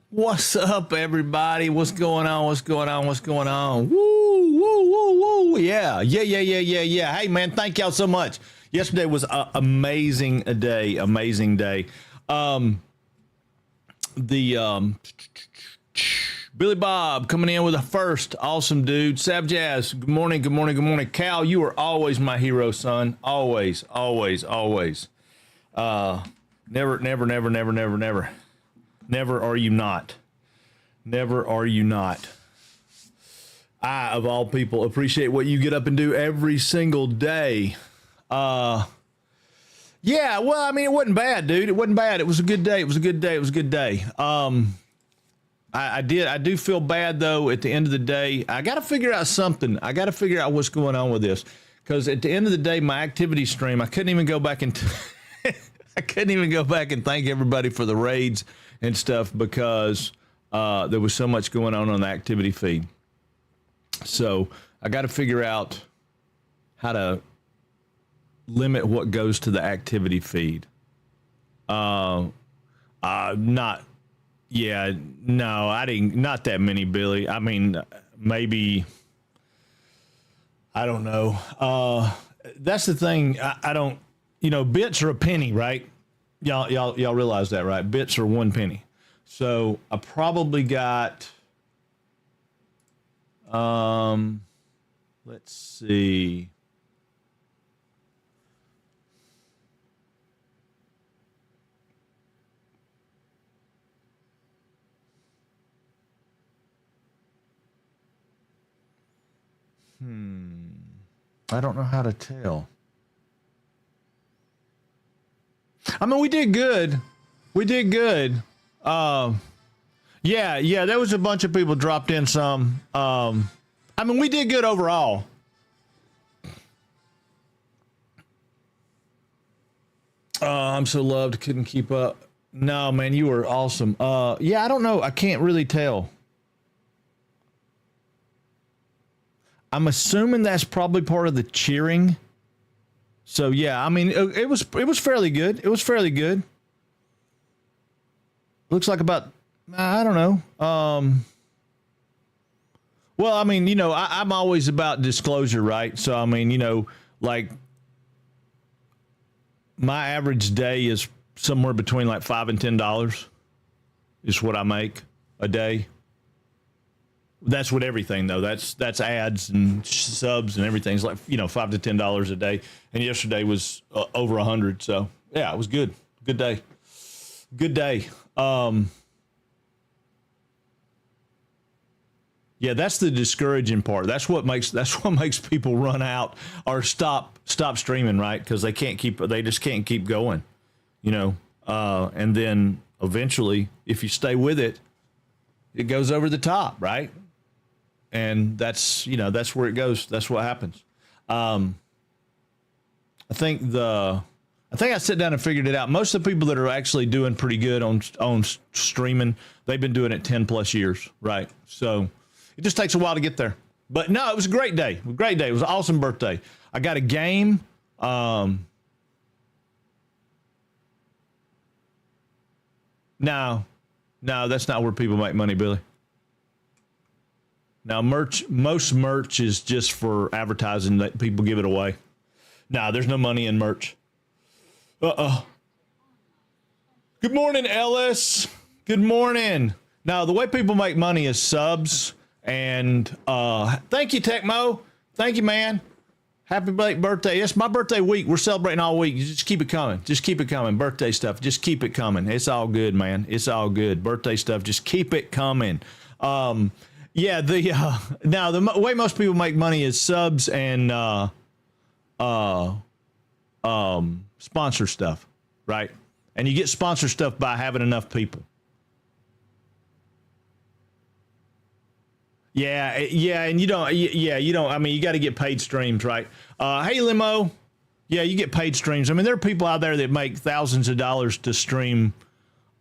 What's up, everybody? What's going on? What's going on? What's going on? Woo, woo, woo, woo. Yeah. Hey, man, thank y'all so much. Yesterday was an amazing day. Amazing day. Billy Bob coming in with a first. Awesome, dude. Sab Jazz, good morning, good morning, good morning. Cal, you are always my hero, son. Always, always, always. Never. Never are you not. Never are you not. I, of all people, appreciate what you get up and do every single day. Yeah, well, I mean, it wasn't bad, dude. It wasn't bad. It was a good day. It was a good day. It was a good day. I do feel bad, though, at the end of the day. I got to figure out something. I got to figure out what's going on with this. Because at the end of the day, my activity stream, I couldn't even go back and I couldn't even go back and thank everybody for the raids and stuff because there was so much going on the activity feed. So I got to figure out how to limit what goes to the activity feed. Not that many, Billy. I mean, maybe, I don't know. That's the thing. I don't, bits are a penny, right? Y'all realize that, right? Bits are 1 penny. So I probably got, let's see. I don't know how to tell. I mean, we did good. We did good. Yeah, there was a bunch of people dropped in some. I mean, we did good overall. I'm so loved, couldn't keep up. No, man, you were awesome. Yeah, I don't know. I can't really tell. I'm assuming that's probably part of the cheering. So yeah, I mean, it was fairly good. It was fairly good. Looks like about, I don't know. Well, I mean, I'm always about disclosure, right? So I mean, like my average day is somewhere between like $5 and $10 is what I make a day. That's with everything though. That's ads and subs and everything. It's like, $5 to $10 a day. And yesterday was over 100. So yeah, it was good. Good day. Good day. Yeah, that's the discouraging part. That's what makes people run out or stop streaming, right? Because they just can't keep going, and then eventually if you stay with it, it goes over the top, right? And that's where it goes. That's what happens. I think I sit down and figured it out. Most of the people that are actually doing pretty good on streaming, they've been doing it 10 plus years, right? So it just takes a while to get there. But no, it was a great day. Great day. It was an awesome birthday. I got a game. No, that's not where people make money, Billy. Now, most merch is just for advertising that people give it away. No, there's no money in merch. Good morning, Ellis. Good morning. Now, the way people make money is subs and thank you, Tecmo. Thank you, man. Happy late birthday. It's my birthday week. We're celebrating all week. You just keep it coming. Just keep it coming. Birthday stuff. Just keep it coming. It's all good, man. It's all good. Birthday stuff. Just keep it coming. Yeah, now the way most people make money is subs and sponsor stuff, right? And you get sponsor stuff by having enough people. Yeah, and you don't. I mean, you got to get paid streams, right? Hey, Limo. Yeah, you get paid streams. I mean, there are people out there that make thousands of dollars to stream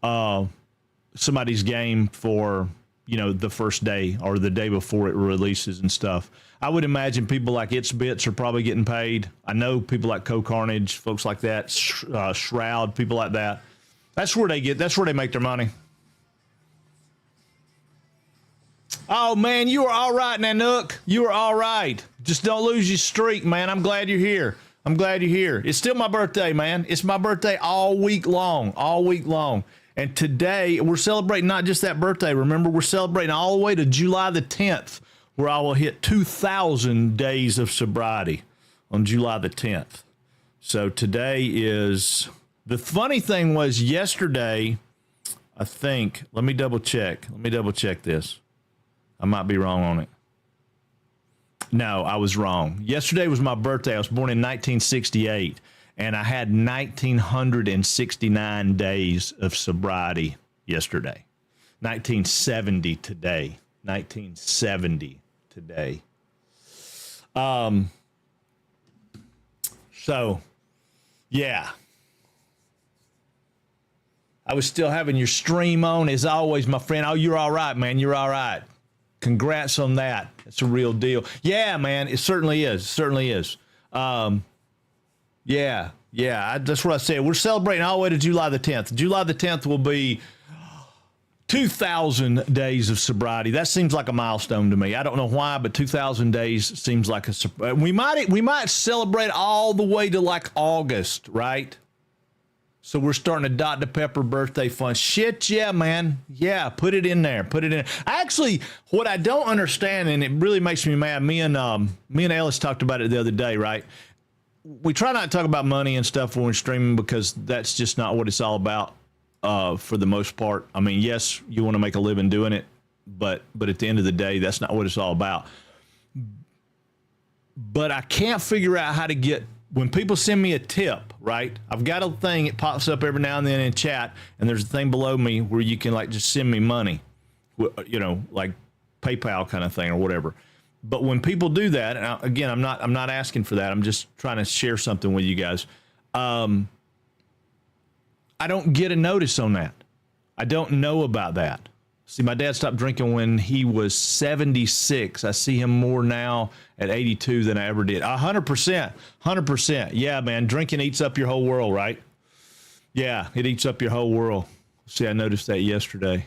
somebody's game for, the first day or the day before it releases and stuff. I would imagine people like It's Bits are probably getting paid. I know people like Co Carnage, folks like that, Shroud, people like that. That's where they make their money. Oh, man, you are all right, Nanook. You are all right. Just don't lose your streak, man. I'm glad you're here. I'm glad you're here. It's still my birthday, man. It's my birthday all week long, all week long. And today we're celebrating not just that birthday. Remember, we're celebrating all the way to July the 10th, where I will hit 2,000 days of sobriety on July the 10th. So today is, the funny thing was yesterday, I think, let me double check this. I might be wrong on it. No, I was wrong. Yesterday was my birthday. I was born in 1968, and I had 1,969 days of sobriety yesterday. 1970 today. 1970 today. So, yeah. I was still having your stream on, as always, my friend. Oh, you're all right, man. You're all right. Congrats on that. It's a real deal. Yeah, man, it certainly is. It certainly is. Yeah. That's what I said. We're celebrating all the way to July the 10th. July the 10th will be 2,000 days of sobriety. That seems like a milestone to me. I don't know why, but 2,000 days seems like we might celebrate all the way to like August, right? So we're starting a Dr. Pepper birthday fund. Shit, yeah, man. Yeah, put it in there. Put it in. Actually, what I don't understand, and it really makes me mad, me and Ellis talked about it the other day, right? We try not to talk about money and stuff when we're streaming because that's just not what it's all about for the most part. I mean, yes, you want to make a living doing it, but at the end of the day, that's not what it's all about. But I can't figure out how to get, when people send me a tip, right? I've got a thing, it pops up every now and then in chat, and there's a thing below me where you can like just send me money, you know, like PayPal kind of thing or whatever. But when people do that, and again, I'm not asking for that. I'm just trying to share something with you guys. I don't get a notice on that. I don't know about that. See, my dad stopped drinking when he was 76. I see him more now at 82 than I ever did. 100%. 100%. Yeah, man. Drinking eats up your whole world, right? Yeah, it eats up your whole world. See, I noticed that yesterday.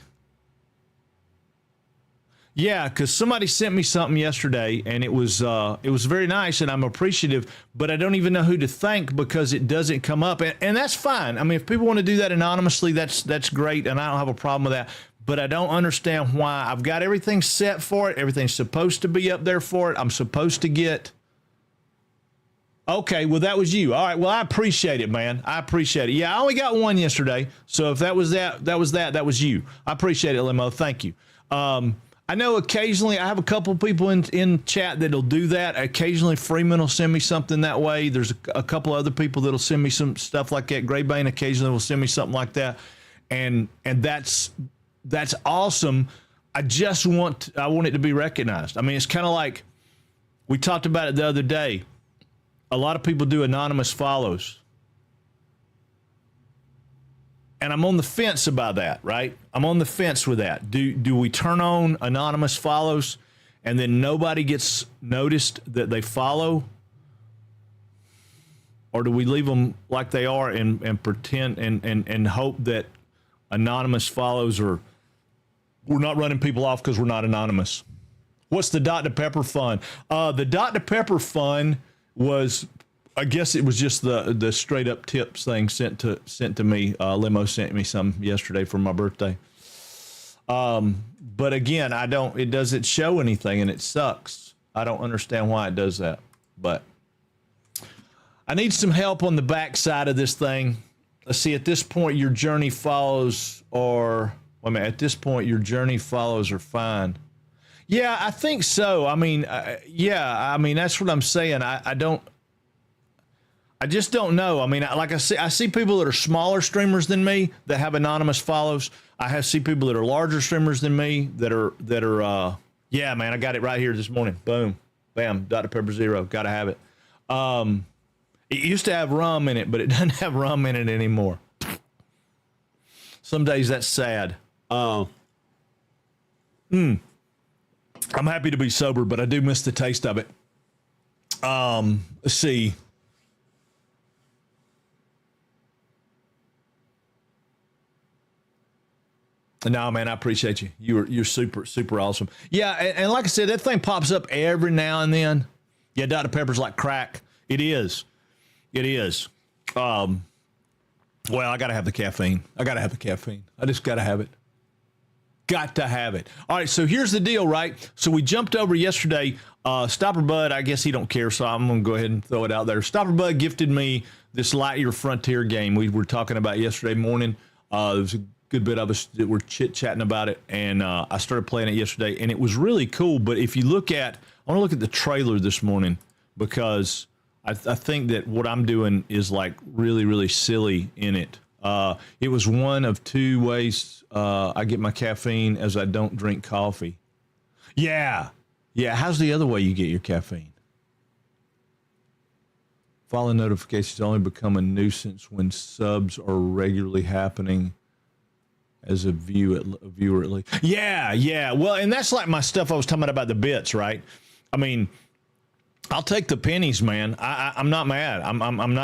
Yeah, because somebody sent me something yesterday, and it was very nice, and I'm appreciative, but I don't even know who to thank because it doesn't come up, and that's fine. I mean, if people want to do that anonymously, that's great, and I don't have a problem with that. But I don't understand why. I've got everything set for it. Everything's supposed to be up there for it. I'm supposed to get. Okay, well, that was you. All right, well, I appreciate it, man. I appreciate it. Yeah, I only got one yesterday, so if that was that was you. I appreciate it, Limo. Thank you. I know occasionally I have a couple people in chat that'll do that. Occasionally Freeman will send me something that way. There's a couple other people that'll send me some stuff like that. Graybane occasionally will send me something like that, and that's awesome. I want it to be recognized. I mean, it's kind of like we talked about it the other day. A lot of people do anonymous follows. And I'm on the fence about that, right? I'm on the fence with that. Do we turn on anonymous follows and then nobody gets noticed that they follow? Or do we leave them like they are and pretend and hope that anonymous follows are, we're not running people off because we're not anonymous? What's the Dr. Pepper Fund? The Dr. Pepper Fund was, I guess it was just the straight up tips thing sent to me. Limo sent me some yesterday for my birthday. But again, it doesn't show anything and it sucks. I don't understand why it does that, but I need some help on the back side of this thing. Let's see, at this point, your journey follows at this point, your journey follows are fine. Yeah, I think so. I mean, that's what I'm saying. I just don't know. I mean, like I see people that are smaller streamers than me that have anonymous follows. I see people that are larger streamers than me that are. Yeah, man, I got it right here this morning. Boom, bam, Dr. Pepper Zero. Got to have it. It used to have rum in it, but it doesn't have rum in it anymore. Some days that's sad. I'm happy to be sober, but I do miss the taste of it. Let's see. No, man, I appreciate you. You're super, super awesome. Yeah, and like I said, that thing pops up every now and then. Yeah, Dr. Pepper's like crack. It is. It is. Well, I got to have the caffeine. I just got to have it. Got to have it. All right, so here's the deal, right? So we jumped over yesterday. Stopper Bud, I guess he don't care, so I'm going to go ahead and throw it out there. Stopper Bud gifted me this Lightyear Frontier game we were talking about yesterday morning. There was a good bit of us that were chit-chatting about it, and I started playing it yesterday, and it was really cool. But if you look at, I want to look at the trailer this morning, because I think that what I'm doing is like really, really silly in it. It was one of two ways I get my caffeine, as I don't drink coffee. Yeah. How's the other way you get your caffeine? Following notifications only become a nuisance when subs are regularly happening as a viewer at least. Yeah. Well, and that's like my stuff I was talking about the bits, right? I mean, I'll take the pennies, man. I'm not mad. I'm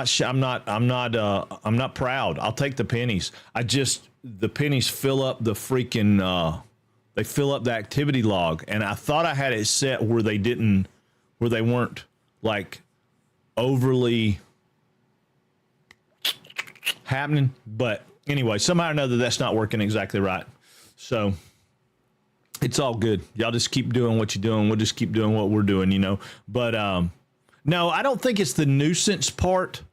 not proud. I'll take the pennies. The pennies fill up the freaking they fill up the activity log, and I thought I had it set where they weren't like overly happening, but anyway, somehow or another that's not working exactly right. So it's all good. Y'all just keep doing what you're doing. We'll just keep doing what we're doing, you know. But no, I don't think it's the nuisance part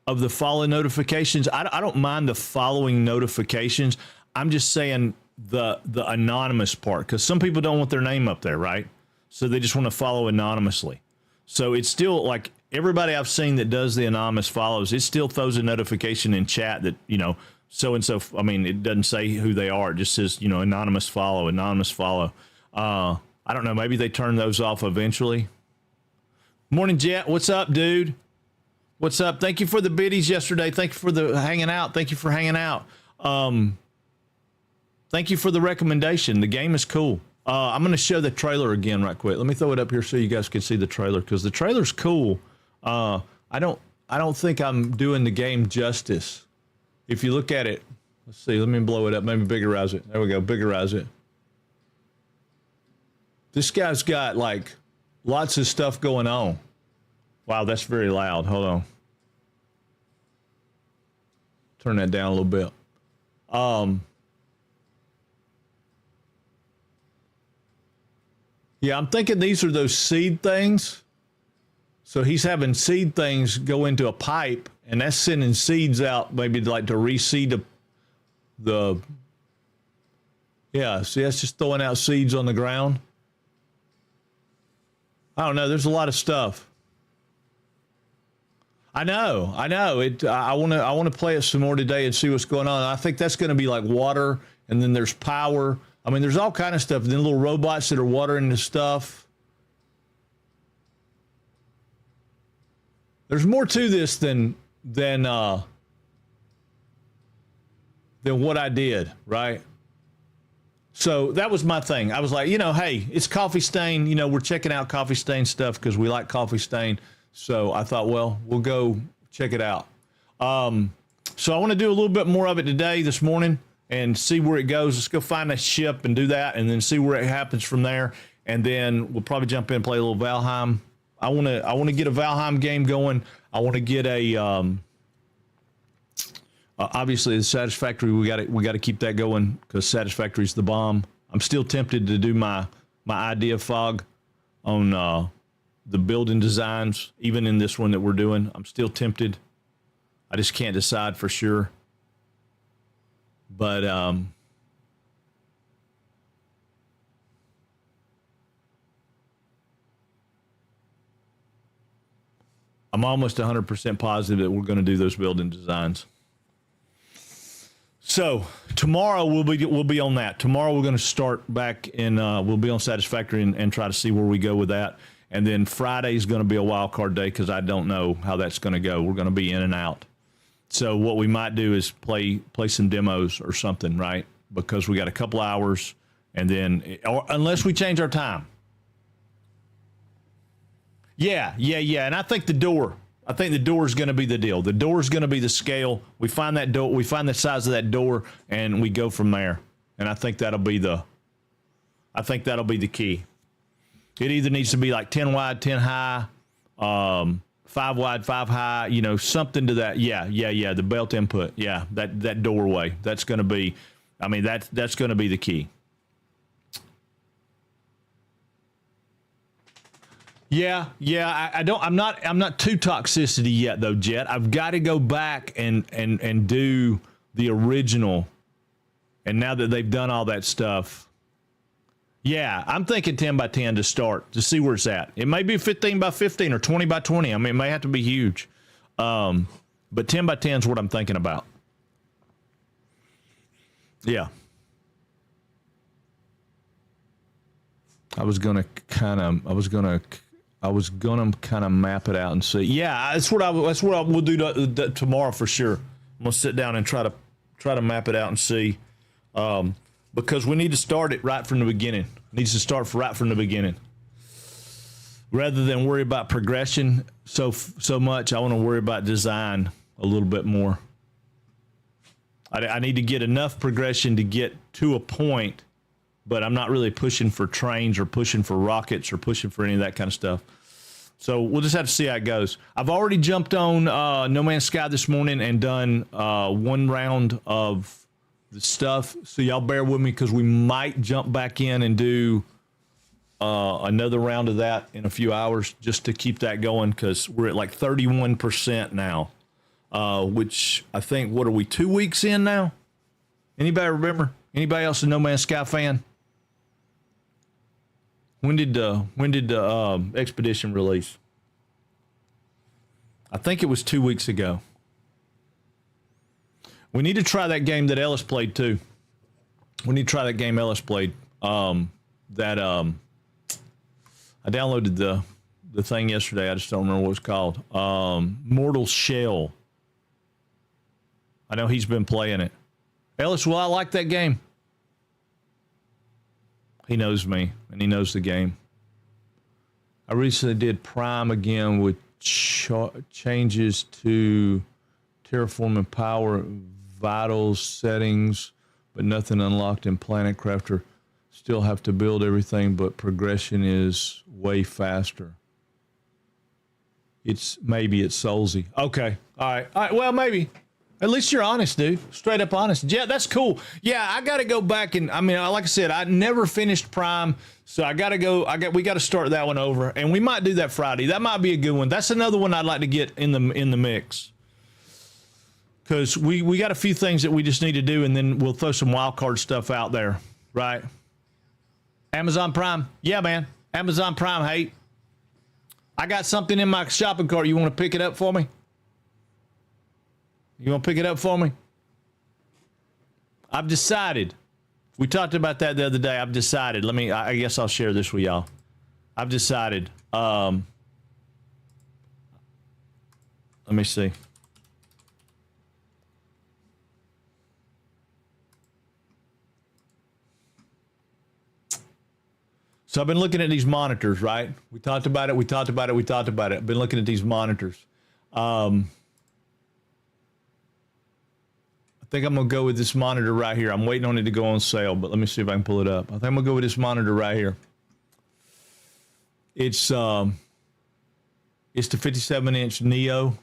of the follow notifications. I don't mind the following notifications. I'm just saying the anonymous part, because some people don't want their name up there, right? So they just want to follow anonymously. So it's still like everybody I've seen that does the anonymous follows, it still throws a notification in chat that, you know, so-and-so, I mean, it doesn't say who they are. It just says, you know, anonymous follow. I don't know. Maybe they turn those off eventually. Morning, Jet. What's up, dude? What's up? Thank you for the biddies yesterday. Thank you for the hanging out. Thank you for hanging out. Thank you for the recommendation. The game is cool. I'm going to show the trailer again right quick. Let me throw it up here so you guys can see the trailer, because the trailer's cool. I don't think I'm doing the game justice. If you look at it, let's see, let me blow it up, maybe biggerize it. There we go, biggerize it. This guy's got like lots of stuff going on. Wow, that's very loud. Hold on. Turn that down a little bit. Yeah, I'm thinking these are those seed things. So he's having seed things go into a pipe, and that's sending seeds out, maybe like to reseed the yeah, see, that's just throwing out seeds on the ground. I don't know. There's a lot of stuff. I know. I want to play it some more today and see what's going on. I think that's going to be like water, and then there's power. I mean, there's all kind of stuff. Then little robots that are watering the stuff. There's more to this than what I did, right? So that was my thing. I was like, you know, hey, it's Coffee Stain. You know, we're checking out Coffee Stain stuff because we like Coffee Stain. So I thought, well, we'll go check it out. So I want to do a little bit more of it today, this morning, and see where it goes. Let's go find a ship and do that, and then see where it happens from there. And then we'll probably jump in and play a little Valheim. I want to get a Valheim game going. I want to get a obviously the Satisfactory. We got to keep that going because Satisfactory is the bomb. I'm still tempted to do my idea fog on the building designs, even in this one that we're doing. I'm still tempted. I just can't decide for sure. But I'm almost 100% positive that we're going to do those building designs. So tomorrow we'll be on that. Tomorrow we're going to start back in. We'll be on Satisfactory and try to see where we go with that. And then Friday is going to be a wild card day because I don't know how that's going to go. We're going to be in and out. So what we might do is play some demos or something, right? Because we got a couple hours, and then or unless we change our time. Yeah. And I think the door is going to be the deal. The door is going to be the scale. We find that door, we find the size of that door, and we go from there. And I think that'll be the key. It either needs to be like 10 wide, 10 high, 5 wide, 5 high, you know, something to that. Yeah. The belt input. Yeah. That doorway. That's going to be, I mean, that's going to be the key. Yeah. I'm not too toxicity yet though, Jet. I've got to go back and do the original. And now that they've done all that stuff, yeah, I'm thinking 10 by 10 to start to see where it's at. It may be 15 by 15 or 20 by 20. I mean, it may have to be huge. But 10 by 10 is what I'm thinking about. Yeah. I was gonna kind of map it out and see. Yeah, that's what I will do tomorrow for sure. I'm gonna sit down and try to map it out and see, because we need to start it right from the beginning. It needs to start right from the beginning, rather than worry about progression so much. I want to worry about design a little bit more. I need to get enough progression to get to a point, but I'm not really pushing for trains or pushing for rockets or pushing for any of that kind of stuff. So we'll just have to see how it goes. I've already jumped on No Man's Sky this morning and done one round of the stuff. So y'all bear with me because we might jump back in and do another round of that in a few hours just to keep that going, because we're at like 31% now, which I think, what are we, 2 weeks in now? Anybody remember? Anybody else a No Man's Sky fan? When did the Expedition release? I think it was 2 weeks ago. We need to try that game that Ellis played too. We need to try that game Ellis played. I downloaded the thing yesterday. I just don't remember what it's called. Mortal Shell. I know he's been playing it. Ellis, well, I like that game. He knows me, and he knows the game. I recently did Prime again with changes to terraforming power, vitals, settings, but nothing unlocked in Planet Crafter. Still have to build everything, but progression is way faster. Maybe it's Soulsy. Okay. All right. Well, maybe. At least you're honest, dude. Straight up honest. Yeah, that's cool. Yeah, I got to go back and, I mean, like I said, I never finished Prime, so we got to start that one over, and we might do that Friday. That might be a good one. That's another one I'd like to get in the mix, because we got a few things that we just need to do, and then we'll throw some wild card stuff out there, right? Amazon Prime. Yeah, man. Amazon Prime, hey. I got something in my shopping cart. You want to pick it up for me? You want to pick it up for me? I've decided. We talked about that the other day. I've decided. I guess I'll share this with y'all. I've decided. Let me see. So I've been looking at these monitors, right? We talked about it. I've been looking at these monitors. I think I'm going to go with this monitor right here. I'm waiting on it to go on sale, but let me see if I can pull it up. I think I'm going to go with this monitor right here. It's the 57-inch Neo,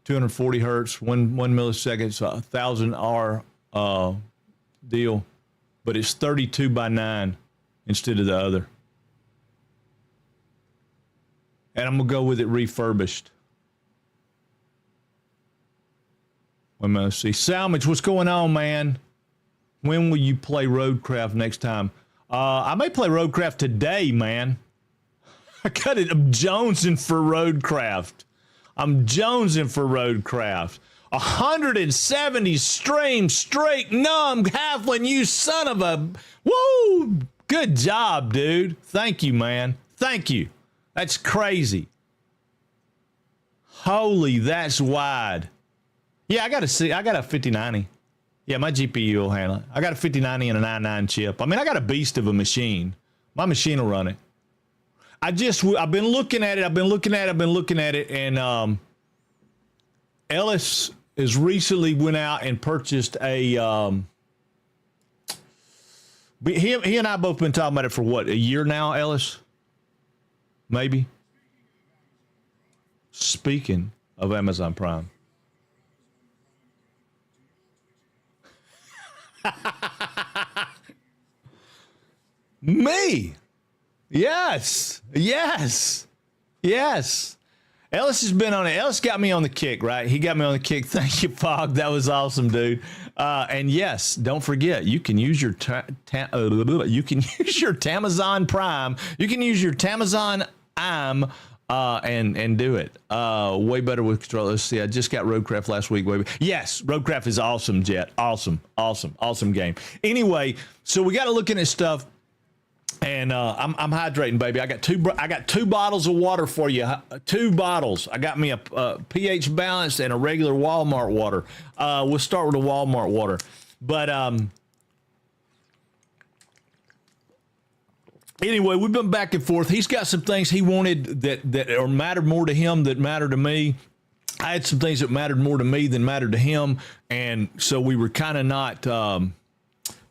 240 hertz, 1 millisecond, it's a 1000R deal, but it's 32 by 9 instead of the other. And I'm going to go with it refurbished. Let's see. Salmage, what's going on, man? When will you play Roadcraft next time? I may play Roadcraft today, man. I got it. I'm jonesing for Roadcraft. 170 streams straight, numb halfling, you son of a... Woo! Good job, dude. Thank you, man. Thank you. That's crazy. Holy, that's wide. Yeah, I got a 5090. Yeah, my GPU will handle it. I got a 5090 and a 99 chip. I mean, I got a beast of a machine. My machine will run it. I've been looking at it, and Ellis has recently went out and purchased a But he and I both been talking about it for what, a year now, Ellis? Maybe. Speaking of Amazon Prime. Me. Yes. Yes. Yes. Ellis has been on it. Ellis got me on the kick, right? He got me on the kick. Thank you, Fogg. That was awesome, dude. And yes, don't forget, you can use your you can use your Tamazon Prime. You can use your Tamazon and do it. Way better with control. Let's see. I just got Roadcraft last week. Yes, Roadcraft is awesome, Jet. Awesome game. Anyway, so we got to look at this stuff. And I'm hydrating, baby. I got two bottles of water for you. 2 bottles. I got me a pH balanced and a regular Walmart water. We'll start with the Walmart water. But anyway, we've been back and forth. He's got some things he wanted that or mattered more to him that mattered to me. I had some things that mattered more to me than mattered to him, and so we were kind of not.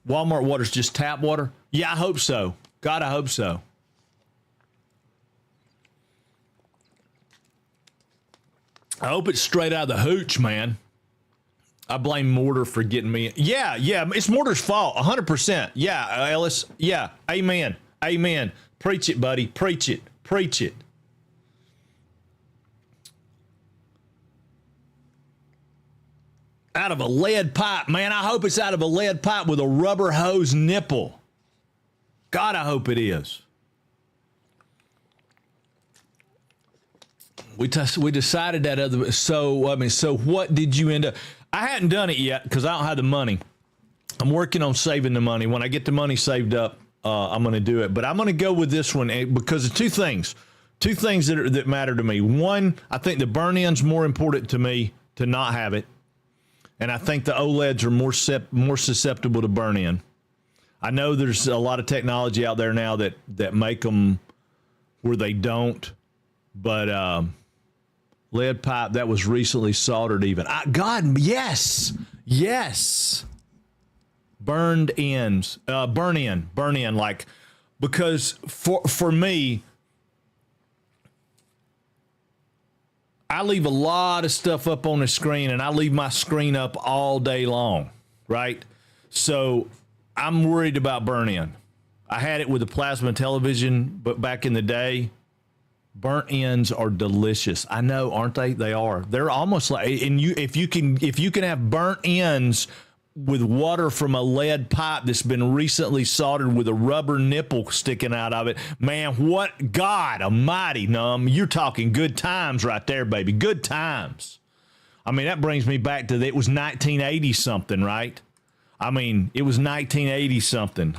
Walmart water's just tap water. Yeah, I hope so. God, I hope so. I hope it's straight out of the hooch, man. I blame Mortar for getting me. Yeah, it's Mortar's fault, 100%. Yeah, Ellis. Yeah, amen. Preach it, buddy. Preach it. Out of a lead pipe, man. I hope it's out of a lead pipe with a rubber hose nipple. God, I hope it is. We decided that other. So what did you end up? I hadn't done it yet because I don't have the money. I'm working on saving the money. When I get the money saved up, I'm going to do it. But I'm going to go with this one because of two things that matter to me. One, I think the burn-in's more important to me to not have it, and I think the OLEDs are more susceptible to burn-in. I know there's a lot of technology out there now that make them where they don't, but lead pipe that was recently soldered even. Yes. Burn in, like, because for me, I leave a lot of stuff up on the screen, and I leave my screen up all day long, right? So I'm worried about burn-in. I had it with the plasma television, but back in the day, burnt ends are delicious. I know, aren't they? They are. They're almost like, and if you can have burnt ends with water from a lead pipe that's been recently soldered with a rubber nipple sticking out of it, man, what, God almighty, you're talking good times right there, baby. Good times. I mean, that brings me back to it was 1980 something, right? I mean, it was 1980 something.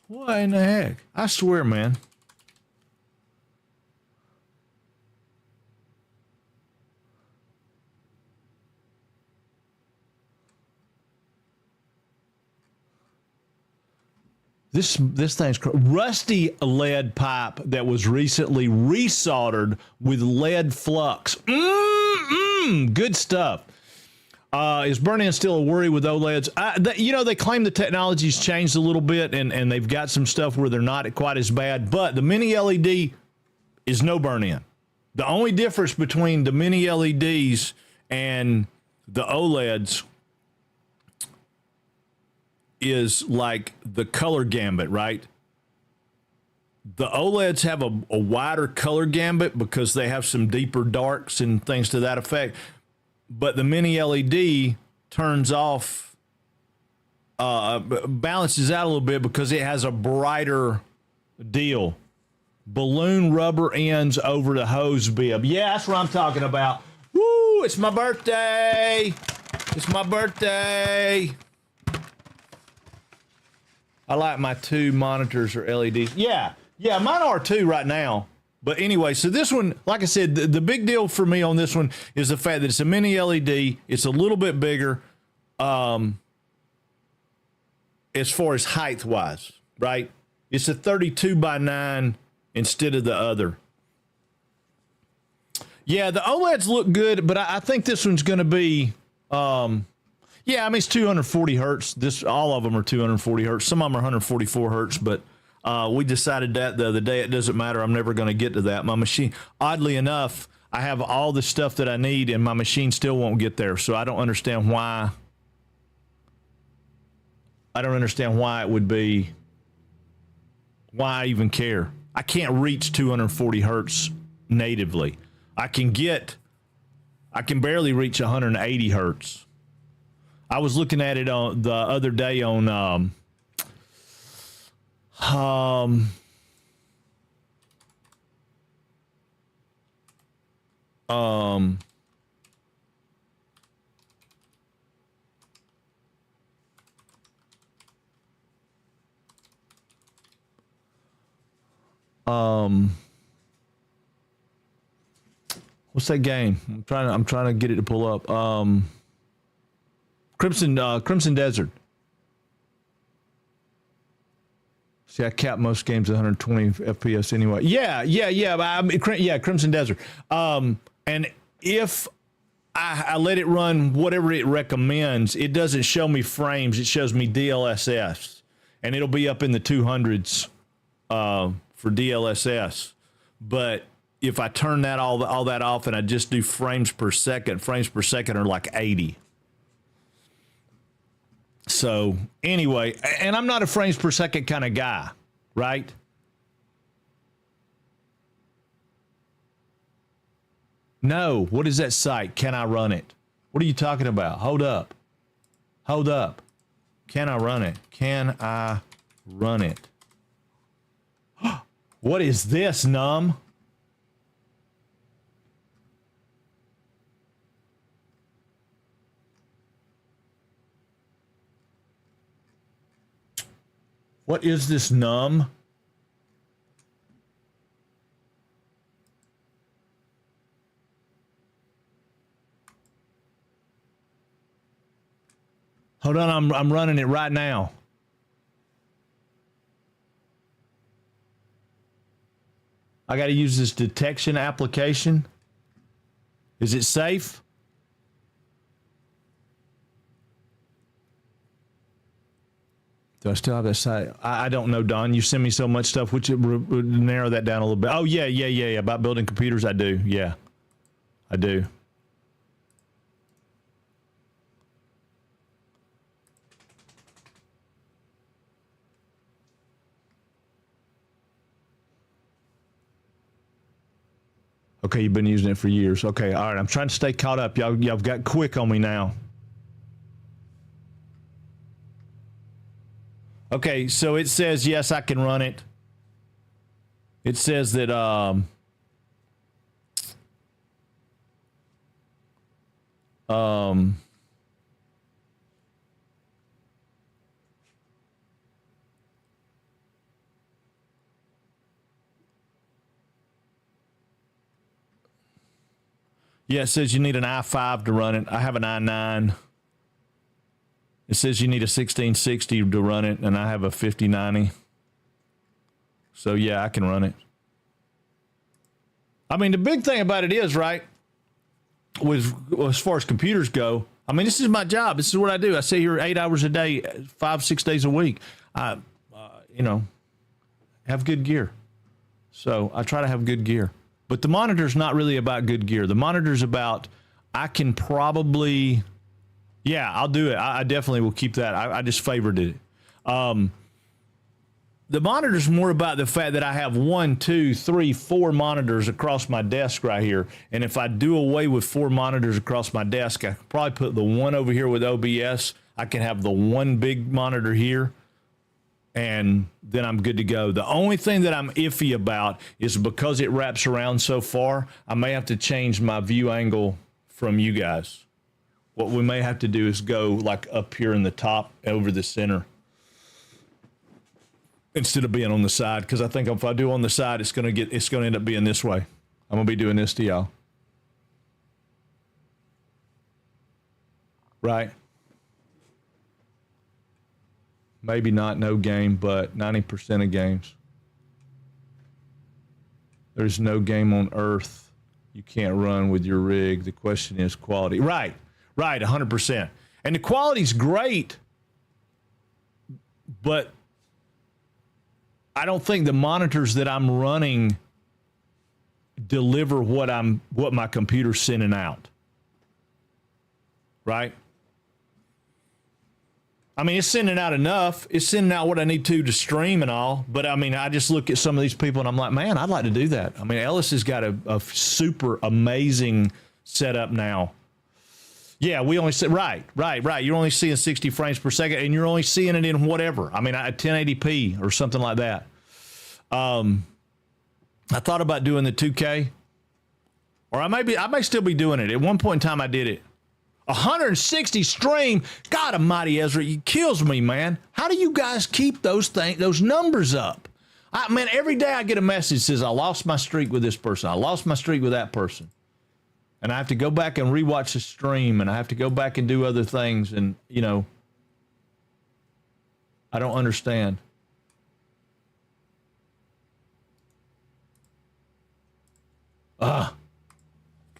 What in the heck? I swear, man. This thing's rusty lead pipe that was recently resoldered with lead flux. Good stuff. Is burn-in still a worry with OLEDs? They claim the technology's changed a little bit, and they've got some stuff where they're not quite as bad. But the mini LED is no burn-in. The only difference between the mini LEDs and the OLEDs is like the color gambit, right? The OLEDs have a wider color gambit because they have some deeper darks and things to that effect. But the mini LED turns off, balances out a little bit because it has a brighter deal. Balloon rubber ends over the hose bib. Yeah, that's what I'm talking about. Woo, it's my birthday. I like my 2 monitors or LEDs. Yeah, mine are too right now. But anyway, so this one, like I said, the big deal for me on this one is the fact that it's a mini LED. It's a little bit bigger as far as height wise, right? It's a 32 by 9 instead of the other. Yeah, the OLEDs look good, but I think this one's going to be, yeah, I mean, it's 240 hertz. All of them are 240 hertz. Some of them are 144 hertz, but we decided that the other day. It doesn't matter. I'm never going to get to that. My machine, oddly enough, I have all the stuff that I need, and my machine still won't get there. So I don't understand why. I don't understand why it would be, why I even care. I can't reach 240 hertz natively. I can barely reach 180 hertz. I was looking at it on the other day on what's that game? I'm trying to get it to pull up. Crimson Desert. See, I cap most games at 120 FPS anyway. Yeah, Crimson Desert. And if I let it run whatever it recommends, it doesn't show me frames. It shows me DLSS, and it'll be up in the 200s for DLSS. But if I turn that all that off and I just do frames per second are like 80. So anyway, and I'm not a frames per second kind of guy, right? No, what is that site? Can I run it? What are you talking about? Hold up. Can I run it? Can I run it? What is this, Numb? What is this, Numb? Hold on, I'm running it right now. I got to use this detection application. Is it safe? Do I still have that site? I don't know, Don. You send me so much stuff, which would narrow that down a little bit. Oh, yeah. About building computers, I do. Yeah, I do. Okay, you've been using it for years. Okay, all right. I'm trying to stay caught up. Y'all got quick on me now. Okay, so it says, yes, I can run it. It says that, yeah, it says you need an i5 to run it. I have an i9. It says you need a 1660 to run it, and I have a 5090. So, yeah, I can run it. I mean, the big thing about it is, right, as far as computers go, I mean, this is my job. This is what I do. I sit here 8 hours a day, 5-6 days a week. I have good gear. So I try to have good gear. But the monitor's not really about good gear. The monitor's about, I can probably... Yeah, I'll do it. I definitely will keep that. I just favored it. The monitor's more about the fact that I have 1, 2, 3, 4 monitors across my desk right here. And if I do away with 4 monitors across my desk, I could probably put the one over here with OBS. I can have the one big monitor here, and then I'm good to go. The only thing that I'm iffy about is because it wraps around so far, I may have to change my view angle from you guys. What we may have to do is go like up here in the top over the center. instead of being on the side, because I think if I do on the side, it's gonna end up being this way. I'm gonna be doing this to y'all. Right? Maybe not no game, but 90% of games. There's no game on earth you can't run with your rig. The question is quality. Right, 100%. And the quality's great, but I don't think the monitors that I'm running deliver what my computer's sending out. Right? I mean, it's sending out enough. It's sending out what I need to stream and all. But, I mean, I just look at some of these people and I'm like, man, I'd like to do that. I mean, Ellis has got a super amazing setup now. Yeah, we only see, right. You're only seeing 60 frames per second and you're only seeing it in whatever. I mean, 1080p or something like that. I thought about doing the 2K. Or I may still be doing it. At one point in time, I did it. 160 stream. God almighty, Ezra, it kills me, man. How do you guys keep those numbers up? Man, every day I get a message that says, I lost my streak with this person. I lost my streak with that person. And I have to go back and rewatch the stream, and I have to go back and do other things. And, you know, I don't understand.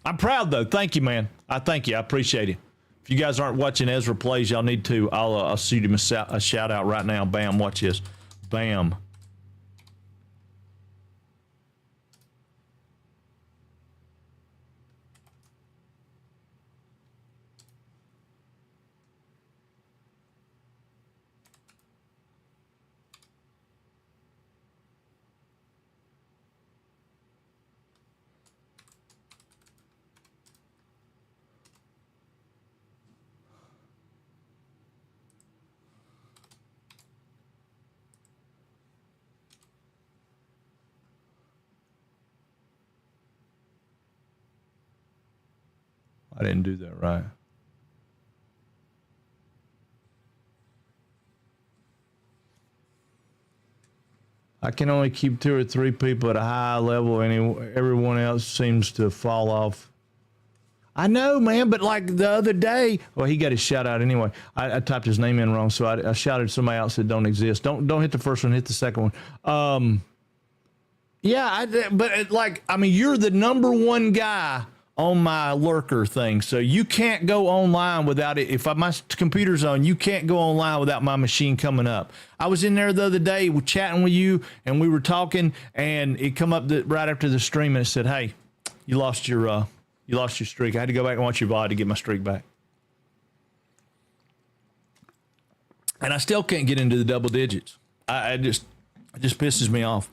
I'm proud, though. Thank you, man. I thank you. I appreciate it. If you guys aren't watching Ezra Plays, y'all need to. I'll shoot him a shout out right now. Bam. Watch this. Bam. I didn't do that right. I can only keep 2 or 3 people at a high level, and everyone else seems to fall off. I know, man, but like the other day, well, he got his shout out anyway. I typed his name in wrong, so I shouted somebody else that don't exist. Don't hit the first one, hit the second one. Yeah, you're the number one guy on my lurker thing, so you can't go online without it. If my computer's on, you can't go online without my machine coming up. I was in there the other day chatting with you, and we were talking, and it come up right after the stream, and it said, "Hey, you lost your streak." I had to go back and watch your VOD to get my streak back, and I still can't get into the double digits. It just pisses me off.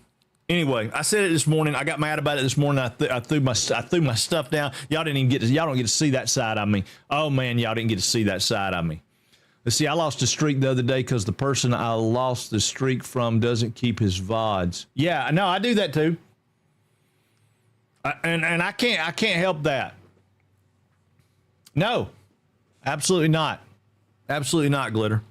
Anyway, I said it this morning. I got mad about it this morning. I threw my stuff down. Y'all don't get to see that side of me. Oh man, y'all didn't get to see that side of me. Let's see. I lost a streak the other day because the person I lost the streak from doesn't keep his VODs. Yeah, no, I do that too. And I can't help that. No, absolutely not. Absolutely not, Glitter.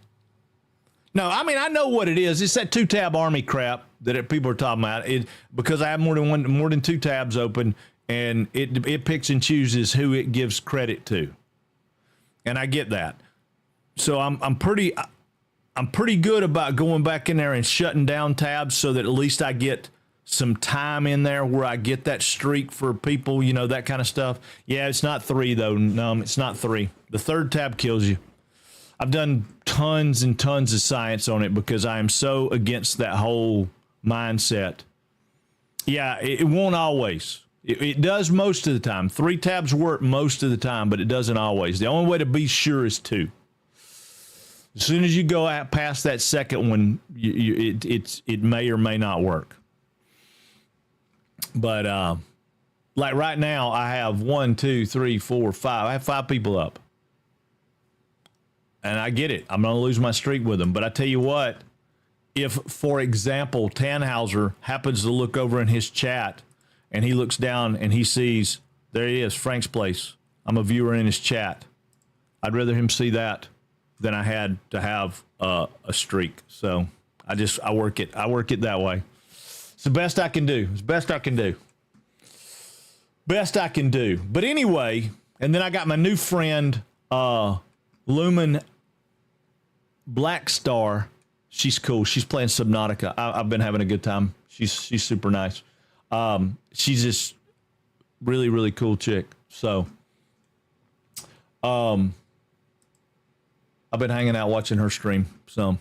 No, I mean, I know what it is. It's that 2-tab army crap that people are talking about. Because I have more than 2 tabs open, and it picks and chooses who it gives credit to, and I get that. So I'm pretty good about going back in there and shutting down tabs so that at least I get some time in there where I get that streak for people, you know, that kind of stuff. Yeah, it's not 3 though. No, it's not 3. The 3rd tab kills you. I've done tons and tons of science on it because I am so against that whole mindset. Yeah, it won't always. It does most of the time. 3 tabs work most of the time, but it doesn't always. The only way to be sure is 2. As soon as you go past that second one, it may or may not work. But like right now, I have 1, 2, 3, 4, 5. I have 5 people up. And I get it. I'm going to lose my streak with them. But I tell you what, if, for example, Tannhauser happens to look over in his chat and he looks down and he sees, there he is, Frank's Place. I'm a viewer in his chat. I'd rather him see that than I had to have a streak. So I work it that way. It's the best I can do. It's the best I can do. Best I can do. But anyway, and then I got my new friend, Lumen Black Star. She's cool. She's playing Subnautica. I've been having a good time. She's super nice. She's just really, really cool chick. So, I've been hanging out watching her stream some.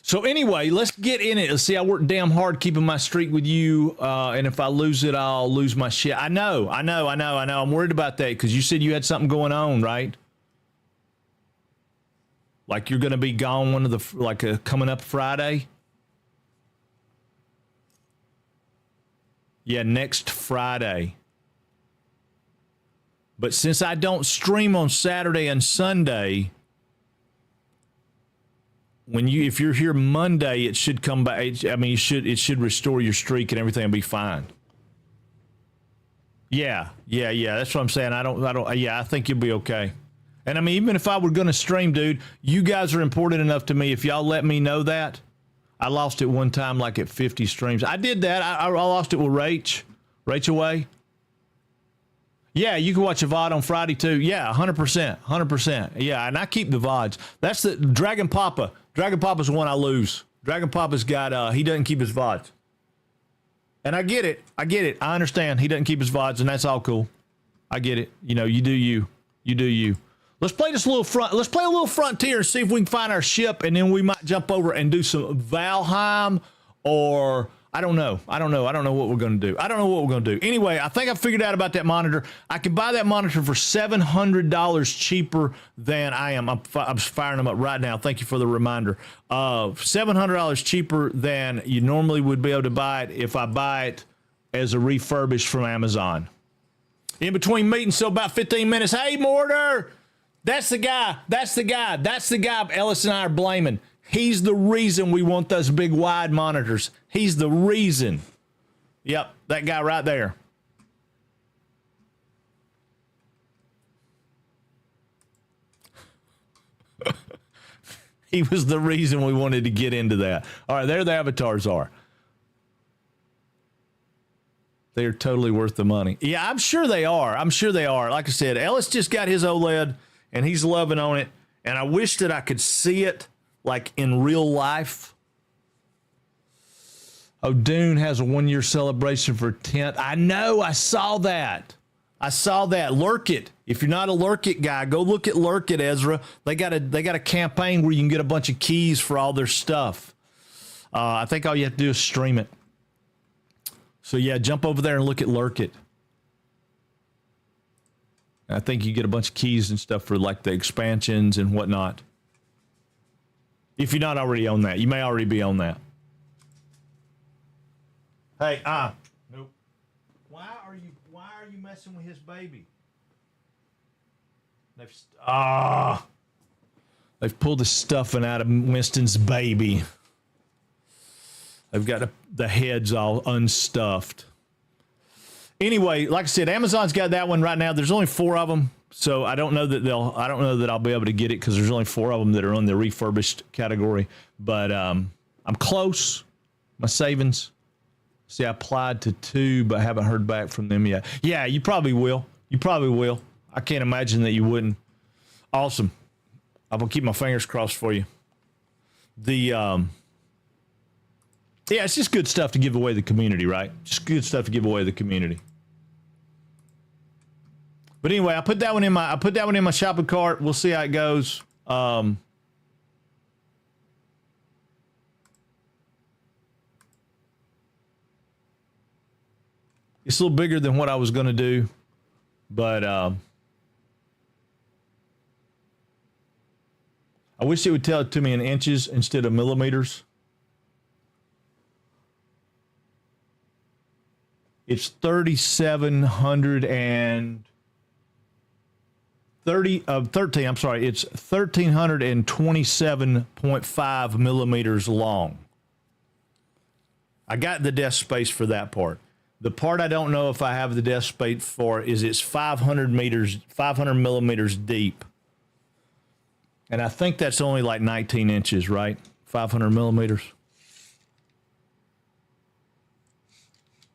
So anyway, let's get in it. Let's see. I worked damn hard keeping my streak with you, and if I lose it, I'll lose my shit. I know. I'm worried about that because you said you had something going on, right? Like you're going to be gone coming up Friday. Yeah, next Friday. But since I don't stream on Saturday and Sunday, if you're here Monday, it should come back. It should restore your streak and everything will be fine. Yeah. That's what I'm saying. I think you'll be okay. And I mean, even if I were going to stream, dude, you guys are important enough to me. If y'all let me know that, I lost it one time, like at 50 streams. I did that. I lost it with Rachel Way. Yeah, you can watch a VOD on Friday too. Yeah, 100%. Yeah, and I keep the VODs. That's the Dragon Papa. Dragon Papa's the one I lose. Dragon Papa's got, he doesn't keep his VODs. And I get it. I understand. He doesn't keep his VODs, and that's all cool. I get it. You know, you do you. You do you. Let's play this little let's play a little Frontier and see if we can find our ship, and then we might jump over and do some Valheim, or I don't know what we're going to do. Anyway, I think I figured out about that monitor. I can buy that monitor for $700 cheaper than I am. I'm firing them up right now. Thank you for the reminder. $700 cheaper than you normally would be able to buy it if I buy it as a refurbished from Amazon. In between meetings, so about 15 minutes. Hey, Mortar! That's the guy. Ellis and I are blaming. He's the reason we want those big wide monitors. He's the reason. Yep, that guy right there. He was the reason we wanted to get into that. All right, there the avatars are. They're totally worth the money. Yeah, I'm sure they are. Like I said, Ellis just got his OLED, and he's loving on it. And I wish that I could see it like in real life. Oh, Dune has a 1-year celebration for 10th. I know. I saw that. Lurk It. If you're not a Lurk It guy, go look at Lurk It, Ezra. They got a campaign where you can get a bunch of keys for all their stuff. I think all you have to do is stream it. So yeah, jump over there and look at Lurk It. I think you get a bunch of keys and stuff for like the expansions and whatnot. If you're not already on that, you may already be on that. Hey, nope. Why are you messing with his baby? They've pulled the stuffing out of Winston's baby. They've got the heads all unstuffed. Anyway, like I said, Amazon's got that one right now. There's only 4 of them, so I don't know that I'll be able to get it because there's only 4 of them that are on the refurbished category. But I'm close. My savings. See, I applied to 2, but I haven't heard back from them yet. Yeah, you probably will. I can't imagine that you wouldn't. Awesome. I'm gonna keep my fingers crossed for you. Yeah, it's just good stuff to give away to the community, right? Just good stuff to give away to the community. But anyway, I put that one in my shopping cart. We'll see how it goes. It's a little bigger than what I was going to do, but I wish it would tell it to me in inches instead of millimeters. It's 13. I'm sorry. It's 1327.5 millimeters long. I got the desk space for that part. The part I don't know if I have the desk space for is it's 500 millimeters deep. And I think that's only like 19 inches, right? 500 millimeters.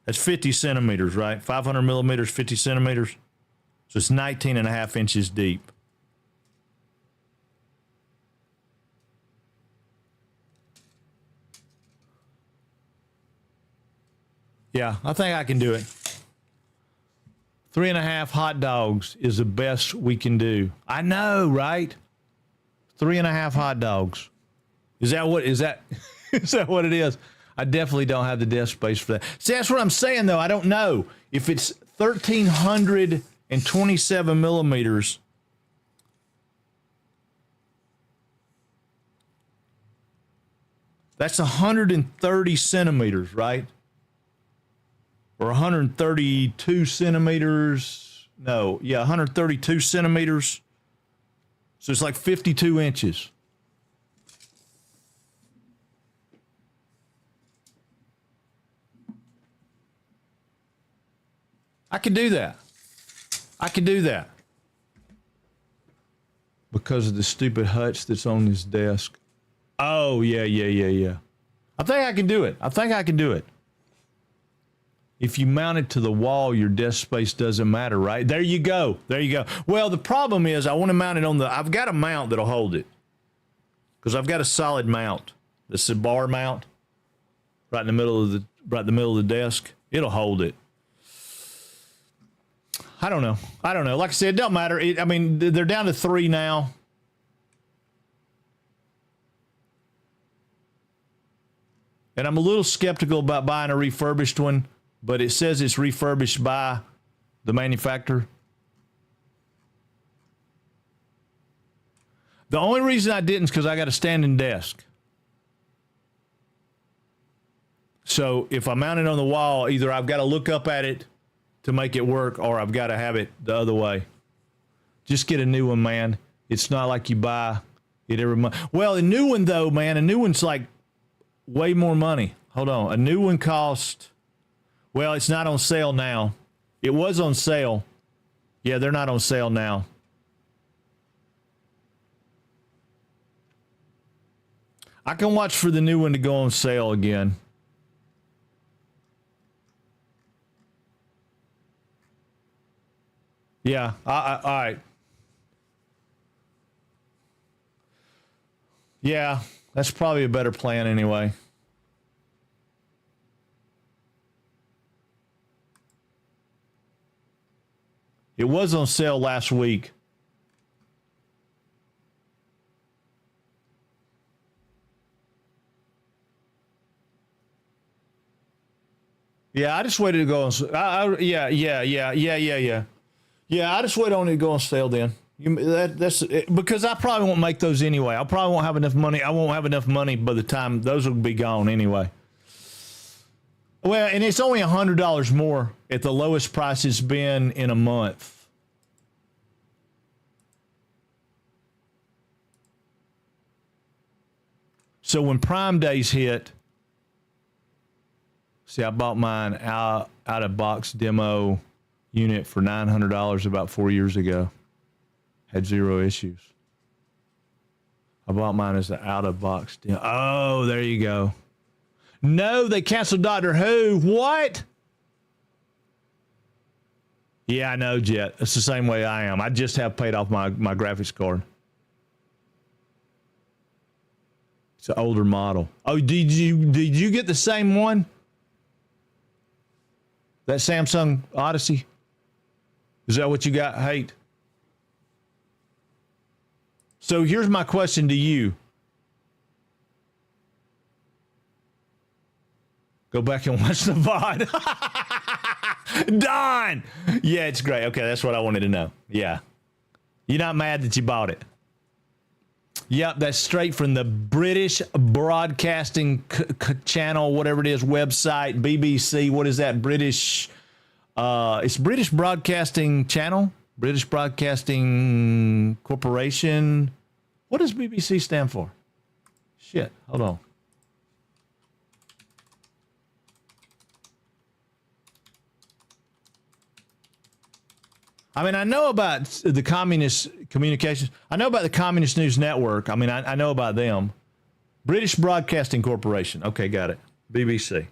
That's 50 centimeters, right? 500 millimeters, 50 centimeters. So it's 19 and a half inches deep. Yeah, I think I can do it. 3.5 hot dogs is the best we can do. I know, right? 3.5 hot dogs. Is that what is that? Is that what it is? I definitely don't have the desk space for that. See, that's what I'm saying, though. I don't know if it's 1,327 millimeters. That's 130 centimeters, right? Or 132 centimeters. No, yeah, 132 centimeters. So it's like 52 inches. I can do that. I can do that. Because of the stupid hutch that's on his desk. Oh, yeah. I think I can do it. I think I can do it. If you mount it to the wall, your desk space doesn't matter, right? There you go. There you go. Well, the problem is I want to mount it on the... I've got a mount that'll hold it. Because I've got a solid mount. This is a bar mount. Right in the middle of the desk. It'll hold it. I don't know. Like I said, it don't matter. I mean, they're down to 3 now. And I'm a little skeptical about buying a refurbished one, but it says it's refurbished by the manufacturer. The only reason I didn't is because I got a standing desk. So if I mount it on the wall, either I've got to look up at it to make it work, or I've got to have it the other way. Just get a new one, man. It's not like you buy it every month. Well, a new one, though, man, a new one's like way more money. Hold on. A new one cost, well, it's not on sale now. It was on sale. Yeah, they're not on sale now. I can watch for the new one to go on sale again. Yeah, all right. Yeah, that's probably a better plan anyway. It was on sale last week. Yeah, I just waited to go on. Yeah. Yeah, I just wait on it to go on sale then. That's because I probably won't make those anyway. I probably won't have enough money. I won't have enough money by the time those will be gone anyway. Well, and it's only $100 more at the lowest price it's been in a month. So when Prime Days hit, see, I bought mine out of box demo unit for $900 about 4 years ago. Had 0 issues. I bought mine as an out-of-box demo. Oh, there you go. No, they canceled Doctor Who. What? Yeah, I know, Jet. It's the same way I am. I just have paid off my graphics card. It's an older model. Oh, did you get the same one? That Samsung Odyssey? Is that what you got? Hate. So here's my question to you. Go back and watch the VOD. Don! Yeah, it's great. Okay, that's what I wanted to know. Yeah. You're not mad that you bought it? Yep, that's straight from the British Broadcasting Channel, whatever it is, website, BBC. What is that? British... it's British Broadcasting Channel, British Broadcasting Corporation. What does BBC stand for? Shit, hold on. I mean, I know about the Communist Communications. I know about the Communist News Network. I mean, I know about them. British Broadcasting Corporation. Okay, got it. BBC.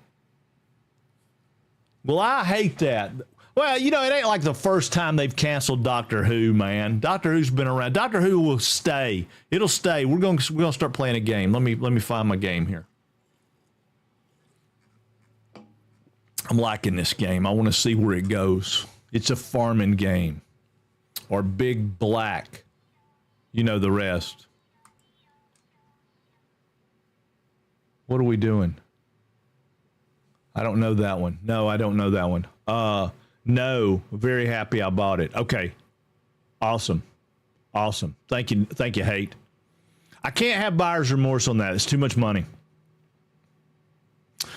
Well, I hate that. Well, you know, it ain't like the first time they've canceled Doctor Who, man. Doctor Who's been around. Doctor Who will stay. It'll stay. We're gonna start playing a game. Let me find my game here. I'm liking this game. I want to see where it goes. It's a farming game. Or Big Black. You know the rest. What are we doing? I don't know that one. No, I don't know that one. No, very happy I bought it. Okay. Awesome. Awesome. Thank you, Hate. I can't have buyer's remorse on that. It's too much money.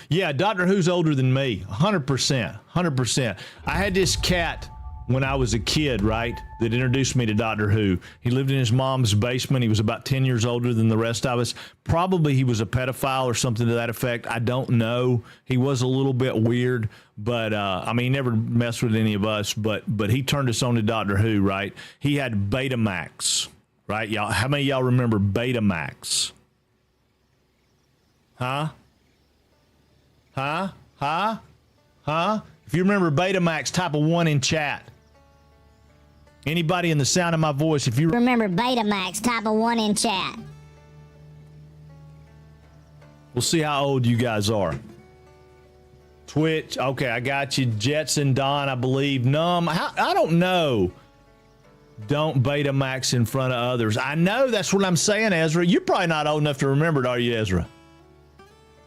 Yeah, Doctor Who's older than me. 100%. 100%. I had this cat when I was a kid, right, that introduced me to Doctor Who. He lived in his mom's basement. He was about 10 years older than the rest of us. Probably he was a pedophile or something to that effect. I don't know. He was a little bit weird, but I mean, he never messed with any of us, but he turned us on to Doctor Who, right? He had Betamax, right? Y'all, how many of y'all remember Betamax? Huh? If you remember Betamax, type a 1 in chat. Anybody in the sound of my voice, if you remember Betamax, type a 1 in chat. We'll see how old you guys are. Twitch, okay, I got you. Jetson Don, I believe. Numb, I don't know. Don't Betamax in front of others. I know, that's what I'm saying, Ezra. You're probably not old enough to remember it, are you, Ezra?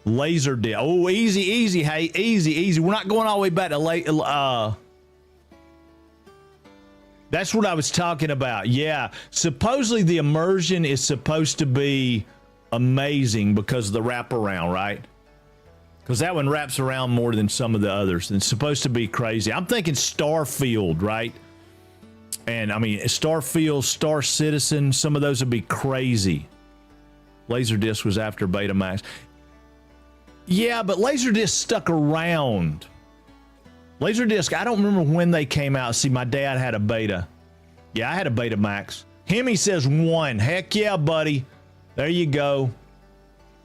Laser disc. Oh, easy. Hey, easy. We're not going all the way back to that's what I was talking about. Yeah. Supposedly the immersion is supposed to be amazing because of the wraparound, right? Because that one wraps around more than some of the others. It's supposed to be crazy. I'm thinking Starfield, right? And I mean, Starfield, Star Citizen, some of those would be crazy. Laserdisc was after Betamax. Yeah, but Laserdisc stuck around. Laserdisc, I don't remember when they came out. See, my dad had a Beta. Yeah, I had a Betamax. Hemi says 1. Heck yeah, buddy. There you go.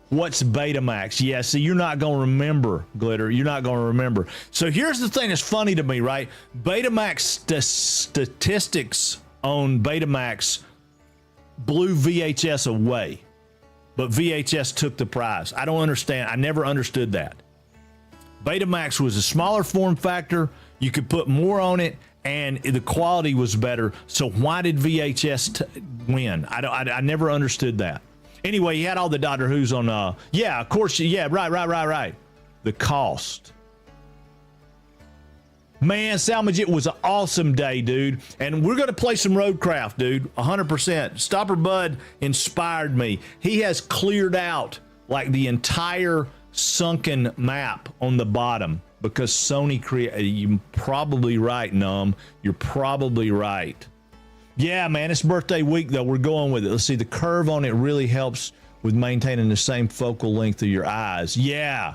What's Betamax? Yeah, see, you're not going to remember, Glitter. You're not going to remember. So here's the thing that's funny to me, right? Betamax statistics on Betamax blew VHS away. But VHS took the prize. I don't understand. I never understood that. Betamax was a smaller form factor. You could put more on it, and the quality was better. So why did VHS win? I never understood that. Anyway, you had all the Doctor Who's on. Yeah, of course. Yeah, right. The cost. Man, Salmage, it was an awesome day, dude. And we're going to play some Roadcraft, dude. 100%. Stopper Bud inspired me. He has cleared out like the entire sunken map on the bottom because Sony created. You're probably right, Numb. You're probably right. Yeah, man, it's birthday week, though. We're going with it. Let's see. The curve on it really helps with maintaining the same focal length of your eyes. Yeah,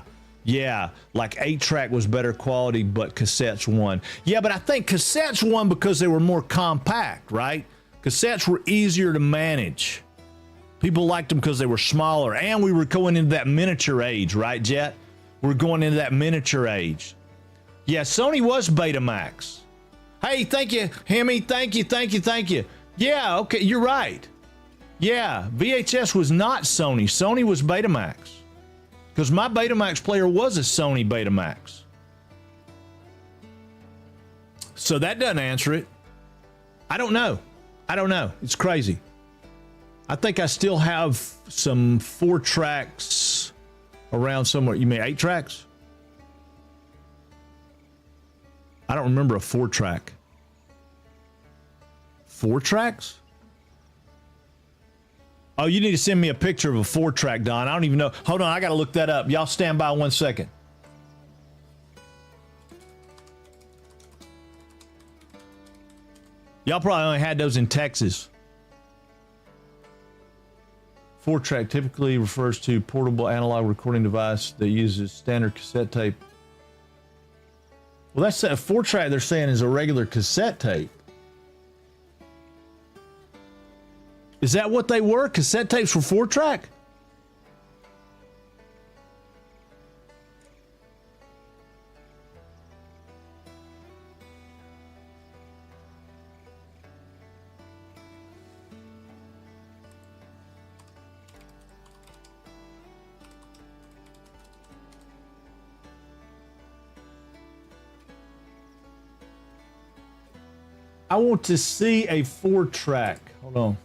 like 8-track was better quality, but cassettes won. Yeah, but I think cassettes won because they were more compact, right? Cassettes were easier to manage. People liked them because they were smaller, and we were going into that miniature age, right, Jet? We're going into that miniature age. Yeah, Sony was Betamax. Hey, thank you, Hemi. Thank you. Yeah, okay, you're right. Yeah, VHS was not Sony. Sony was Betamax. Because my Betamax player was a Sony Betamax. So that doesn't answer it. I don't know. It's crazy. I think I still have some 4 tracks around somewhere. You mean 8 tracks? I don't remember a 4-track. 4 tracks? Oh, you need to send me a picture of a 4-track, Don. I don't even know. Hold on, I got to look that up. Y'all stand by 1 second. Y'all probably only had those in Texas. 4-track typically refers to portable analog recording device that uses standard cassette tape. Well, that's a 4-track they're saying is a regular cassette tape. Is that what they were? Cassette tapes were 4-track? I want to see a 4-track. Hold on.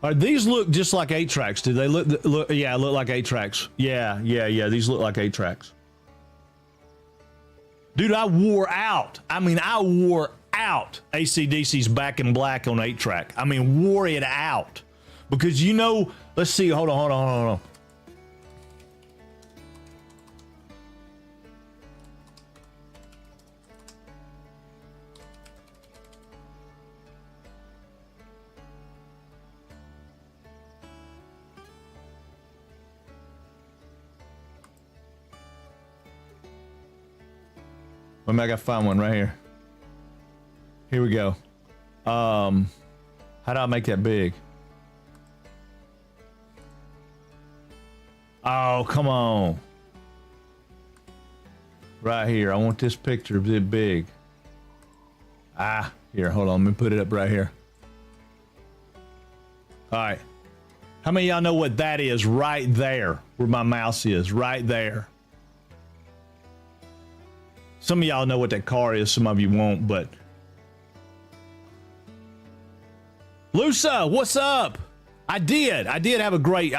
All right, these look just like 8-tracks. Do they look? Yeah, look like 8-tracks. Yeah. These look like 8-tracks. Dude, I wore out. I mean, I wore out AC/DC's Back in Black on 8-track. I mean, wore it out. Because you know, let's see, hold on. I gotta find one right here. Here we go. How do I make that big? Oh, come on. Right here. I want this picture a bit big. Here, hold on. Let me put it up right here. All right. How many of y'all know what that is right there? Where my mouse is, right there. Some of y'all know what that car is, some of you won't, but... Lusa, what's up? I did have a great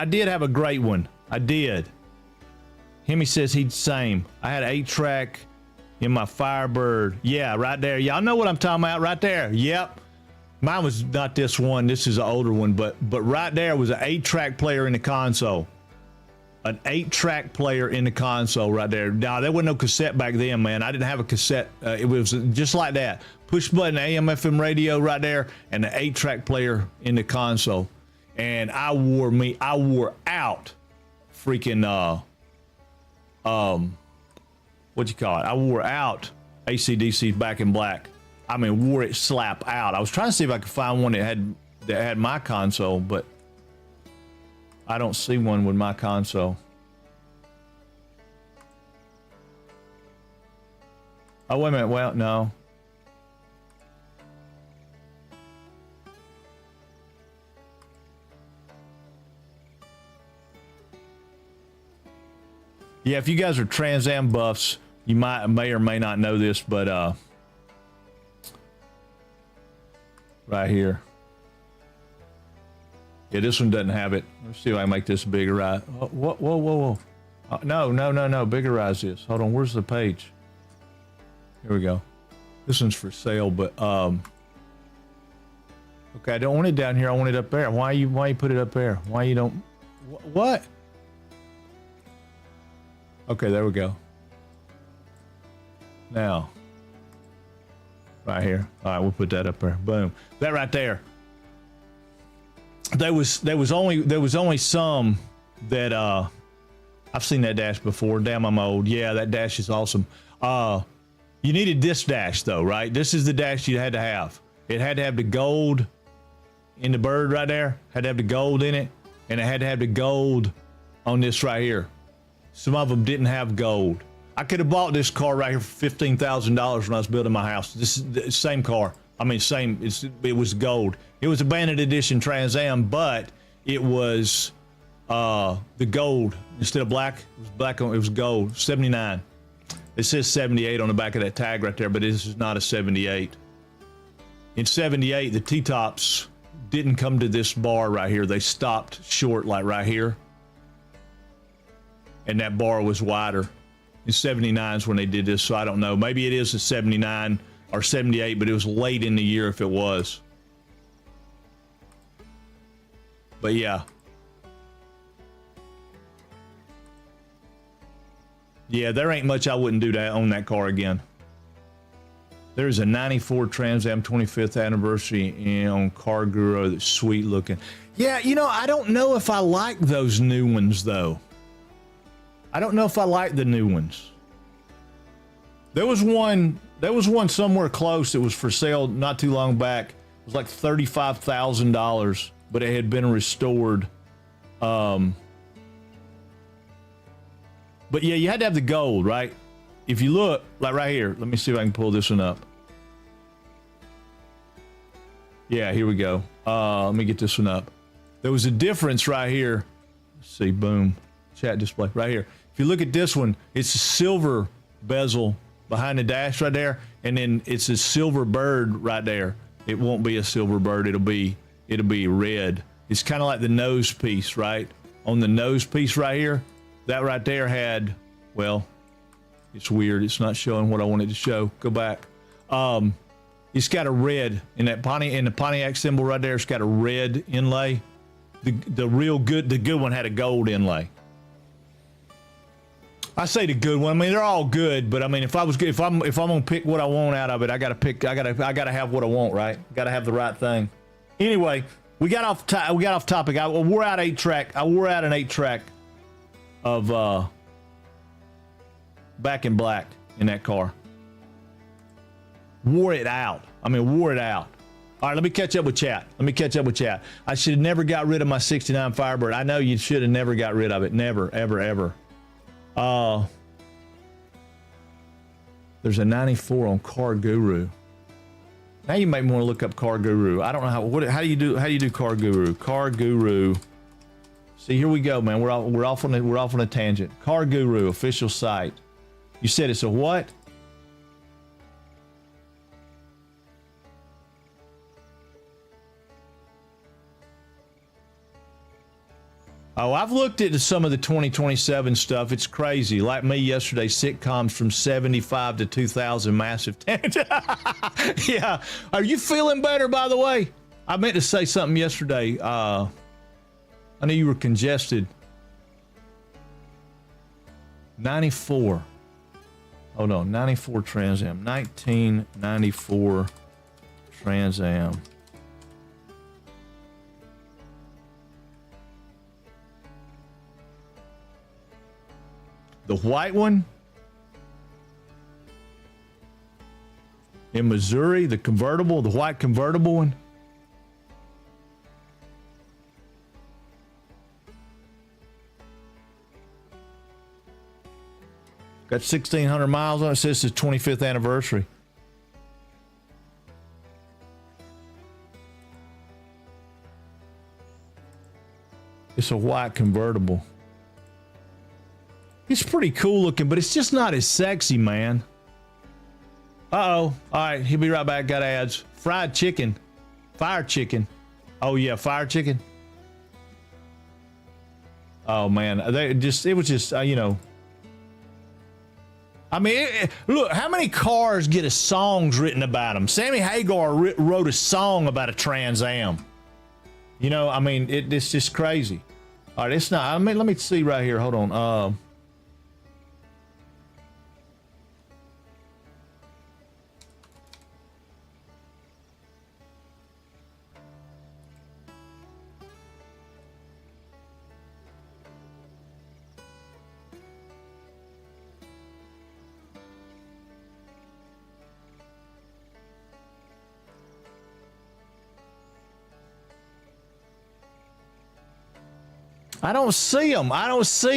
one. I did. Hemi says he's the same. I had an 8-track in my Firebird. Yeah, right there. Y'all know what I'm talking about right there. Yep. Mine was not this one. This is an older one, but right there was an 8-track player in the console. An 8-track player in the console right there. Now, there wasn't no cassette back then, man. I didn't have a cassette. It was just like that. Push button AM FM radio right there and the 8-track player in the console. And I wore out freaking, what you call it? I wore out AC/DC's Back in Black. I mean, wore it slap out. I was trying to see if I could find one that had my console, but I don't see one with my console. Oh, wait a minute. Well, no. Yeah, if you guys are Trans Am buffs, you may or may not know this, but right here. Yeah, this one doesn't have it. Let's see if I can make this bigger. Right? Oh, whoa. No. Biggerize this. Hold on. Where's the page? Here we go. This one's for sale, but okay, I don't want it down here. I want it up there. Why you put it up there? Why you don't? What? Okay, there we go. Now, right here. All right, we'll put that up there. Boom. That right there. There was only some that I've seen that dash before. Damn, I'm old. Yeah, that dash is awesome. You needed this dash though, right? This is the dash you had to have. It had to have the gold in the bird right there. Had to have the gold in it, and it had to have the gold on this right here. Some of them didn't have gold. I could have bought this car right here for $15,000 when I was building my house. This is the same car. I mean, same. It was gold. It was a Bandit Edition Trans Am, but it was the gold instead of black. It was black. It was gold. 79. It says 78 on the back of that tag right there, but this is not a 78. In 78, the T-tops didn't come to this bar right here. They stopped short, like right here, and that bar was wider. In 79 is when they did this, so I don't know. Maybe it is a 79 or 78, but it was late in the year if it was. But yeah. Yeah, there ain't much I wouldn't do to own that car again. There's a 94 Trans Am 25th anniversary on Car Guru that's sweet looking. Yeah, you know, I don't know if I like those new ones though. I don't know if I like the new ones. There was one somewhere close that was for sale not too long back. It was like $35,000, but it had been restored. But yeah, you had to have the gold, right? If you look, like right here, let me see if I can pull this one up. Yeah, here we go. Let me get this one up. there was a difference right here. Let's see, boom, chat display right here. If you look at this one, it's a silver bezel behind the dash right there, and then it's a silver bird right there. It won't be a silver bird. It'll be red. It's kind of like the nose piece, right? On the nose piece right here, that right there had, well, it's weird. It's not showing what I wanted to show. Go back. It's got a red in that the Pontiac symbol right there. It's got a red inlay. The good one had a gold inlay. I say the good one. I mean, they're all good, but I mean, if I'm gonna pick what I want out of it, I gotta have what I want, right? Gotta have the right thing. Anyway, we got off topic. I wore out an 8-track of Back in Black in that car. Wore it out. All right, let me catch up with chat. I should have never got rid of my 69 Firebird. I know you should have never got rid of it. Never, ever, ever. There's a 94 on Car Guru. Now you might want to look up Car Guru. I don't know how do you do Car Guru? Car Guru. See, here we go, man. We're off on a tangent. Car Guru official site. You said it's a what? Oh, I've looked at some of the 2027 stuff. It's crazy. Like me yesterday, sitcoms from 75 to 2000, massive tangent. Yeah. Are you feeling better, by the way? I meant to say something yesterday. I knew you were congested. 94. Hold on. 94 Trans Am. 1994 Trans Am. The white one in Missouri, the white convertible one. Got 1,600 miles on it. It says it's 25th anniversary. It's a white convertible. It's pretty cool looking, but it's just not as sexy, man. Uh-oh. All right, he'll be right back. Got ads. Fried chicken. Fire chicken. Oh, yeah, fire chicken. Oh, man. It was just, you know. I mean, look, how many cars get songs written about them? Sammy Hagar wrote a song about a Trans Am. You know, I mean, it's just crazy. All right, it's not. I mean, let me see right here. Hold on. I don't see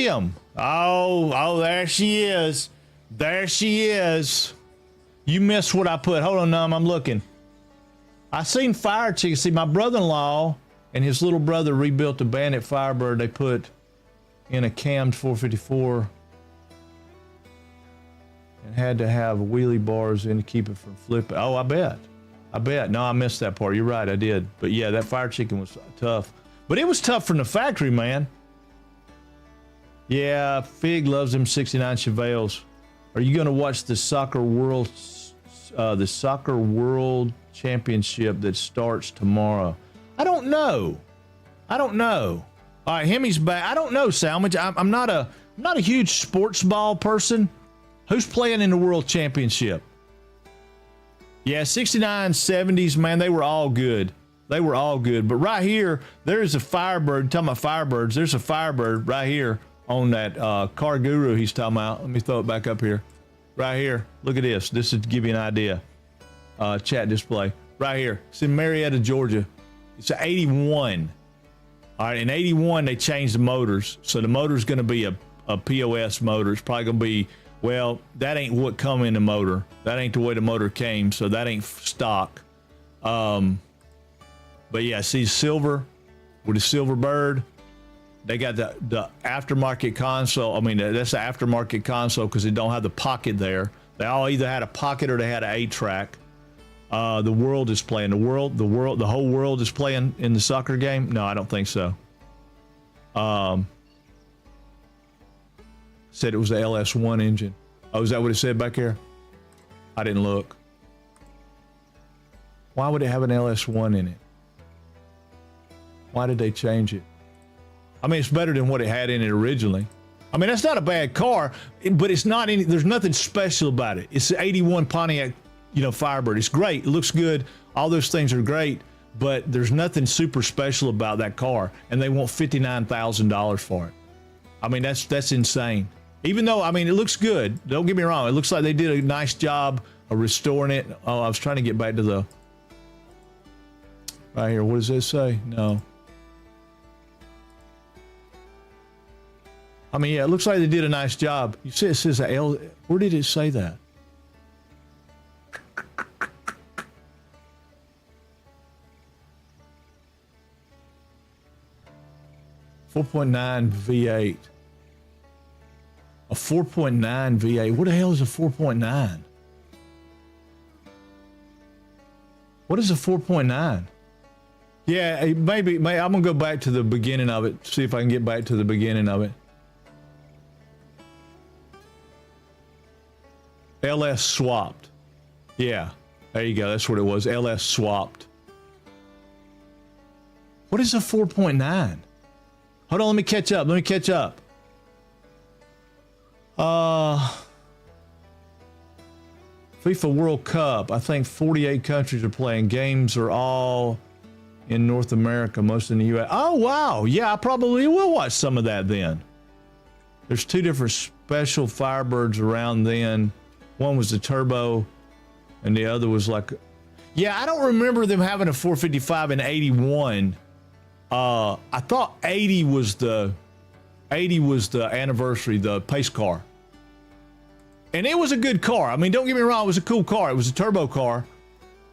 him. Oh, there she is. You missed what I put. Hold on, Num, I'm looking. I seen Fire Chicken. See, my brother-in-law and his little brother rebuilt the Bandit Firebird. They put in a cammed 454 and had to have wheelie bars in to keep it from flipping. Oh, I bet. No, I missed that part. You're right, I did. But yeah, that Fire Chicken was tough. But it was tough from the factory, man. Yeah, Fig loves them 69 Chevelles. Are you going to watch the Soccer World Championship that starts tomorrow? I don't know. All right, Hemi's back. I don't know, Salmage. I'm not a huge sports ball person. Who's playing in the World Championship? Yeah, 69, 70s, man, they were all good. But right here, there's a Firebird. Talking about Firebirds, there's a Firebird right here on that Car Guru he's talking about. Let me throw it back up here. Right here. Look at this. This is to give you an idea. Chat display. Right here. It's in Marietta, Georgia. It's an 81. All right, in 81, they changed the motors. So the motor's going to be a POS motor. It's probably going to be, well, that ain't what come in the motor. That ain't the way the motor came, so that ain't stock. But yeah, see, silver with a silver bird. They got the aftermarket console. I mean, that's the aftermarket console because they don't have the pocket there. They all either had a pocket or they had an 8-track. The world is playing. The whole world is playing in the soccer game. No, I don't think so. Said it was the LS1 engine. Oh, is that what it said back here? I didn't look. Why would it have an LS1 in it? Why did they change it? I mean, it's better than what it had in it originally. I mean, that's not a bad car, but it's not any, there's nothing special about it. It's the 81 Pontiac, Firebird. It's great. It looks good. All those things are great, but there's nothing super special about that car. And they want $59,000 for it. I mean, that's insane. Even though, I mean, it looks good. Don't get me wrong. It looks like they did a nice job of restoring it. Oh, I was trying to get back to the, right here. What does this say? No. I mean, yeah, it looks like they did a nice job. You see, it says a L. Where did it say that? .9 V8. A 4.9 V8. What the hell is a 4.9? What is a 4.9? Yeah, maybe I'm gonna go back to the beginning of it. See if I can get back to the beginning of it. LS swapped. Yeah, there you go. That's what it was. LS swapped. What is a 4.9? Hold on, let me catch up. FIFA World Cup. I think 48 countries are playing. Games are all in North America, most in the US. Oh, wow. Yeah, I probably will watch some of that then. There's two different special Firebirds around then. One was the turbo, and the other was like, yeah, I don't remember them having a 455 in 81. I thought 80 was the anniversary, the pace car. And it was a good car. I mean, don't get me wrong, it was a cool car. It was a turbo car.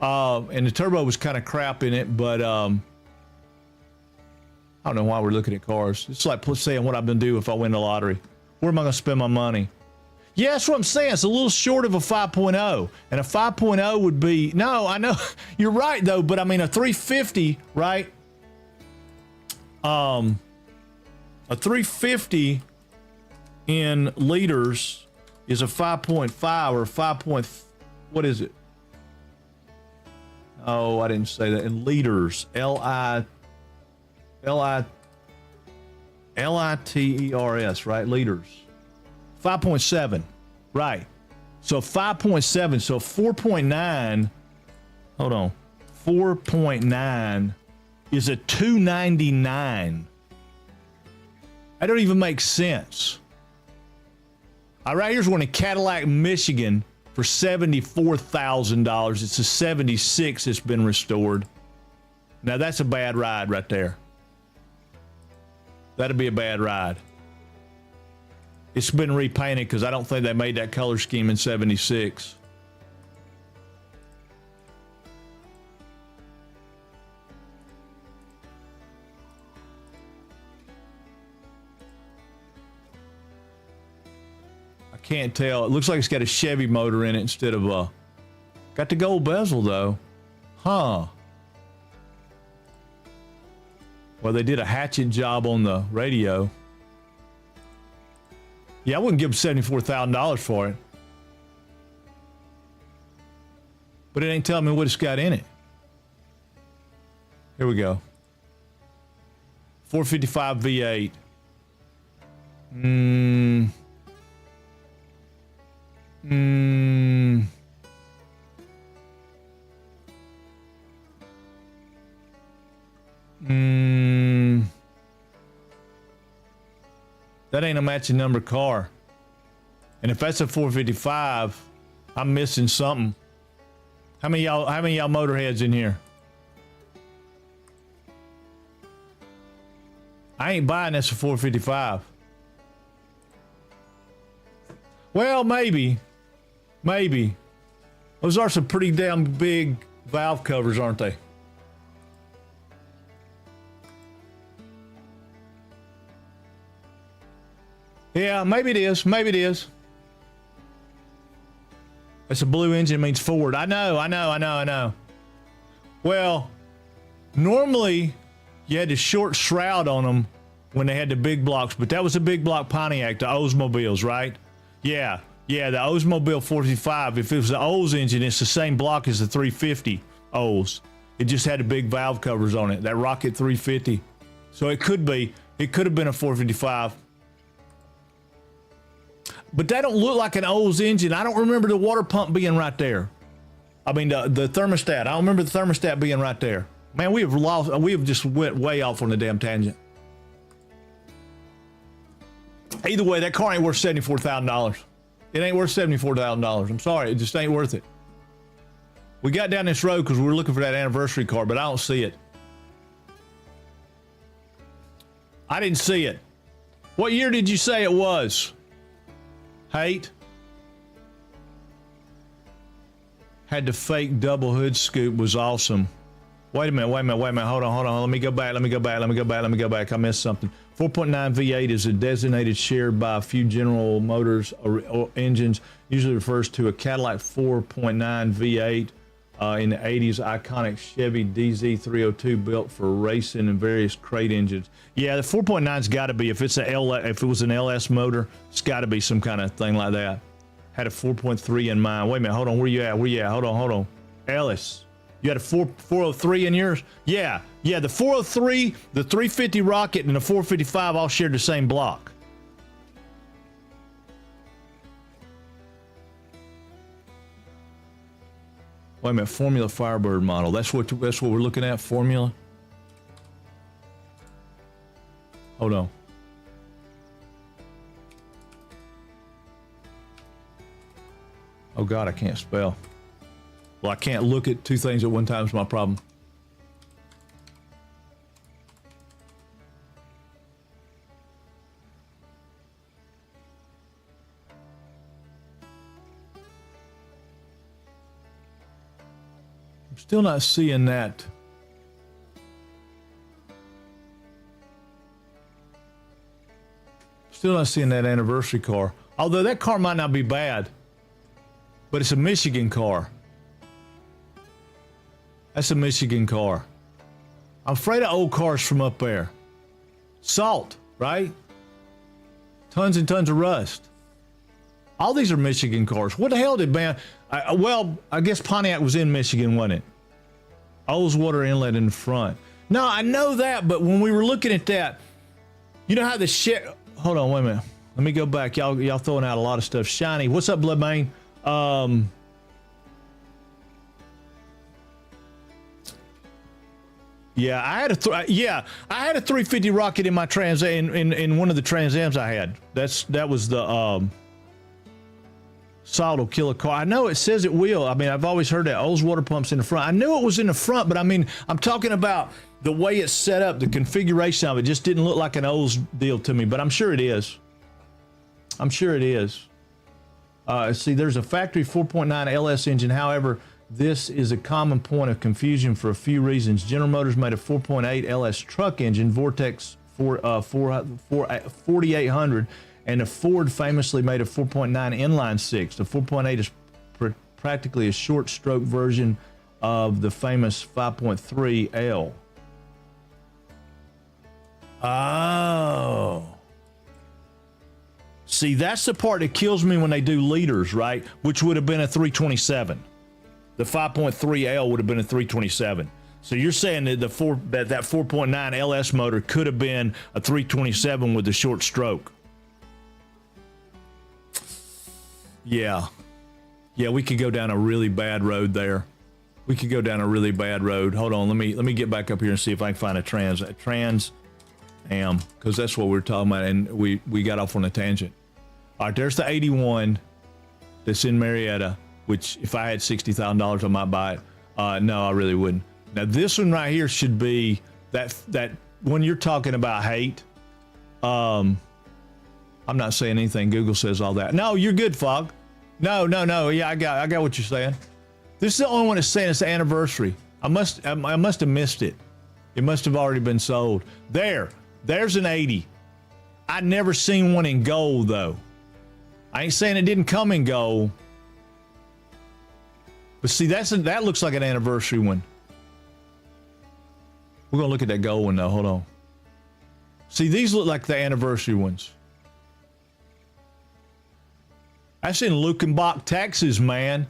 And the turbo was kind of crap in it, but I don't know why we're looking at cars. It's like saying what I'm going to do if I win the lottery. Where am I going to spend my money? Yeah, that's what I'm saying. It's a little short of a 5.0. And a 5.0 would be, no, I know, you're right though, but I mean a 350, right? A 350 in liters is a 5.5 or 5. What is it? Oh, I didn't say that. In liters, L-I-T-E-R-S, right? Liters. 5.7, right. So 5.7, so 4.9, hold on. 4.9 is a 299. That don't even make sense. All right, here's one in Cadillac, Michigan for $74,000. It's a 76 that's been restored. Now that's a bad ride right there. That'd be a bad ride. It's been repainted because I don't think they made that color scheme in 76. I can't tell. It looks like it's got a Chevy motor in it instead of a... Got the gold bezel though. Huh. Well, they did a hatchet job on the radio. Yeah, I wouldn't give them $74,000 for it. But it ain't telling me what it's got in it. Here we go. 455 V8. That ain't a matching number car. And if that's a 455, I'm missing something. How many y'all motorheads in here? I ain't buying this for 455. Well, maybe. Maybe. Those are some pretty damn big valve covers, aren't they? Yeah, maybe it is. Maybe it is. It's a blue engine, means Ford. I know. Well, normally you had the short shroud on them when they had the big blocks, but that was a big block Pontiac, the Oldsmobiles, right? Yeah, the Oldsmobile 455. If it was the Olds engine, it's the same block as the 350 Olds. It just had the big valve covers on it, that Rocket 350. So it could have been a 455. But that don't look like an Olds engine. I don't remember the water pump being right there. I mean, the thermostat. I don't remember the thermostat being right there. Man, we have just went way off on the damn tangent. Either way, that car ain't worth $74,000. It ain't worth $74,000. I'm sorry, it just ain't worth it. We got down this road because we were looking for that anniversary car, but I don't see it. I didn't see it. What year did you say it was? Hate? Had the fake double hood scoop, was awesome. Wait a minute. Hold on. Let me go back. I missed something. 4.9 V8 is a designated shared by a few General Motors or engines. Usually refers to a Cadillac 4.9 V8 in the 80s iconic Chevy DZ302 built for racing and various crate engines. Yeah, the 4.9's got to be, if it was an LS motor, it's got to be some kind of thing like that. Had a 4.3 in mind. Wait a minute, hold on, where you at? Hold on. Ellis, you had a 403 in yours? Yeah, the 403, the 350 Rocket, and the 455 all shared the same block. Wait a minute, Formula Firebird model. That's what we're looking at, Formula. Hold on. Oh God, I can't spell. Well, I can't look at two things at one time is my problem. I'm still not seeing that. Still not seeing that anniversary car. Although that car might not be bad, but it's a Michigan car. That's a Michigan car. I'm afraid of old cars from up there. Salt, right? Tons and tons of rust. All these are Michigan cars. What the hell did I guess Pontiac was in Michigan, wasn't it? Oldswater Inlet in the front. No, I know that, but when we were looking at that, you know how the shit. Hold on, wait a minute. Let me go back. Y'all throwing out a lot of stuff. Shiny. What's up, Bloodmane? Yeah, I had a 350 Rocket in my Trans in one of the Trans Ams I had. That was the Salt will kill a car. I know it says it will. I mean, I've always heard that Olds water pumps in the front. I knew it was in the front, but I mean, I'm talking about the way it's set up, the configuration of it just didn't look like an Olds deal to me, but I'm sure it is. See, there's a factory 4.9 LS engine. However, this is a common point of confusion for a few reasons. General Motors made a 4.8 LS truck engine, Vortex 4800, and the Ford famously made a 4.9 inline six. The 4.8 is practically a short stroke version of the famous 5.3 L. Oh. See, that's the part that kills me when they do liters, right? Which would have been a 327. The 5.3 L would have been a 327. So you're saying that that 4.9 LS motor could have been a 327 with a short stroke. Yeah, we could go down a really bad road there. Hold on, let me get back up here and see if I can find a Trans Am, because that's what we're talking about, and we got off on a tangent. All right, there's the 81 that's in Marietta, which if I had $60,000, I might buy it. No, I really wouldn't. Now this one right here should be that when you're talking about hate. I'm not saying anything. Google says all that. No, you're good, Fog. No. Yeah, I got what you're saying. This is the only one that's saying it's the anniversary. I must have missed it. It must have already been sold. There's an 80. I never seen one in gold though. I ain't saying it didn't come in gold. But see, that looks like an anniversary one. We're gonna look at that gold one though. Hold on. See, these look like the anniversary ones. That's in Lukenbach, Texas, man.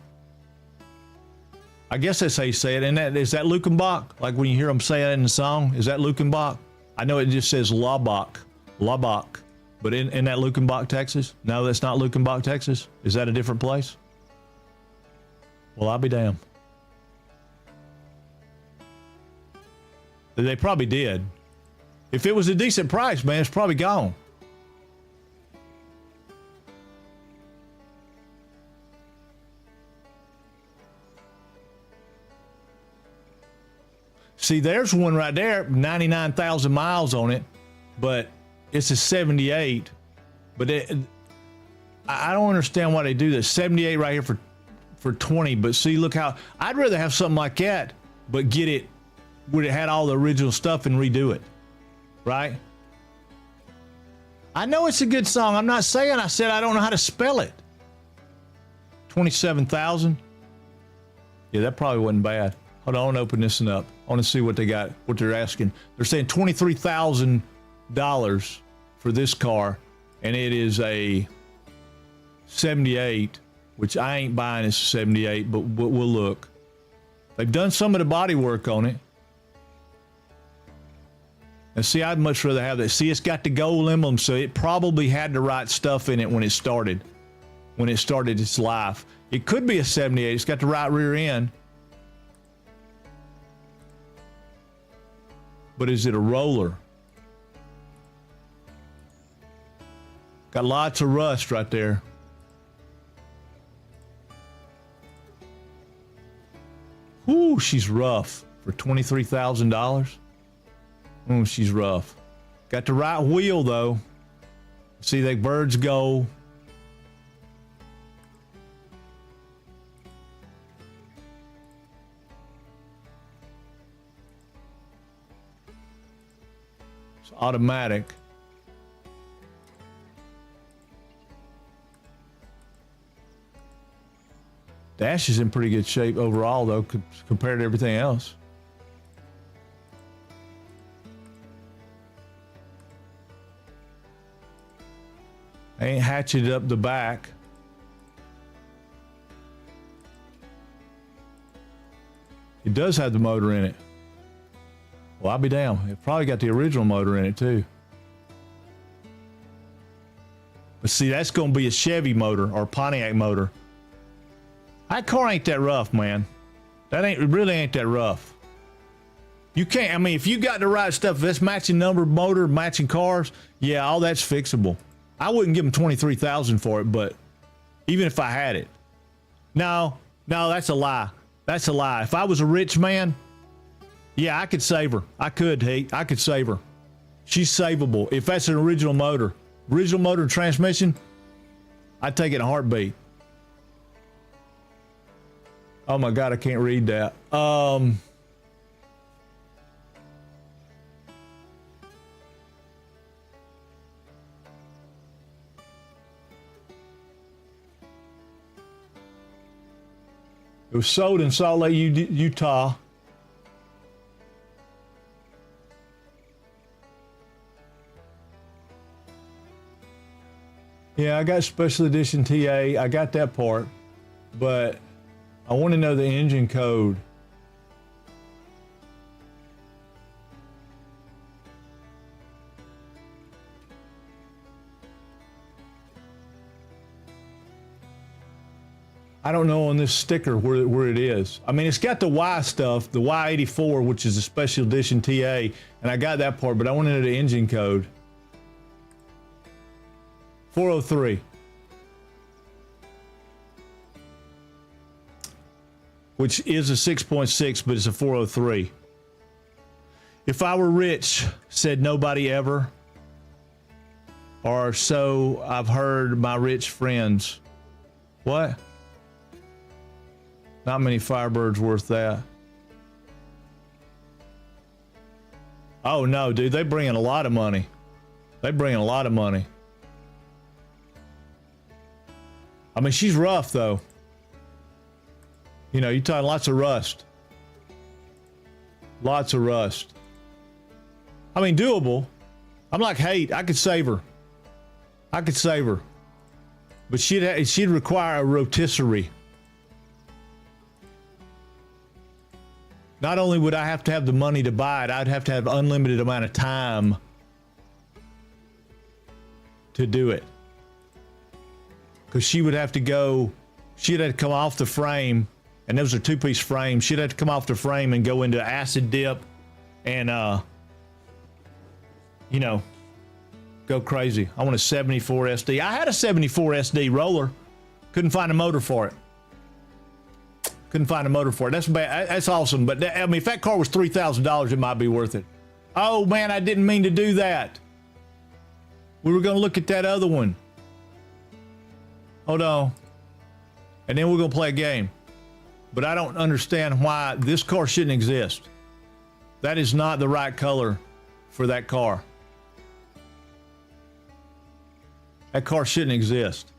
I guess that's how you say it. And is that Lukenbach? Like when you hear them say it in the song, is that Lukenbach? I know it just says Labach, but in that Lukenbach, Texas? No, that's not Lukenbach, Texas. Is that a different place? Well, I'll be damned. They probably did. If it was a decent price, man, it's probably gone. See, there's one right there, 99,000 miles on it, but it's a 78. But I don't understand why they do this. 78 right here for 20. But see, look how I'd rather have something like that, but get it where it had all the original stuff and redo it, right? I know it's a good song. I'm not saying I said I don't know how to spell it. 27,000. Yeah, that probably wasn't bad. Hold on, I want to open this one up. I want to see what they got, what they're asking. They're saying $23,000 for this car, and it is a 78, which I ain't buying this 78, but we'll look. They've done some of the body work on it. And see, I'd much rather have that. See, it's got the gold emblem, so it probably had the right stuff in it when it started its life. It could be a 78. It's got the right rear end. But is it a roller? Got lots of rust right there. Whoo, she's rough for $23,000. Oh, she's rough. Got the right wheel though. See, the birds go. It's automatic. Dash is in pretty good shape overall though, compared to everything else. Ain't hatcheted up the back. It does have the motor in it. Well, I'll be damned. It probably got the original motor in it too. But see, that's going to be a Chevy motor or Pontiac motor. That car ain't that rough, man. It really ain't that rough. You can't, I mean, if you got the right stuff, if that's matching number, motor, matching cars, yeah, all that's fixable. I wouldn't give them $23,000 for it, but even if I had it. No, that's a lie. That's a lie. If I was a rich man, yeah, I could save her. I could save her. She's savable. If that's an original motor and transmission, I'd take it in a heartbeat. Oh my God, I can't read that. It was sold in Salt Lake, Utah. Yeah, I got special edition TA. I got that part, but I want to know the engine code. I don't know on this sticker where it is. I mean, it's got the Y stuff, the Y84, which is a special edition TA, and I got that part, but I want to know the engine code. 403. Which is a 6.6, but it's a 403. If I were rich, said nobody ever, or so I've heard my rich friends. What? Not many Firebirds worth that. Oh no, dude, they bring in a lot of money. They bring in a lot of money. I mean, she's rough though. You know, you're talking lots of rust. Lots of rust. I mean, doable. I'm like, hate. I could save her. I could save her. But she'd require a rotisserie. Not only would I have to have the money to buy it, I'd have to have unlimited amount of time to do it. Because she would have to go, she'd have to come off the frame, and those are two-piece frames. She'd have to come off the frame and go into acid dip and, you know, go crazy. I want a 74 SD. I had a 74 SD roller. Couldn't find a motor for it. Couldn't find a motor for it. That's bad. That's awesome. But I mean, if that car was $3,000, it might be worth it. Oh man, I didn't mean to do that. We were going to look at that other one. Hold on. And then we're going to play a game. But I don't understand why this car shouldn't exist. That is not the right color for that car. That car shouldn't exist.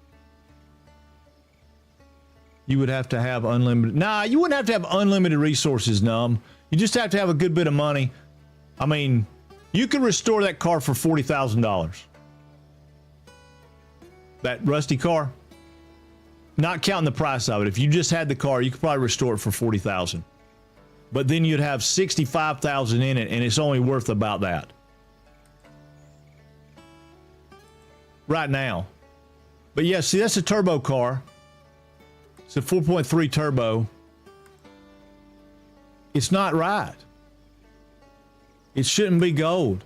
You would have to have unlimited. Nah, you wouldn't have to have unlimited resources, Numb. You just have to have a good bit of money. I mean, you could restore that car for $40,000. That rusty car, not counting the price of it. If you just had the car, you could probably restore it for $40,000. But then you'd have $65,000 in it, and it's only worth about that right now. But yeah, see, that's a turbo car. It's a 4.3 turbo. It's not right. It shouldn't be gold.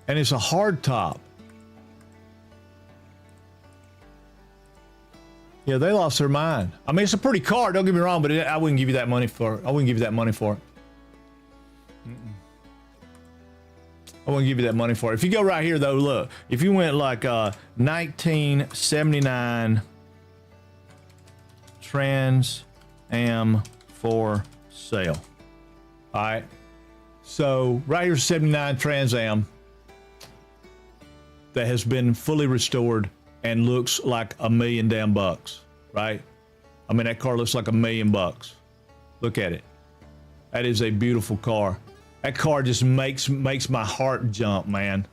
And it's a hard top. Yeah, they lost their mind. I mean, it's a pretty car, don't get me wrong, but I wouldn't give you that money for it. I wouldn't give you that money for it. I wouldn't give you that money for it. If you go right here, though, look. If you went like 1979 Trans Am for sale. All right. So right here's 79 Trans Am that has been fully restored and looks like $1 million damn bucks, right? I mean, that car looks like $1 million bucks. Look at it. That is a beautiful car. That car just makes my heart jump, man.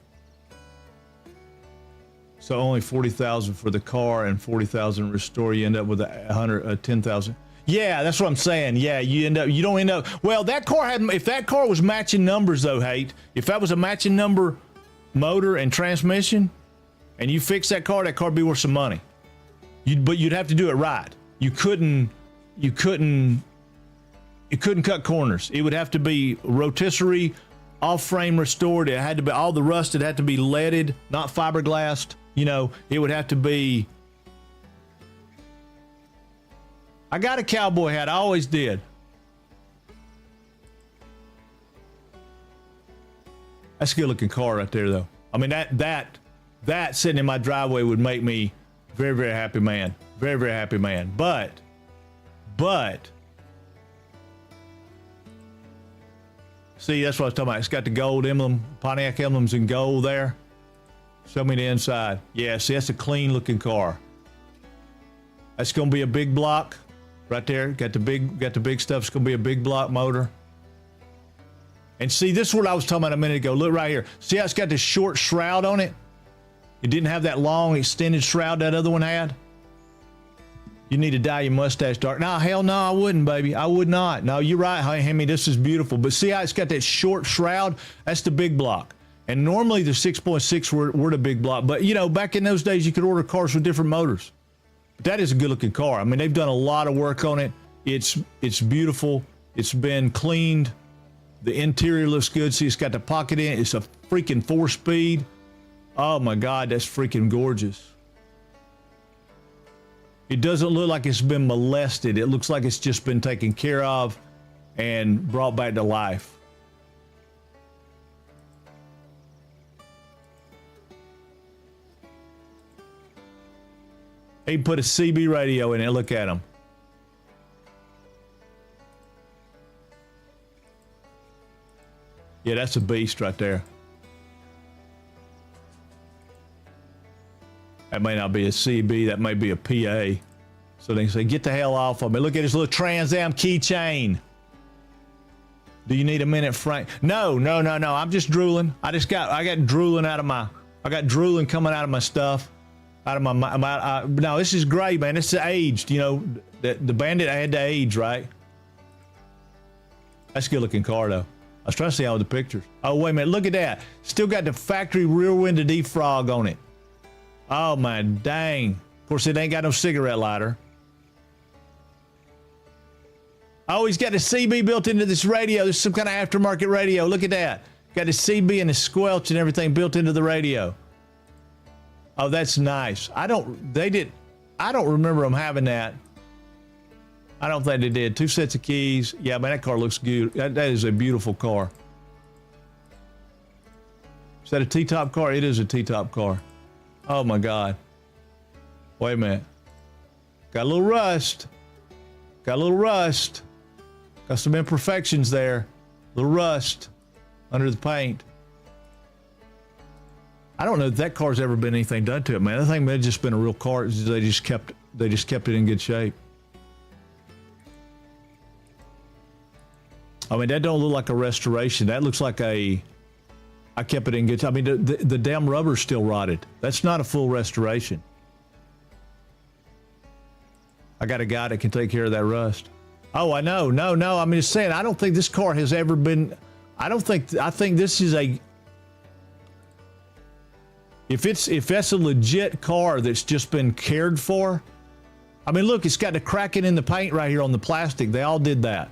So only $40,000 for the car and $40,000 restore. You end up with $10,000. Yeah, that's what I'm saying. Yeah, you don't end up. Well, that car had. If that car was matching numbers, though, Hate. If that was a matching number motor and transmission, and you fix that car, that'd be worth some money. But you'd have to do it right. You couldn't cut corners. It would have to be rotisserie, off-frame restored. It had to be all the rust. It had to be leaded, not fiberglassed. You know, it would have to be. I got a cowboy hat. I always did. That's a good-looking car right there, though. I mean, that sitting in my driveway would make me very, very happy man. Very, very happy man. But. See, that's what I was talking about. It's got the gold emblem, Pontiac emblems in gold there. Show me the inside. Yeah, see, that's a clean looking car. That's gonna be a big block right there. Got the big stuff. It's gonna be a big block motor. And see, this is what I was talking about a minute ago. Look right here. See how it's got this short shroud on it? It didn't have that long extended shroud that other one had. You need to dye your mustache dark. No, hell no, I wouldn't, baby. I would not. No, you're right, Hemi. This is beautiful. But see how it's got that short shroud? That's the big block. And normally the 6.6 were the big block. But, you know, back in those days, you could order cars with different motors. But that is a good-looking car. I mean, they've done a lot of work on it. It's beautiful. It's been cleaned. The interior looks good. See, it's got the pocket in it. It's a freaking 4-speed. Oh, my God, that's freaking gorgeous. It doesn't look like it's been molested. It looks like it's just been taken care of and brought back to life. They put a CB radio in it. Look at them. Yeah, that's a beast right there. That may not be a CB, that may be a PA. So they say, get the hell off of me. Look at this little Trans Am keychain. Do you need a minute, Frank? No. I'm just drooling. I got drooling I got drooling coming out of my stuff. Out of my no, this is gray, man. This is aged, you know. The Bandit, I had to age, right? That's a good looking car though. I was trying to see all the pictures. Oh, wait a minute, look at that. Still got the factory rear window defrog on it. Oh my dang. Of course, it ain't got no cigarette lighter. Oh, he's got a CB built into this radio. There's some kind of aftermarket radio. Look at that. Got the CB and the squelch and everything built into the radio. Oh, that's nice. I don't remember them having that. I don't think they did. 2 sets of keys. Yeah, man, that car looks good. That is a beautiful car. Is that a T-top car? It is a T-top car. Oh my God. Wait a minute. Got a little rust. Got a little rust. Got some imperfections there. Little rust under the paint. I don't know if that car's ever been anything done to it, man. I think it may have just been a real car. They just kept it in good shape. I mean, that don't look like a restoration. That looks like I kept it in good. I mean, the damn rubber's still rotted. That's not a full restoration. I got a guy that can take care of that rust. Oh, I know. No. I'm just saying, I don't think this car has ever been, I think this is a, if that's a legit car that's just been cared for. I mean, look, it's got the cracking in the paint right here on the plastic. They all did that.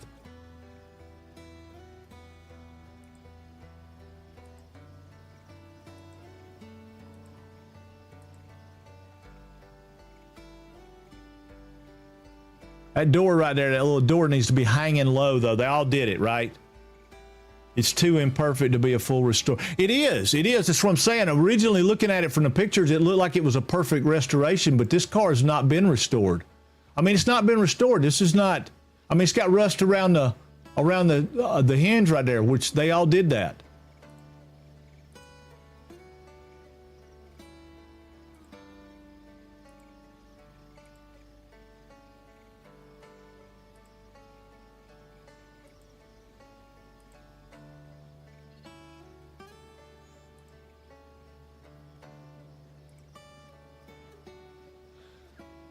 That door right there, that little door needs to be hanging low, though. They all did it, right? It's too imperfect to be a full restore. It is. That's what I'm saying. Originally, looking at it from the pictures, it looked like it was a perfect restoration, but this car has not been restored. I mean, it's not been restored. This is not. I mean, it's got rust around the hinge right there, which they all did that.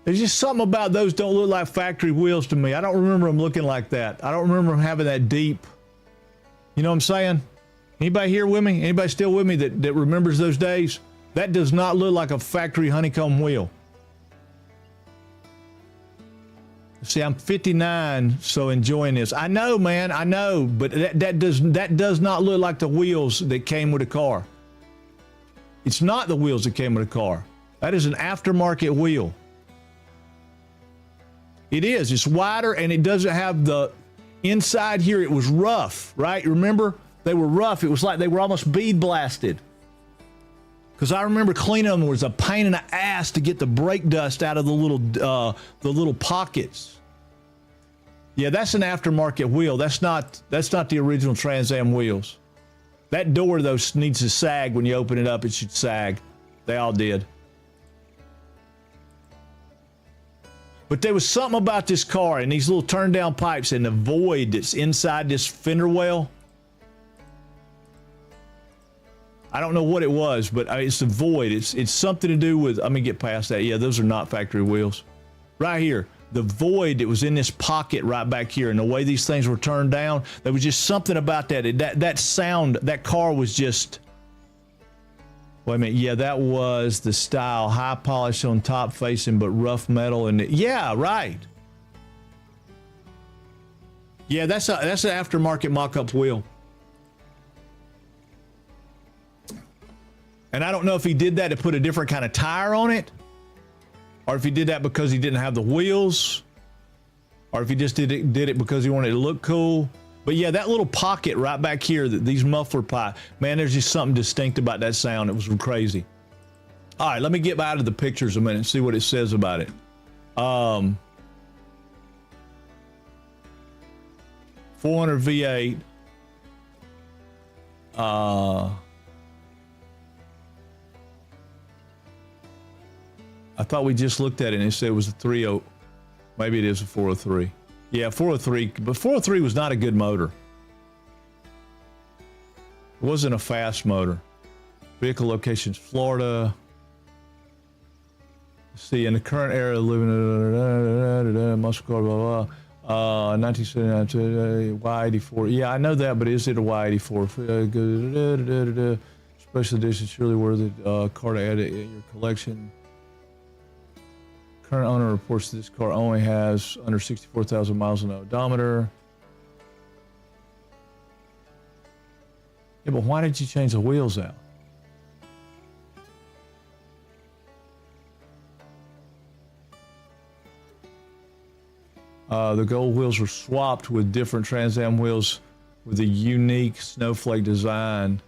There's just something about those don't look like factory wheels to me. I don't remember them looking like that. I don't remember them having that deep. You know what I'm saying? Anybody here with me? Anybody still with me that remembers those days? That does not look like a factory honeycomb wheel. See, I'm 59, so enjoying this. I know, man, I know, but that does not look like the wheels that came with a car. It's not the wheels that came with a car. That is an aftermarket wheel. It is. It's wider, and it doesn't have the inside here. It was rough, right? Remember? They were rough. It was like they were almost bead blasted. Because I remember cleaning them. It was a pain in the ass to get the brake dust out of the little pockets. Yeah, that's an aftermarket wheel. That's not the original Trans Am wheels. That door, though, needs to sag when you open it up. It should sag. They all did. But there was something about this car and these little turn down pipes and the void that's inside this fender well. I don't know what it was, but it's the void. It's something to do with, let me get past that. Yeah, those are not factory wheels. Right here, the void that was in this pocket right back here and the way these things were turned down, there was just something about that. That sound, that car was just, wait a minute. Yeah, that was the style. High polish on top facing, but rough metal. And yeah, right. Yeah, that's an aftermarket mock-up wheel. And I don't know if he did that to put a different kind of tire on it, or if he did that because he didn't have the wheels, or if he just did it because he wanted it to look cool. But yeah, that little pocket right back here, these muffler pipes, man, there's just something distinct about that sound. It was crazy. All right, let me get out of the pictures a minute and see what it says about it. 400 V8. I thought we just looked at it and it said it was a 3.0. Maybe it is a 403. Yeah, 403. But 403 was not a good motor. It wasn't a fast motor. Vehicle locations, Florida. Let's see, in the current era, living muscle car, blah, blah. 1979 Y84. Yeah, I know that, but is it a Y84? Special edition, surely worth it. Car to add it in your collection. Current owner reports this car only has under 64,000 miles on the odometer. Yeah, but why did you change the wheels out? The gold wheels were swapped with different Trans Am wheels with a unique snowflake design.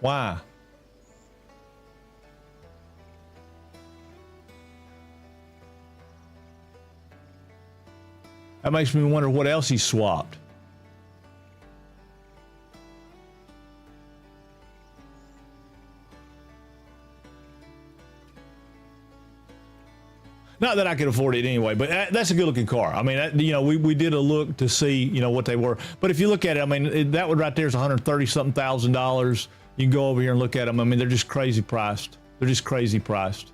Why? That makes me wonder what else he swapped. Not that I could afford it anyway, but that's a good looking car. I mean, you know, we did a look to see, you know, what they were. But if you look at it, I mean, that one right there is $130-something thousand. You can go over here and look at them. I mean, they're just crazy priced. They're just crazy priced.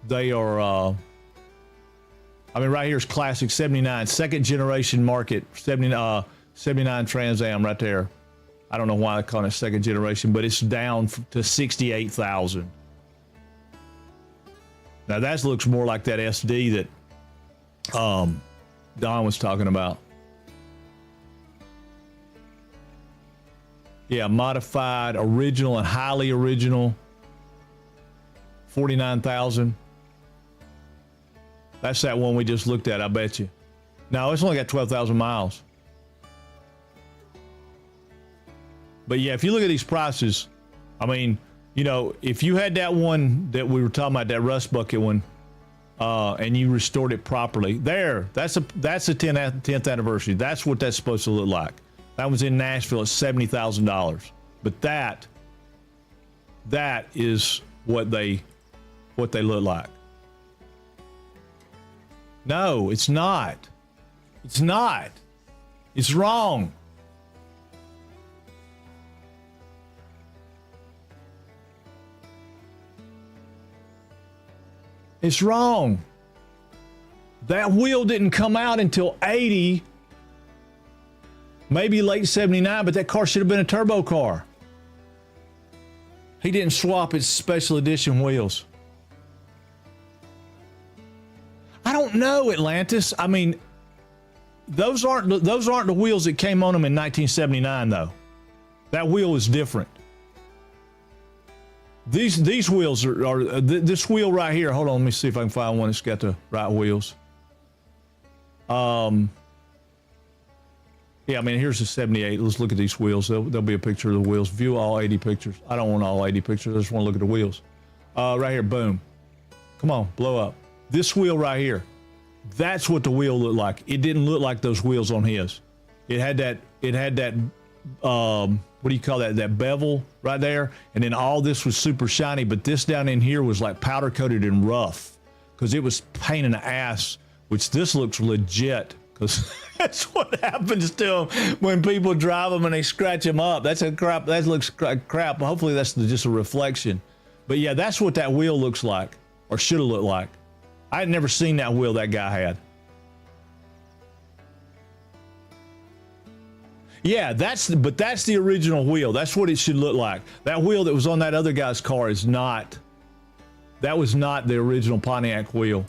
They are, I mean, right here is classic 79, second generation market, 79 Trans Am right there. I don't know why I call it second generation, but it's down to 68,000. Now that looks more like that SD that Don was talking about. Yeah, modified, original, and highly original. 49,000. That's that one we just looked at, I bet you. No, it's only got 12,000 miles. But yeah, if you look at these prices, I mean, you know, if you had that one that we were talking about, that rust bucket one, and you restored it properly, that's a 10th anniversary. That's what that's supposed to look like. That was in Nashville at $70,000. But that is what they look like. No, it's not. It's not. It's wrong. It's wrong. That wheel didn't come out until 80, maybe late 79, but that car should have been a turbo car. He didn't swap his special edition wheels. I don't know, Atlantis. I mean, those aren't the wheels that came on them in 1979, though. That wheel is different. These wheels are this wheel right here. Hold on, let me see if I can find one that's got the right wheels. Yeah, I mean, here's the 78. Let's look at these wheels. There'll be a picture of the wheels. View all 80 pictures. I don't want all 80 pictures. I just want to look at the wheels. Right here, boom. Come on, blow up. This wheel right here. That's what the wheel looked like. It didn't look like those wheels on his. It had that what do you call that? That bevel right there. And then all this was super shiny, but this down in here was like powder coated and rough because it was pain in the ass, which this looks legit because that's what happens to them when people drive them and they scratch them up. That's a crap. That looks crap. Hopefully that's just a reflection. But yeah, that's what that wheel looks like or should have looked like. I had never seen that wheel that guy had. Yeah, that's the original wheel. That's what it should look like. That wheel that was on that other guy's car is not. That was not the original Pontiac wheel.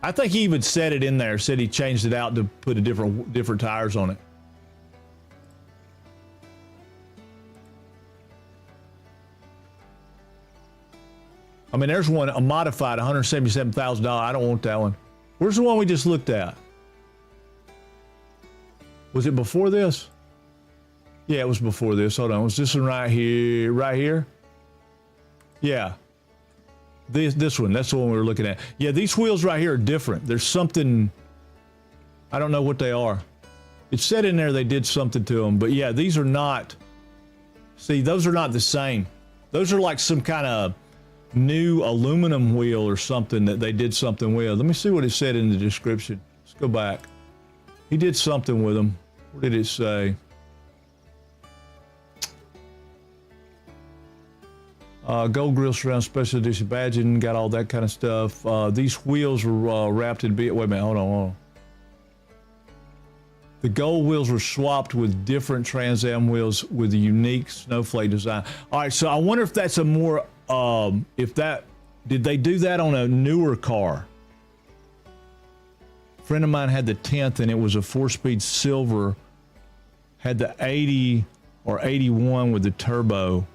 I think he even said it in there. Said he changed it out to put a different tires on it. I mean, there's one, a modified $177,000. I don't want that one. Where's the one we just looked at? Was it before this? Yeah, it was before this. Hold on. Was this one right here? Right here? Yeah. This one. That's the one we were looking at. Yeah, these wheels right here are different. There's something. I don't know what they are. It said in there they did something to them, but yeah, these are not. See, those are not the same. Those are like some kind of new aluminum wheel or something that they did something with. Let me see what it said in the description. Let's go back. He did something with them. What did it say? Gold grill surround special edition badging, got all that kind of stuff. These wheels were wrapped in wait a minute, hold on. The gold wheels were swapped with different Trans Am wheels with a unique snowflake design. All right, so I wonder if that's a more, did they do that on a newer car? A friend of mine had the 10th and it was a 4-speed silver, had the 80 or 81 with the turbo.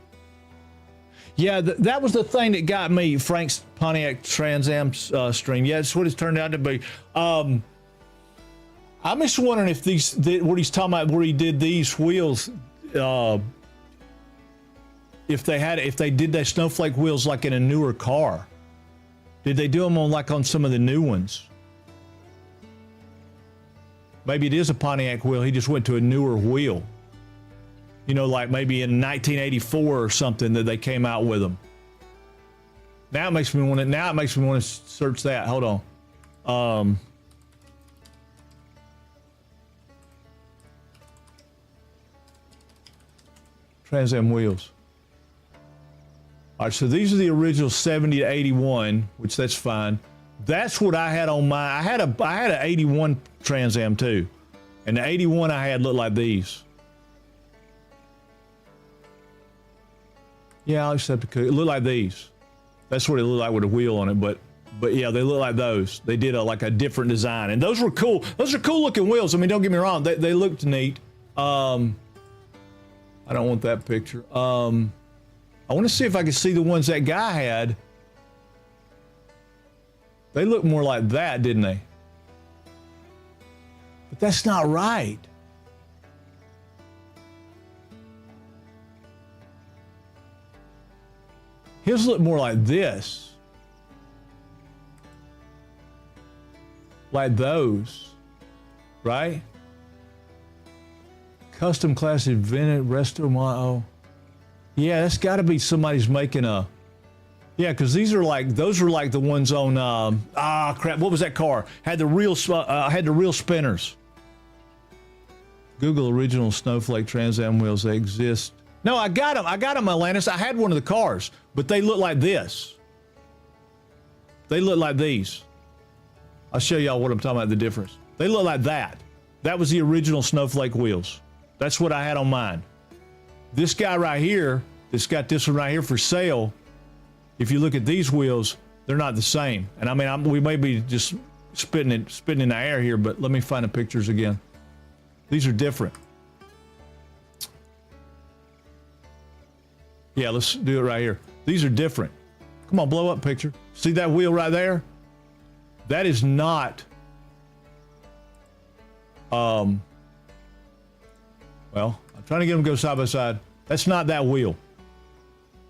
Yeah, that was the thing that got me, Frank's Pontiac Trans Am stream. Yeah, that's what it's turned out to be. I'm just wondering if what he's talking about, where he did these wheels, if they did their snowflake wheels like in a newer car. Did they do them on some of the new ones? Maybe it is a Pontiac wheel. He just went to a newer wheel. You know, like maybe in 1984 or something that they came out with them. Now it makes me want to search that. Hold on. Trans Am wheels. All right, so these are the original 70 to 81, which that's fine. That's what I had on my. I had an 81 Trans Am too, and the 81 I had looked like these. Yeah, I'll accept it. It looked like these. That's what it looked like with a wheel on it, but yeah, they look like those. They did like a different design, and those were cool. Those are cool looking wheels. I mean, don't get me wrong. They looked neat. I don't want that picture. I want to see if I can see the ones that guy had. They look more like that, didn't they? But that's not right. His look more like this. Like those, right? Custom class invented resto model. Yeah, that's got to be somebody's making a. Yeah, because those are like the ones on. Crap! What was that car? Had the real spinners. Google original snowflake Trans Am wheels. They exist. No, I got them. Atlantis. I had one of the cars, but they look like this. They look like these. I'll show y'all what I'm talking about. The difference. They look like that. That was the original snowflake wheels. That's what I had on mine. This guy right here, that's got this one right here for sale. If you look at these wheels, they're not the same. And I mean, we may be just spitting in the air here, but let me find the pictures again. These are different. Yeah, let's do it right here. These are different. Come on, blow up picture. See that wheel right there? That is not. Well, I'm trying to get them to go side by side. That's not that wheel.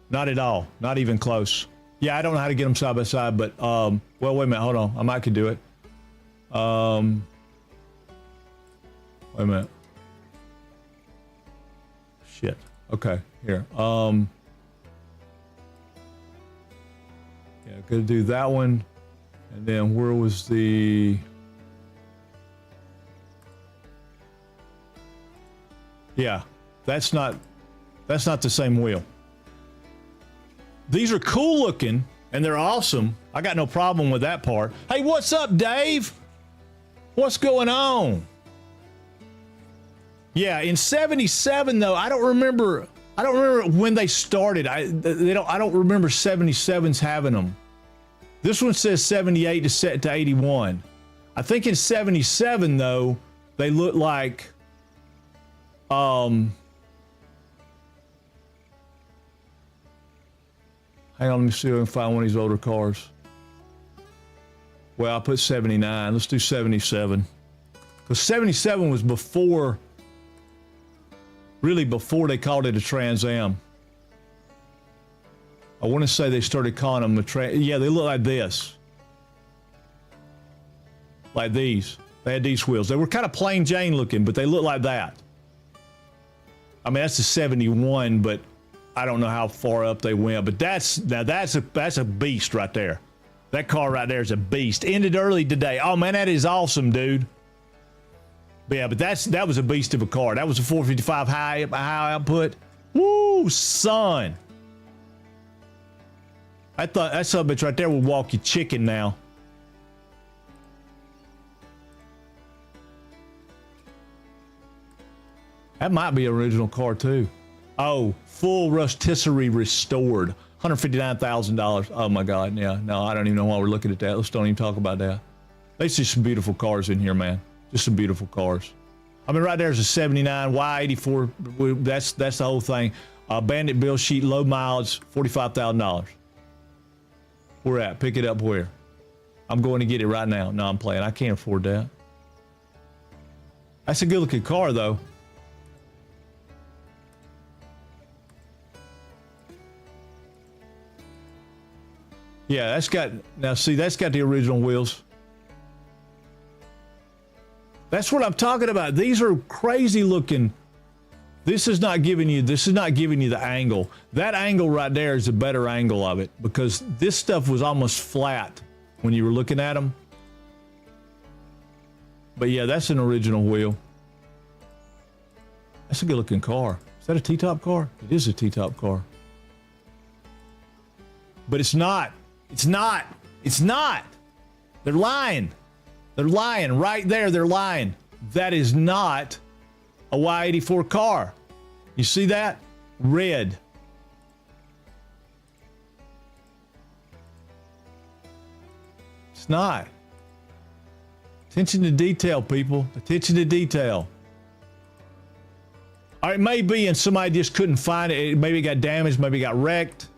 Not at all. Not even close. Yeah, I don't know how to get them side by side, but, well, wait a minute. Hold on. I might could do it. Wait a minute. Shit. Okay, here. Yeah, gonna do that one. And then where was the... Yeah, that's not the same wheel. These are cool looking and they're awesome. I got no problem with that part. Hey, what's up, Dave? What's going on? Yeah, in 77 though, I don't remember when they started. I don't remember 77s having them. This one says 78 to 81. I think in 77 though, they look like hang on, let me see if I can find one of these older cars. Well, I put 79. Let's do 77. Because 77 was really before they called it a Trans Am. I want to say they started calling them yeah, they look like this. Like these. They had these wheels. They were kind of plain Jane looking, but they look like that. I mean, that's a 71, but I don't know how far up they went. But that's a beast right there. That car right there is a beast. Ended early today. Oh man, that is awesome, dude. But yeah, but that was a beast of a car. That was a 455 high output. Woo, son. I thought that son bitch right there would walk you chicken now. That might be an original car too. Oh, full rusticity restored. $159,000. Oh my God, yeah. No, I don't even know why we're looking at that. Let's don't even talk about that. There's just some beautiful cars in here, man. Just some beautiful cars. I mean, right there's a 79 Y84. That's the whole thing. Bandit bill sheet, low mileage, $45,000. Where at? Pick it up where? I'm going to get it right now. No, I'm playing. I can't afford that. That's a good looking car though. Yeah, that's got, now see, that's got the original wheels. That's what I'm talking about. These are crazy looking. This is not giving you the angle. That angle right there is a better angle of it because this stuff was almost flat when you were looking at them. But yeah, that's an original wheel. That's a good looking car. Is that a T-top car? It is a T-top car. But it's not. It's not. It's not. They're lying. They're lying right there. They're lying. That is not a Y84 car. You see that? Red. It's not. Attention to detail, people. Attention to detail. Or it may be and somebody just couldn't find it. Maybe it got damaged. Maybe it got wrecked.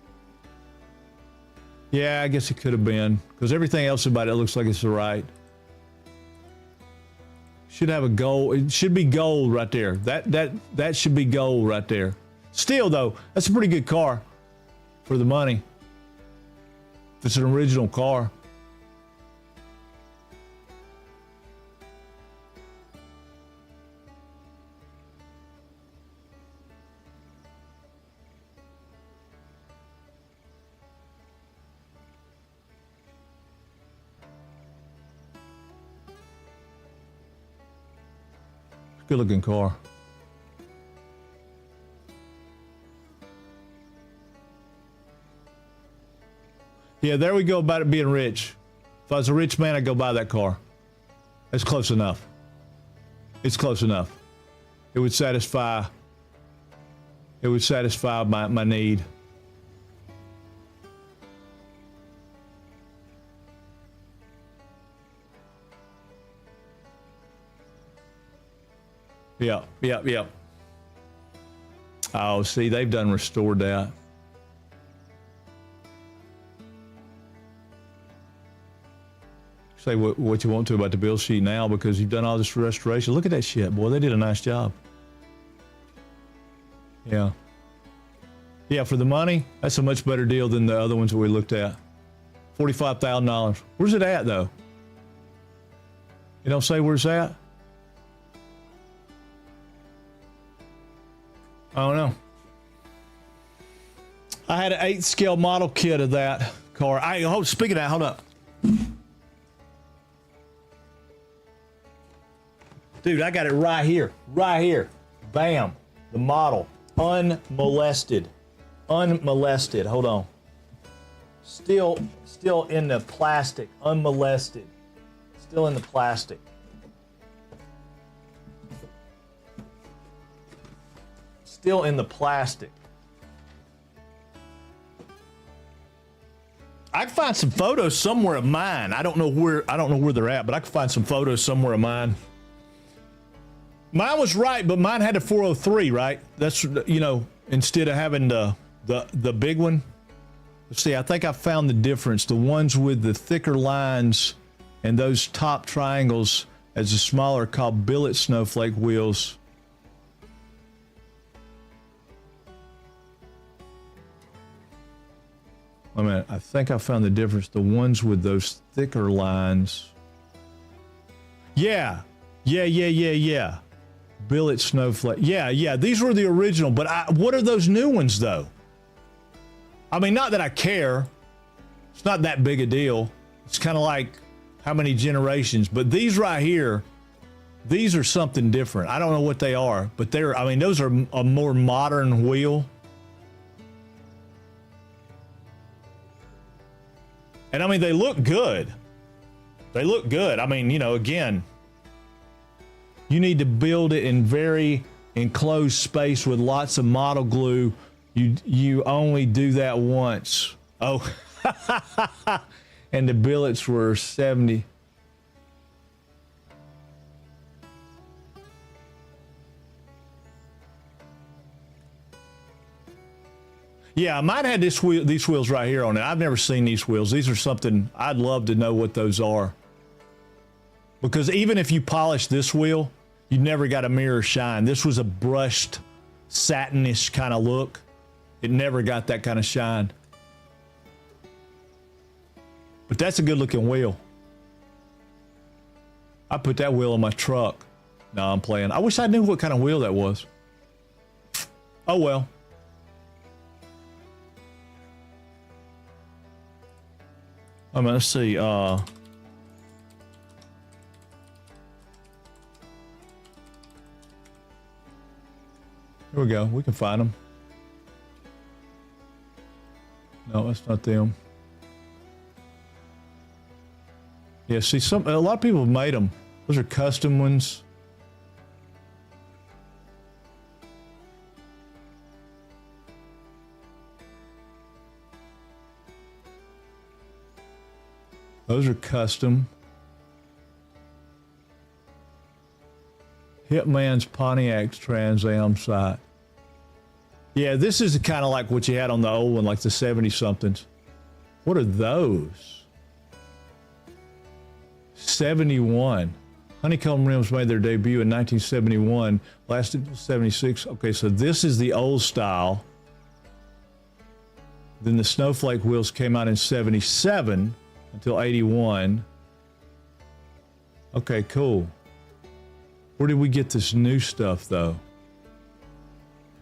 Yeah, I guess it could have been because everything else about it looks like it's right. Should have a gold. It should be gold right there. That should be gold right there. Still though, that's a pretty good car for the money. If it's an original car. Good looking car. Yeah, there we go about it being rich. If I was a rich man, I'd go buy that car. That's close enough. It's close enough. It would satisfy my need. Yeah. Oh, see, they've done restored that. Say what you want to about the bill sheet now because you've done all this restoration. Look at that shit, boy. They did a nice job. Yeah. Yeah, for the money, that's a much better deal than the other ones that we looked at. $45,000. Where's it at, though? You don't say where's that? I don't know. I had an 8th scale model kit of that car. Speaking of that, hold up. Dude, I got it right here. Right here. Bam. The model. Unmolested. Unmolested. Hold on. Still in the plastic. Unmolested. Still in the plastic. Still in the plastic. I can find some photos somewhere of mine. I don't know where they're at, but I can find some photos somewhere of mine. Mine was right, but mine had a 403, right? That's, you know, instead of having the big one. Let's see, I think I found the difference. The ones with the thicker lines and those top triangles as the smaller called billet snowflake wheels. I mean, I think I found the difference. The ones with those thicker lines. Yeah. Yeah. Billet snowflake. Yeah. These were the original, but what are those new ones though? I mean, not that I care. It's not that big a deal. It's kind of like how many generations, but these right here, these are something different. I don't know what they are, but I mean, those are a more modern wheel. And I mean, they look good. They look good. I mean, you know, again, you need to build it in very enclosed space with lots of model glue. You only do that once. Oh, and the billets were 70. Yeah, I might have these wheels right here on it. I've never seen these wheels. These are something I'd love to know what those are. Because even if you polish this wheel, you never got a mirror shine. This was a brushed, satinish kind of look. It never got that kind of shine. But that's a good looking wheel. I put that wheel on my truck. No, I'm playing. I wish I knew what kind of wheel that was. Oh well. I mean, let's see. Here we go. We can find them. No, that's not them. Yeah, see, a lot of people have made them. Those are custom ones. Those are custom. Hitman's Pontiac's Trans Am sight. Yeah, this is kind of like what you had on the old one, like the 70-somethings. What are those? 71. Honeycomb rims made their debut in 1971, lasted until 76. Okay, so this is the old style. Then the snowflake wheels came out in 77 until 81. Okay, cool. Where did we get this new stuff though?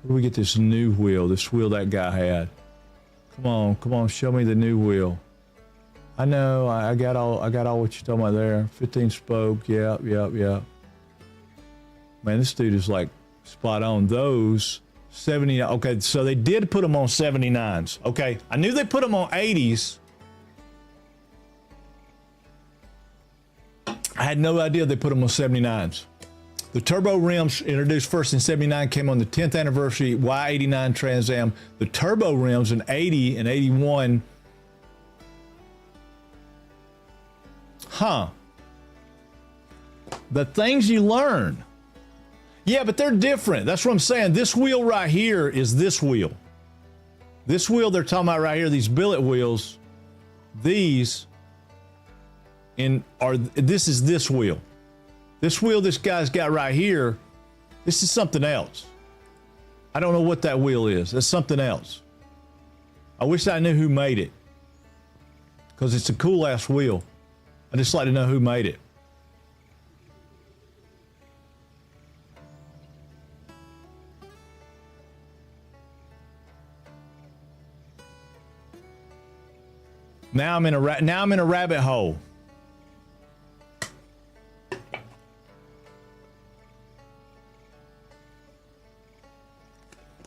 Where did we get this new wheel? This wheel that guy had. Come on, show me the new wheel. I know, I got all what you're talking about there. 15 spoke, yep. Man, this dude is like spot on. Those 70, okay, so they did put them on 79s. Okay, I knew they put them on 80s. I had no idea they put them on 79s. The turbo rims introduced first in 79 came on the 10th anniversary Y89 Trans Am. The turbo rims in 80 and 81. Huh. The things you learn. Yeah, but they're different. That's what I'm saying. This wheel right here is this wheel. This wheel they're talking about right here, these billet wheels, these this is this wheel. This wheel this guy's got right here, this is something else. I don't know what that wheel is. That's something else. I wish I knew who made it, because it's a cool ass wheel. I just like to know who made it. Now I'm in a rabbit hole.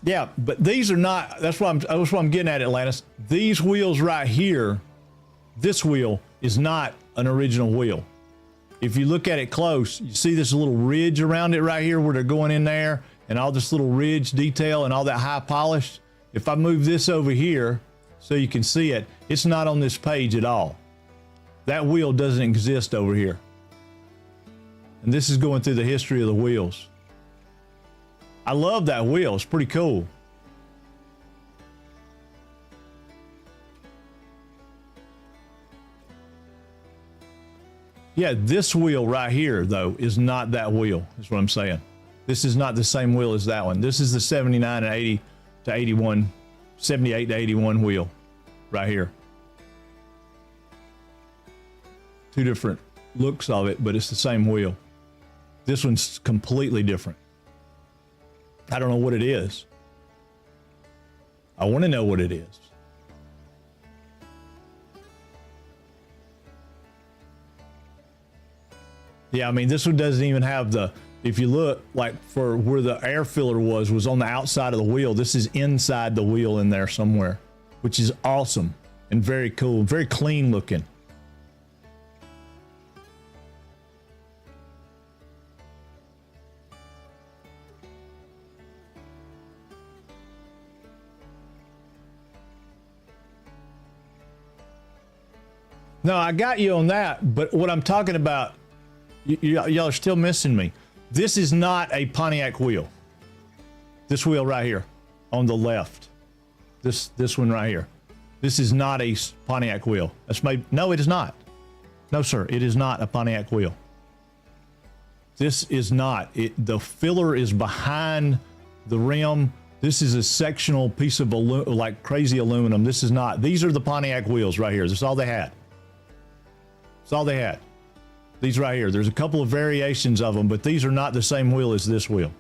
Yeah, but these are not. That's what I'm getting at, Atlantis. These wheels right here, this wheel is not an original wheel. If you look at it close, you see this little ridge around it right here where they're going in there, and all this little ridge detail and all that high polish. If I move this over here so you can see it, it's not on this page at all. That wheel doesn't exist over here. And this is going through the history of the wheels. I love that wheel. It's pretty cool. Yeah, this wheel right here, though, is not that wheel, is what I'm saying. This is not the same wheel as that one. This is the 79 and 80 to 81, 78 to 81 wheel right here. Two different looks of it, but it's the same wheel. This one's completely different. I don't know what it is. I want to know what it is. Yeah, I mean, this one doesn't even have the, if you look, like for where the air filler was on the outside of the wheel. This is inside the wheel in there somewhere, which is awesome and very cool, very clean looking. No, I got you on that, but what I'm talking about, y'all are still missing me. This is not a Pontiac wheel. This wheel right here on the left. This one right here. This is not a Pontiac wheel. That's made, no, it is not. No, sir, it is not a Pontiac wheel. This is not. The filler is behind the rim. This is a sectional piece of like crazy aluminum. This is not. These are the Pontiac wheels right here. That's all they had. That's all they had. These right here. There's a couple of variations of them, but these are not the same wheel as this wheel.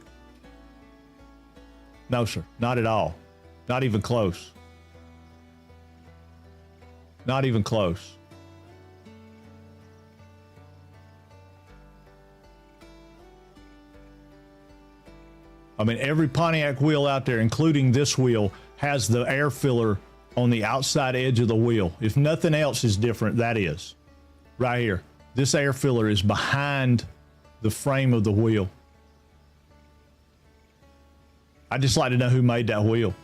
No, sir. Not at all. Not even close. Not even close. I mean, every Pontiac wheel out there, including this wheel, has the air filler on the outside edge of the wheel. If nothing else is different, that is. Right here. This air filler is behind the frame of the wheel. I'd just like to know who made that wheel.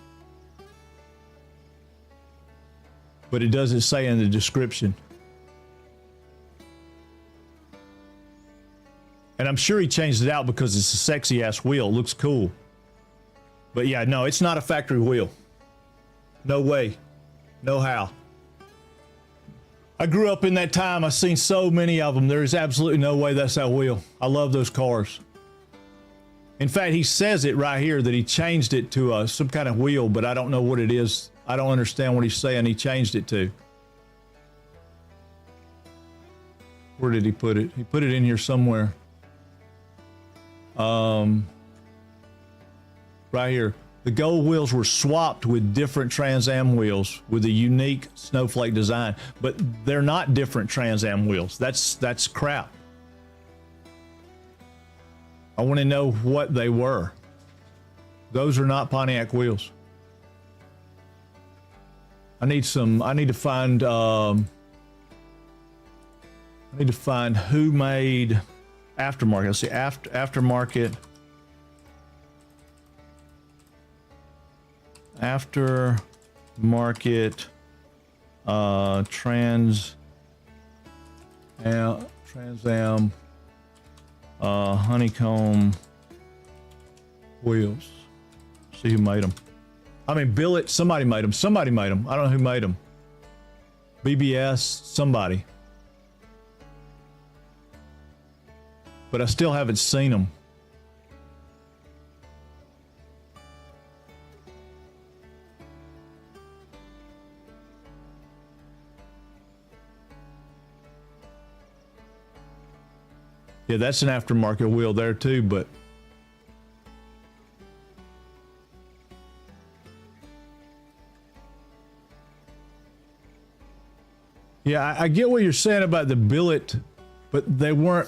But it doesn't say in the description. And I'm sure he changed it out because it's a sexy ass wheel. It looks cool. But yeah, no, it's not a factory wheel. No way. No how. I grew up in that time. I've seen so many of them. There is absolutely no way that's that wheel. I love those cars. In fact, he says it right here that he changed it to some kind of wheel, but I don't know what it is. I don't understand what he's saying he changed it to. Where did he put it? He put it in here somewhere. Right here. The gold wheels were swapped with different Trans Am wheels with a unique snowflake design, but they're not different Trans Am wheels. That's crap. I want to know what they were. Those are not Pontiac wheels. I need to find who made aftermarket. Let's see, aftermarket Trans Am honeycomb wheels. See who made them. I mean, billet, somebody made them. Somebody made them. I don't know who made them. BBS, somebody. But I still haven't seen them. Yeah, that's an aftermarket wheel there too, but yeah, I get what you're saying about the billet, but they were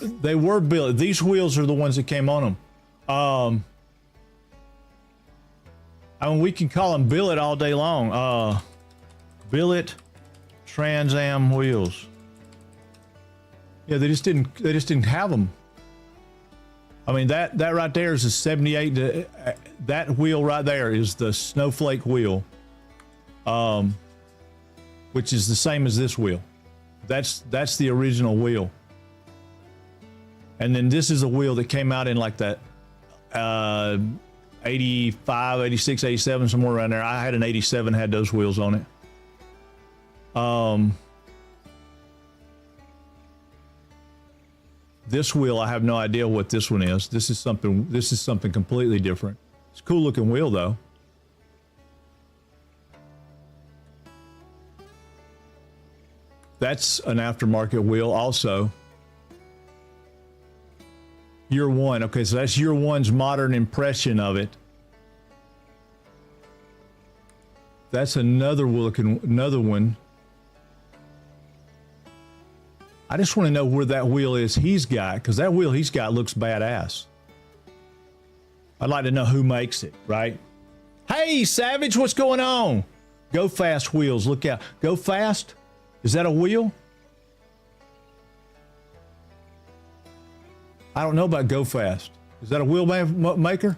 billet. These wheels are the ones that came on them. I mean, we can call them billet all day long. Billet Trans Am wheels. Yeah, they just didn't have them. I mean, that right there is a 78. That wheel right there is the snowflake wheel, which is the same as this wheel. That's the original wheel. And then this is a wheel that came out in like that 85, 86, 87, somewhere around there. I had an 87, had those wheels on it. This wheel, I have no idea what this one is. This is something completely different. It's a cool looking wheel though. That's an aftermarket wheel also. Year one. Okay, so that's year one's modern impression of it. That's another one. I just want to know where that wheel is he's got, because that wheel he's got looks badass. I'd like to know who makes it, right? Hey, Savage, what's going on? Go Fast wheels, look out. Go Fast? Is that a wheel? I don't know about Go Fast. Is that a wheel maker?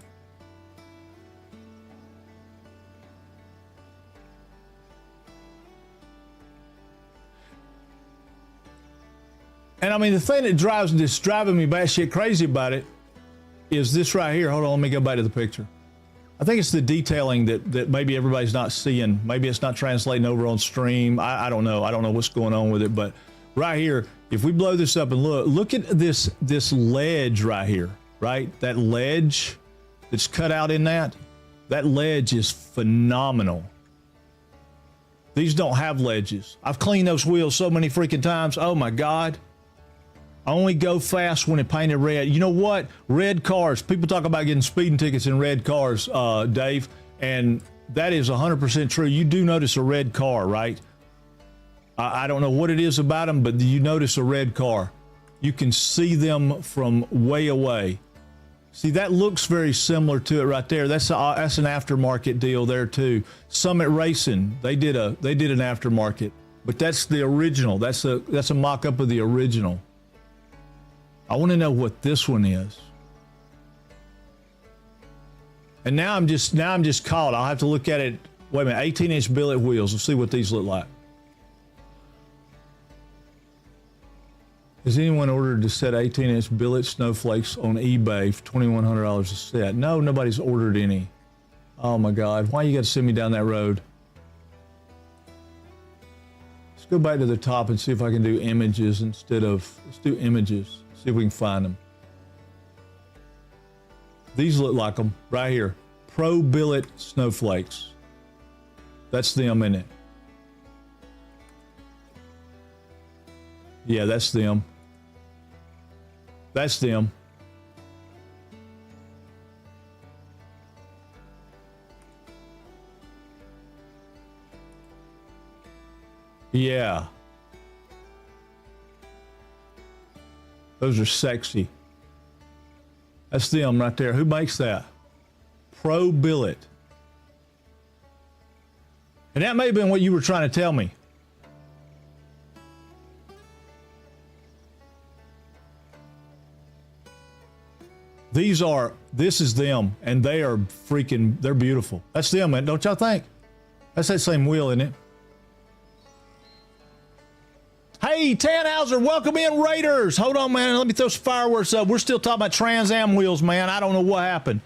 And I mean, the thing that driving me batshit crazy about it is this right here. Hold on, let me go back to the picture. I think it's the detailing that maybe everybody's not seeing. Maybe it's not translating over on stream. I don't know. I don't know what's going on with it, but right here, if we blow this up and look at this ledge right here, right? That ledge that's cut out in that ledge is phenomenal. These don't have ledges. I've cleaned those wheels so many freaking times. Oh my God. I only go fast when it painted red. You know what? Red cars. People talk about getting speeding tickets in red cars, Dave, and that is 100% true. You do notice a red car, right? I don't know what it is about them, but you notice a red car. You can see them from way away. See, that looks very similar to it right there. That's an aftermarket deal there too. Summit Racing, they did an aftermarket, but that's the original. That's a mock-up of the original. I want to know what this one is. And now I'm just caught. I'll have to look at it. Wait a minute, 18-inch billet wheels. Let's see what these look like. Has anyone ordered to set 18-inch billet snowflakes on eBay for $2,100 a set? No, nobody's ordered any. Oh my God, why you got to send me down that road? Let's go back to the top and see if I can do images instead of, let's do images. See if we can find them. These look like them right here. Pro billet snowflakes. That's them in it. Yeah, that's them. That's them. Yeah. Those are sexy. That's them right there. Who makes that? Pro billet. And that may have been what you were trying to tell me. This is them, and they're beautiful. That's them, man. Don't y'all think? That's that same wheel, isn't it? Hey, Tannhauser, welcome in, Raiders. Hold on, man. Let me throw some fireworks up. We're still talking about Trans Am wheels, man. I don't know what happened.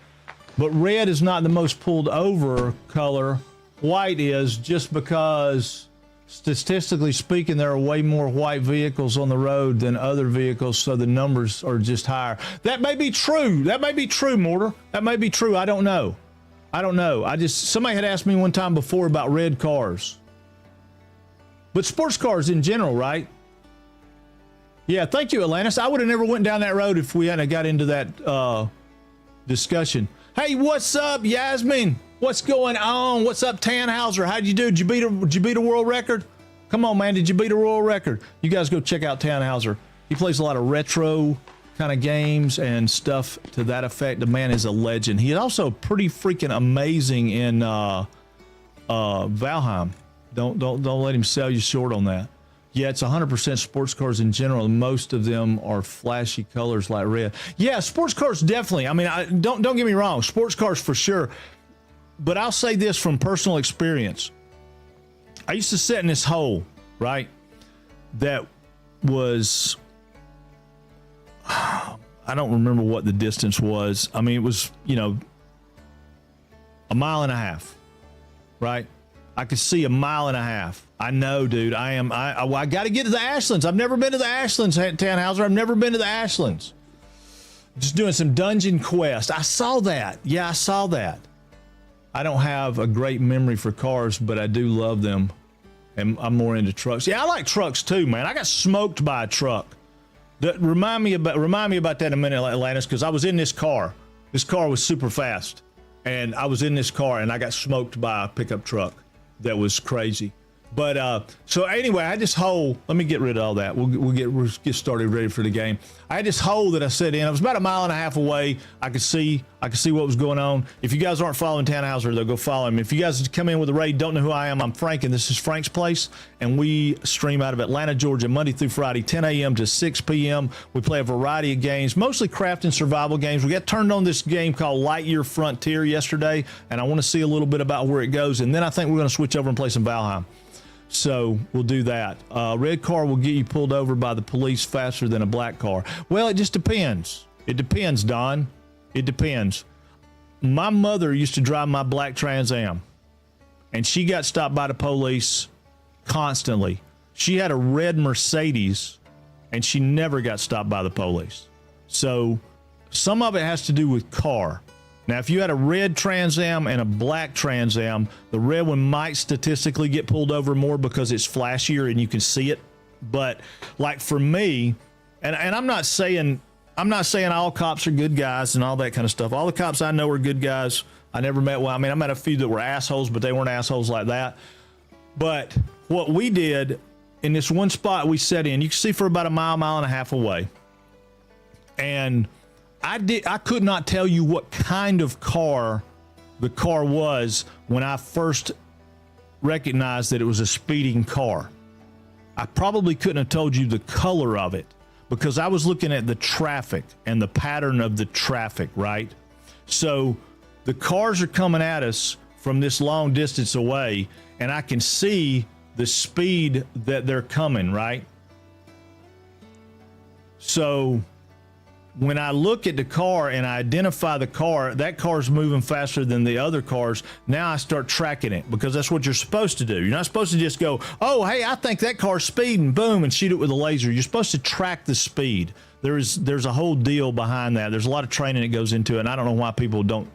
But red is not the most pulled over color. White is, just because statistically speaking, there are way more white vehicles on the road than other vehicles, so the numbers are just higher. That may be true. That may be true, Mortar. That may be true. I don't know. Somebody had asked me one time before about red cars. But sports cars in general, right? Yeah, thank you, Atlantis. I would have never went down that road if we hadn't got into that discussion. Hey, what's up, Yasmin? What's going on? What's up, Tannhauser? How'd you do? Did you beat a world record? Come on, man. Did you beat a world record? You guys go check out Tannhauser. He plays a lot of retro kind of games and stuff to that effect. The man is a legend. He is also pretty freaking amazing in Valheim. Don't let him sell you short on that. Yeah, it's 100% sports cars in general. Most of them are flashy colors like red. Yeah, sports cars definitely. I mean, don't get me wrong. Sports cars for sure. But I'll say this from personal experience. I used to sit in this hole, right? That was, I don't remember what the distance was. I mean, it was, a mile and a half, right? I could see a mile and a half. I know, dude. I got to get to the Ashlands. I've never been to the Ashlands, Tannhauser. I've never been to the Ashlands. Just doing some dungeon quest. I saw that. Yeah, I saw that. I don't have a great memory for cars, but I do love them. And I'm more into trucks. Yeah, I like trucks too, man. I got smoked by a truck Remind me about that in a minute, Atlantis, because I was in this car. This car was super fast, and I was in this car, and I got smoked by a pickup truck that was crazy. But so anyway, I had this hole. Let me get rid of all that. We'll get started, ready for the game. I had this hole that I set in. I was about 1.5 miles away. I could see what was going on. If you guys aren't following Tannhauser, though, go follow him. If you guys come in with a raid, don't know who I am, I'm Frank, and this is Frank's Place, and we stream out of Atlanta, Georgia, Monday through Friday, 10 a.m. to 6 p.m. We play a variety of games, mostly craft and survival games. We got turned on this game called Lightyear Frontier yesterday, and I want to see a little bit about where it goes, and then I think we're going to switch over and play some Valheim. So we'll do that. Red car will get you pulled over by the police faster than a black car. Well, it just depends. It depends, Don. It depends. My mother used to drive my black Trans Am, and she got stopped by the police constantly. She had a red Mercedes, and she never got stopped by the police. So some of it has to do with car. Now, if you had a red Trans Am and a black Trans Am, the red one might statistically get pulled over more because it's flashier and you can see it. But like for me, and I'm not saying all cops are good guys and all that kind of stuff. All the cops I know are good guys. I never met one. I mean, I met a few that were assholes, but they weren't assholes like that. But what we did in this one spot we set in, you can see for about 1.5 miles away. And I could not tell you what kind of car the car was when I first recognized that it was a speeding car. I probably couldn't have told you the color of it because I was looking at the traffic and the pattern of the traffic, right? So the cars are coming at us from this long distance away, and I can see the speed that they're coming, right? So when I look at the car and I identify the car, that car's moving faster than the other cars. Now I start tracking it because that's what you're supposed to do. You're not supposed to just go, oh, hey, I think that car's speeding, boom, and shoot it with a laser. You're supposed to track the speed. There's a whole deal behind that. There's a lot of training that goes into it, and I don't know why people don't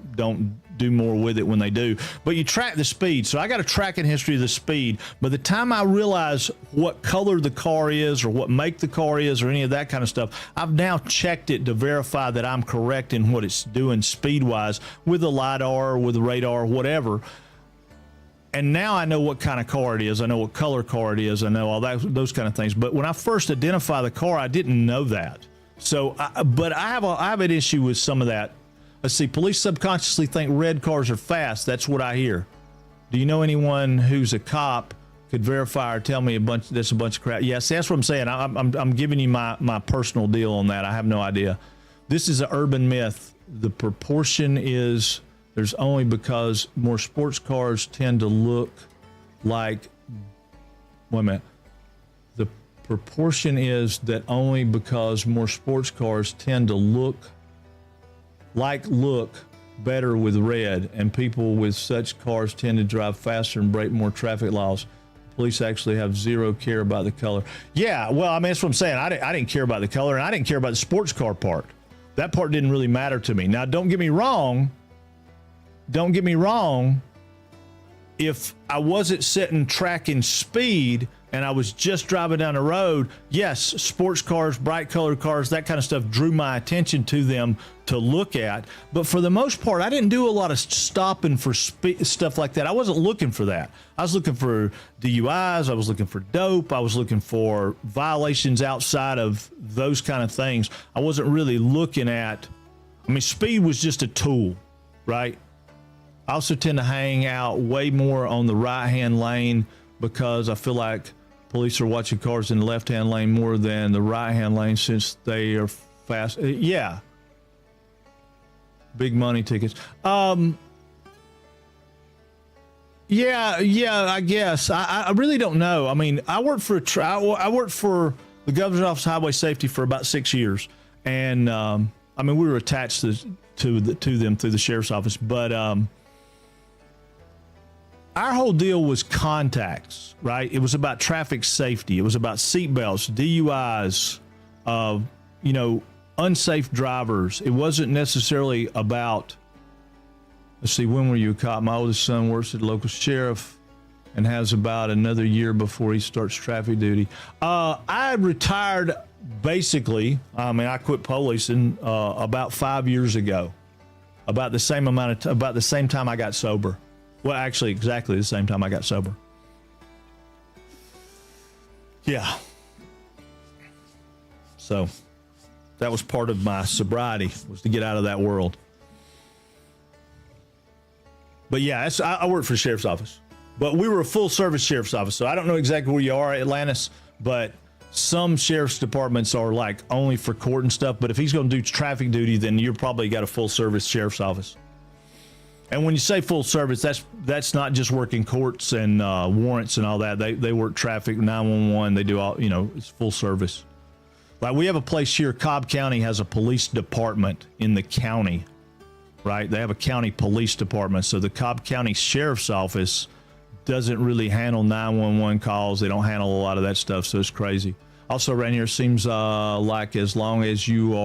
do more with it when they do. But you track the speed. So I got a tracking history of the speed. By the time I realize what color the car is or what make the car is or any of that kind of stuff, I've now checked it to verify that I'm correct in what it's doing speed-wise with the LiDAR, with the radar, whatever. And now I know what kind of car it is. I know what color car it is. I know all that, those kind of things. But when I first identify the car, I didn't know that. So, but I have an issue with some of that. Let's see. Police subconsciously think red cars are fast. That's what I hear. Do you know anyone who's a cop could verify or tell me that's a bunch of crap? Yes, that's what I'm saying. I'm giving you my personal deal on that. I have no idea. This is an urban myth. The proportion is there's only because more sports cars tend to look like. Wait a minute. The proportion is that only because more sports cars tend to look better with red, and people with such cars tend to drive faster and break more traffic laws. Police actually have zero care about the color. Yeah, well, I mean, that's what I'm saying. I didn't care about the color, and I didn't care about the sports car part. That part didn't really matter to me. Now, don't get me wrong. If I wasn't sitting tracking speed and I was just driving down the road, yes, sports cars, bright colored cars, that kind of stuff drew my attention to them to look at. But for the most part, I didn't do a lot of stopping for stuff like that. I wasn't looking for that. I was looking for DUIs. I was looking for dope. I was looking for violations outside of those kind of things. I wasn't really looking at, I mean, speed was just a tool, right? I also tend to hang out way more on the right-hand lane because I feel like police are watching cars in the left-hand lane more than the right-hand lane since they are fast. Yeah. Big money tickets. Yeah, I guess. I really don't know. I mean, I worked for the Governor's Office of Highway Safety for about 6 years. And, I mean, we were attached to them through the sheriff's office. But our whole deal was contacts, right? It was about traffic safety. It was about seatbelts, DUIs, unsafe drivers. It wasn't necessarily about, let's see, when were you a cop? My oldest son works at the local sheriff and has about another year before he starts traffic duty. I retired basically, I mean, I quit policing about 5 years ago, about the same time I got sober. Well, actually, exactly the same time I got sober. Yeah. So that was part of my sobriety, was to get out of that world. But yeah, I worked for the sheriff's office, but we were a full service sheriff's office. So I don't know exactly where you are, Atlantis, but some sheriff's departments are like only for court and stuff. But if he's going to do traffic duty, then you're probably got a full service sheriff's office. And when you say full service, that's not just working courts and warrants and all that. They work traffic, 911. They do all, it's full service. Like we have a place here, Cobb County has a police department in the county, right? They have a county police department. So the Cobb County Sheriff's Office doesn't really handle 911 calls. They don't handle a lot of that stuff. So it's crazy. Also around here seems like as long as you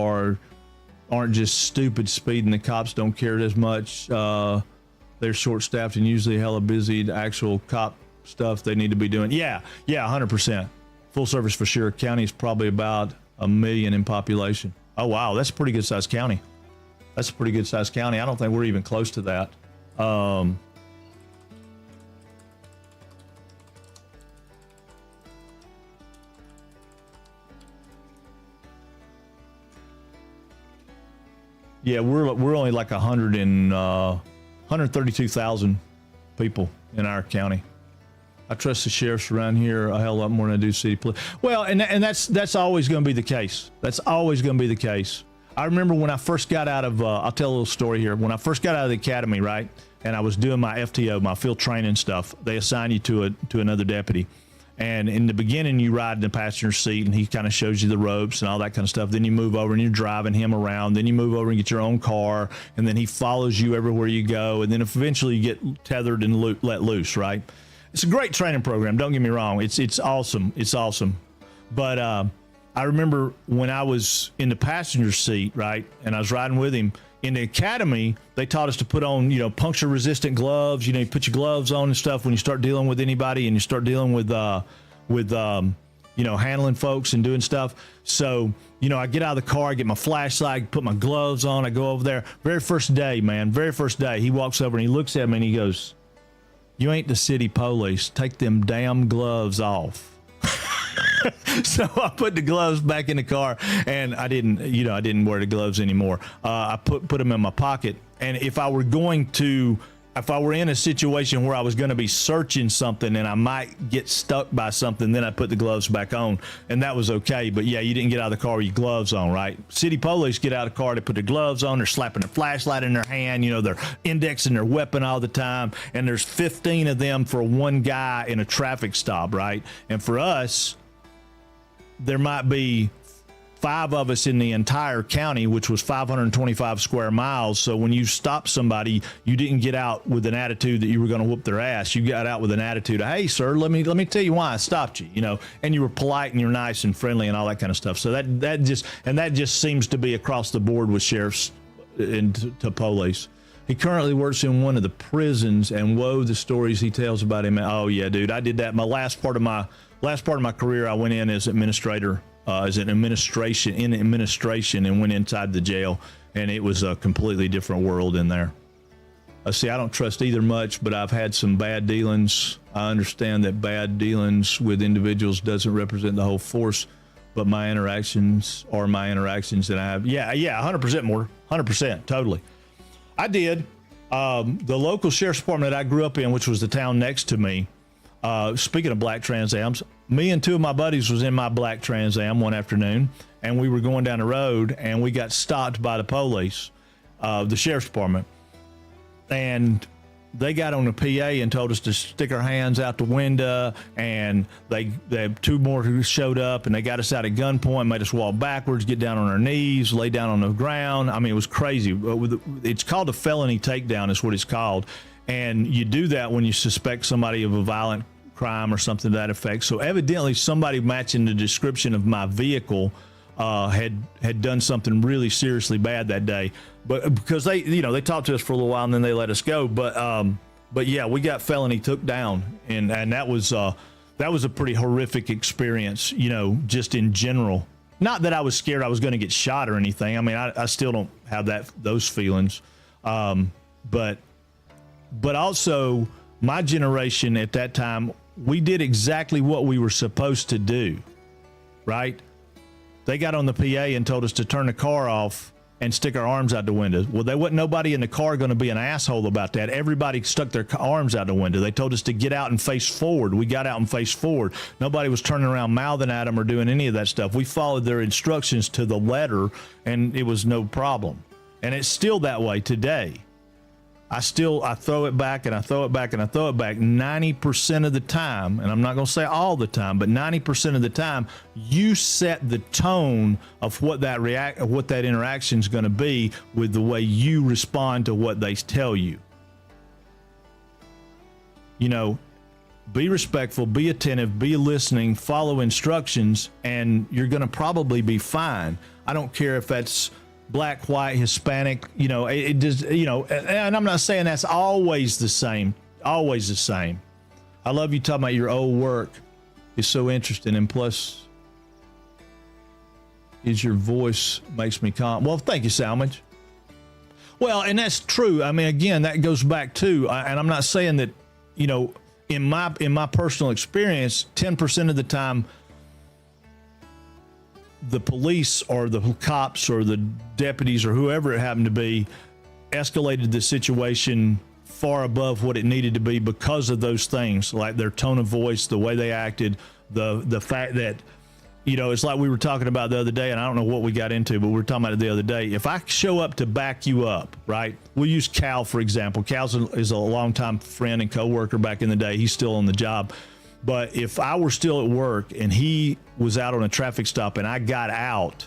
aren't just stupid speeding, the cops don't care as much. They're short-staffed and usually hella busy. The actual cop stuff they need to be doing. Yeah, 100%. Full service for sure. County is probably about 1 million in population. Oh, wow. That's a pretty good-sized county. I don't think we're even close to that. Yeah, we're only like 132,000 people in our county. I trust the sheriffs around here a hell of a lot more than I do city police. Well, and that's always going to be the case. That's always going to be the case. I remember when I first got out of, I'll tell a little story here. When I first got out of the academy, right, and I was doing my FTO, my field training stuff, they assign you to another deputy. And in the beginning, you ride in the passenger seat, and he kind of shows you the ropes and all that kind of stuff. Then you move over, and you're driving him around. Then you move over and get your own car, and then he follows you everywhere you go. And then eventually you get tethered and let loose, right? It's a great training program. Don't get me wrong. It's awesome. It's awesome. But I remember when I was in the passenger seat, right, and I was riding with him, in the academy, they taught us to put on, puncture-resistant gloves. You put your gloves on and stuff when you start dealing with anybody and you start dealing with handling folks and doing stuff. So, I get out of the car, I get my flashlight, put my gloves on, I go over there. Very first day, he walks over and he looks at me and he goes, "You ain't the city police. Take them damn gloves off." So I put the gloves back in the car, and I didn't wear the gloves anymore. I put them in my pocket. And if I were in a situation where I was going to be searching something and I might get stuck by something, then I put the gloves back on, and that was okay. But yeah, you didn't get out of the car with your gloves on, right? City police get out of the car, they put their gloves on, they're slapping their flashlight in their hand, they're indexing their weapon all the time, and there's 15 of them for one guy in a traffic stop, right? And for us, there might be 5 of us in the entire county, which was 525 square miles. So when you stop somebody, you didn't get out with an attitude that you were going to whoop their ass. You got out with an attitude of, "Hey, sir, let me tell you why I stopped you," and you were polite and you're nice and friendly and all that kind of stuff. So that just seems to be across the board with sheriffs and to police. He currently works in one of the prisons, and whoa, the stories he tells about him. Oh yeah, dude, I did that. My last part of my career, I went in as administrator. As an administration and went inside the jail, and it was a completely different world in there. See, I don't trust either much, but I've had some bad dealings. I understand that bad dealings with individuals doesn't represent the whole force, but my interactions are my interactions that I have. Yeah, 100% more, 100%, totally. I did. The local sheriff's department that I grew up in, which was the town next to me, speaking of black Trans Ams, me and 2 of my buddies was in my black Trans Am one afternoon, and we were going down the road, and we got stopped by the police, the sheriff's department, and they got on the PA and told us to stick our hands out the window, and they 2 more who showed up, and they got us out at gunpoint, made us walk backwards, get down on our knees, lay down on the ground. I mean, it was crazy. It's called a felony takedown is what it's called. And you do that when you suspect somebody of a violent crime or something to that effect. So evidently somebody matching the description of my vehicle had done something really seriously bad that day. But because they talked to us for a little while and then they let us go. But yeah, we got felony took down, and that was a pretty horrific experience, just in general. Not that I was scared I was going to get shot or anything. I mean, I still don't have those feelings. But also my generation at that time, we did exactly what we were supposed to do, right? They got on the PA and told us to turn the car off and stick our arms out the window. Well, there wasn't nobody in the car going to be an asshole about that. Everybody stuck their arms out the window. They told us to get out and face forward. We got out and faced forward. Nobody was turning around mouthing at them or doing any of that stuff. We followed their instructions to the letter, and it was no problem. And it's still that way today. I throw it back and I throw it back and I throw it back 90% of the time, and I'm not going to say all the time, but 90% of the time, you set the tone of what that interaction is going to be with the way you respond to what they tell you. You know, be respectful, be attentive, be listening, follow instructions, and you're going to probably be fine. I don't care if that's black, white, Hispanic, you know, it just, you know, and I'm not saying that's always the same. I love you talking about your old work. It's so interesting. And plus, your voice makes me calm. Well, thank you, Salmage. Well, and that's true. I mean, again, that goes back to, and I'm not saying that, you know, in my personal experience, 10% of the time, the police or the cops or the deputies or whoever it happened to be escalated the situation far above what it needed to be because of those things, like their tone of voice, the way they acted, the fact that, you know, it's like we were talking about the other day, and I don't know what we got into, but we were talking about it the other day. If I show up to back you up, right? We'll use Cal, for example. Cal is a longtime friend and coworker back in the day. He's still on the job. But if I were still at work and he was out on a traffic stop and I got out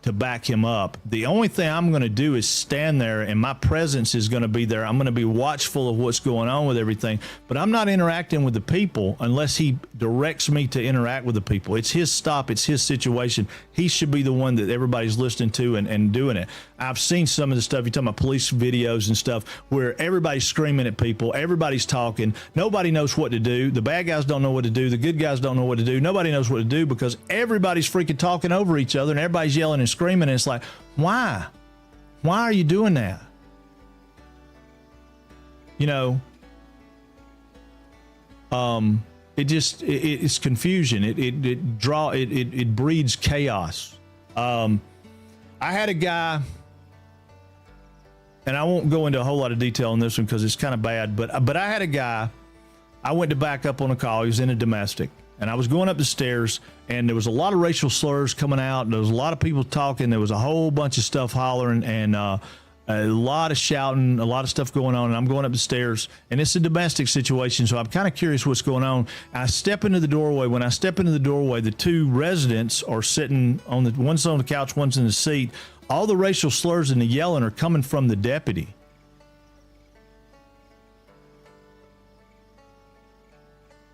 to back him up, the only thing I'm going to do is stand there, and my presence is going to be there. I'm going to be watchful of what's going on with everything, but I'm not interacting with the people unless he directs me to interact with the people. It's his stop. It's his situation. He should be the one that everybody's listening to and doing it. I've seen some of the stuff, you're talking about police videos and stuff, where everybody's screaming at people. Everybody's talking. Nobody knows what to do. The bad guys don't know what to do. The good guys don't know what to do. Nobody knows what to do because everybody's freaking talking over each other and everybody's yelling and screaming. And it's like, why are you doing that? You know, it's confusion. It breeds chaos. I had a guy, and I won't go into a whole lot of detail on this one because it's kind of bad, but I had a guy, I went to back up on a call. He was in a domestic, and I was going up the stairs, and there was a lot of racial slurs coming out, and there was a lot of people talking. There was a whole bunch of stuff hollering, and a lot of shouting, a lot of stuff going on, and I'm going up the stairs, and it's a domestic situation, so I'm kind of curious what's going on. I step into the doorway. When I step into the doorway, the two residents are sitting on one's on the couch, one's in the seat. All the racial slurs and the yelling are coming from the deputy.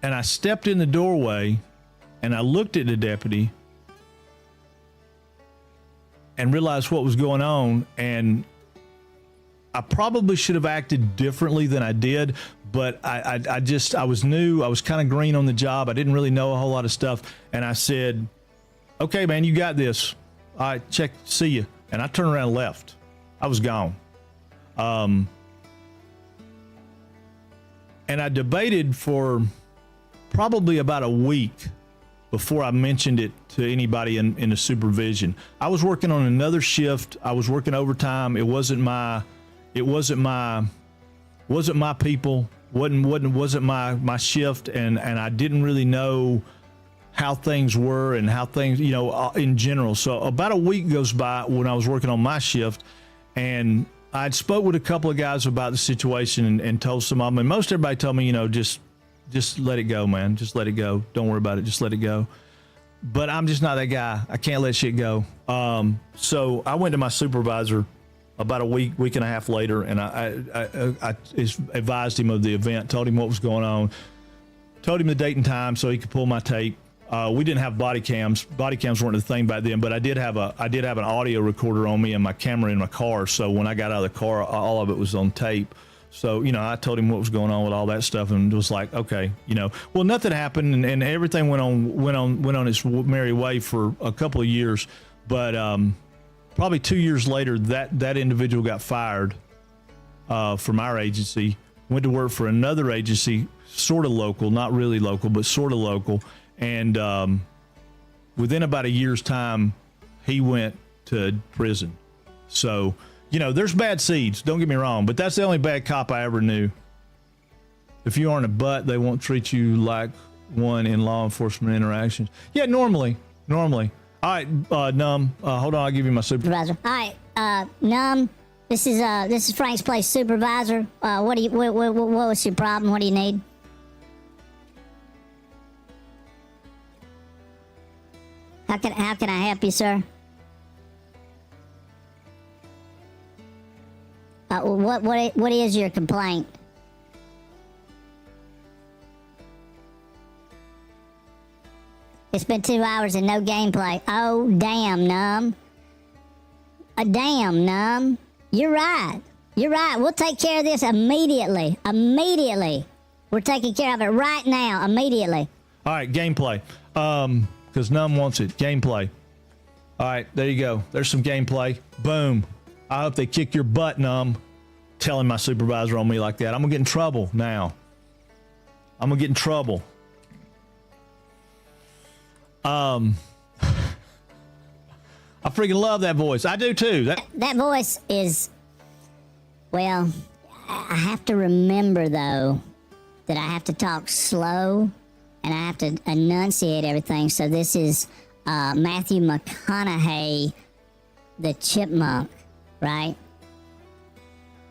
And I stepped in the doorway and I looked at the deputy and realized what was going on. And I probably should have acted differently than I did, but I was new. I was kind of green on the job. I didn't really know a whole lot of stuff. And I said, okay, man, you got this. All right, see you. And I turned around and left. I was gone. And I debated for probably about a week before I mentioned it to anybody in the supervision. I was working on another shift. I was working overtime. It wasn't my people. Wasn't my shift, and I didn't really know how things were and how things, you know, in general. So about a week goes by when I was working on my shift, and I'd spoke with a couple of guys about the situation and told some of them, and most everybody told me, you know, just let it go, man. Just let it go. Don't worry about it. Just let it go. But I'm just not that guy. I can't let shit go. So I went to my supervisor about a week and a half later, and I advised him of the event, told him what was going on, told him the date and time so he could pull my tape. We didn't have body cams. Body cams weren't a thing back then, but I did have an audio recorder on me and my camera in my car. So when I got out of the car, all of it was on tape. So, you know, I told him what was going on with all that stuff and was like, okay, you know, well, nothing happened and everything went on its merry way for a couple of years. But probably 2 years later, that individual got fired from our agency, went to work for another agency, sort of local, not really local, but sort of local. And within about a year's time, he went to prison. So, you know, there's bad seeds, don't get me wrong, but that's the only bad cop I ever knew. If you aren't a butt, they won't treat you like one in law enforcement interactions. Yeah, normally. All right, Numb, hold on, I'll give you my Supervisor. All right, Numb, this is Frank's place supervisor. What was your problem? What do you need? How can I help you, sir? What is your complaint? It's been 2 hours and no gameplay. Oh, damn, Numb. Damn, Numb. You're right. We'll take care of this immediately. We're taking care of it right now, immediately. All right, gameplay. Because Numb wants it. Gameplay. All right, there you go. There's some gameplay. Boom. I hope they kick your butt, Numb. Telling my supervisor on me like that. I'm going to get in trouble now. I freaking love that voice. I do too. That voice is, well, I have to remember though that I have to talk slow and I have to enunciate everything. So this is Matthew McConaughey, the chipmunk, right?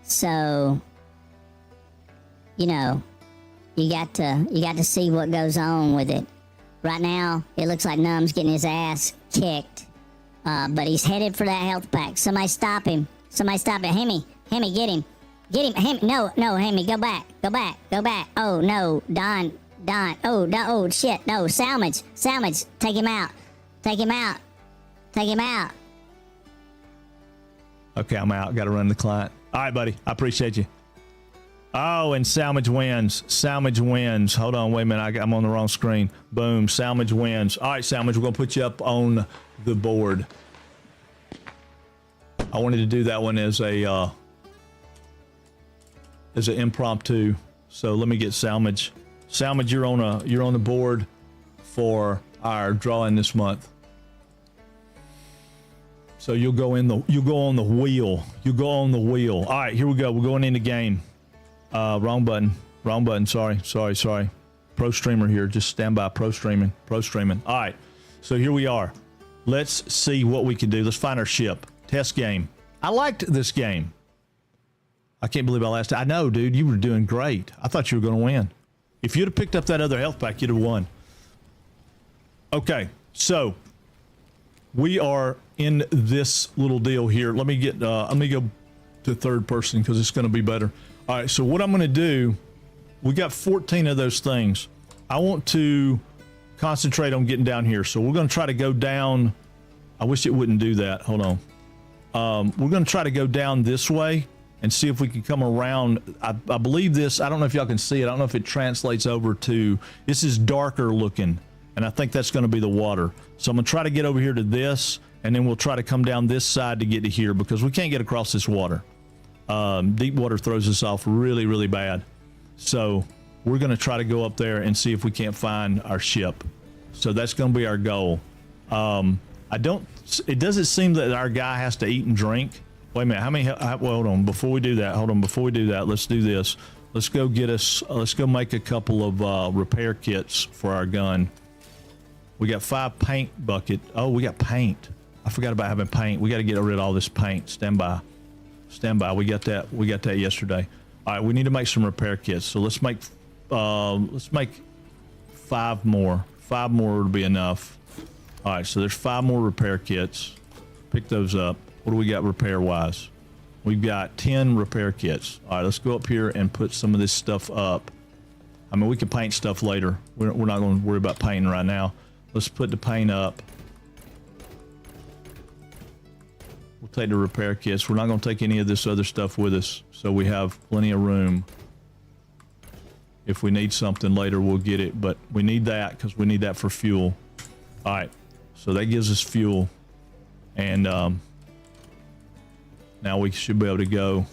So, you know, you got to see what goes on with it. Right now, it looks like Numb's getting his ass kicked, but he's headed for that health pack. Somebody stop him. Hemi, get him. Hemi, no, Hemi, go back. Oh no, Don. Oh shit, no, Salmage, take him out. Okay, I'm out. Got to run the client. All right, buddy. I appreciate you. Oh, and Salmage wins. Hold on, wait a minute. I'm on the wrong screen. Boom, Salmage wins. All right, Salmage, we're going to put you up on the board. I wanted to do that one as an impromptu. So let me get Salmage. Salmage, you're on the board for our drawing this month. So you'll go on the wheel. All right, here we go. We're going into game. Wrong button. Sorry. Pro streamer here. Just stand by. Pro streaming. All right. So here we are. Let's see what we can do. Let's find our ship. Test game. I liked this game. I can't believe I last. I know, dude. You were doing great. I thought you were going to win. If you'd have picked up that other health pack, you'd have won. Okay. So we are in this little deal here. Let me get. Let me go to third person because it's going to be better. All right, so what I'm going to do, we got 14 of those things. I want to concentrate on getting down here. So we're going to try to go down. I wish it wouldn't do that. Hold on. We're going to try to go down this way and see if we can come around. I believe this, I don't know if y'all can see it. I don't know if it translates over to, this is darker looking, and I think that's going to be the water. So I'm going to try to get over here to this, and then we'll try to come down this side to get to here because we can't get across this water. Deep water throws us off really, really bad. So we're going to try to go up there and see if we can't find our ship. So that's going to be our goal. It doesn't seem that our guy has to eat and drink. Wait a minute. Hold on. Before we do that, let's do this. Let's go make a couple of repair kits for our gun. We got 5 paint bucket. Oh, we got paint. I forgot about having paint. We got to get rid of all this paint. Stand by. We got that yesterday. All right, we need to make some repair kits. So let's make 5 more. 5 more would be enough. All right, so there's 5 more repair kits. Pick those up. What do we got repair wise? We've got 10 repair kits. All right, let's go up here and put some of this stuff up. I mean, we can paint stuff later. We're not going to worry about painting right now. Let's put the paint up. take the repair kits. We're not going to take any of this other stuff with us, so we have plenty of room. If we need something later, we'll get it, but we need that because we need that for fuel. All right, so that gives us fuel, and now we should be able to go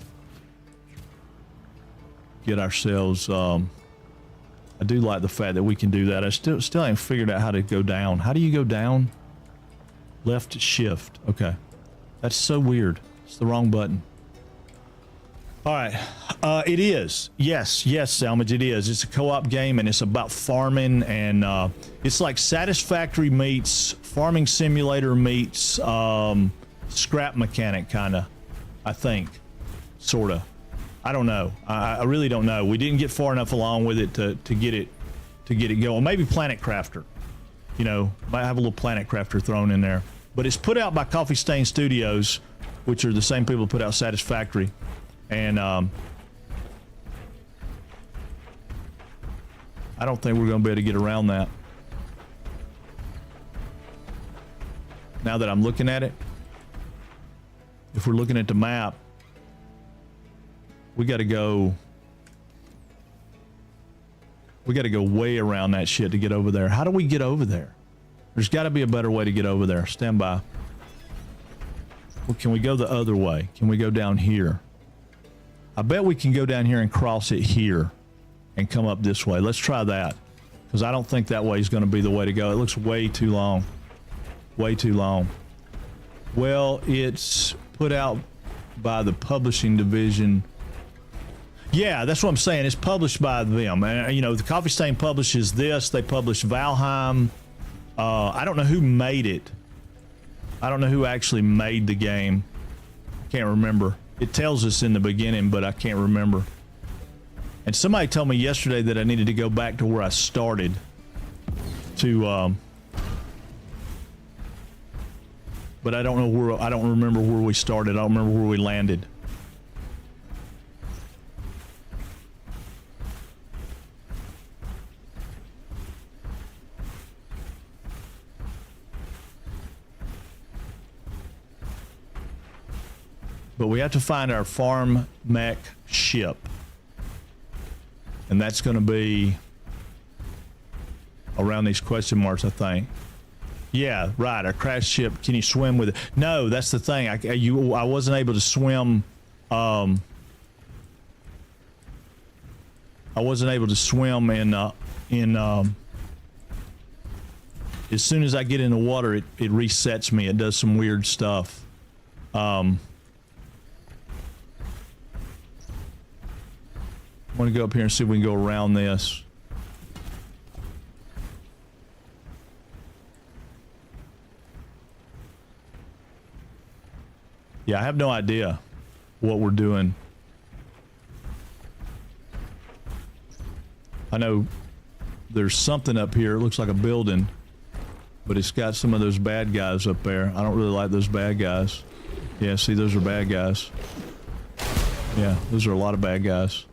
get ourselves. I do like the fact that we can do that. I still haven't figured out how to go down. How do you go down? Left shift. Okay, that's so weird. It's the wrong button. All right, it is. Yes, Salmage, it is. It's a co-op game, and it's about farming, and it's like Satisfactory meets Farming Simulator meets Scrap Mechanic, kind of, I think, sort of. I don't know. I really don't know. We didn't get far enough along with it to get it going. Maybe Planet Crafter, you know, might have a little Planet Crafter thrown in there. But it's put out by Coffee Stain Studios, which are the same people who put out Satisfactory. And I don't think we're going to be able to get around that. Now that I'm looking at it, if we're looking at the map, we got to go way around that shit to get over there. How do we get over there? There's got to be a better way to get over there. Stand by. Well, can we go the other way? Can we go down here? I bet we can go down here and cross it here and come up this way. Let's try that, because I don't think that way is going to be the way to go. It looks way too long. Way too long. Well, it's put out by the publishing division. Yeah, that's what I'm saying. It's published by them. And, you know, the Coffee Stain publishes this. They publish Valheim. I don't know who made it. I don't know who actually made the game. Can't remember. It tells us in the beginning, but I can't remember. And somebody told me yesterday that I needed to go back to where I started to, but I don't know where, I don't remember where we started. I don't remember where we landed. But we have to find our farm mech ship. And that's going to be around these question marks, I think. Yeah, right. Our crash ship. Can you swim with it? No, that's the thing. I wasn't able to swim. I wasn't able to swim in as soon as I get in the water, it resets me. It does some weird stuff. I want to go up here and see if we can go around this. Yeah, I have no idea what we're doing. I know there's something up here. It looks like a building, but it's got some of those bad guys up there. I don't really like those bad guys. Yeah, see, those are bad guys. Yeah, those are a lot of bad guys.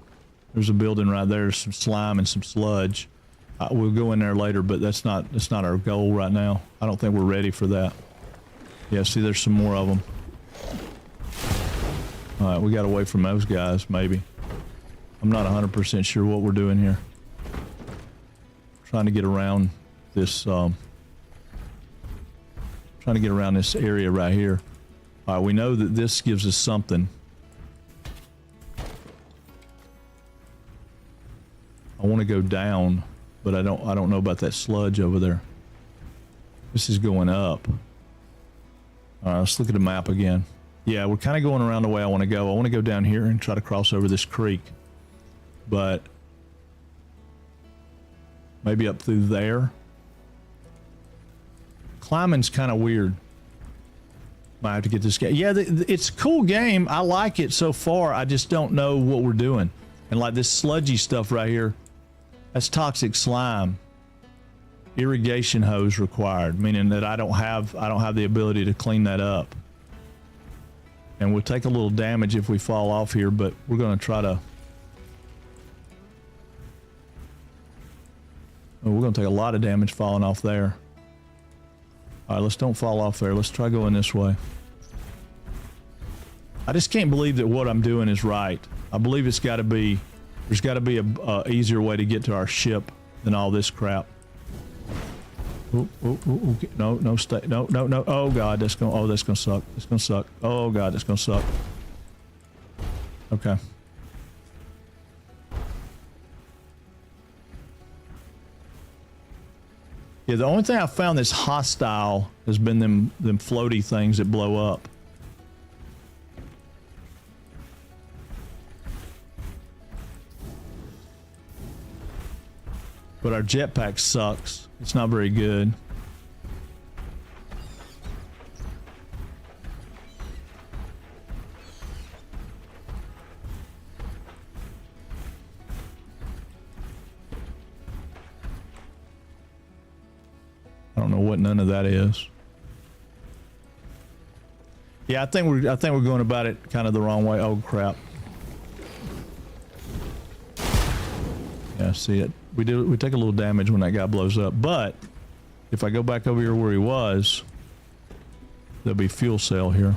There's a building right there, some slime and some sludge. We'll go in there later, but that's not our goal right now. I don't think we're ready for that. Yeah, see, there's some more of them. All right, we got away from those guys, maybe. I'm not 100% sure what we're doing here. Trying to get around this, trying to get around this area right here. All right, we know that this gives us something. I want to go down, but I don't know about that sludge over there. This is going up. All right, let's look at the map again. Yeah, we're kind of going around the way I want to go. I want to go down here and try to cross over this creek, but maybe up through there. Climbing's kind of weird. Might have to get this game. Yeah, it's a cool game. I like it so far. I just don't know what we're doing. And like this sludgy stuff right here, that's toxic slime. Irrigation hose required, meaning that I don't have the ability to clean that up. And we'll take a little damage if we fall off here, but we're going to try to. Oh, we're going to take a lot of damage falling off there. All right, let's don't fall off there. Let's try going this way. I just can't believe that what I'm doing is right. I believe there's got to be a easier way to get to our ship than all this crap. Ooh, okay. No, stay. No. Oh God, that's gonna suck. It's gonna suck. Oh God, that's gonna suck. Okay. Yeah, the only thing I found that's hostile has been them floaty things that blow up. But our jetpack sucks. It's not very good. I don't know what none of that is. Yeah, I think we're going about it kind of the wrong way. Oh crap. Yeah, see it. We take a little damage when that guy blows up, but if I go back over here where he was, there'll be fuel cell here.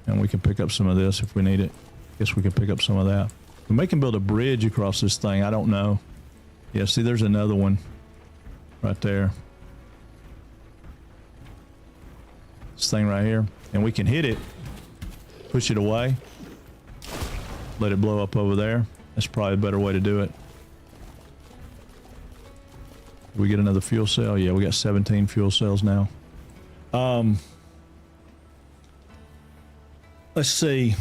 And we can pick up some of this if we need it. Guess we can pick up some of that. We may can build a bridge across this thing, I don't know. Yeah, see there's another one right there. This thing right here. And we can hit it, push it away, let it blow up over there. That's probably a better way to do it. Did we get another fuel cell? Yeah, we got 17 fuel cells now. Let's see.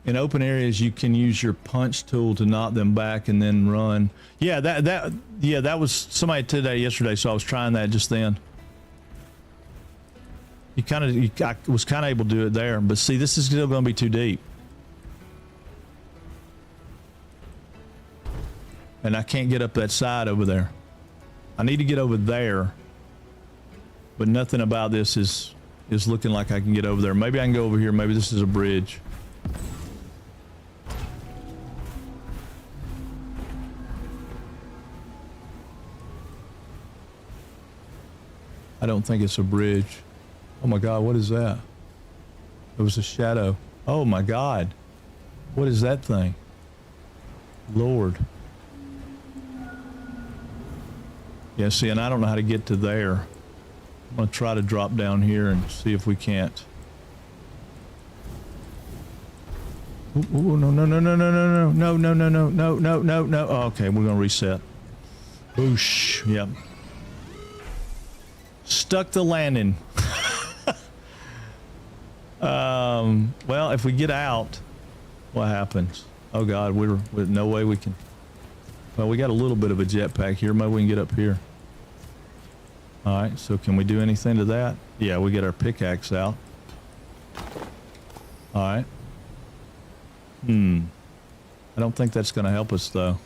In open areas, you can use your punch tool to knock them back and then run. Yeah, that was somebody yesterday, so I was trying that just then. I was kind of able to do it there, but see, this is still going to be too deep. And I can't get up that side over there. I need to get over there, but nothing about this is looking like I can get over there. Maybe I can go over here. Maybe this is a bridge. I don't think it's a bridge. Oh my God, what is that? It was a shadow. Oh my God. What is that thing? Lord. Yeah, see, and I don't know how to get to there. I'm gonna try to drop down here and see if we can't. Ooh, no. Oh, okay, we're gonna reset. Whoosh, yep. Stuck the landing. Well, if we get out, what happens? Oh God, with no way we can. Well, we got a little bit of a jetpack here. Maybe we can get up here. All right, so can we do anything to that? Yeah, we get our pickaxe out. All right. I don't think that's going to help us, though.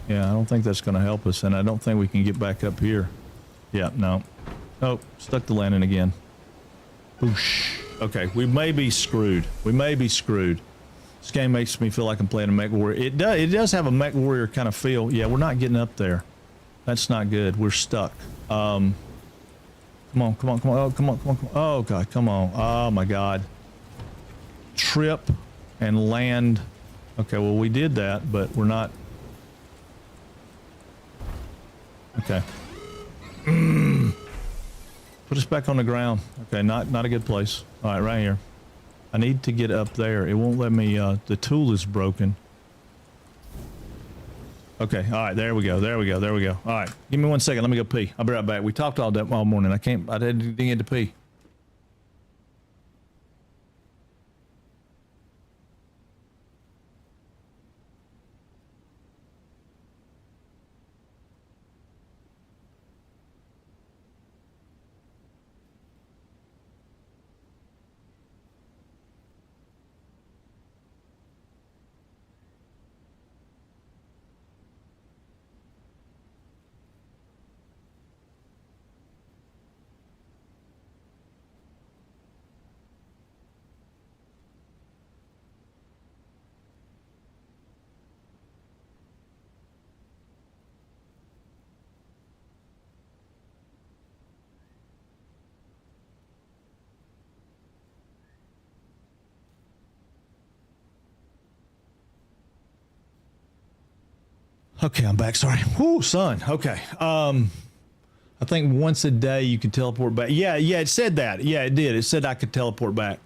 Yeah, I don't think that's going to help us, and I don't think we can get back up here. Yeah, no. Oh, stuck the landing again. Whoosh. Okay, we may be screwed. We may be screwed. This game makes me feel like I'm playing a mech warrior. It does have a mech warrior kind of feel. Yeah, we're not getting up there. That's not good. We're stuck. Come on. Oh, come on. Oh, God, come on. Oh, my God. Trip and land. Okay, well, we did that, but we're not. Okay. Put us back on the ground. Okay, not a good place. All right, right here. I need to get up there. It won't let me. The tool is broken. Okay, all right, there we go. All right, give me 1 second. Let me go pee. I'll be right back. We talked all morning. I didn't get to pee. Okay, I'm back. Sorry. Whoo, son. Okay. I think once a day you can teleport back. Yeah, it said that. Yeah, it did. It said I could teleport back.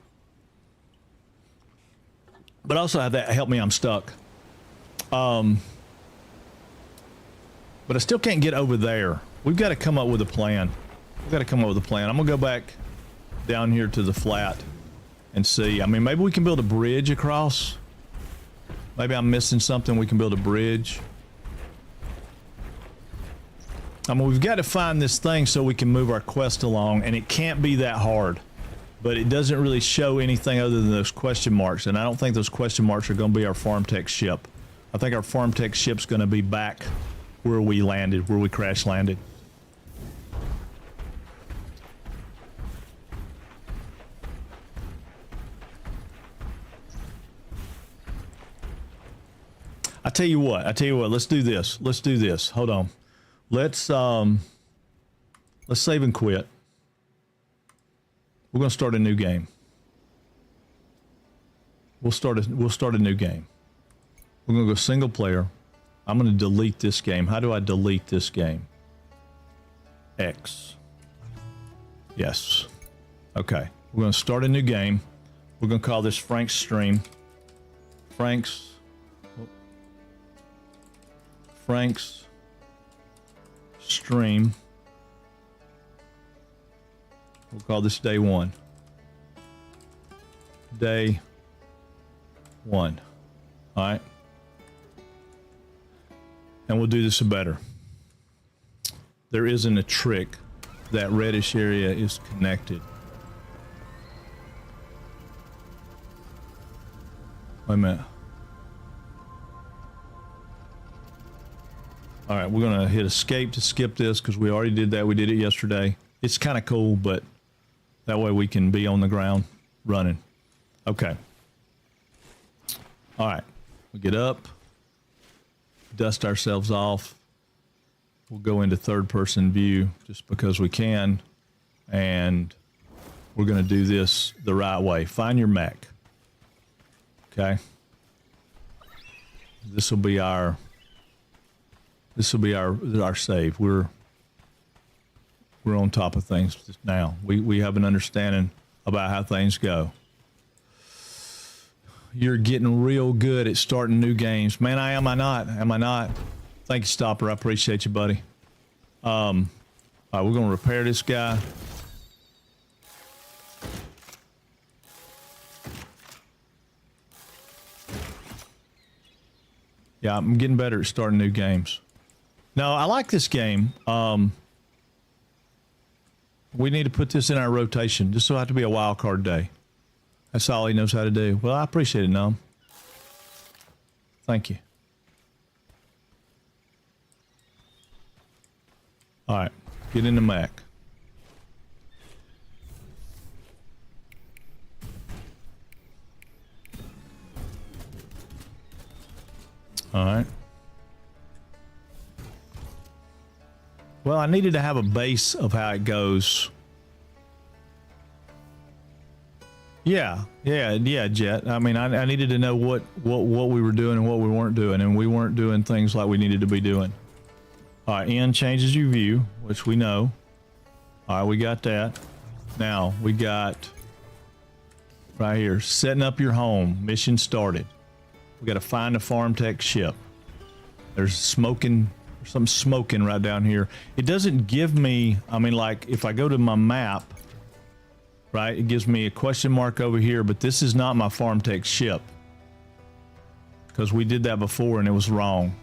But also have that help me. I'm stuck. But I still can't get over there. We've got to come up with a plan. I'm gonna go back down here to the flat and see. I mean, maybe we can build a bridge across. Maybe I'm missing something. We can build a bridge. I mean, we've got to find this thing so we can move our quest along, and it can't be that hard. But it doesn't really show anything other than those question marks, and I don't think those question marks are going to be our farm tech ship. I think our farm tech ship's going to be back where we landed, where we crash landed. I tell you what, let's do this. Hold on. Let's save and quit. We're going to start a new game. We'll start a new game. We're going to go single player. I'm going to delete this game. How do I delete this game? X. Yes. Okay. We're going to start a new game. We're going to call this Frank's Stream. Frank's Stream. We'll call this day one. Day one. All right. And we'll do this better. There isn't a trick. That reddish area is connected. Wait a minute. All right, we're gonna hit escape to skip this because we already did that. We did it yesterday. It's kind of cool, but that way we can be on the ground running. Okay. All right, we get up, dust ourselves off. We'll go into third person view just because we can. And we're gonna do this the right way. Find your mech. Okay. This will be our save. We're on top of things now. We have an understanding about how things go. You're getting real good at starting new games. Man, am I not? Thank you, Stopper. I appreciate you, buddy. All right, we're gonna repair this guy. Yeah, I'm getting better at starting new games. No, I like this game. We need to put this in our rotation. This will have to be a wild card day. That's all he knows how to do. Well, I appreciate it, Nom. Thank you. All right, get in the Mac. All right. Well, I needed to have a base of how it goes. Yeah, Jet. I mean, I needed to know what we were doing and what we weren't doing, and we weren't doing things like we needed to be doing. All right, N changes your view, which we know. All right, we got that. Now, we got right here, setting up your home. Mission started. We got to find a farm tech ship. There's something smoking right down here. It doesn't give me, I mean, like if I go to my map, right, it gives me a question mark over here, but this is not my farm tech ship because we did that before and it was wrong.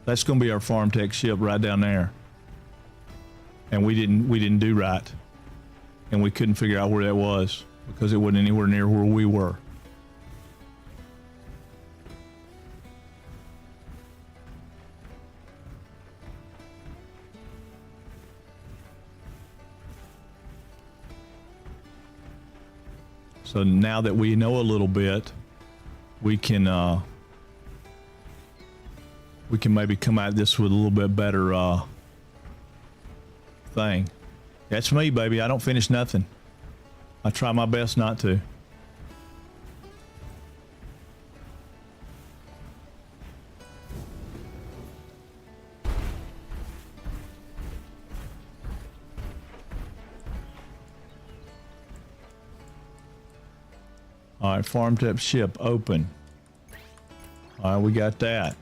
That's going to be our farm tech ship right down there. And we didn't do right. And we couldn't figure out where that was because it wasn't anywhere near where we were. So now that we know a little bit, we can maybe come at this with a little bit better thing. That's me, baby. I don't finish nothing. I try my best not to. All right, farm tech ship open. All right, we got that.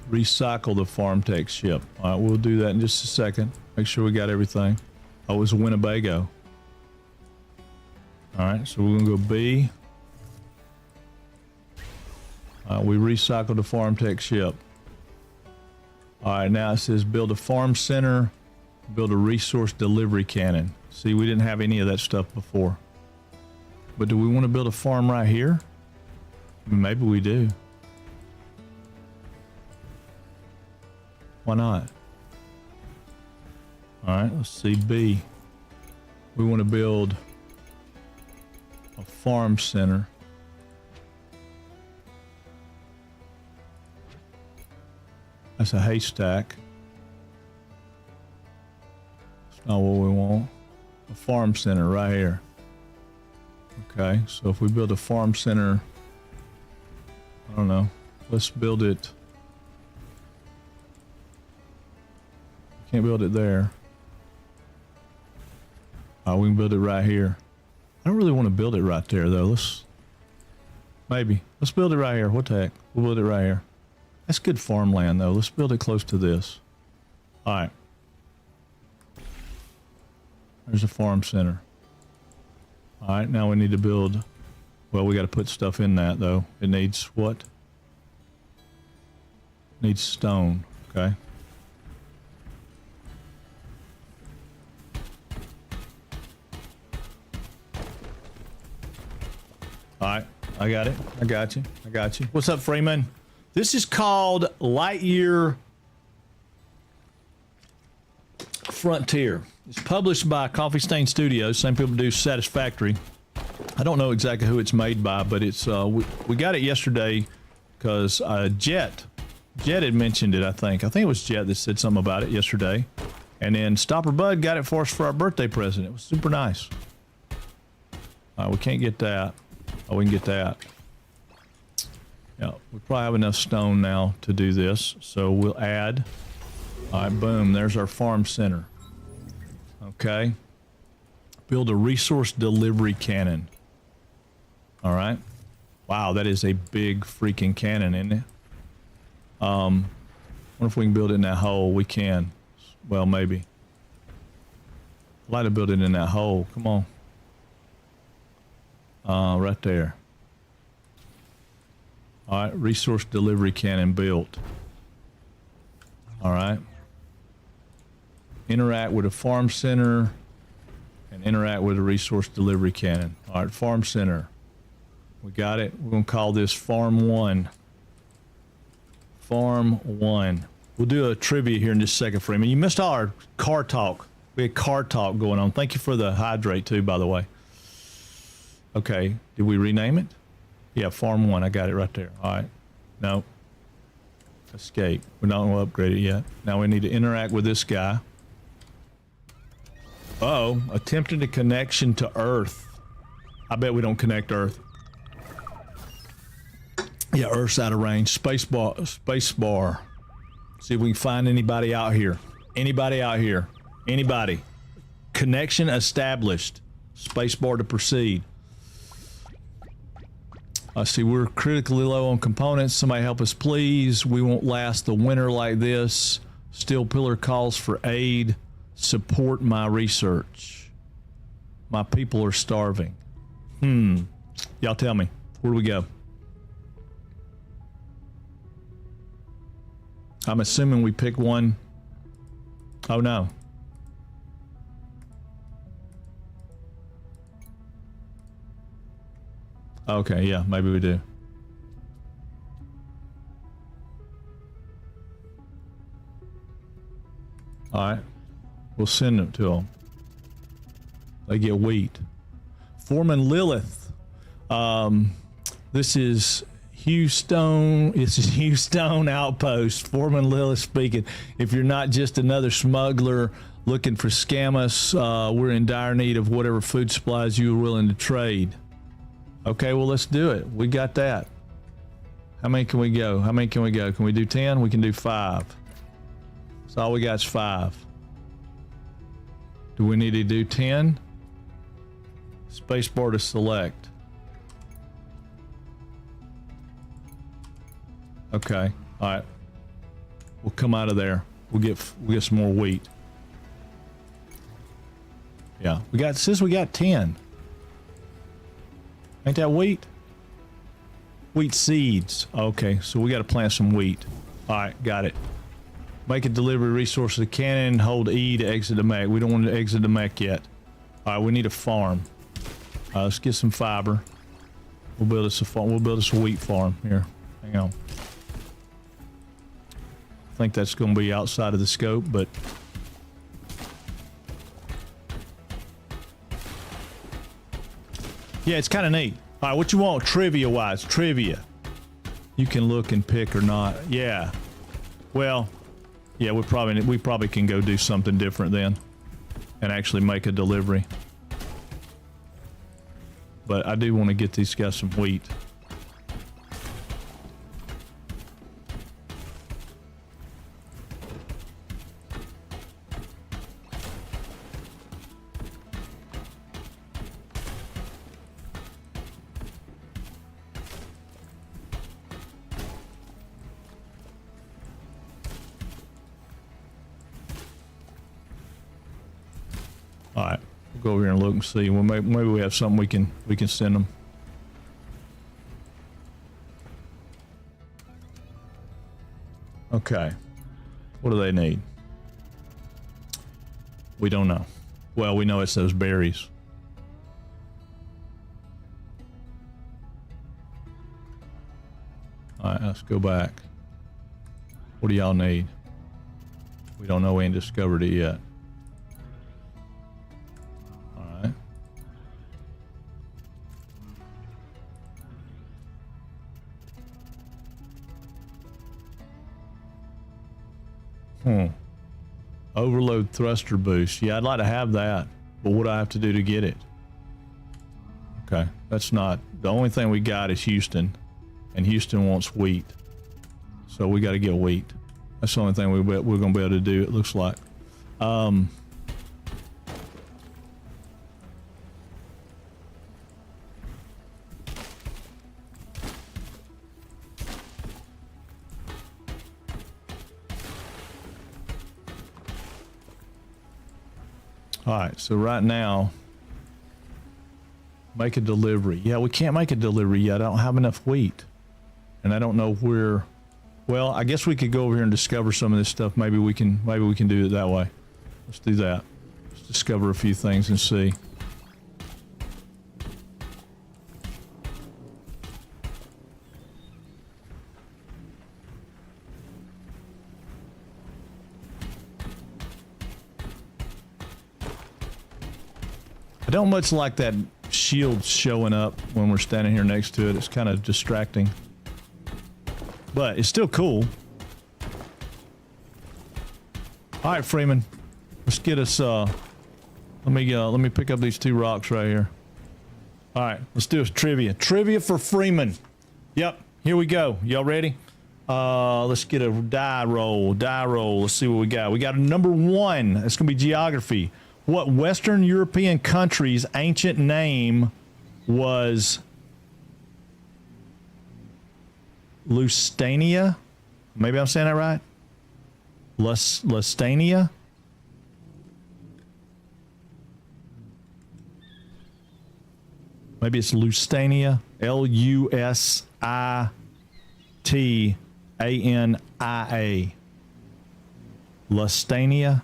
Recycle the farm tech ship. All right, we'll do that in just a second. Make sure we got everything. Oh, it was Winnebago. All right, so we're gonna go B. We recycled the farm tech ship. All right, now it says build a farm center, build a resource delivery cannon. See, we didn't have any of that stuff before. But do we want to build a farm right here? Maybe we do. Why not? All right, let's see B. We want to build a farm center. That's a haystack. That's not what we want. A farm center right here. Okay, so if we build a farm center, I don't know, let's build it. Can't build it there. We can build it right here. I don't really want to build it right there though. Let's build it right here. What the heck? We'll build it right here. That's good farmland though. Let's build it close to this. All right. There's a farm center. All right, now we need to build, well, we got to put stuff in that though. It needs what? It needs stone, okay. All right, I got it. I got you. I got you. What's up, Freeman? This is called Lightyear Frontier. It's published by Coffee Stain Studios. Same people do Satisfactory. I don't know exactly who it's made by, but it's we got it yesterday because Jet had mentioned it. I think it was Jet that said something about it yesterday, and then Stopper Bud got it for us for our birthday present. It was super nice. We can't get that. Oh, we can get that. Yeah, we probably have enough stone now to do this, so we'll add. All right, boom, there's our farm center. Okay. Build a resource delivery cannon. All right. Wow, that is a big freaking cannon, isn't it? Wonder if we can build it in that hole. We can. Well, maybe. I'd like to build it in that hole. Come on. Right there. All right, resource delivery cannon built. All right. Interact with a farm center and interact with a resource delivery cannon. All right, farm center. We got it. We're going to call this Farm 1. Farm 1. We'll do a trivia here in just a second, Freeman. You missed all our car talk. We had car talk going on. Thank you for the hydrate, too, by the way. Okay, did we rename it? Yeah, Farm 1. I got it right there. All right. No. Escape. We're not going to upgrade it yet. Now we need to interact with this guy. Uh-oh. Attempted a connection to Earth. I bet we don't connect Earth. Yeah, Earth's out of range. Space bar. See if we can find anybody out here. Anybody out here. Anybody. Connection established. Space bar to proceed. I see we're critically low on components. Somebody help us, please. We won't last the winter like this. Steel Pillar calls for aid. Support my research. My people are starving. Y'all tell me. Where do we go? I'm assuming we pick one. Oh, no. Okay, yeah, maybe we do. All right, we'll send them to them. They get wheat. Foreman Lilith. This is Houston. It's a Houston outpost. Foreman Lilith speaking. If you're not just another smuggler looking for scam us, we're in dire need of whatever food supplies you are willing to trade. Okay, well, let's do it. We got that. How many can we go? How many can we go? Can we do 10? We can do 5. So all we got is 5. Do we need to do 10? Spacebar to select. Okay. All right. We'll come out of there. We'll get some more wheat. Yeah. We got 10. Ain't that wheat? Wheat seeds. Okay, so we got to plant some wheat. All right, got it. Make a delivery resource to the cannon. Hold E to exit the mech. We don't want to exit the mech yet. All right, we need a farm. Let's get some fiber. We'll build us a farm. We'll build us a wheat farm here. Hang on. I think that's going to be outside of the scope, but yeah, it's kind of neat. All right, what you want trivia-wise? Trivia. You can look and pick or not. Yeah. Well, yeah, we probably can go do something different then and actually make a delivery. But I do want to get these guys some wheat. All right, we'll go over here and look and see. Well, maybe we have something we can send them. Okay, what do they need? We don't know. Well, we know it's those berries. All right, let's go back. What do y'all need? We don't know. We ain't discovered it yet. Overload thruster boost. Yeah, I'd like to have that, but what do I have to do to get it? Okay, that's not the only thing we got is Houston, and Houston wants wheat, so we got to get wheat. That's the only thing we're going to be able to do. It looks like. All right, so right now, make a delivery. Yeah, we can't make a delivery yet. I don't have enough wheat. And I don't know where. Well, I guess we could go over here and discover some of this stuff. Maybe we can do it that way. Let's do that. Let's discover a few things and see. I don't much like that shield showing up when we're standing here next to it. It's kind of distracting, but it's still cool. All right, Freeman, let's get us. Let me pick up these 2 rocks right here. All right, let's do a trivia. Trivia for Freeman. Yep, here we go. Y'all ready? Let's get a die roll. Die roll. Let's see what we got. We got a number 1. It's gonna be geography. What Western European country's ancient name was Lusitania? Maybe I'm saying that right? Lusitania? Maybe it's Lusitania. Lusitania. Lusitania.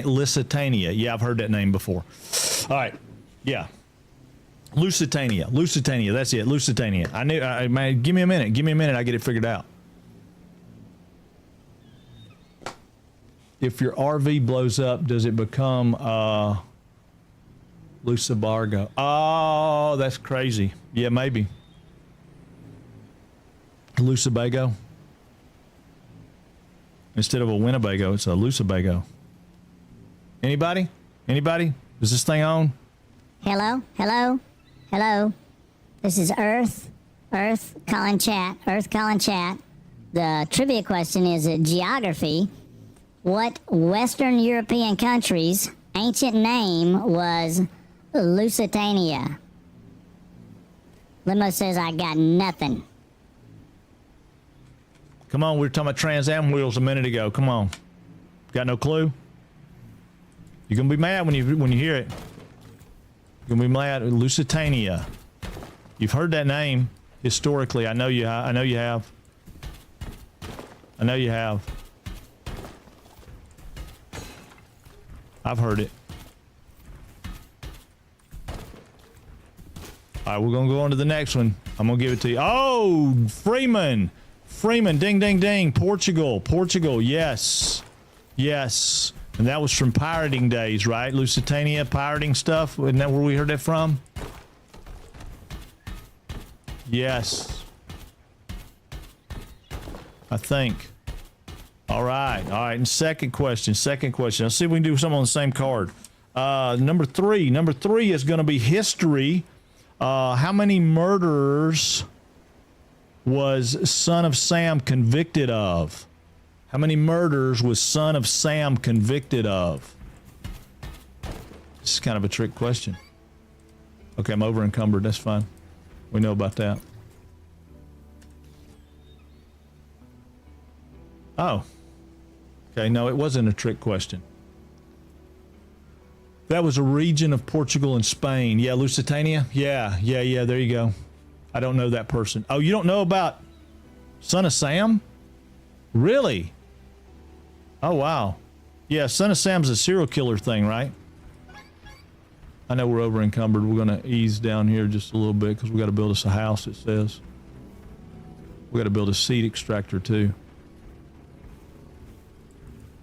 Lusitania. Yeah, I've heard that name before. All right. Yeah. Lusitania. That's it. Lusitania. I knew. Man, give me a minute. I get it figured out. If your RV blows up, does it become Lucibargo? Oh, that's crazy. Yeah, maybe. Lucibago. Instead of a Winnebago, it's a Lucibago. Anybody? Is this thing on? Hello? Hello? Hello? This is Earth. Earth, calling chat. Earth, calling chat. The trivia question is geography. What Western European country's ancient name was Lusitania? Limo says, I got nothing. Come on, we were talking about Trans Am wheels a minute ago. Come on. Got no clue? You're going to be mad when you hear it. You're going to be mad. Lusitania. You've heard that name historically. I know you have. I know you have. I've heard it. All right, we're going to go on to the next one. I'm going to give it to you. Oh, Freeman. Ding, ding, ding. Portugal. Yes. And that was from pirating days, right? Lusitania, pirating stuff. Isn't that where we heard that from? Yes. I think. All right. And second question. Let's see if we can do something on the same card. Number three is going to be history. How many murderers was Son of Sam convicted of? How many murders was Son of Sam convicted of? This is kind of a trick question. Okay, I'm over encumbered. That's fine. We know about that. Oh. Okay, no, it wasn't a trick question. That was a region of Portugal and Spain. Yeah, Lusitania? Yeah, there you go. I don't know that person. Oh, you don't know about Son of Sam? Really? Oh, wow. Yeah, Son of Sam's a serial killer thing, right? I know we're over encumbered. We're going to ease down here just a little bit because we got to build us a house, it says. We got to build a seed extractor too.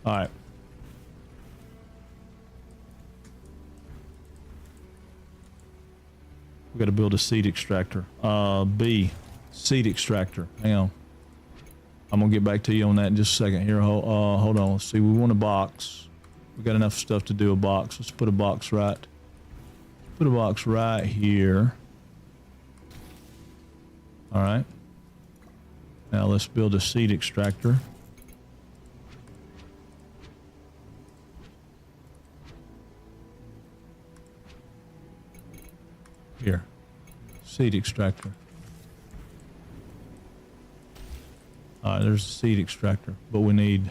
All right. We got to build a seed extractor. B, seed extractor. Hang on. I'm gonna get back to you on that in just a second. Here, hold on. Let's see. We want a box. We got enough stuff to do a box. Let's put a box right. Put a box right here. All right. Now let's build a seed extractor. Here, seed extractor. There's a seed extractor, but we need,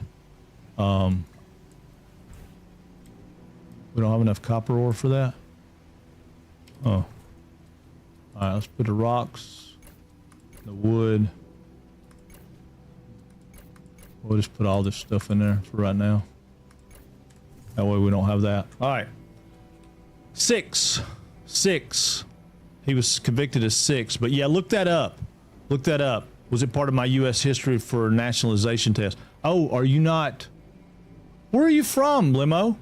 we don't have enough copper ore for that. Oh. All right, let's put the rocks, the wood. We'll just put all this stuff in there for right now. That way we don't have that. All right. Six. He was convicted of 6, but yeah, look that up. Was it part of my U.S. history for nationalization test? Oh, are you not? Where are you from, Limo?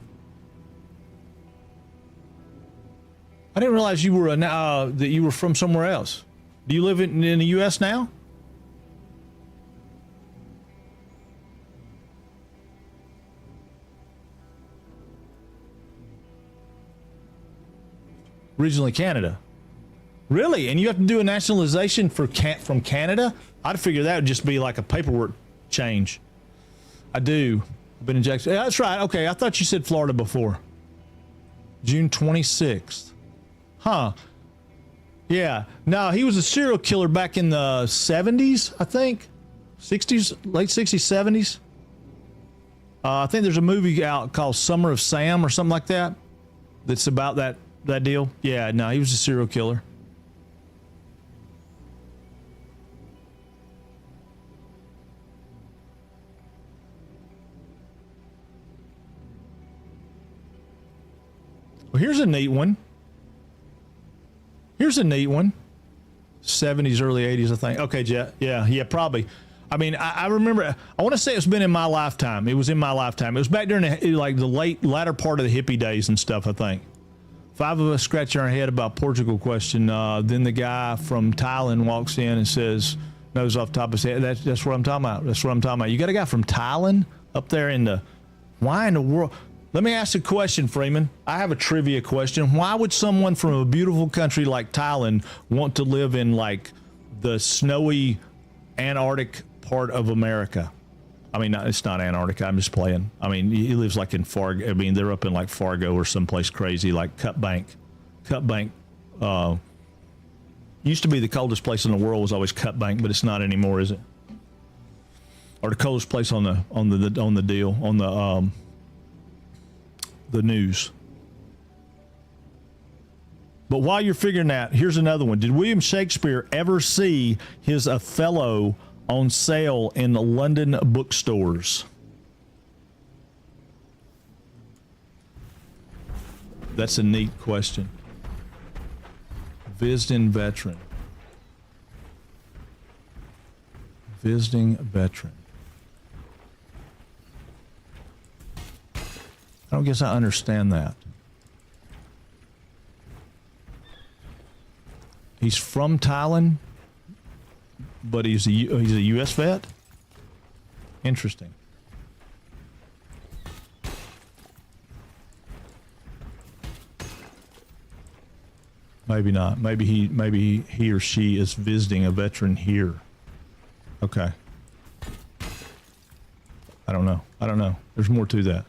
I didn't realize you were that you were from somewhere else. Do you live in the U.S. now? Originally Canada. Really? And you have to do a nationalization from Canada? I'd figure that would just be like a paperwork change. I do. I've been in Jackson. Yeah, that's right. Okay, I thought you said Florida before. June 26th. Huh. Yeah. No, he was a serial killer back in the 70s, I think. 60s, late 60s, 70s. I think there's a movie out called Summer of Sam or something like that. That's about that deal. Yeah, no, he was a serial killer. Well, here's a neat one. 70s, early 80s, I think. Okay, yeah, probably. I mean, I remember, I want to say it's been in my lifetime. It was in my lifetime. It was back during the latter part of the hippie days and stuff, I think. 5 of us scratching our head about Portugal question. Then the guy from Thailand walks in and says, nose off the top of his head. That's what I'm talking about. You got a guy from Thailand up there why in the world? Let me ask a question, Freeman. I have a trivia question. Why would someone from a beautiful country like Thailand want to live in like the snowy Antarctic part of America? I mean, it's not Antarctica. I'm just playing. I mean, he lives like in Fargo. I mean, they're up in like Fargo or someplace crazy like Cut Bank. Cut Bank used to be the coldest place in the world. Was always Cut Bank, but it's not anymore, is it? Or the coldest place on the deal on the news. But while you're figuring that, here's another one. Did William Shakespeare ever see his Othello on sale in the London bookstores? That's a neat question. Visiting veteran. Visiting veteran. I don't guess I understand that. He's from Thailand, but he's a U.S. vet? Interesting. Maybe not. Maybe he or she is visiting a veteran here. Okay. I don't know. There's more to that.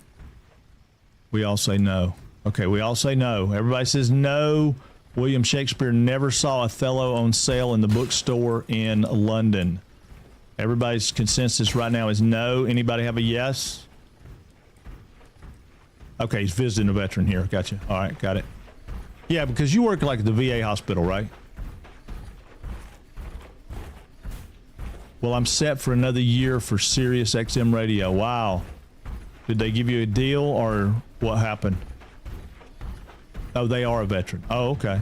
We all say no. Okay, we all say no. Everybody says no. William Shakespeare never saw Othello on sale in the bookstore in London. Everybody's consensus right now is no. Anybody have a yes? Okay, he's visiting a veteran here. Gotcha. All right, got it. Yeah, because you work like at the VA hospital, right? Well, I'm set for another year for Sirius XM Radio. Wow. Did they give you a deal or what happened? Oh, they are a veteran. Oh, okay.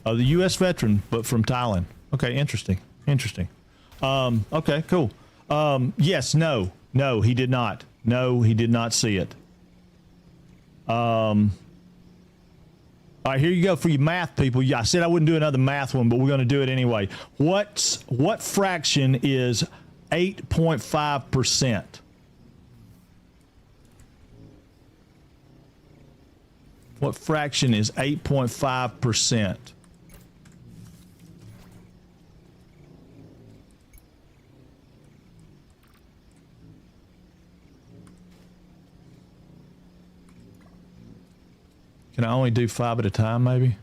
Oh, the U.S. veteran, but from Thailand. Okay, interesting. Okay, cool. Yes, no, he did not. No, he did not see it. All right, here you go for your math people. I said I wouldn't do another math one, but we're going to do it anyway. What fraction is 8.5%? What fraction is 8.5%? Can I only do 5 at a time, maybe?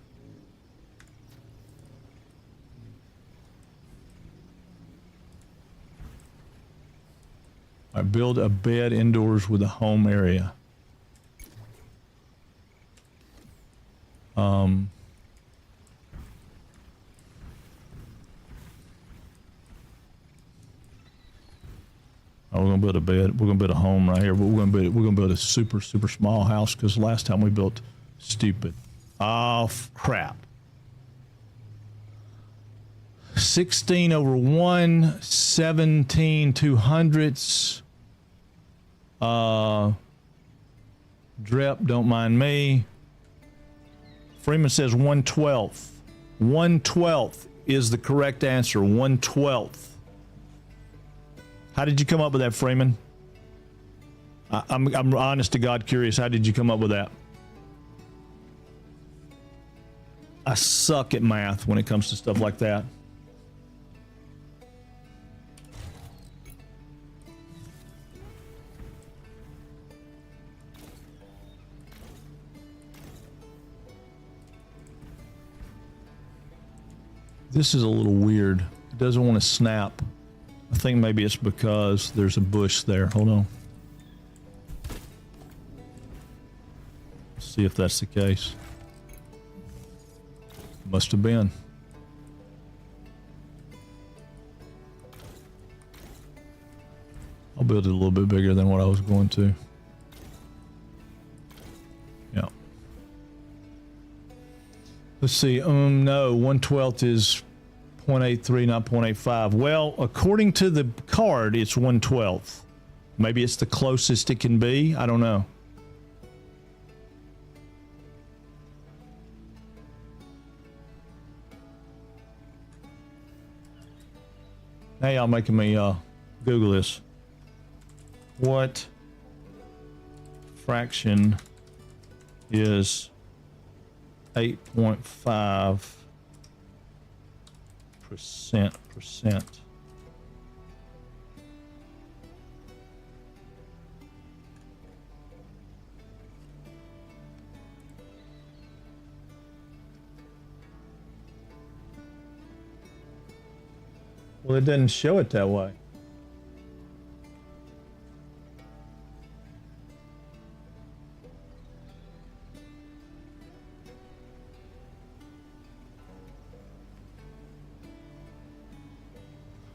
I build a bed indoors with a home area. We're gonna build a bed. We're gonna build a home right here. But we're gonna build a super small house because last time we built stupid. Oh crap! 16 over 1, 17 200ths. Drep, don't mind me. Freeman says 1/12. 1/12 is the correct answer. 1/12. How did you come up with that, Freeman? I'm honest to God curious. How did you come up with that? I suck at math when it comes to stuff like that. This is a little weird. It doesn't want to snap. I think maybe it's because there's a bush there. Hold on. See if that's the case. Must have been. I'll build it a little bit bigger than what I was going to. Yeah. Let's see. No, 1/12 is 0.83, not 0.85. Well, according to the card, it's 1/12. Maybe it's the closest it can be. I don't know. Now y'all making me Google this. What fraction is 8.5%. Well, it doesn't show it that way.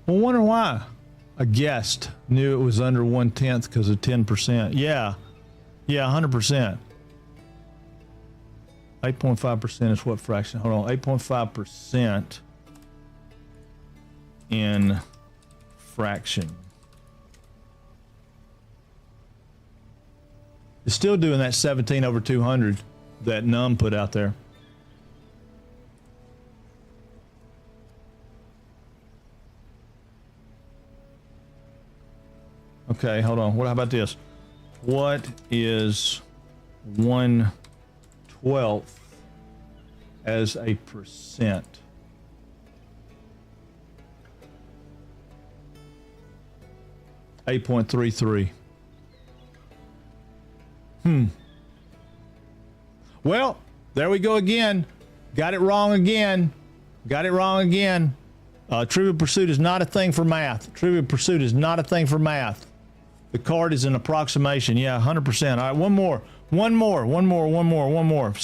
Well, wonder why. A guest knew it was under 1/10 because of 10%. Yeah, 100%. 8.5% is what fraction? Hold on, 8.5% in fraction. It's still doing that 17 over 200 that Num put out there. Okay, hold on. What about this? What is 1/12 as a percent? $8.33. Well, there we go again. Got it wrong again. Trivial Pursuit is not a thing for math. The card is an approximation. Yeah, 100%. All right, one more.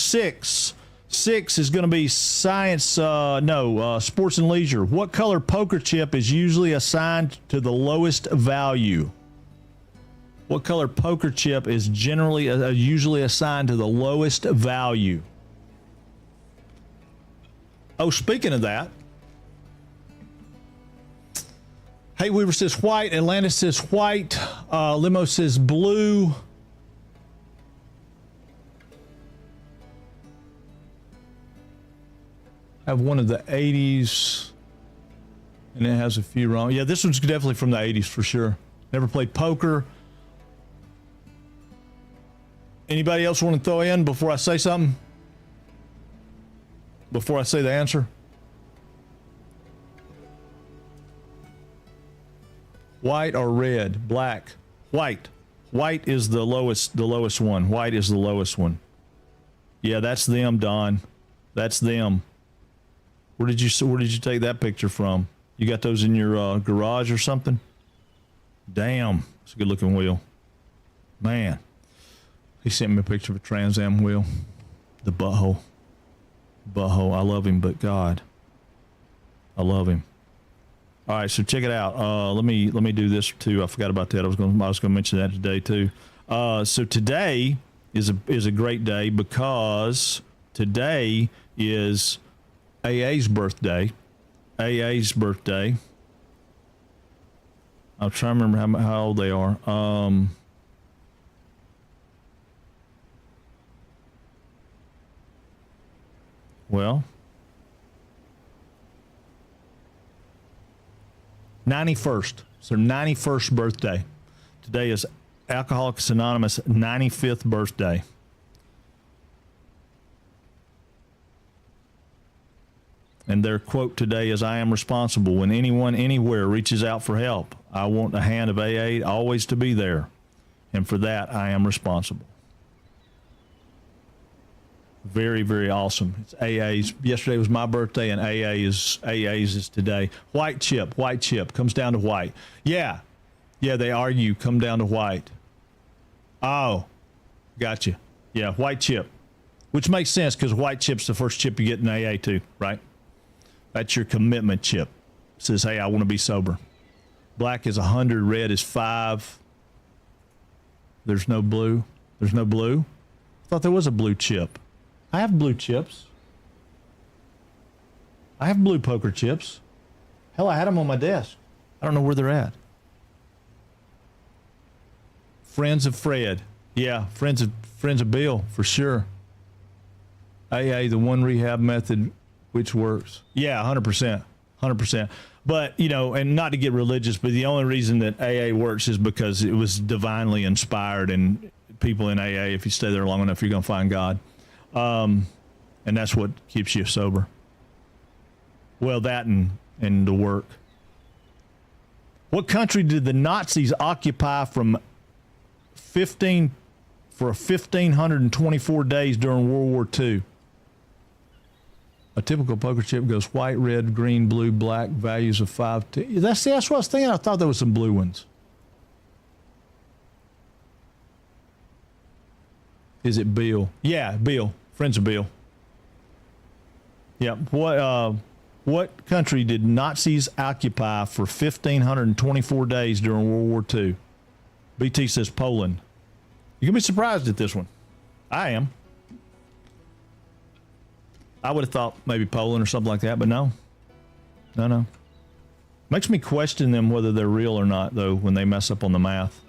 Six is going to be science. Sports and leisure. What color poker chip is usually assigned to the lowest value? What color poker chip is usually assigned to the lowest value? Oh, speaking of that, Hey Weaver says white. Atlantis says white. Limo says blue. I have one of the 80s, and it has a few wrong. Yeah, this one's definitely from the 80s for sure. Never played poker. Anybody else want to throw in before I say something? Before I say the answer? White or red? Black. White. White is the lowest one. White is the lowest one. Yeah, that's them, Don. That's them. Where did you take that picture from? You got those in your garage or something? Damn, it's a good looking wheel. Man, he sent me a picture of a Trans Am wheel. The butthole. I love him, but God, I love him. All right, so check it out. Let me do this too. I forgot about that. I was going to mention that today too. So today is a great day because today is AA's birthday. I'm trying to remember how old they are. Well, 91st. It's their 91st birthday. Today is Alcoholics Anonymous' 95th birthday. And their quote today is, "I am responsible. When anyone anywhere reaches out for help, I want the hand of AA always to be there. And for that, I am responsible." Very, very awesome. It's AA's. Yesterday was my birthday, and AA's is today. White chip comes down to white. Yeah, they argue, come down to white. Oh, gotcha. Yeah, white chip, which makes sense because white chip's the first chip you get in AA too, right? That's your commitment chip. It says, hey, I want to be sober. Black is 100, red is 5. There's no blue. I thought there was a blue chip. I have blue chips. I have blue poker chips. Hell, I had them on my desk. I don't know where they're at. Friends of Fred. Yeah, friends of Bill, for sure. AA, the one rehab method which works. Yeah, 100%. But, and not to get religious, but the only reason that AA works is because it was divinely inspired and people in AA. If you stay there long enough, you're going to find God. And that's what keeps you sober. Well, that and the work. What country did the Nazis occupy for 1,524 days during World War II? A typical poker chip goes white, red, green, blue, black, values of 5. That's what I was thinking. I thought there was some blue ones. Is it Bill? Yeah, Bill. Friends of Bill. Yeah. What country did Nazis occupy for 1,524 days during World War II? BT says Poland. You're going to be surprised at this one. I am. I would have thought maybe Poland or something like that, but no. No. Makes me question them whether they're real or not, though, when they mess up on the math.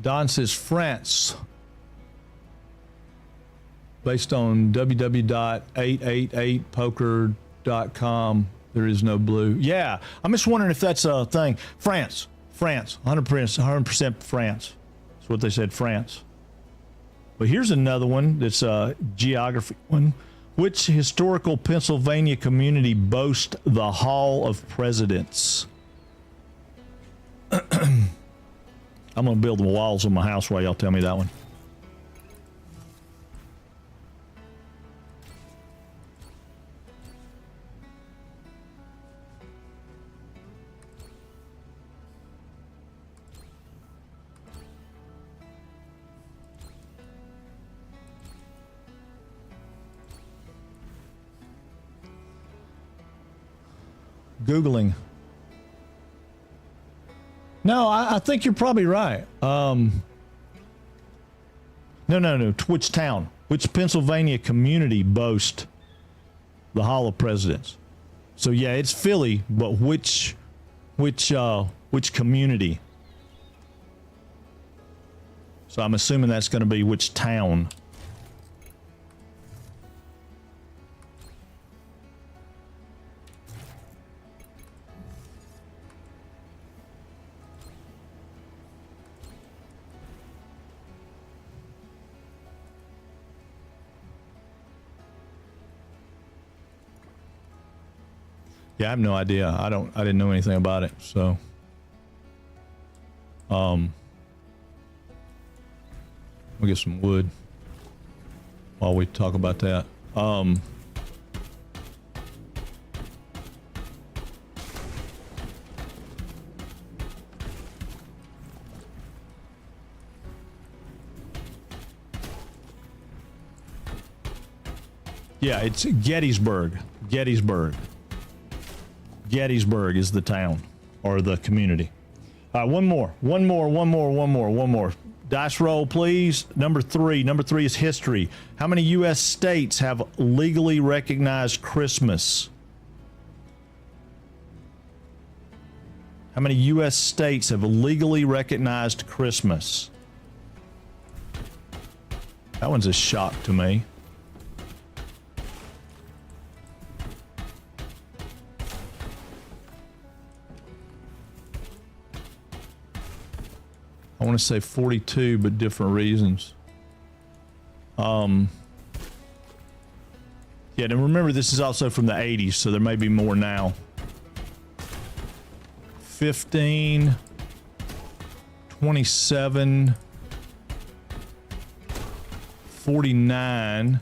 Don says France. Based on www.888poker.com, there is no blue. Yeah, I'm just wondering if that's a thing. France, 100% France. That's what they said, France. But here's another one that's a geography one. Which historical Pennsylvania community boasts the Hall of Presidents? I'm going to build the walls of my house while y'all tell me that one. Googling. No, I think you're probably right. No. Which town? Which Pennsylvania community boasts the Hall of Presidents? So yeah, it's Philly, but which community? So I'm assuming that's going to be which town. Yeah, I have no idea. I didn't know anything about it. So, we'll get some wood while we talk about that. Yeah, it's Gettysburg. Gettysburg is the town or the community. All right, one more. Dice roll, please. Number three is history. How many U.S. states have legally recognized Christmas? How many U.S. states have legally recognized Christmas? That one's a shock to me. I want to say 42, but different reasons. Yeah, and remember, this is also from the 80s, so there may be more now. 15, 27, 49.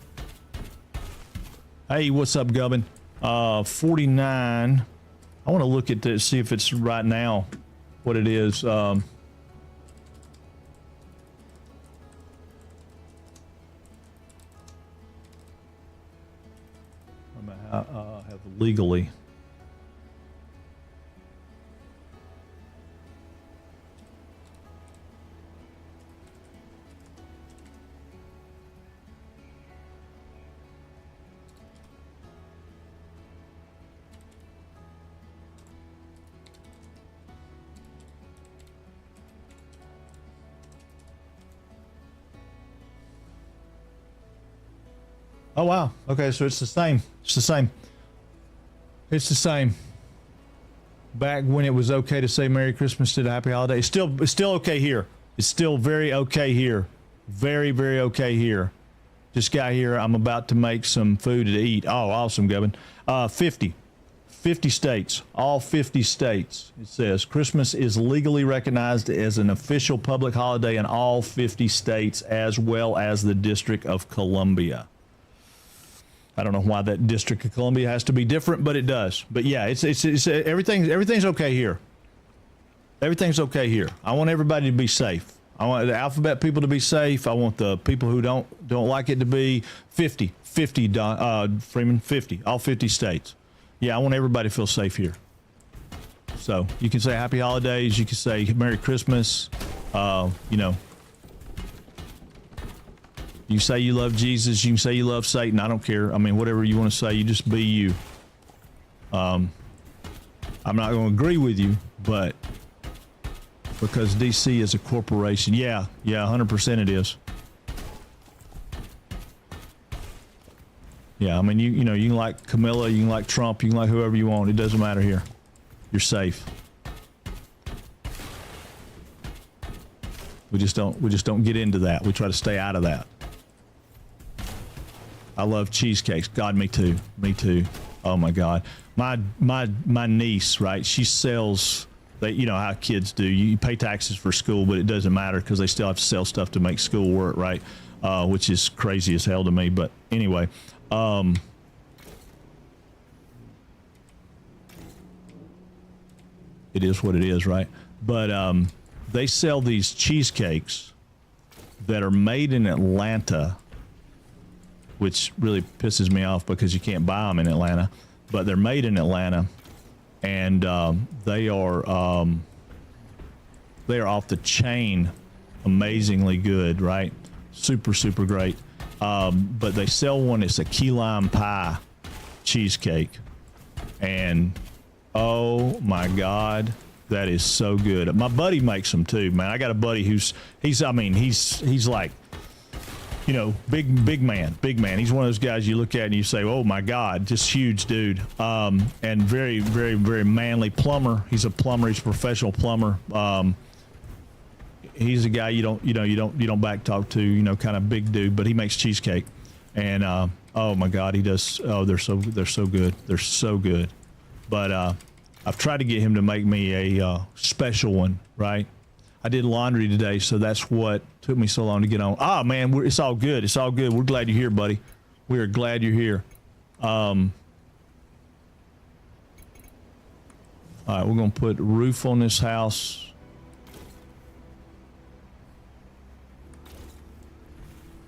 Hey, what's up, Gubbin? 49. I want to look at this, see if it's right now, what it is. Have legally. Oh wow. Okay, so it's the same. It's the same. It's the same. Back when it was okay to say Merry Christmas to the Happy Holiday. It's still okay here. It's still very okay here. Very, very okay here. Just got here. I'm about to make some food to eat. Oh, awesome, Gavin. 50 states. All 50 states. It says Christmas is legally recognized as an official public holiday in all 50 states, as well as the District of Columbia. I don't know why that District of Columbia has to be different, but it does. But yeah, it's everything's okay here. Everything's okay here. I want everybody to be safe. I want the alphabet people to be safe. I want the people who don't like it to be 50, Freeman, 50, all 50 states. Yeah, I want everybody to feel safe here. So you can say Happy Holidays. You can say Merry Christmas. You know. You say you love Jesus. You can say you love Satan. I don't care. I mean, whatever you want to say, you just be you. I'm not going to agree with you, but because DC is a corporation. Yeah, 100% it is. Yeah, I mean, you know, you can like Camilla, you can like Trump, you can like whoever you want. It doesn't matter here. You're safe. We just don't get into that. We try to stay out of that. I love cheesecakes. God, me too. Me too. Oh my God. My niece, right? She sells. You know how kids do. You pay taxes for school, but it doesn't matter because they still have to sell stuff to make school work, right? Which is crazy as hell to me. But anyway, it is what it is, right? But they sell these cheesecakes that are made in Atlanta, which really pisses me off because you can't buy them in Atlanta, but they're made in Atlanta, and they are off the chain, amazingly good, right? Super, super great. But they sell one, it's a key lime pie cheesecake, and oh my God, that is so good. My buddy makes them too, man. I got a buddy he's like, you know, big man. He's one of those guys you look at and you say, oh my God, just huge dude. And very, very, very manly plumber. He's a plumber. He's a professional plumber. He's a guy you don't back talk to, you know, kind of big dude, but he makes cheesecake. And, oh my God, he does. Oh, they're so good. They're so good. But, I've tried to get him to make me a special one, right? I did laundry today, so that's what took me so long to get on. Ah, man, it's all good. It's all good. We're glad you're here, buddy. We are glad you're here. All right, we're going to put roof on this house.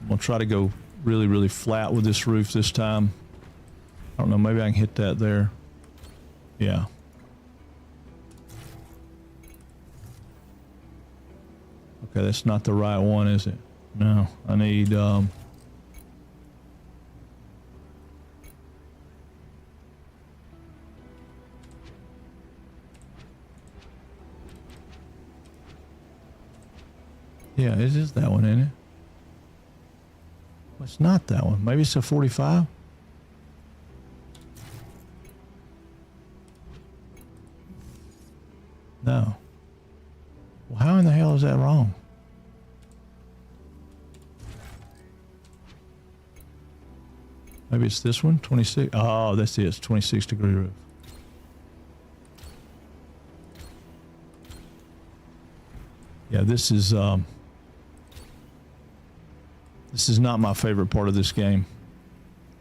I'm going to try to go really, really flat with this roof this time. I don't know, maybe I can hit that there. Yeah. Okay, that's not the right one, is it? No, I need, yeah, it is that one, isn't it? Well, it's not that one. Maybe it's a 45? No. Well, how in the hell is that wrong? Maybe it's this one, 26. Oh, that's it. It's 26-degree roof. Yeah, this is not my favorite part of this game.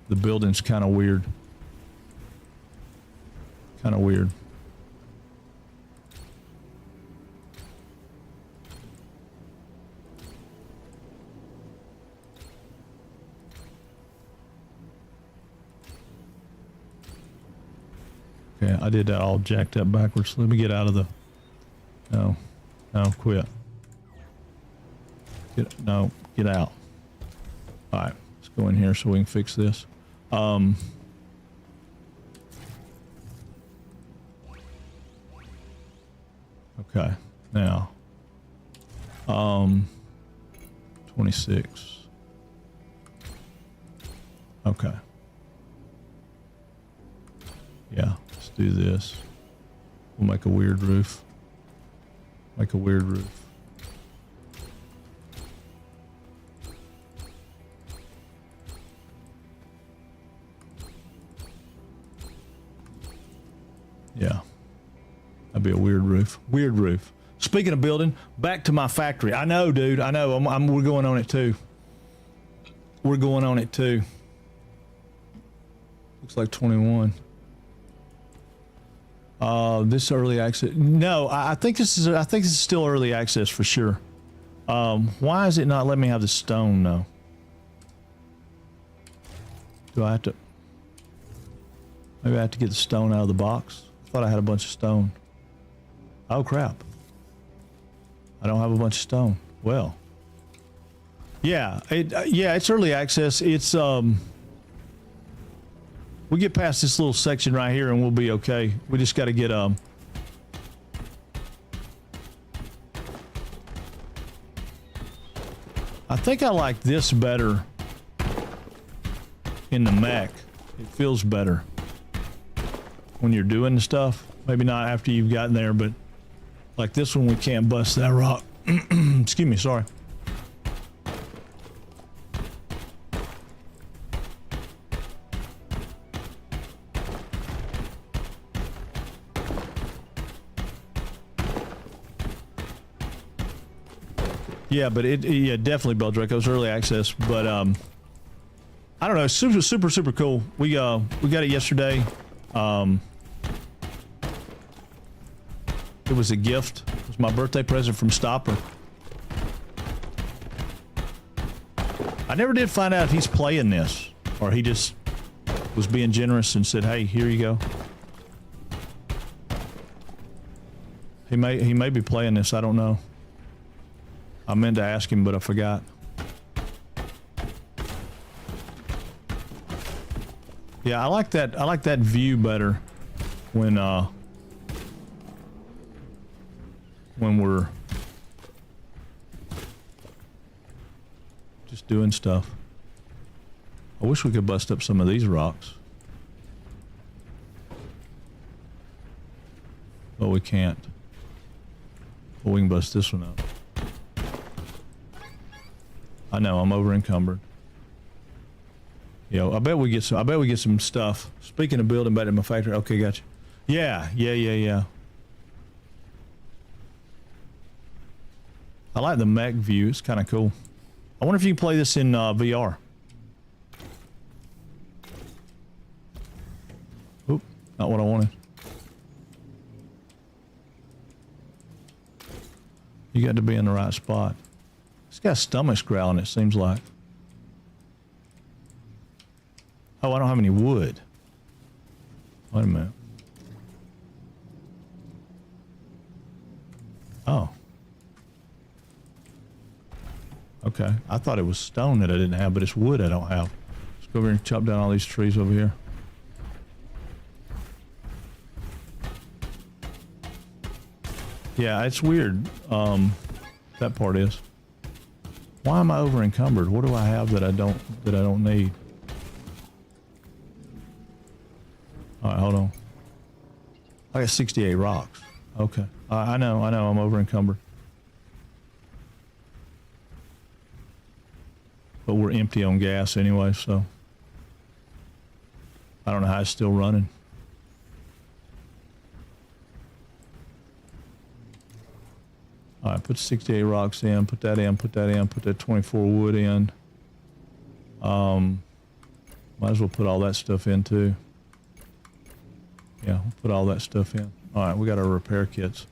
The building's kind of weird. Kind of weird. Okay, I did that all jacked up backwards. Let me get out of the... No, quit. Get out. All right, let's go in here so we can fix this. Okay, now, 26. Okay. Yeah, let's do this. We'll make a weird roof. Make a weird roof. Yeah. That'd be a weird roof. Weird roof. Speaking of building, back to my factory. I know, dude. I know. We're going on it too. We're going on it too. Looks like 21. This early access. No, I think this is still early access for sure. Why is it not letting me have the stone though? Do I have to? Maybe I have to get the stone out of the box. I thought I had a bunch of stone. Oh crap. I don't have a bunch of stone. Well. Yeah, it's early access. It's we get past this little section right here and we'll be okay. We just got to get I think I like this better in the mech. It feels better when you're doing the stuff. Maybe not after you've gotten there, but like this one, we can't bust that rock. Excuse me, sorry. Yeah, but yeah, definitely Beldraco's early access, but I don't know, super cool. We got it yesterday. It was a gift. It was my birthday present from Stopper. I never did find out if he's playing this or he just was being generous and said, "Hey, here you go." He may be playing this. I don't know. I meant to ask him, but I forgot. Yeah, I like that. I like that view better when we're just doing stuff. I wish we could bust up some of these rocks, but we can't. But we can bust this one up. I know I'm over encumbered. I bet we get some stuff. Speaking of building back in my factory. Okay, gotcha. Yeah. I like the mech view. It's kind of cool. I wonder if you can play this in VR. Oop, not what I wanted. You got to be in the right spot. It's got stomachs growling, it seems like. Oh, I don't have any wood. Wait a minute. Oh. Okay. I thought it was stone that I didn't have, but it's wood I don't have. Let's go over and chop down all these trees over here. Yeah, it's weird. That part is. Why am I over encumbered? What do I have that I don't need? All right, hold on. I got 68 rocks. Okay. I know. I'm over encumbered. But we're empty on gas anyway, so I don't know how it's still running. All right, put 68 rocks in, put that in, put that 24 wood in. Might as well put all that stuff in too. Yeah, we'll put all that stuff in. All right, we got our repair kits.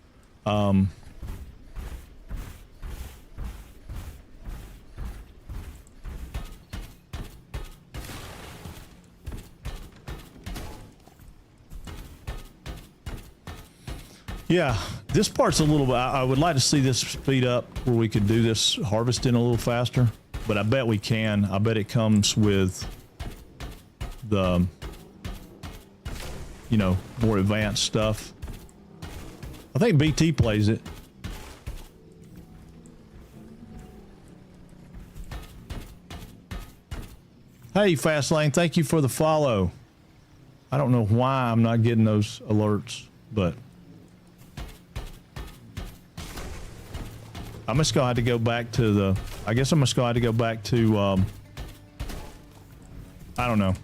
Yeah, this part's a little bit, I would like to see this speed up where we could do this harvesting a little faster, but I bet we can. I bet it comes with the, more advanced stuff. I think BT plays it. Hey, Fastlane, thank you for the follow. I don't know why I'm not getting those alerts, but I'm just gonna have to go back to the. I guess I'm just gonna have to go back to. I don't know.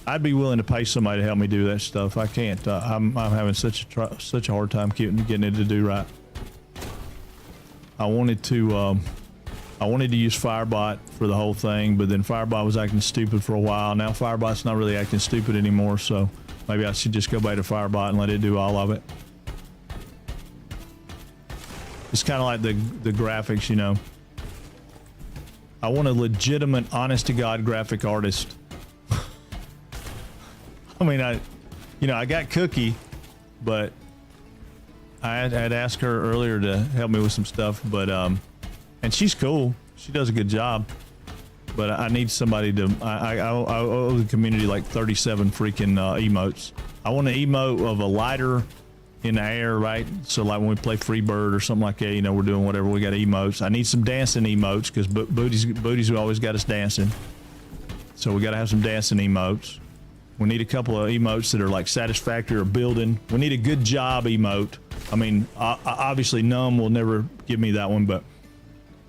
I'd be willing to pay somebody to help me do that stuff. I can't. I'm having such a hard time getting it to do right. I wanted to use Firebot for the whole thing, but then Firebot was acting stupid for a while. Now Firebot's not really acting stupid anymore, so maybe I should just go back to Firebot and let it do all of it. It's kind of like the graphics, you know. I want a legitimate, honest-to-God graphic artist. I mean, I got Cookie, but I had asked her earlier to help me with some stuff, but and she's cool. She does a good job, but I need somebody to. I owe the community like 37 freaking emotes. I want an emote of a lighter in the air, right? So like when we play Freebird or something like that, you know, we're doing whatever. We got emotes. I need some dancing emotes because Booty's always got us dancing. So we got to have some dancing emotes. We need a couple of emotes that are like satisfactory or building. We need a good job emote. I mean, obviously Numb will never give me that one, but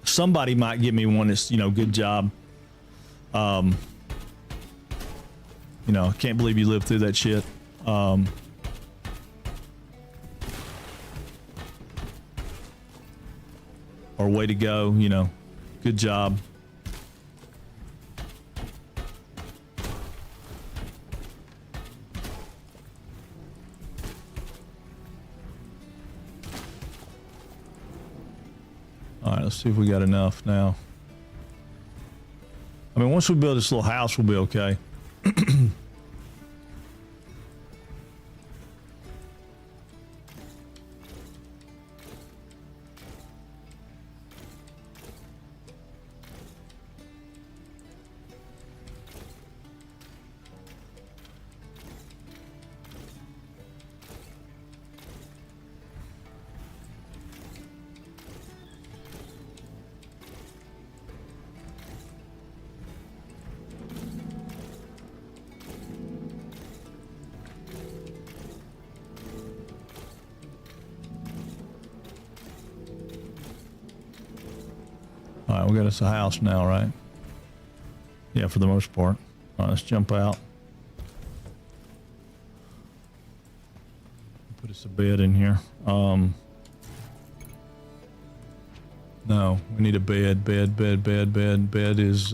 somebody might give me one that's, you know, good job. You know, I can't believe you lived through that shit. Or way to go, you know, good job. All right, let's see if we got enough now. I mean, once we build this little house, we'll be okay. All right, we got us a house now, right? Yeah, for the most part. All right, let's jump out. Put us a bed in here. No, we need a bed. Bed is,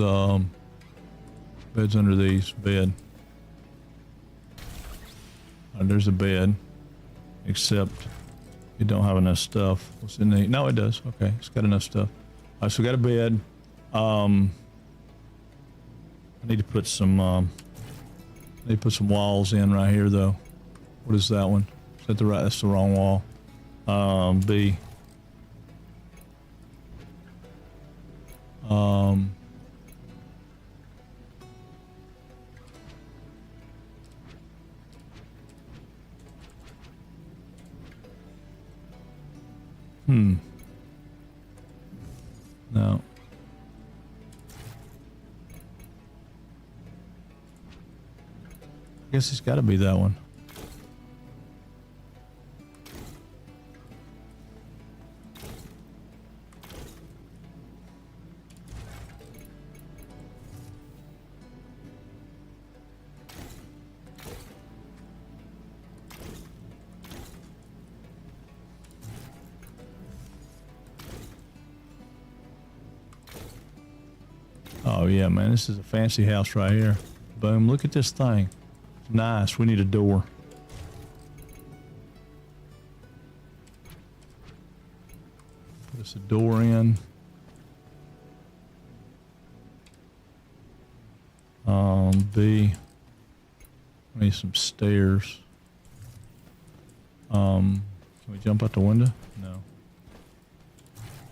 bed's under these. Bed. There's a bed. Except it don't have enough stuff. What's in the... No, it does. Okay, it's got enough stuff. All right, so we got a bed. I need to put some walls in right here though. What is that one? Is that the right? That's the wrong wall. B. No. I guess it's got to be that one. Oh yeah, man, this is a fancy house right here. Boom, look at this thing. It's nice. We need a door. Put us a door in. B. We need some stairs. Can we jump out the window? No.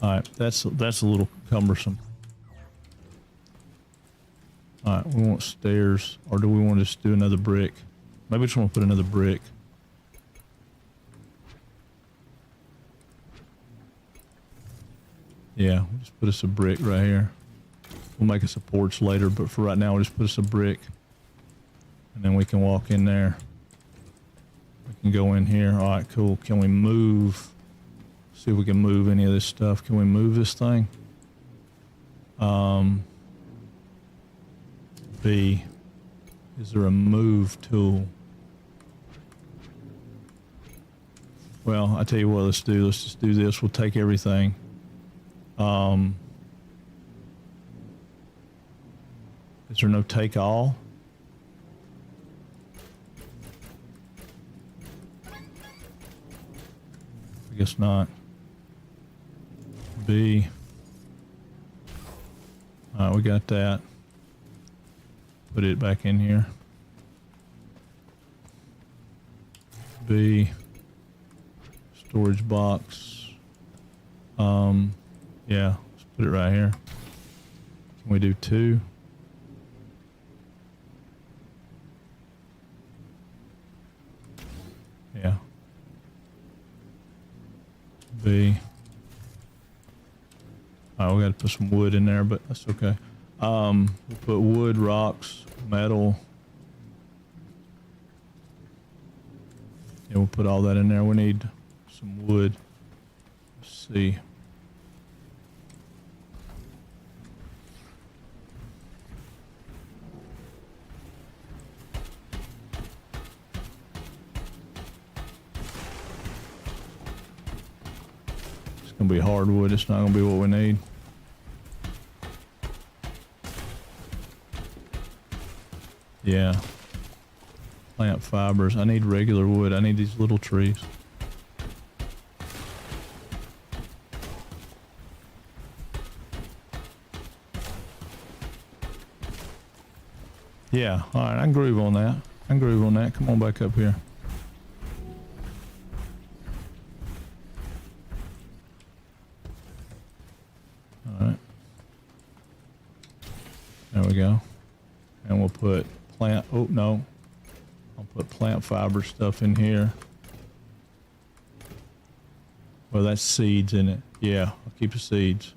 All right, that's a little cumbersome. All right, we want stairs, or do we want to just do another brick? Maybe we just want to put another brick. Yeah, we'll just put us a brick right here. will make us a porch later, but for right now, we'll just put us a brick. And then we can walk in there. We can go in here. All right, cool. Can we move? See if we can move any of this stuff. Can we move this thing? B. Is there a move tool? Well, I tell you what, let's do. Let's just do this. We'll take everything. Is there no take all? I guess not. B. All right, we got that. Put it back in here. B. Storage box. Yeah, let's put it right here. Can we do 2? Yeah. B. Alright, we gotta put some wood in there, but that's okay. We'll put wood, rocks, metal. Yeah, we'll put all that in there. We need some wood. Let's see. It's gonna be hardwood. It's not gonna be what we need. Yeah. Plant fibers. I need regular wood. I need these little trees. Yeah, alright, I can groove on that. I can groove on that. Come on back up here. Alright. There we go. And we'll put plant, oh no. I'll put plant fiber stuff in here. Well, that's seeds in it. Yeah, I'll keep the seeds.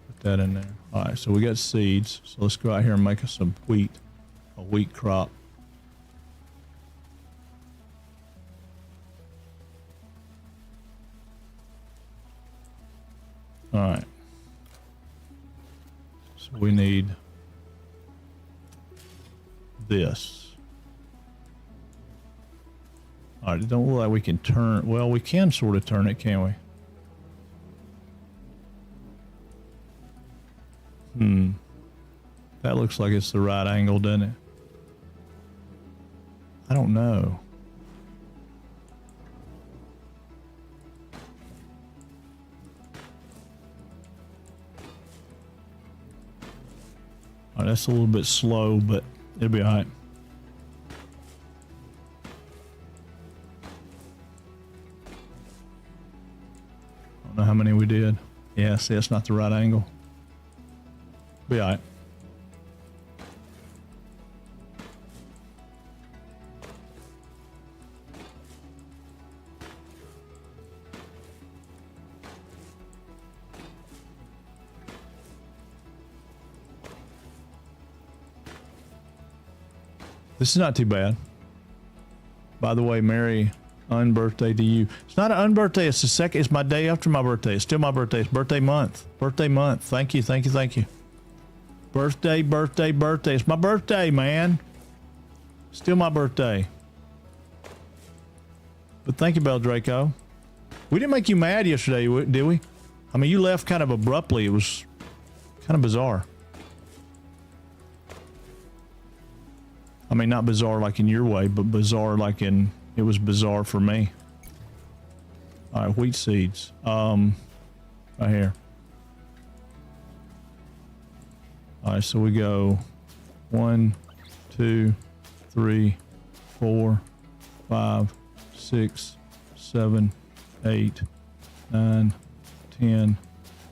Put that in there. All right, so we got seeds. So let's go out here and make us some wheat, a wheat crop. All right. So we need this. All right, it don't look like we can turn. Well, we can sort of turn it, can we? That looks like it's the right angle, doesn't it? I don't know. All right, that's a little bit slow, but it'll be all right. I don't know how many we did. Yeah, see, that's not the right angle. Be all right. This is not too bad. By the way, Merry unbirthday to you. It's not an unbirthday. It's the second. It's my day after my birthday. It's still my birthday. It's birthday month. Birthday month. Thank you. Thank you. Thank you. Birthday, birthday, birthday. It's my birthday, man. Still my birthday. But thank you, Bel Draco. We didn't make you mad yesterday, did we? I mean, you left kind of abruptly. It was kind of bizarre. I mean, not bizarre like in your way, but bizarre like in, it was bizarre for me. All right, wheat seeds. Right here. All right, so we go 1, 2, 3, 4, 5, 6, 7, 8, 9, 10,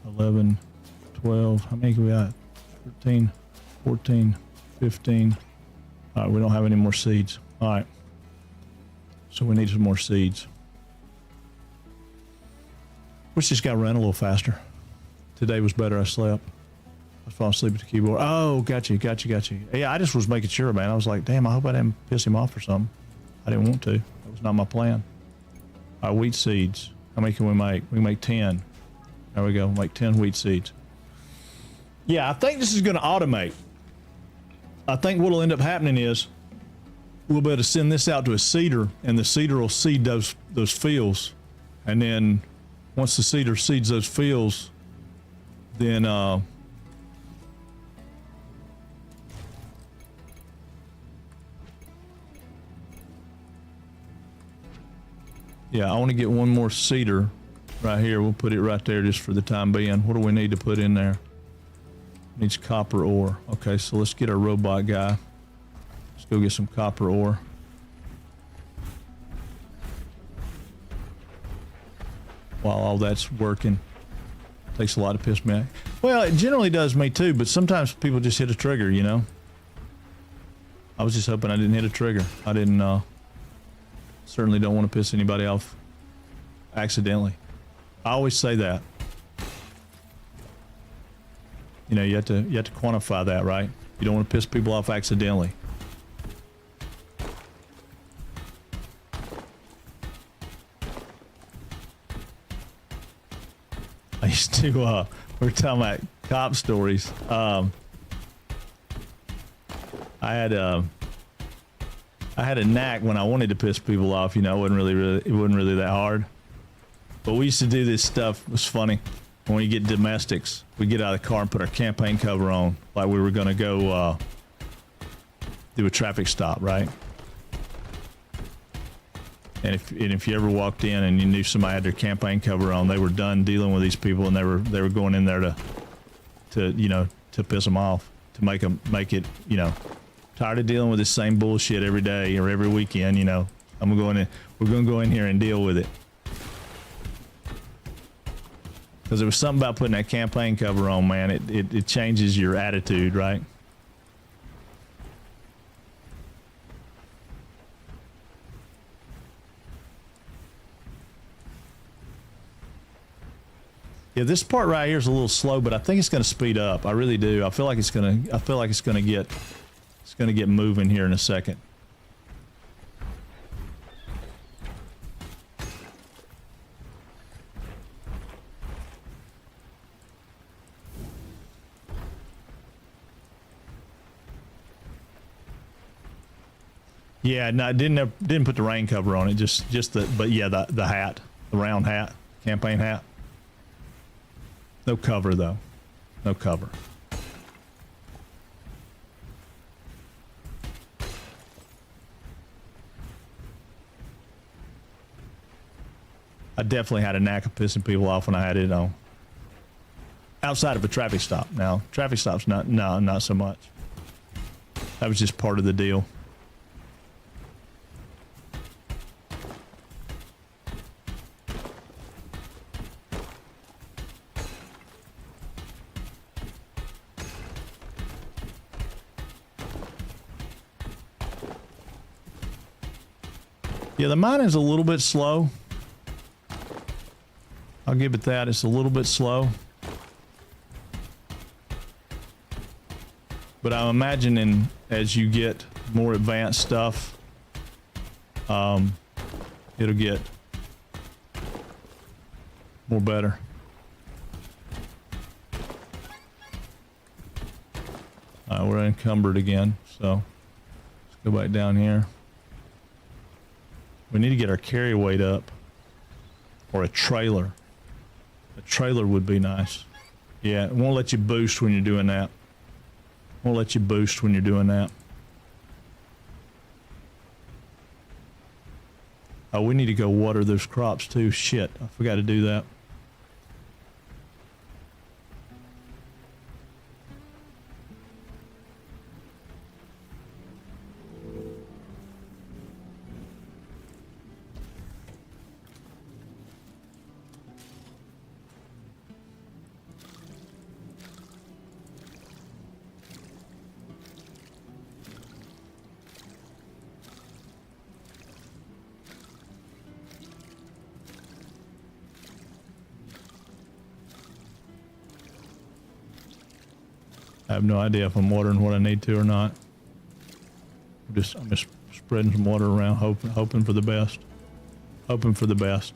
11, 12. How many do we got? 13, 14, 15. All right, we don't have any more seeds. All right. So we need some more seeds. Wish this guy ran a little faster. Today was better. I slept. I was falling asleep at the keyboard. Oh, got you. Yeah, I just was making sure, man. I was like, damn, I hope I didn't piss him off or something. I didn't want to. That was not my plan. All right, wheat seeds. How many can we make? We can make 10. There we go. Make 10 wheat seeds. Yeah, I think this is going to automate. I think what will end up happening is we'll be able to send this out to a seeder, and the seeder will seed those fields. And then once the seeder seeds those fields, then yeah, I want to get one more seeder right here. We'll put it right there just for the time being. What do we need to put in there? Needs copper ore. Okay, so let's get our robot guy. Let's go get some copper ore. While all that's working. Takes a lot to piss me off. Well, it generally does me too, but sometimes people just hit a trigger, you know? I was just hoping I didn't hit a trigger. I didn't, certainly don't want to piss anybody off accidentally. I always say that. You know, you have to quantify that, right? You don't want to piss people off accidentally. I used to, we were talking about cop stories. I had a knack when I wanted to piss people off. You know, it wasn't really that hard. But we used to do this stuff. It was funny. When we get domestics, we get out of the car and put our campaign cover on, like we were going to go do a traffic stop, right? And if you ever walked in and you knew somebody had their campaign cover on, they were done dealing with these people, and they were going in there to piss them off, to make it, you know, tired of dealing with the same bullshit every day or every weekend. You know, we're going to go in here and deal with it. Because there was something about putting that campaign cover on, man. It changes your attitude, right? Yeah, this part right here is a little slow, but I think it's going to speed up. I really do. I feel like it's going to get moving here in a second. Yeah, no, I didn't put the rain cover on it. Just the hat, the round hat, campaign hat. No cover though. No cover. I definitely had a knack of pissing people off when I had it on. Outside of a traffic stop. Now, traffic stops not so much. That was just part of the deal. Yeah, the mining's a little bit slow. I'll give it that. It's a little bit slow. But I'm imagining as you get more advanced stuff, it'll get more better. We're encumbered again, so let's go back down here. We need to get our carry weight up, or a trailer. A trailer would be nice. Yeah, it won't let you boost when you're doing that. Won't let you boost when you're doing that. Oh, we need to go water those crops too. Shit, I forgot to do that. I have no idea if I'm watering what I need to or not. I'm just spreading some water around, hoping for the best. Hoping for the best.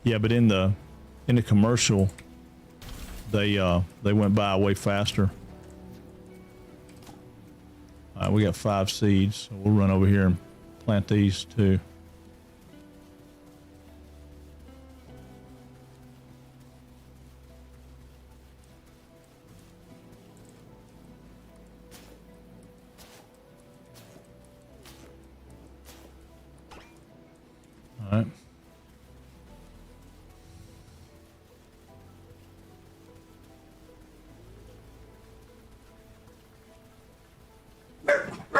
Yeah, but in the commercial, they went by way faster. All right, we got 5 seeds, so we'll run over here and plant these too. All right.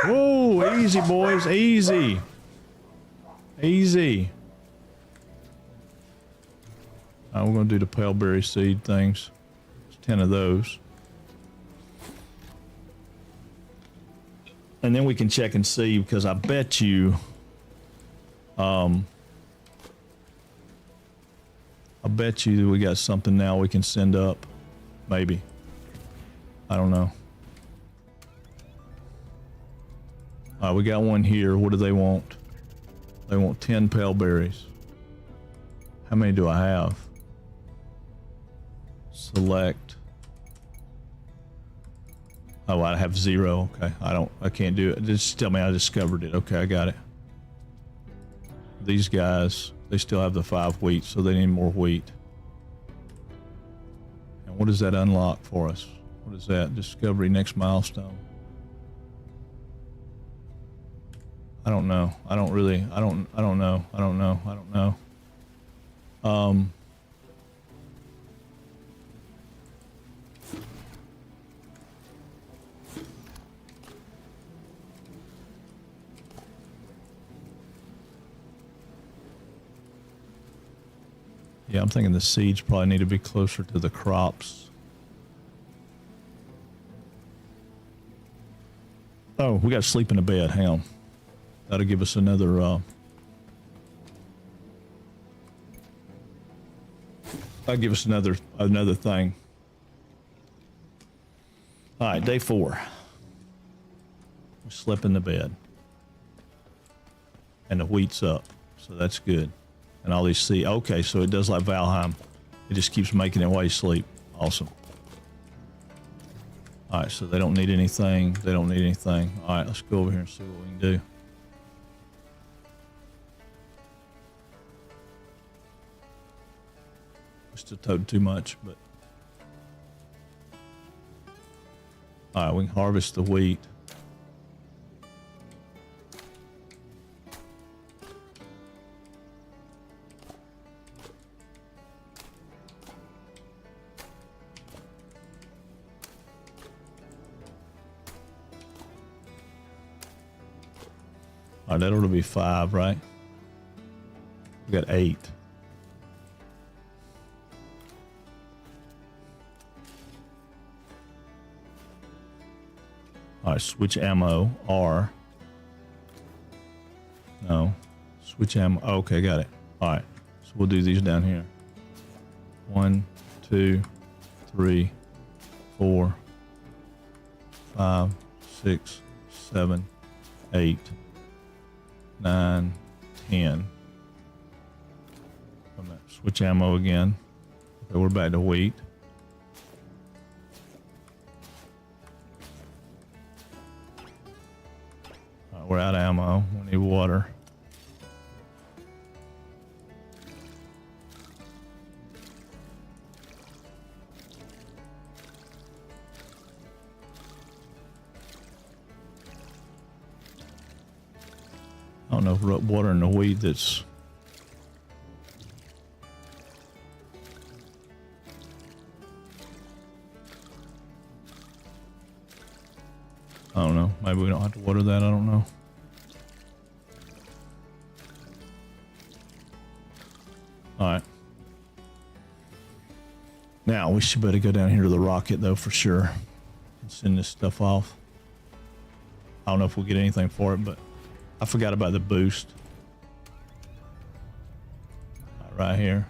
Whoa, easy boys, easy. Easy. We're gonna do the paleberry seed things. There's 10 of those. And then we can check and see, because I bet you, I bet you we got something now we can send up. Maybe. I don't know. All right, we got one here. What do they want? They want 10 paleberries. How many do I have? Select. Oh, I have 0. Okay, I can't do it. Just tell me I discovered it. Okay, I got it. These guys, they still have the 5 wheat, so they need more wheat. And what does that unlock for us? What is that? Discovery next milestone. I don't know. I don't know. Yeah, I'm thinking the seeds probably need to be closer to the crops. Oh, we got to sleep in a bed. Hang on. That'll give us another, that'll give us another thing. All right, day 4. We slept in the bed. And the wheat's up, so that's good. And all these seeds, okay, so it does like Valheim. It just keeps making it while you sleep. Awesome. All right, so they don't need anything. They don't need anything. All right, let's go over here and see what we can do. Still toting too much, but all right, we can harvest the wheat. All right, that ought to be 5, right? We got 8. All right, switch ammo, R. No, switch ammo, okay, got it. All right, so we'll do these down here. 1, 2, 3, 4, 5, 6, 7, 8, 9, 10. Switch ammo again. Okay, we're back to wheat. We're out of ammo. We need water. I don't know if watering the wheat that's... I don't know. Maybe we don't have to water that. I don't know. All right. Now, we should better go down here to the rocket, though, for sure. And send this stuff off. I don't know if we'll get anything for it, but I forgot about the boost. Right here.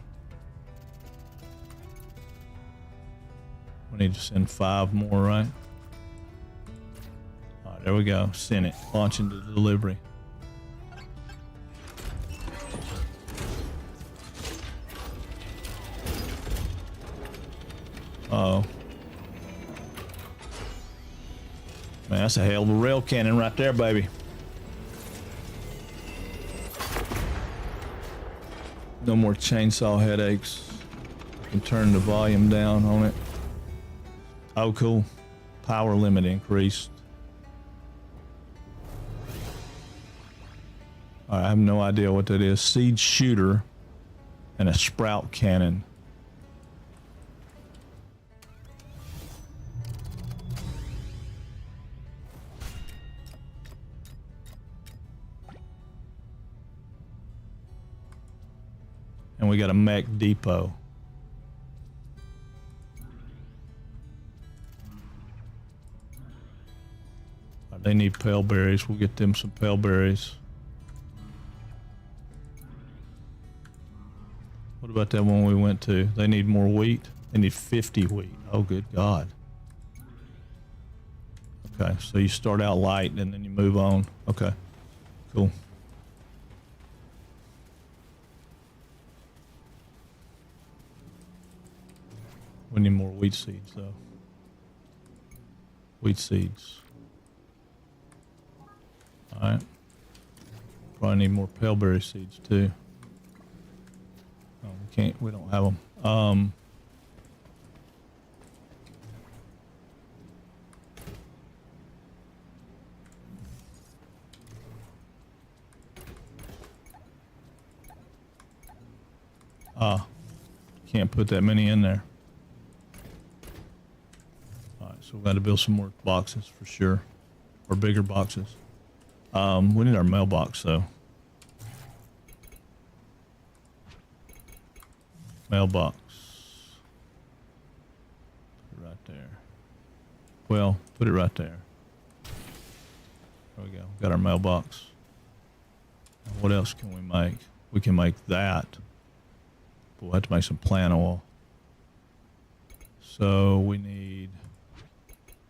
We need to send 5 more, right? All right, there we go. Send it. Launch into delivery. Uh-oh. Man, that's a hell of a rail cannon right there, baby. No more chainsaw headaches. I can turn the volume down on it. Oh, cool. Power limit increased. All right, I have no idea what that is. Seed shooter and a sprout cannon. And we got a mech depot. They need pale berries. We'll get them some pale berries. What about that one we went to? They need more wheat. They need 50 wheat. Oh, good God. Okay, so you start out light and then you move on. Okay, cool. We need more wheat seeds, though. Wheat seeds. All right. Probably need more paleberry seeds, too. Oh, we can't. We don't have them. Can't put that many in there. So we've got to build some more boxes for sure, or bigger boxes. We need our mailbox though. Mailbox. Put it right there. Well, put it right there. There we go. Got our mailbox. What else can we make? We can make that. But we'll have to make some plant oil. So we need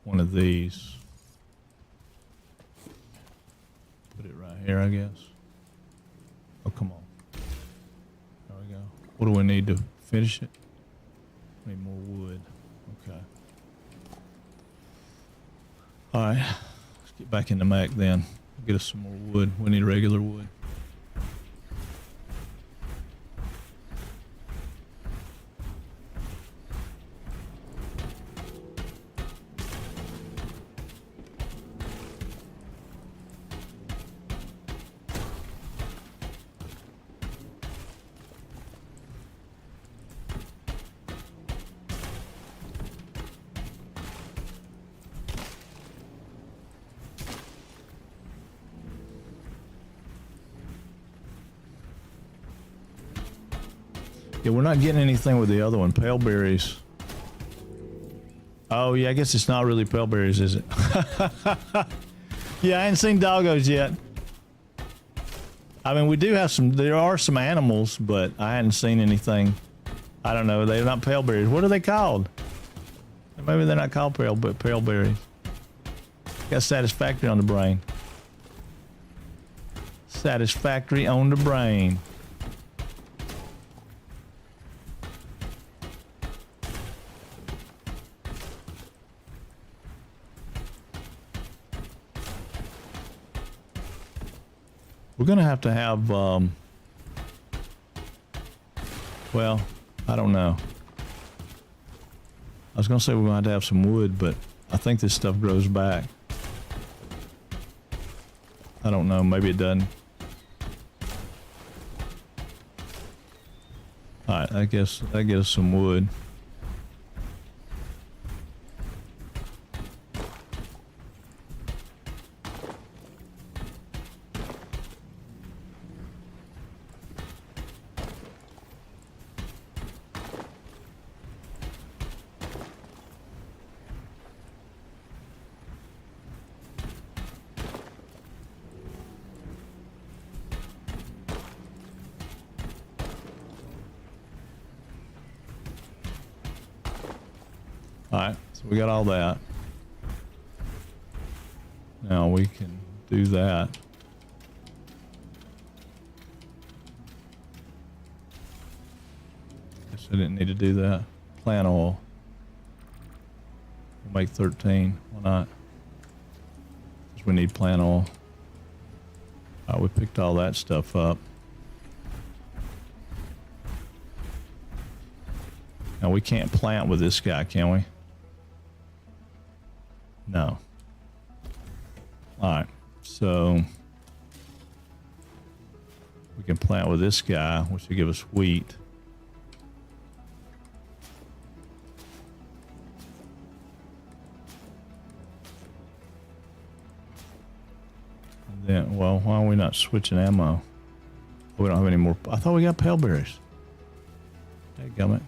one of these. Put it right here, I guess. Oh, come on. There we go. What do we need to finish it? We need more wood. Okay. All right. Let's get back in the Mac then. Get us some more wood. We need regular wood. Yeah, we're not getting anything with the other one. Pale berries. Oh, yeah, I guess it's not really pale berries, is it? Yeah, I ain't seen doggos yet. I mean, we do have some, there are some animals, but I hadn't seen anything. I don't know, they're not pale berries. What are they called? Maybe they're not called pale berries. Got satisfactory on the brain. Satisfactory on the brain. We're gonna have to have, well, I don't know. I was gonna say we're gonna have to have some wood, but I think this stuff grows back. I don't know, maybe it doesn't. Alright, I guess that gives us some wood. Alright, so we got all that. Now we can do that. Guess I didn't need to do that. Plant oil. We'll make 13. Why not? Because we need plant oil. We picked all that stuff up. Now we can't plant with this guy, can we? No. Alright, so we can plant with this guy, which will give us wheat. And then, well, why are we not switching ammo? We don't have any more. I thought we got pale berries. Dadgummit.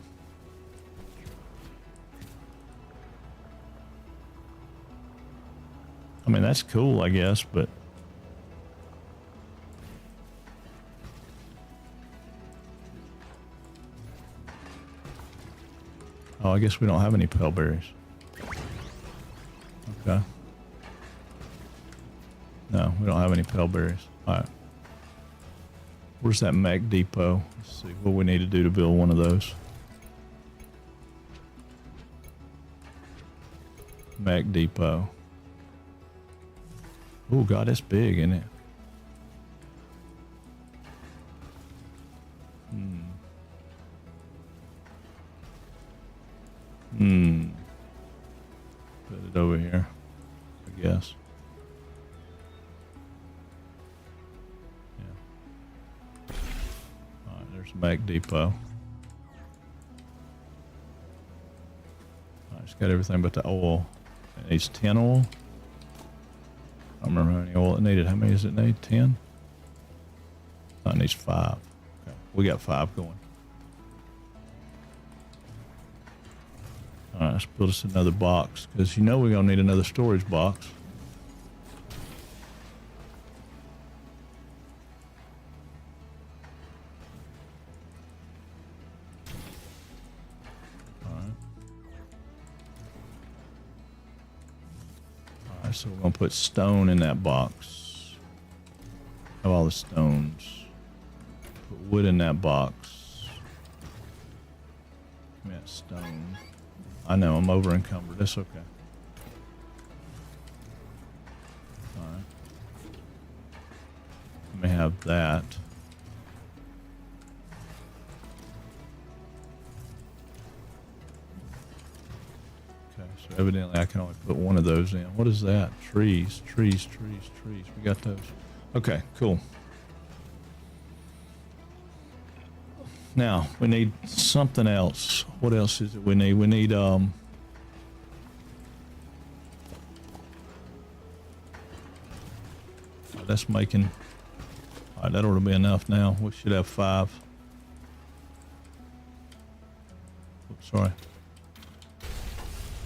I mean, that's cool, I guess, but... Oh, I guess we don't have any pale berries. Okay. No, we don't have any pale berries. Alright. Where's that mech depot? Let's see what we need to do to build one of those. Mech depot. Oh God, that's big, isn't it? Put it over here, I guess. Yeah. Alright, there's Mac Depot. Alright, it's got everything but the oil. It needs 10 oil. I don't remember how many oil it needed. How many does it need? 10? Oh, it needs 5. Okay. We got 5 going. Alright, let's build us another box, because you know we're going to need another storage box. Alright, so we're going to put stone in that box. Have all the stones. Put wood in that box. Give me that stone. I know, I'm over encumbered. That's okay. Alright. Let me have that. Okay, so evidently I can only put one of those in. What is that? Trees, trees, trees, trees. We got those. Okay, cool. Now, we need something else. What else is it we need? We need, that's making, all right, that ought to be enough now. We should have 5. Oops, sorry.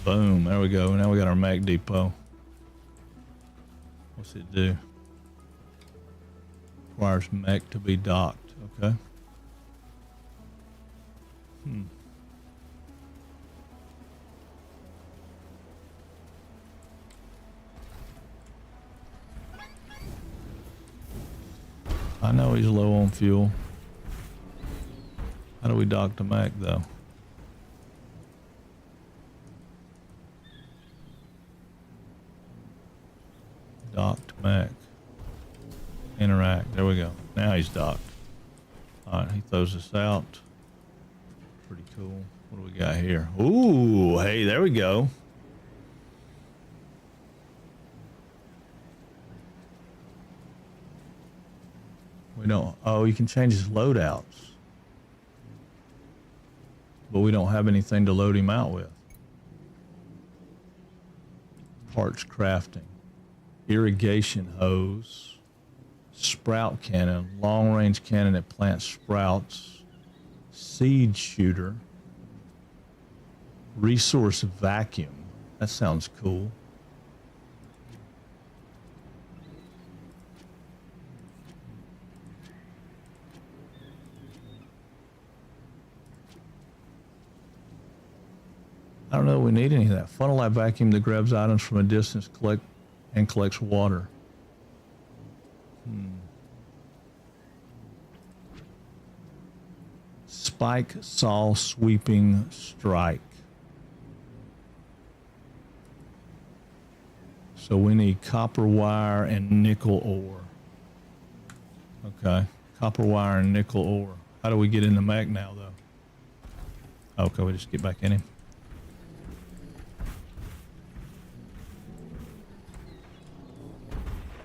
Boom, there we go. Now we got our Mac Depot. What's it do? Requires Mac to be docked, okay. I know he's low on fuel. How do we dock the Mac though? Docked Mac. Interact. There we go. Now he's docked. Alright, he throws us out. Pretty cool. What do we got here? Ooh, hey, there we go. We don't, oh, you can change his loadouts. But we don't have anything to load him out with. Parts crafting. Irrigation hose. Sprout cannon. Long range cannon that plants sprouts. Seed shooter. Resource vacuum. That sounds cool. I don't know that we need any of that. Funnel light vacuum that grabs items from a distance collects water. Spike saw sweeping strike. So we need copper wire and nickel ore. Okay, copper wire and nickel ore. How do we get in the mech now, though? Okay, we just get back in him.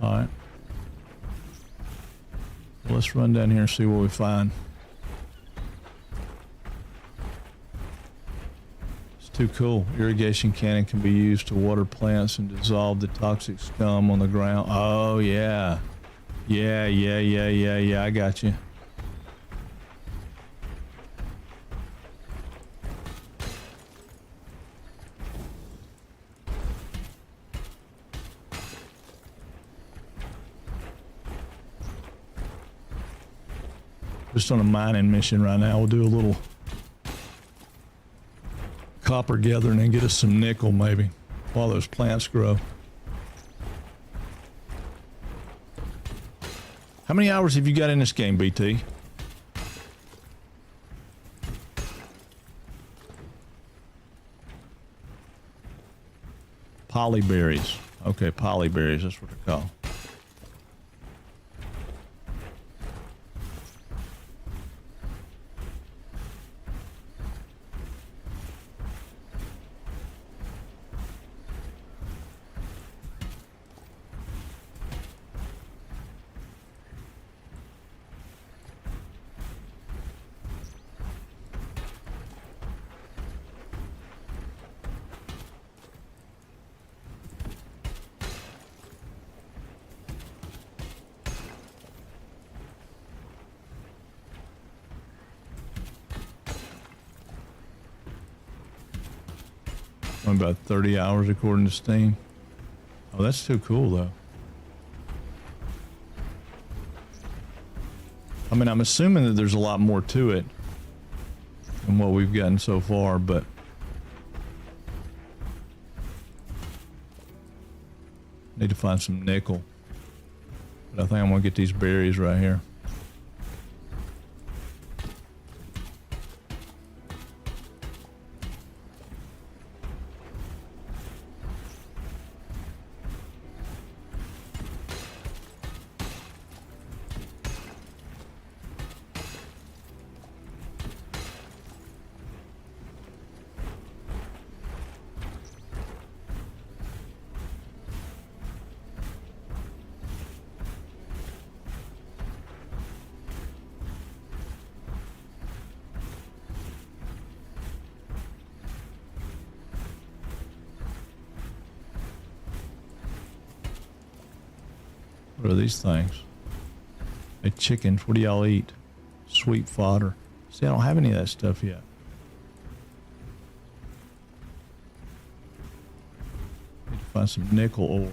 All right. Well, let's run down here and see what we find. It's too cool. Irrigation cannon can be used to water plants and dissolve the toxic scum on the ground. Oh, yeah. Yeah. I got you. Just on a mining mission right now. We'll do a little copper gathering and get us some nickel maybe while those plants grow. How many hours have you got in this game, BT? Polyberries. Okay, polyberries, that's what they're called. About 30 hours according to Steam. Oh, that's too cool though. I mean, I'm assuming that there's a lot more to it than what we've gotten so far, but need to find some nickel. But I think I'm gonna get these berries right here. What are these things? Hey, chickens, what do y'all eat? Sweet fodder. See, I don't have any of that stuff yet. Need to find some nickel ore.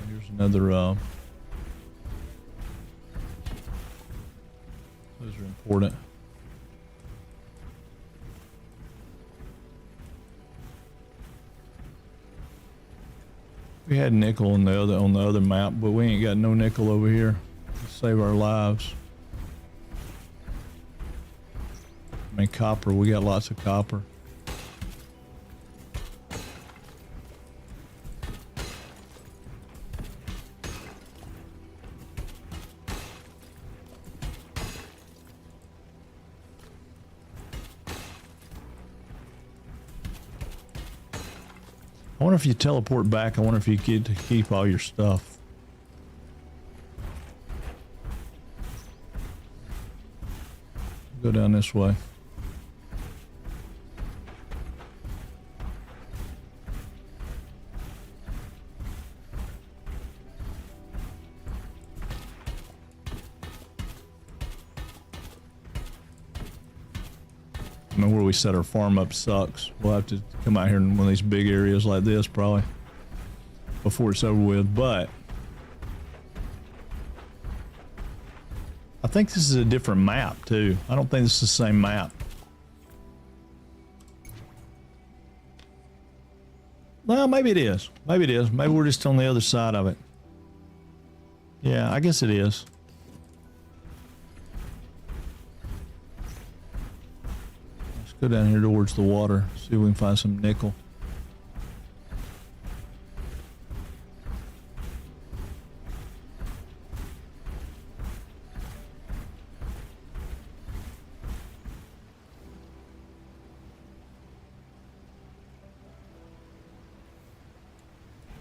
Here's another, those are important. We had nickel on the other map, but we ain't got no nickel over here to save our lives. I mean, copper, we got lots of copper. I wonder if you teleport back, I wonder if you get to keep all your stuff. Go down this way. I mean, where we set our farm up sucks. We'll have to come out here in one of these big areas like this probably before it's over with, but I think this is a different map too. I don't think this is the same map. Well, maybe it is. Maybe it is. Maybe we're just on the other side of it. Yeah, I guess it is. Go down here towards the water, see if we can find some nickel.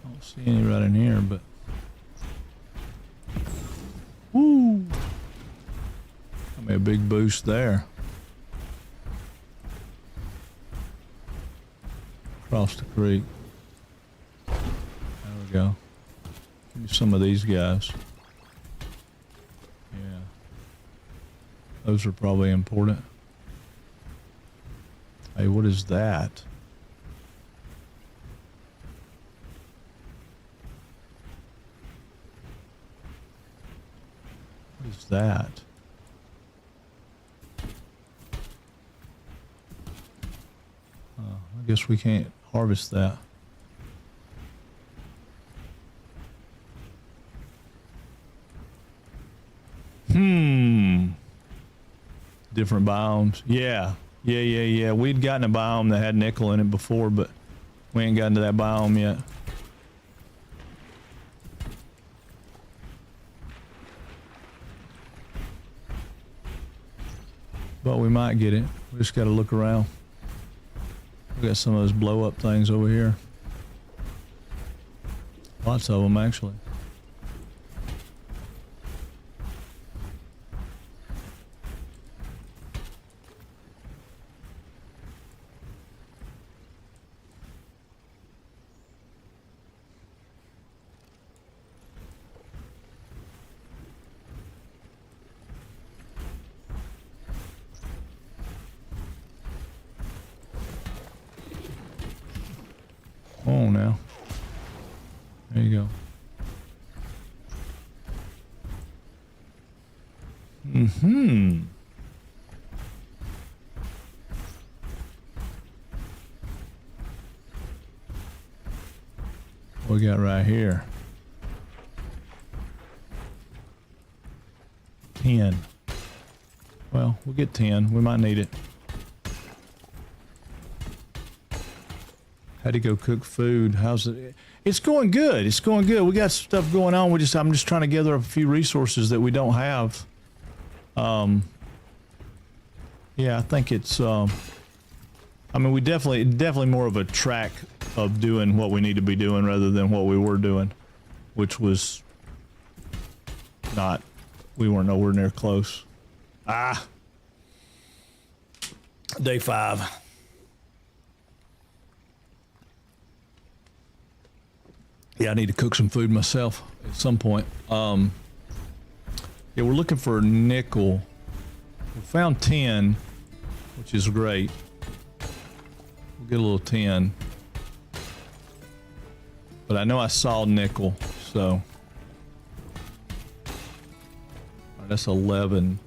I don't see any right in here, but woo! Got me a big boost there. Across the creek. There we go. Give me some of these guys. Yeah. Those are probably important. Hey, what is that? What is that? I guess we can't harvest that. Different biomes. Yeah. We'd gotten a biome that had nickel in it before, but we ain't gotten to that biome yet. But we might get it. We just gotta look around. We got some of those blow up things over here. Lots of them actually. Oh, now. There you go. What we got right here? 10. Well, we'll get 10. We might need it. Had to go cook food. How's it? It's going good. It's going good. We got stuff going on. I'm just trying to gather up a few resources that we don't have. Yeah, I think it's. I mean, we definitely more of a track of doing what we need to be doing rather than what we were doing, which was not. We weren't nowhere near close. Day 5. Yeah, I need to cook some food myself at some point. Yeah, we're looking for nickel. We found 10, which is great. We'll get a little 10. But I know I saw nickel, so. All right, that's 11.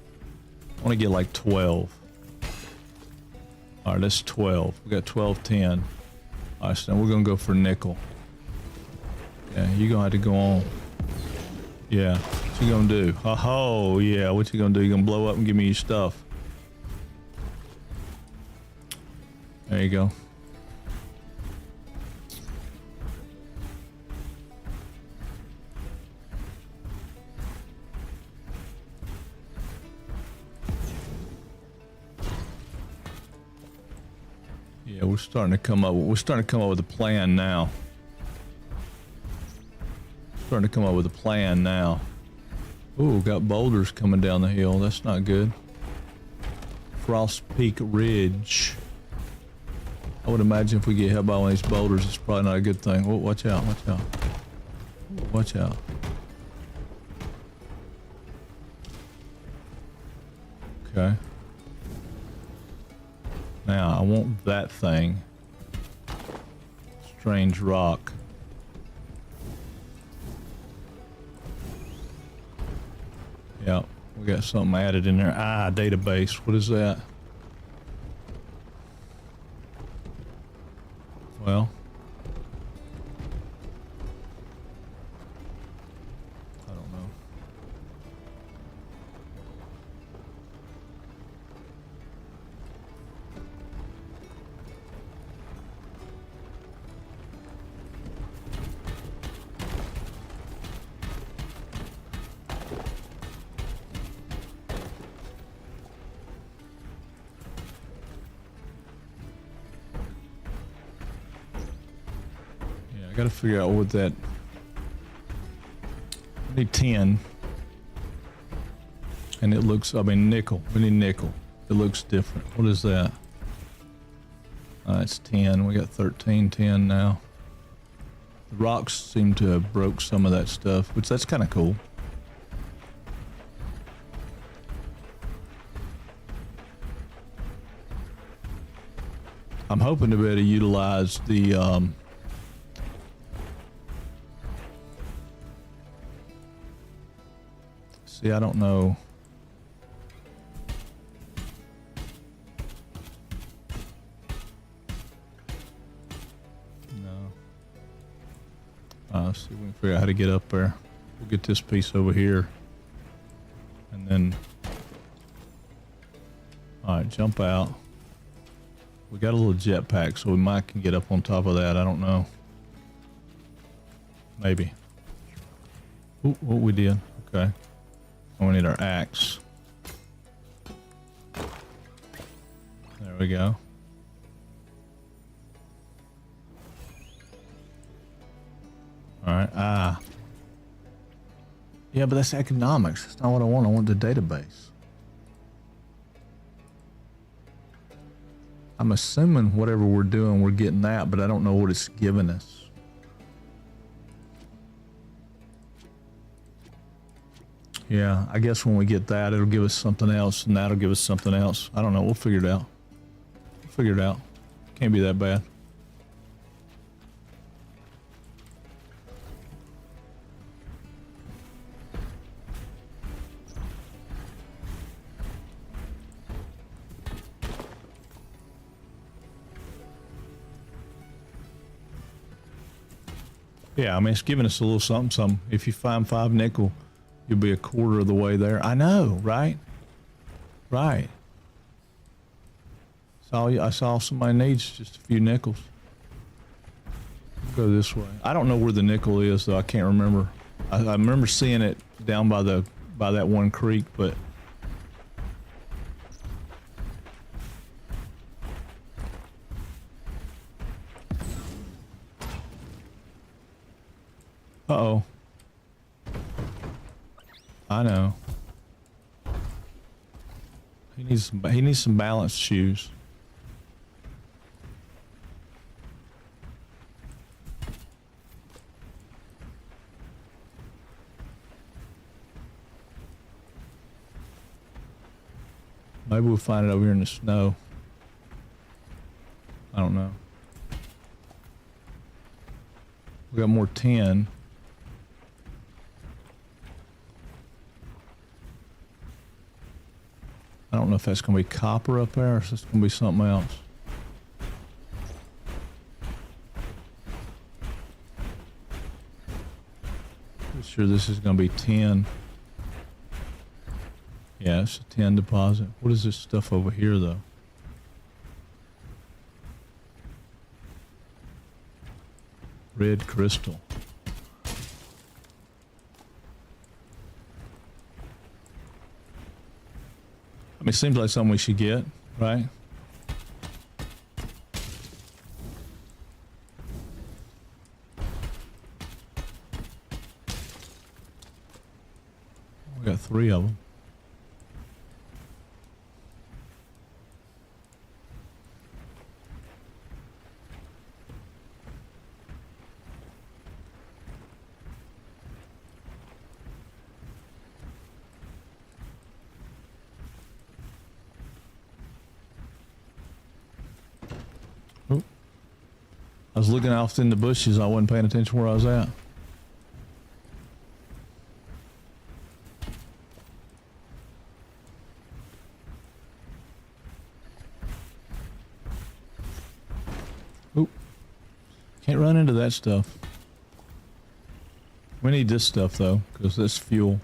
I want to get like 12. All right, that's 12. We got 12, 10. All right, so now we're going to go for nickel. Yeah, you're gonna have to go on. Yeah, what you gonna do? Oh, yeah, what you gonna do? You gonna blow up and give me your stuff. There you go. Yeah, we're starting to come up with a plan now. starting to come up with a plan now. Ooh, got boulders coming down the hill. That's not good. Frost Peak Ridge. I would imagine if we get hit by one of these boulders, it's probably not a good thing. Oh, watch out, watch out. Watch out. Okay. Now, I want that thing. Strange rock. Yep, we got something added in there. Ah, database. What is that? Well, I don't know. Got to figure out what that. I need 10, and it looks. I mean, nickel. We need nickel. It looks different. What is that? It's 10. We got 13, 10 now. The rocks seem to have broke some of that stuff, which that's kind of cool. I'm hoping to be able to utilize the. See, I don't know. No. Let's see if we can figure out how to get up there. We'll get this piece over here. And then... Alright, jump out. We got a little jetpack, so we might can get up on top of that. I don't know. Maybe. Ooh, what we did. Okay. We need our axe. There we go. Alright, yeah, but that's economics. That's not what I want. I want the database. I'm assuming whatever we're doing, we're getting that, but I don't know what it's giving us. Yeah, I guess when we get that, it'll give us something else, and that'll give us something else. I don't know. We'll figure it out. We'll figure it out. Can't be that bad. Yeah, I mean, it's giving us a little something, something. If you find 5 nickel, you'll be a quarter of the way there. I know, right? Right. That's all somebody needs, just a few nickels. Go this way. I don't know where the nickel is, though. I can't remember. I remember seeing it down by that one creek, but... Uh-oh. I know. He needs some balanced shoes. Maybe we'll find it over here in the snow. I don't know. We got more tin. I don't know if that's going to be copper up there or if it's going to be something else. Pretty sure this is going to be tin. Yeah, it's a tin deposit. What is this stuff over here, though? Red crystal. I mean, it seems like something we should get, right? 3 of them. I was looking off in the bushes. I wasn't paying attention where I was at. Oop. Can't run into that stuff. We need this stuff though, because that's fuel.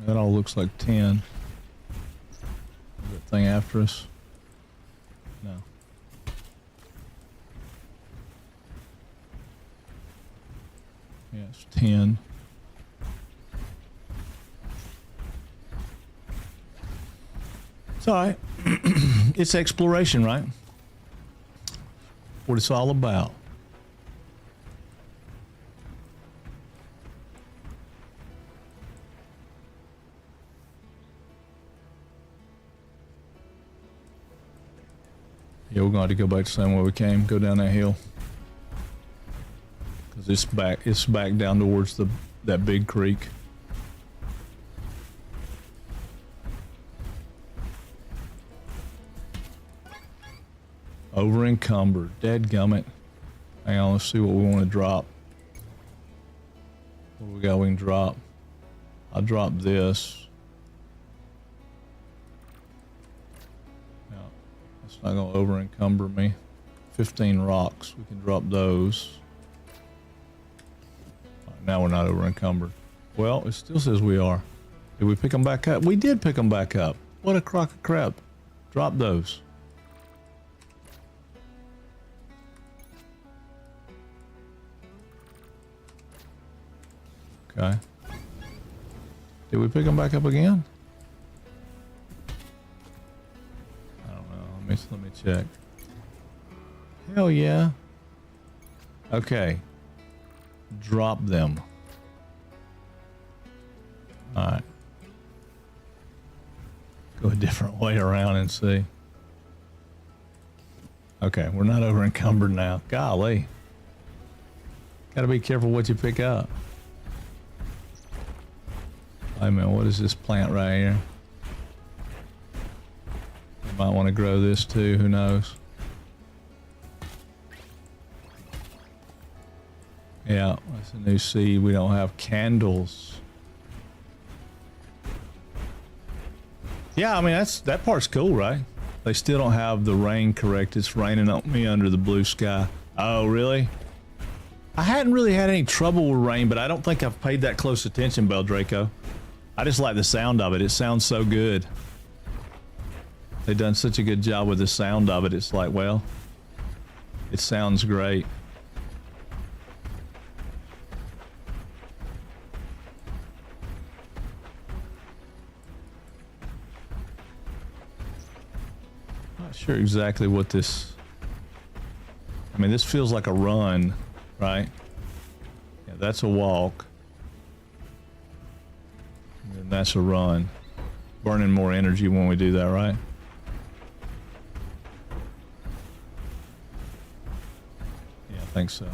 That all looks like 10. Is that thing after us? No. Yeah, it's 10. It's alright. It's exploration, right? What it's all about. Yeah, we're going to have to go back the same way we came. Go down that hill. Because it's back down towards that big creek. Over encumbered. Dadgummit. Hang on, let's see what we want to drop. What do we got we can drop? I'll drop this. It's not going to over encumber me. 15 rocks. We can drop those. Right, now we're not over encumbered. Well, it still says we are. Did we pick them back up? We did pick them back up. What a crock of crap. Drop those. Okay. Did we pick them back up again? I don't know. Let me check. Hell yeah. Okay. Drop them. Alright. Go a different way around and see. Okay, we're not over encumbered now. Golly. Gotta be careful what you pick up. Wait a minute, what is this plant right here? You might want to grow this too, who knows? Yeah, that's a new seed. We don't have candles. Yeah, I mean, that part's cool, right? They still don't have the rain correct. It's raining on me under the blue sky. Oh, really? I hadn't really had any trouble with rain, but I don't think I've paid that close attention, Beldraco. I just like the sound of it. It sounds so good. They've done such a good job with the sound of it. It's like, well, it sounds great. Not sure exactly what this... I mean, this feels like a run, right? Yeah, that's a walk. And that's a run. Burning more energy when we do that, right? Yeah, I think so.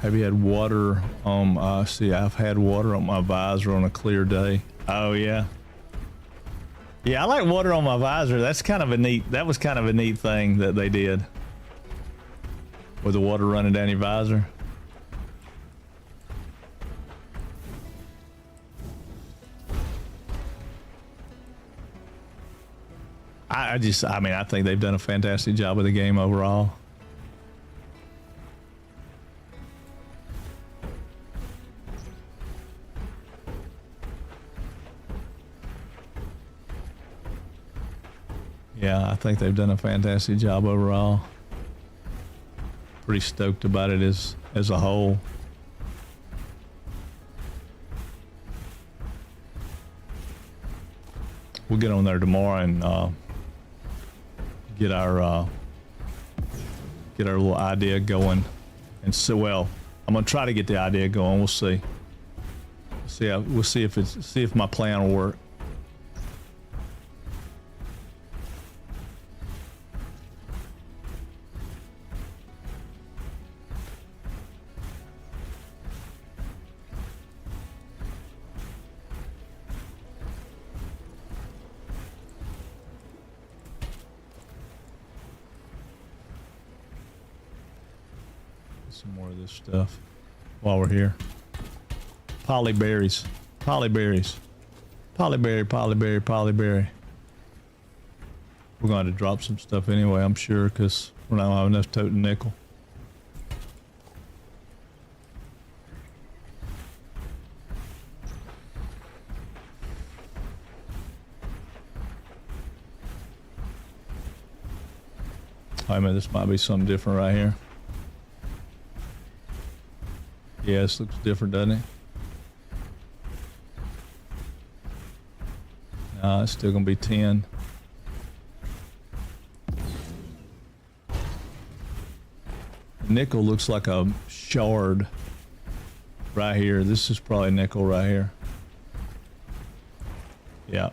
Have you had water on, see, I've had water on my visor on a clear day. Oh, yeah. Yeah, I like water on my visor. That's kind of a neat, that was kind of a neat thing that they did. With the water running down your visor. I mean, I think they've done a fantastic job with the game overall. Yeah, I think they've done a fantastic job overall. Pretty stoked about it as a whole. We'll get on there tomorrow and get our little idea going. And so, well, I'm gonna try to get the idea going. We'll see. We'll see if my plan will work. Some more of this stuff while we're here. Polyberries. Polyberry. We're going to drop some stuff anyway, I'm sure, because we're not going to have enough total nickel. I mean, this might be something different right here. Yeah, this looks different, doesn't it? No, it's still gonna be 10. The nickel looks like a shard right here. This is probably nickel right here. Yeah.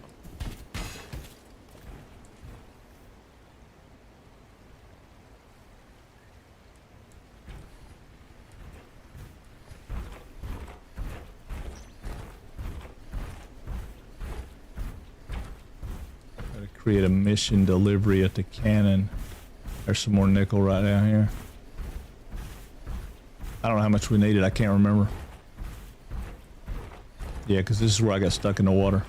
Create a mission delivery at the cannon. There's some more nickel right down here. I don't know how much we needed. I can't remember. Yeah, because this is where I got stuck in the water.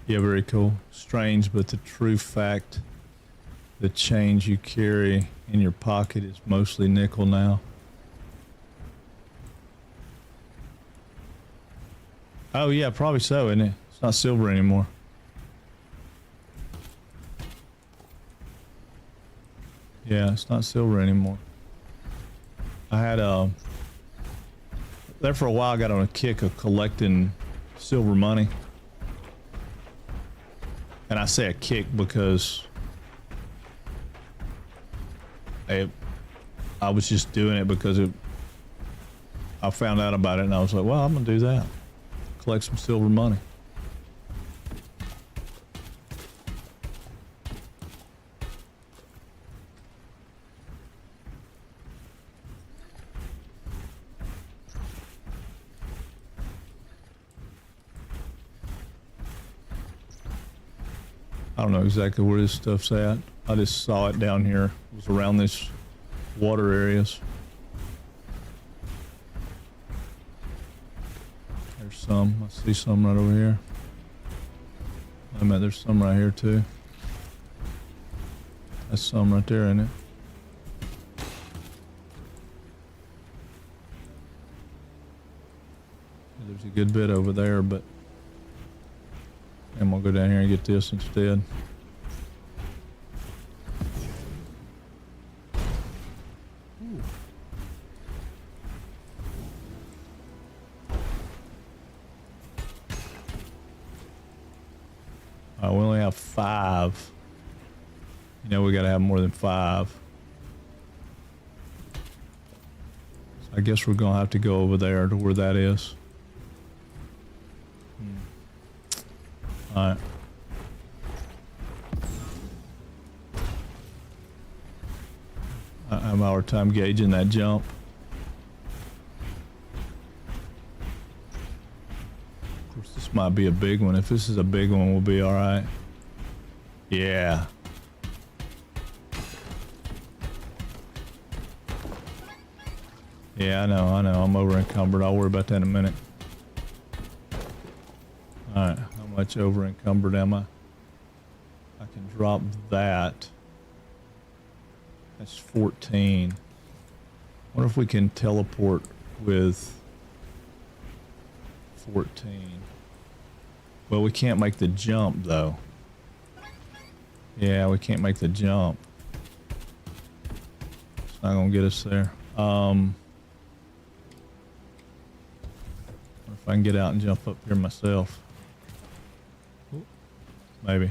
Yeah, very cool. Strange, but the true fact, the change you carry in your pocket is mostly nickel now. Oh yeah, probably so, isn't it? It's not silver anymore. Yeah, it's not silver anymore. I had there for a while I got on a kick of collecting silver money. And I say a kick because I was just doing it because I found out about it and I was like, well, I'm gonna do that. Collect some silver money. I don't know exactly where this stuff's at. I just saw it down here. It was around this water areas. There's some. I see some right over here. I mean, there's some right here too. That's some right there, isn't it? There's a good bit over there, but I'm gonna go down here and get this instead. We only have 5. You know, we gotta have more than 5. So I guess we're gonna have to go over there to where that is. Alright. I have our time gauging that jump. Of course, this might be a big one. If this is a big one, we'll be alright. Yeah. Yeah, I know. I'm over encumbered. I'll worry about that in a minute. Alright. How much over encumbered am I? I can drop that. That's 14. Wonder if we can teleport with 14. Well, we can't make the jump though. Yeah, we can't make the jump. It's not gonna get us there. What if I can get out and jump up here myself? Ooh, maybe.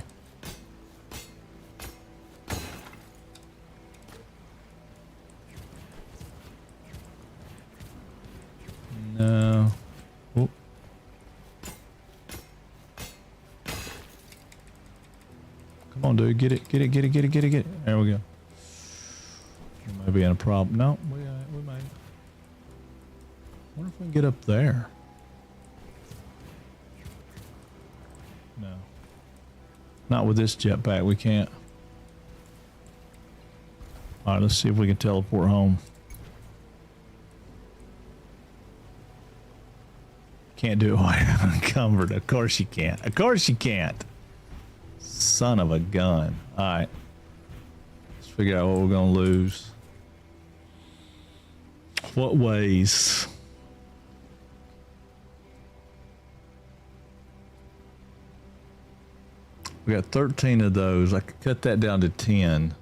No. Ooh. Come on, dude. Get it. Get it. Get it. Get it. Get it. Get it. There we go. We might be in a problem. No, we might. Wonder if we can get up there. No. Not with this jetpack. We can't. All right, let's see if we can teleport home. Can't do it while you're unencumbered. Of course you can't. Of course you can't. Son of a gun. All right. Let's figure out what we're going to lose. What ways? We got 13 of those. I could cut that down to 10.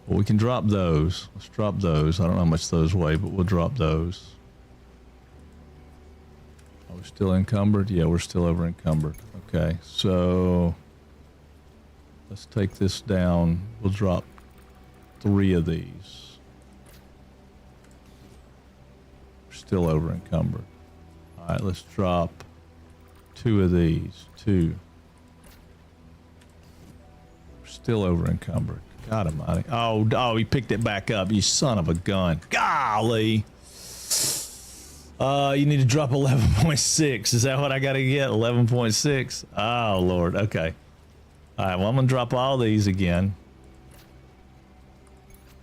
Well, we can drop those. Let's drop those. I don't know how much those weigh, but we'll drop those. Are we still encumbered? Yeah, we're still over encumbered. Okay, so let's take this down. We'll drop 3 of these. We're still over encumbered. All right, let's drop 2 of these. 2. We're still over encumbered. God almighty. Oh, he picked it back up, you son of a gun. Golly. You need to drop 11.6. Is that what I got to get? 11.6? Oh, Lord. Okay. All right, well, I'm going to drop all these again.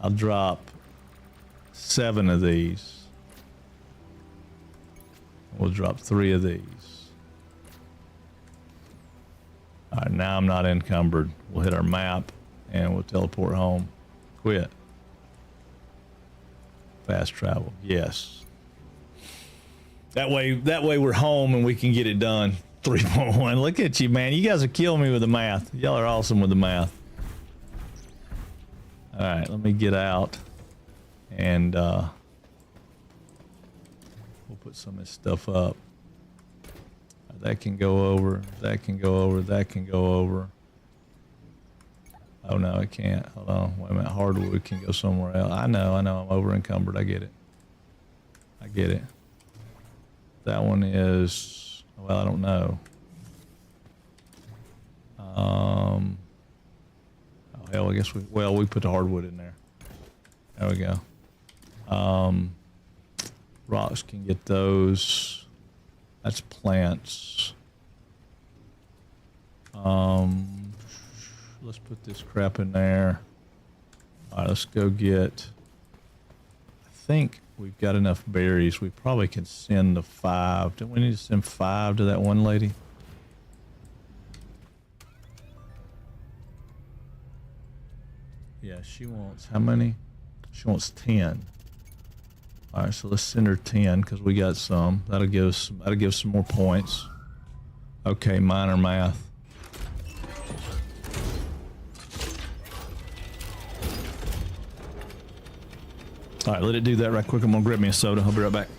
I'll drop 7 of these. We'll drop 3 of these. All right, now I'm not encumbered. We'll hit our map. And we'll teleport home. Quit. Fast travel. Yes. That way we're home and we can get it done. 3.1. Look at you, man. You guys are killing me with the math. Y'all are awesome with the math. All right, let me get out. And we'll put some of this stuff up. That can go over. That can go over. That can go over. Oh, no, it can't. Hold on. Wait a minute. Hardwood can go somewhere else. I know. I'm over encumbered. I get it. I get it. That one is, well, I don't know. Oh, hell, I guess we put the hardwood in there. There we go. Rocks can get those. That's plants. Let's put this crap in there. All right, let's go get, I think we've got enough berries. We probably can send the 5. Don't we need to send 5 to that one lady? Yeah, she wants, how many? She wants 10. All right, so let's send her 10 because we got some. That'll give us some more points. Okay, minor math. All right, let it do that right quick. I'm gonna grab me a soda. I'll be right back.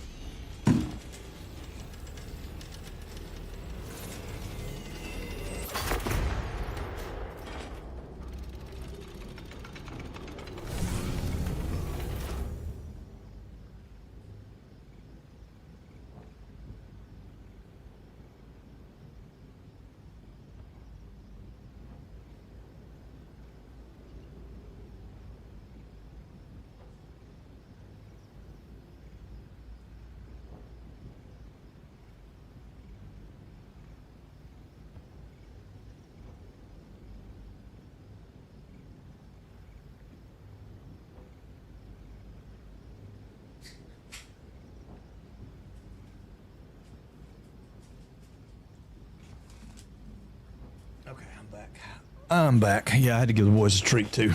I'm back. Yeah, I had to give the boys a treat too.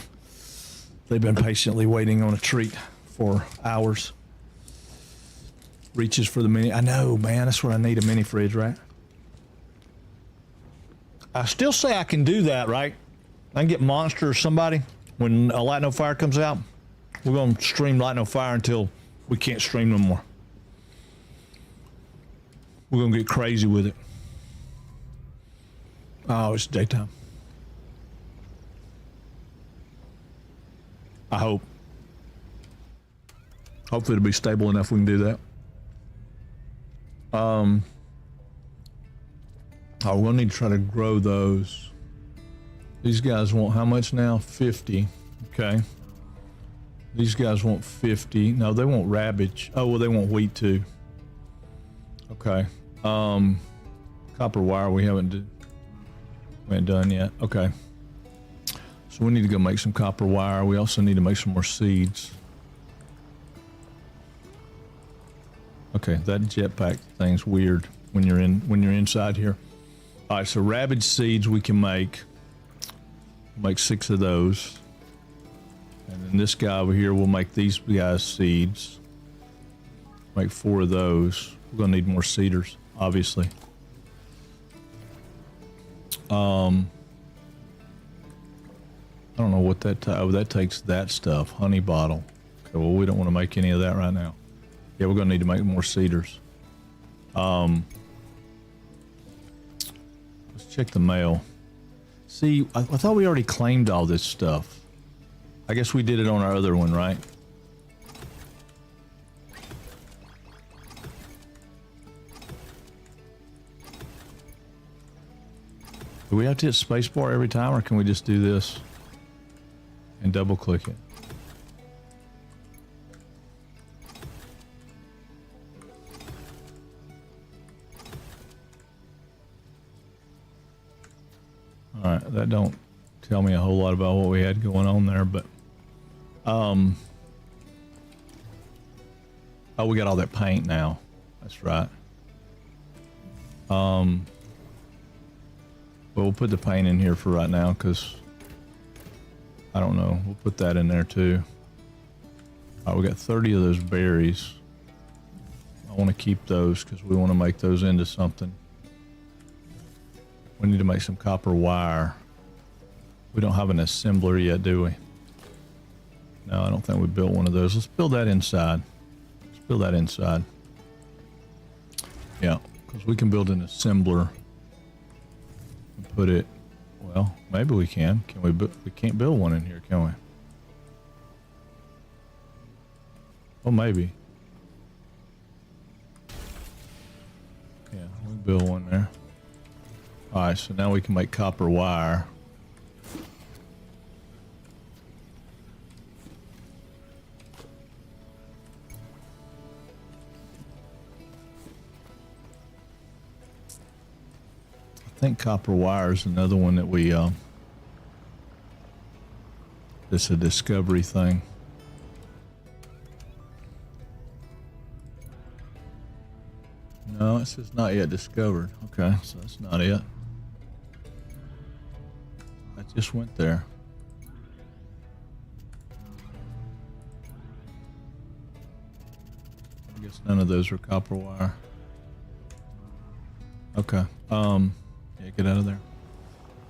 They've been patiently waiting on a treat. for hours. Reaches for the mini. I know, man. That's where I need a mini fridge, right? I still say I can do that, right? I can get Monster or somebody when a Light No Fire comes out. We're going to stream Light No Fire until we can't stream no more. We're going to get crazy with it. Oh, it's daytime. I hope. Hopefully it'll be stable enough we can do that. Oh, we'll need to try to grow those. These guys want how much now? 50. Okay. These guys want 50. No, they want rabbage. Oh, well, they want wheat too. Okay. Copper wire we haven't done yet. Okay. So we need to go make some copper wire. We also need to make some more seeds. Okay, that jetpack thing's weird when you're inside here. All right, so rabbit seeds we can make 6 of those, and then this guy over here will make these guys seeds. Make 4 of those. We're gonna need more seeders, obviously. I don't know what that. That takes that stuff. Honey bottle. Okay, well we don't want to make any of that right now. Yeah, we're gonna need to make more cedars. Let's check the mail. See, I thought we already claimed all this stuff. I guess we did it on our other one, right? Do we have to hit spacebar every time, or can we just do this and double click it? All right, that don't tell me a whole lot about what we had going on there, but oh, we got all that paint now. That's right. Well, we'll put the paint in here for right now because I don't know. We'll put that in there too. All right, we got 30 of those berries. I want to keep those because we want to make those into something. We need to make some copper wire. We don't have an assembler yet, do we? No, I don't think we built one of those. Let's build that inside. Let's build that inside. Yeah, because we can build an assembler and put it. Well, maybe we can. Can we? We can't build one in here, can we? Well, maybe. Yeah, we can build one there. All right, so now we can make copper wire. I think copper wire is another one that we, it's a discovery thing. No, it says not yet discovered. Okay, so that's not it. I just went there. I guess none of those are copper wire. Okay. Yeah, get out of there.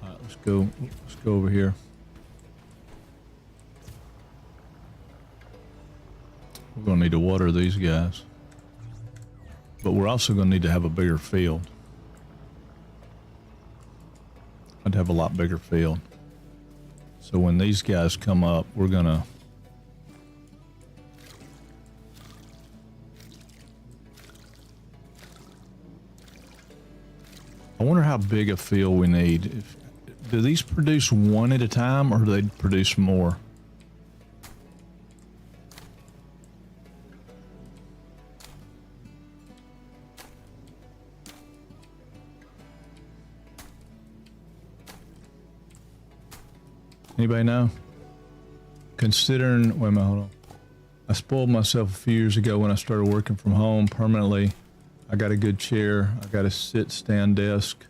All right, let's go over here. We're gonna need to water these guys. But we're also gonna need to have a bigger field. I'd have a lot bigger field. So when these guys come up, we're gonna I wonder how big a field we need. Do these produce one at a time, or do they produce more? Anybody know? Considering, wait a minute, hold on. I spoiled myself a few years ago when I started working from home permanently. I got a good chair. I got a stand desk.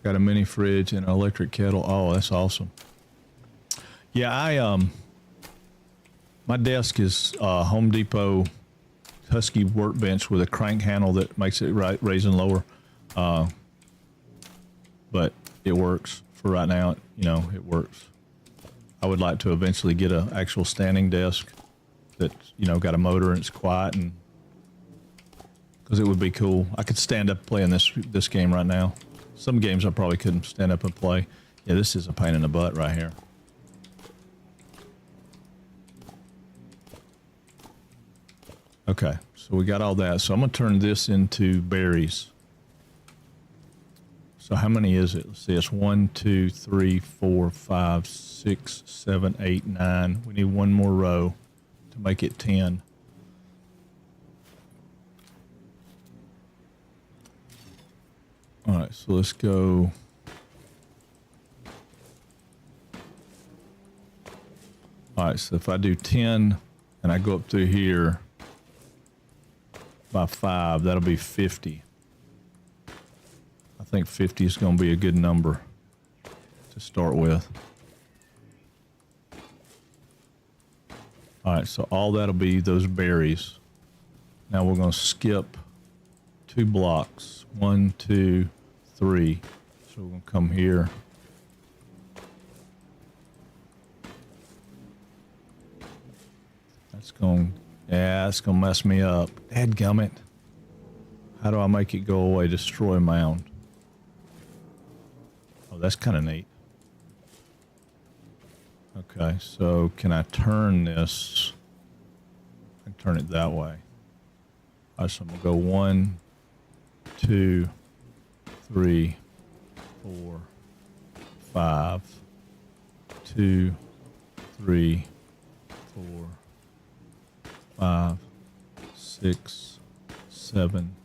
Got a mini fridge and an electric kettle. Oh, that's awesome. Yeah, My desk is Home Depot Husky workbench with a crank handle that makes it raise and lower. But it works for right now. You know, it works. I would like to eventually get an actual standing desk that, you know, got a motor and it's quiet, and because it would be cool. I could stand up playing this game right now. Some games I probably couldn't stand up and play. Yeah, this is a pain in the butt right here. Okay, so we got all that. So I'm going to turn this into berries. So how many is it? Let's see, it's 1, 2, 3, 4, 5, 6, 7, 8, 9. We need one more row to make it 10. All right, so let's go. All right, so if I do 10 and I go up through here by 5, that'll be 50. I think 50 is going to be a good number to start with. All right, so all that'll be those berries. Now we're going to skip 2 blocks. 1, 2, 3. So we're going to come here. That's going to mess me up. Dadgummit. How do I make it go away? Destroy mound. Oh, that's kind of neat. Okay, so can I turn this? I can turn it that way. All right, so I'm going to go 1, 2, 3, 4, 5, 2, 3, 4, 5, 6, 7,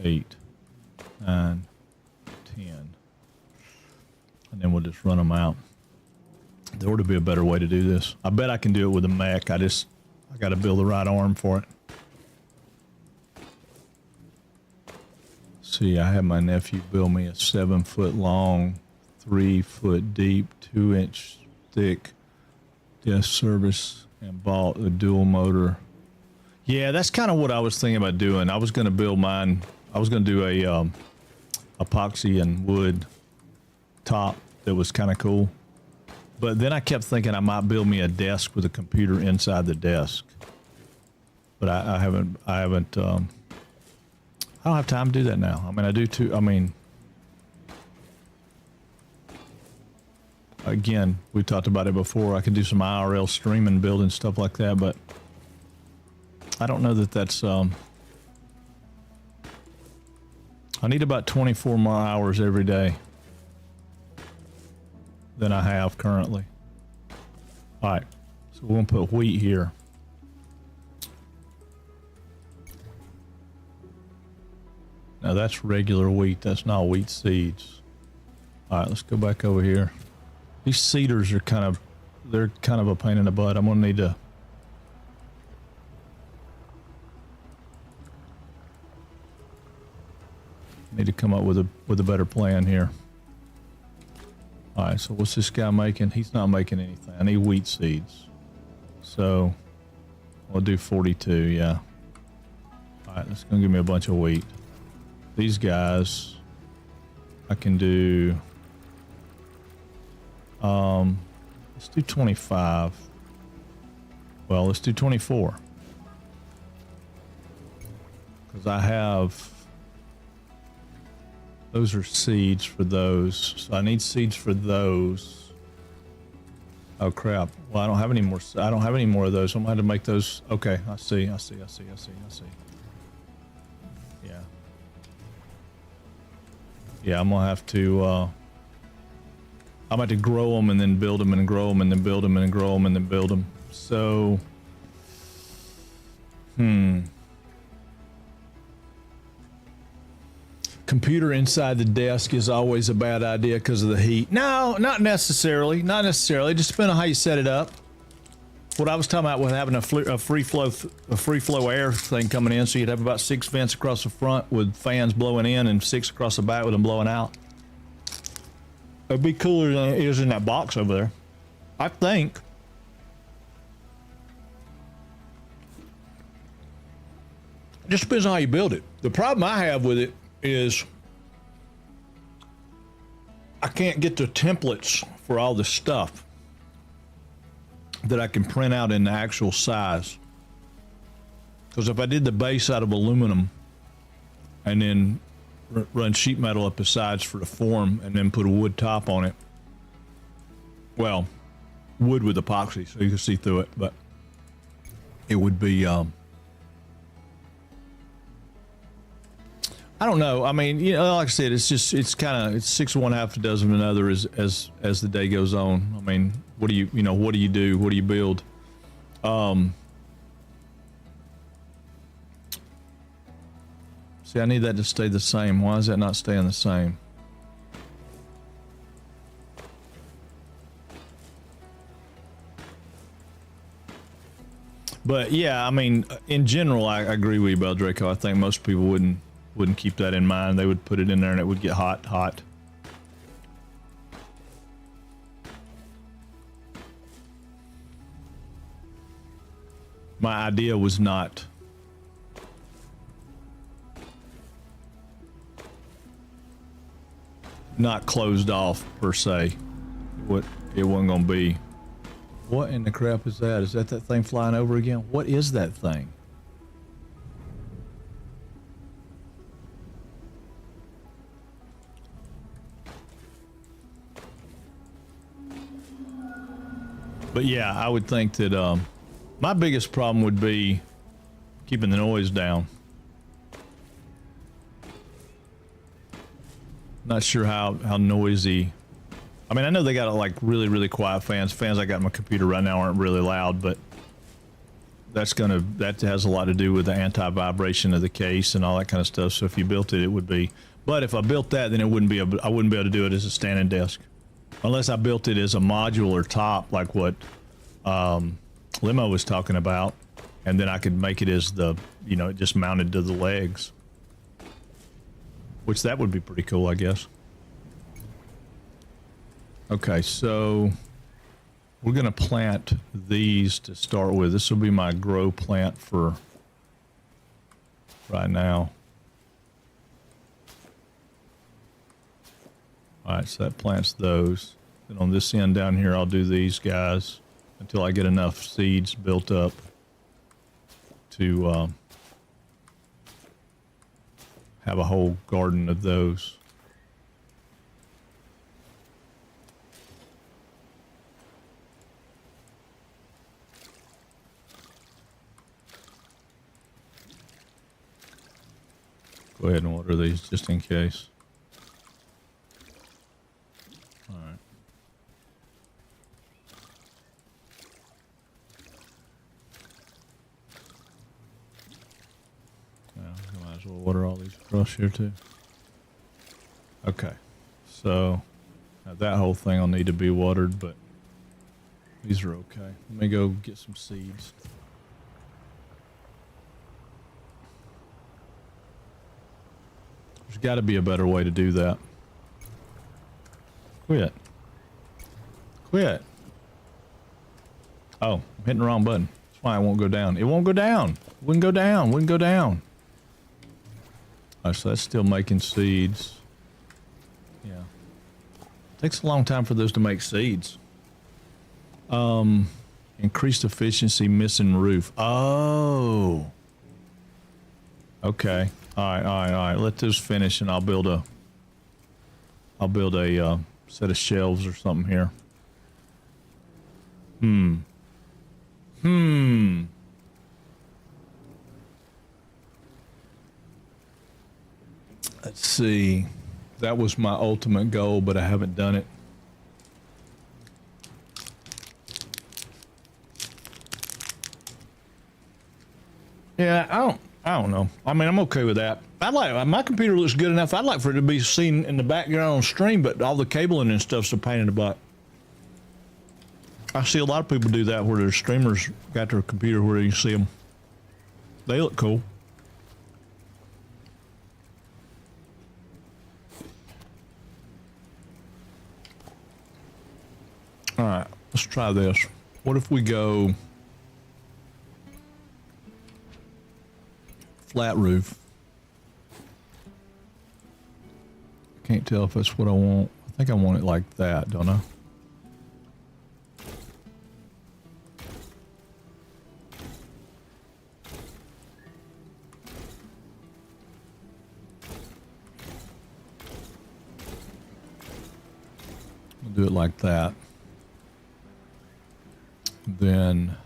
8, 9, 10. And then we'll just run them out. There ought to be a better way to do this. I bet I can do it with a mech. I got to build the right arm for it. See, I had my nephew build me a 7-foot long, 3-foot deep, 2-inch thick desk service and bought a dual motor. Yeah, that's kind of what I was thinking about doing. I was going to build mine. I was going to do a epoxy and wood top that was kind of cool. But then I kept thinking I might build me a desk with a computer inside the desk. But I don't have time to do that now. I mean, I do too. I mean, again, we talked about it before. I could do some IRL streaming, building stuff like that, but I don't know that that's, I need about 24 more hours every day than I have currently. All right, so we're gonna put wheat here. Now that's regular wheat, that's not wheat seeds. All right, let's go back over here. These seeders are they're kind of a pain in the butt. I'm gonna need to come up with a better plan here. All right, so what's this guy making? He's not making anything. I need wheat seeds. So we'll do 42, yeah. All right, that's gonna give me a bunch of wheat. These guys, I can do, let's do 25. Well, let's do 24. Because I have, those are seeds for those. So I need seeds for those. Oh crap. Well, I don't have any more. I don't have any more of those. I'm going to have to make those. Okay. I see. Yeah. Yeah, I'm going to have to, I'm going to have to grow them and then build them and grow them and then build them and grow them and then build them. So, computer inside the desk is always a bad idea because of the heat. No, not necessarily. Not necessarily. Just depends on how you set it up. What I was talking about with having a free flow air thing coming in, so you'd have about 6 vents across the front with fans blowing in and 6 across the back with them blowing out. It'd be cooler than it is in that box over there, I think. It just depends on how you build it. The problem I have with it is I can't get the templates for all the stuff that I can print out in the actual size. Because if I did the base out of aluminum and then run sheet metal up the sides for the form and then put a wood top on it, well, wood with epoxy so you can see through it, but it would be I don't know. I mean, you know, like I said, it's kind of 6 of one, half a dozen of another as the day goes on. I mean, what do you do? What do you build? See, I need that to stay the same. Why is that not staying the same? But yeah, I mean, in general, I agree with you about Draco. I think most people wouldn't keep that in mind. They would put it in there and it would get hot. My idea was not closed off per se. What it wasn't gonna be. What in the crap is that? Is that thing flying over again? What is that thing? But yeah, I would think that my biggest problem would be keeping the noise down. Not sure how noisy. I mean, I know they got like really quiet fans. Fans I got on my computer right now aren't really loud, but that has a lot to do with the anti-vibration of the case and all that kind of stuff. So if you built it, it would be. But if I built that, then I wouldn't be able to do it as a standing desk, unless I built it as a modular top, like what Limo was talking about, and then I could make it as the, you know, just mounted to the legs, which that would be pretty cool, I guess. Okay, so we're gonna plant these to start with. This will be my grow plant for right now. All right, so that plants those. Then on this end down here, I'll do these guys until I get enough seeds built up to have a whole garden of those. Go ahead and water these just in case. All right. Well, I might as well water all these across here too. Okay, so now that whole thing will need to be watered, but these are okay. Let me go get some seeds. There's got to be a better way to do that. Quit. Oh, I'm hitting the wrong button. That's why it won't go down. It won't go down. Wouldn't go down. All right, so that's still making seeds. Yeah. Takes a long time for those to make seeds. Increased efficiency, missing roof. Oh. Okay. All right. Let this finish, and I'll build a set of shelves or something here. Let's see. That was my ultimate goal, but I haven't done it. Yeah, I don't know. I mean, I'm okay with that. My computer looks good enough. I'd like for it to be seen in the background on stream, but all the cabling and stuff's a pain in the butt. I see a lot of people do that where their streamers got their computer where you can see them. They look cool. All right, let's try this. What if we go flat roof. Can't tell if that's what I want. I think I want it like that, don't I? We'll do it like that. Then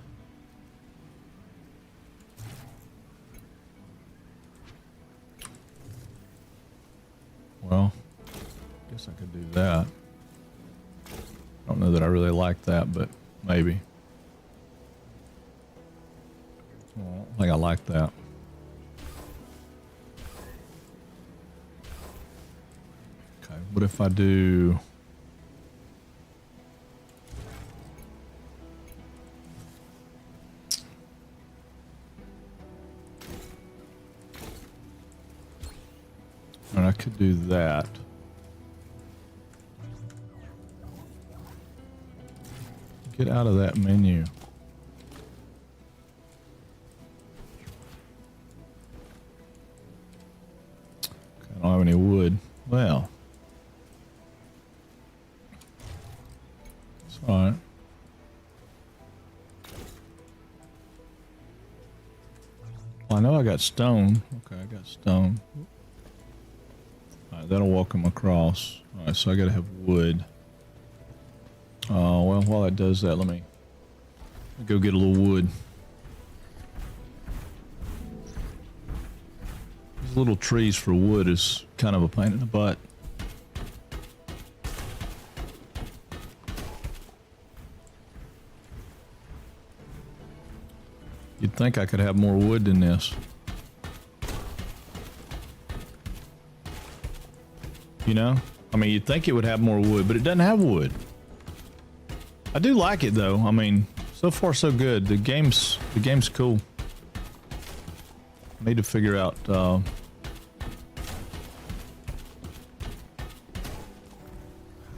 well, I guess I could do that. I don't know that I really like that, but maybe. I don't think I like that. Okay, what if I do... And I could do that. Get out of that menu. Okay, I don't have any wood. Well. It's alright. Well, I know I got stone. Okay, I got stone. Alright, that'll walk them across. Alright, so I gotta have wood. Well, while it does that, let me go get a little wood. These little trees for wood is kind of a pain in the butt. You'd think I could have more wood than this. You know? I mean, you'd think it would have more wood, but it doesn't have wood. I do like it though. I mean, so far so good. The game's cool. I need to figure out how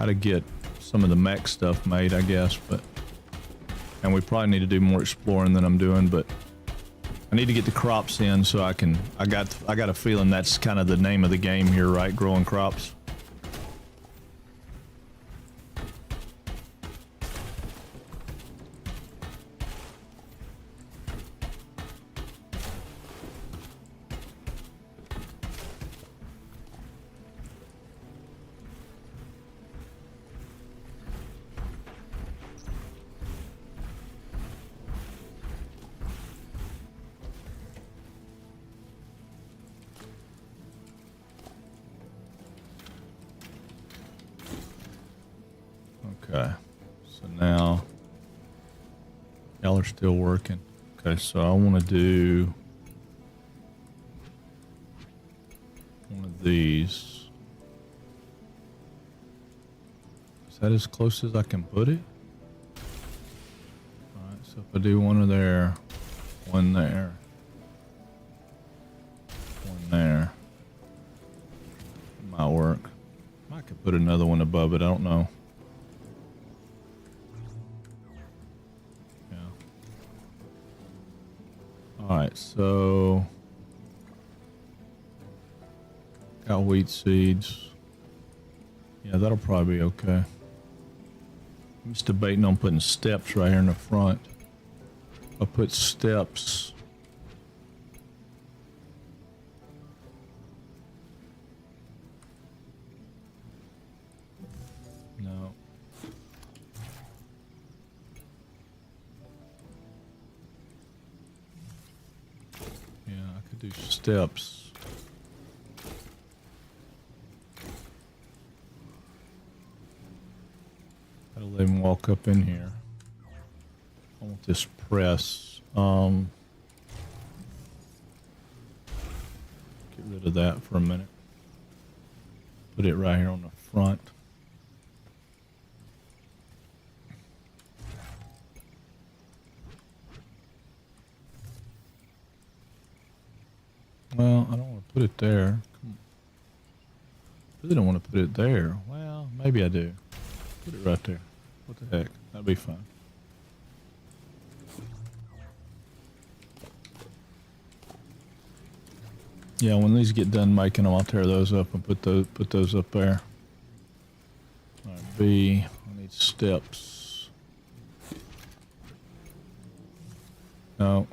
to get some of the mech stuff made, I guess, and we probably need to do more exploring than I'm doing, but I need to get the crops in so I got a feeling that's kind of the name of the game here, right? Growing crops. Okay, so now y'all are still working. Okay, so I want to do one of these. Is that as close as I can put it? Alright, so if I do one there, one there, one there, it might work. I could put another one above it, I don't know. Alright, so got wheat seeds. Yeah, that'll probably be okay. I'm just debating on putting steps right here in the front. I'll put steps. No. Do steps. I'll let him walk up in here. I want this press. Get rid of that for a minute. Put it right here on the front. Well, I don't want to put it there. Really don't want to put it there. Well, maybe I do. Put it right there. What the heck? That'll be fine. Yeah, when these get done making them, I'll tear those up and put those up there. All right, B, I need steps. No.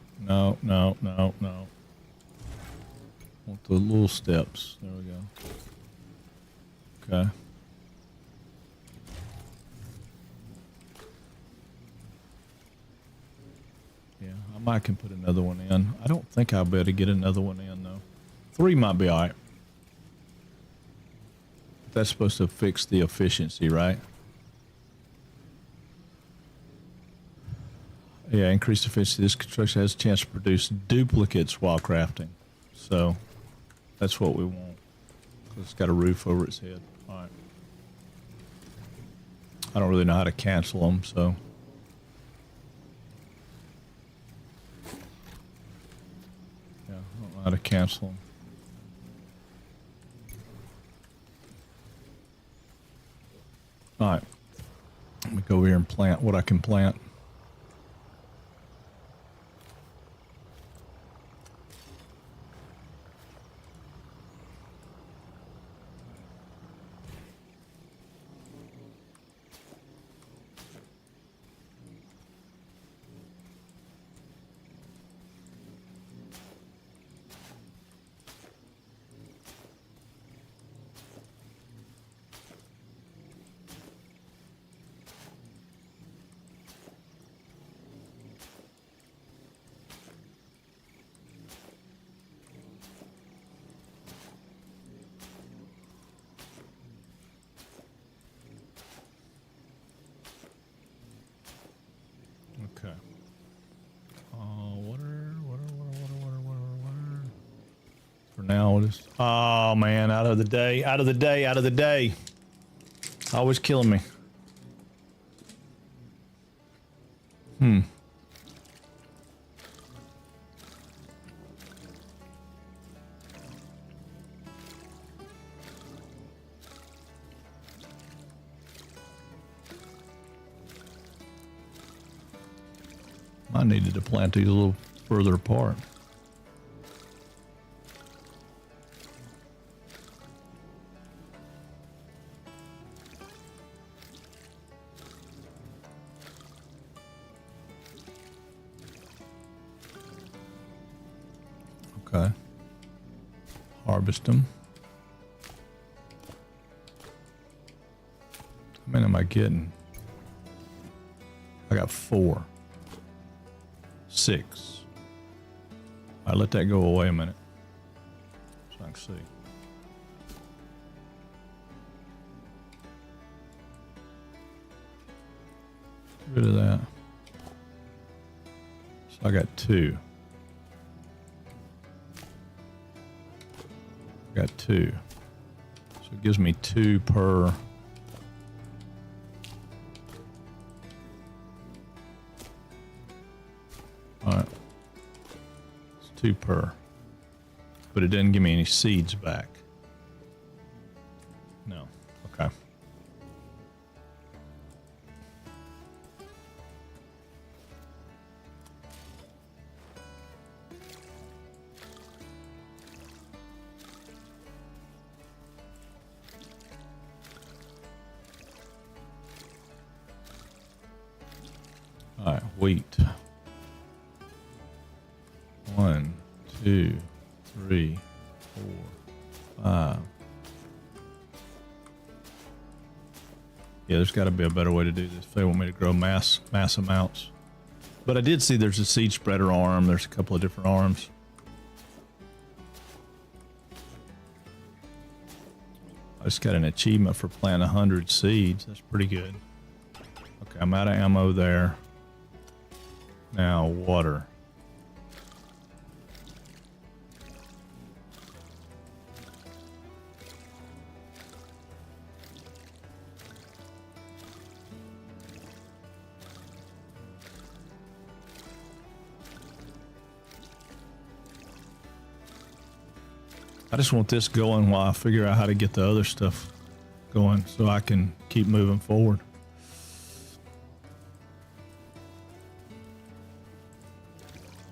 Want the little steps. There we go. Okay. Yeah, I might can put another one in. I don't think I'll be able to get another one in though. 3 might be all right. That's supposed to fix the efficiency, right? Yeah, increased efficiency. This construction has a chance to produce duplicates while crafting. So that's what we want. It's got a roof over its head. All right. I don't really know how to cancel them, so. Yeah, I don't know how to cancel them. All right. Let me go over here and plant what I can plant. Okay. Water. For now, it is. Oh man, out of the day. Always killing me. I needed to plant these a little further apart. Okay. Harvest them. How many am I getting? I got 4. 6. All right, let that go away a minute so I can see. Get rid of that. So I got 2. Got 2. So it gives me 2 per. Alright. It's 2 per. But it didn't give me any seeds back. No. Okay. Alright, wheat. 1, 2, 3, 4, 5. Yeah, there's got to be a better way to do this if they want me to grow mass amounts. But I did see there's a seed spreader arm. There's a couple of different arms. I just got an achievement for planting 100 seeds. That's pretty good. Okay, I'm out of ammo there. Now, water. I just want this going while I figure out how to get the other stuff going so I can keep moving forward.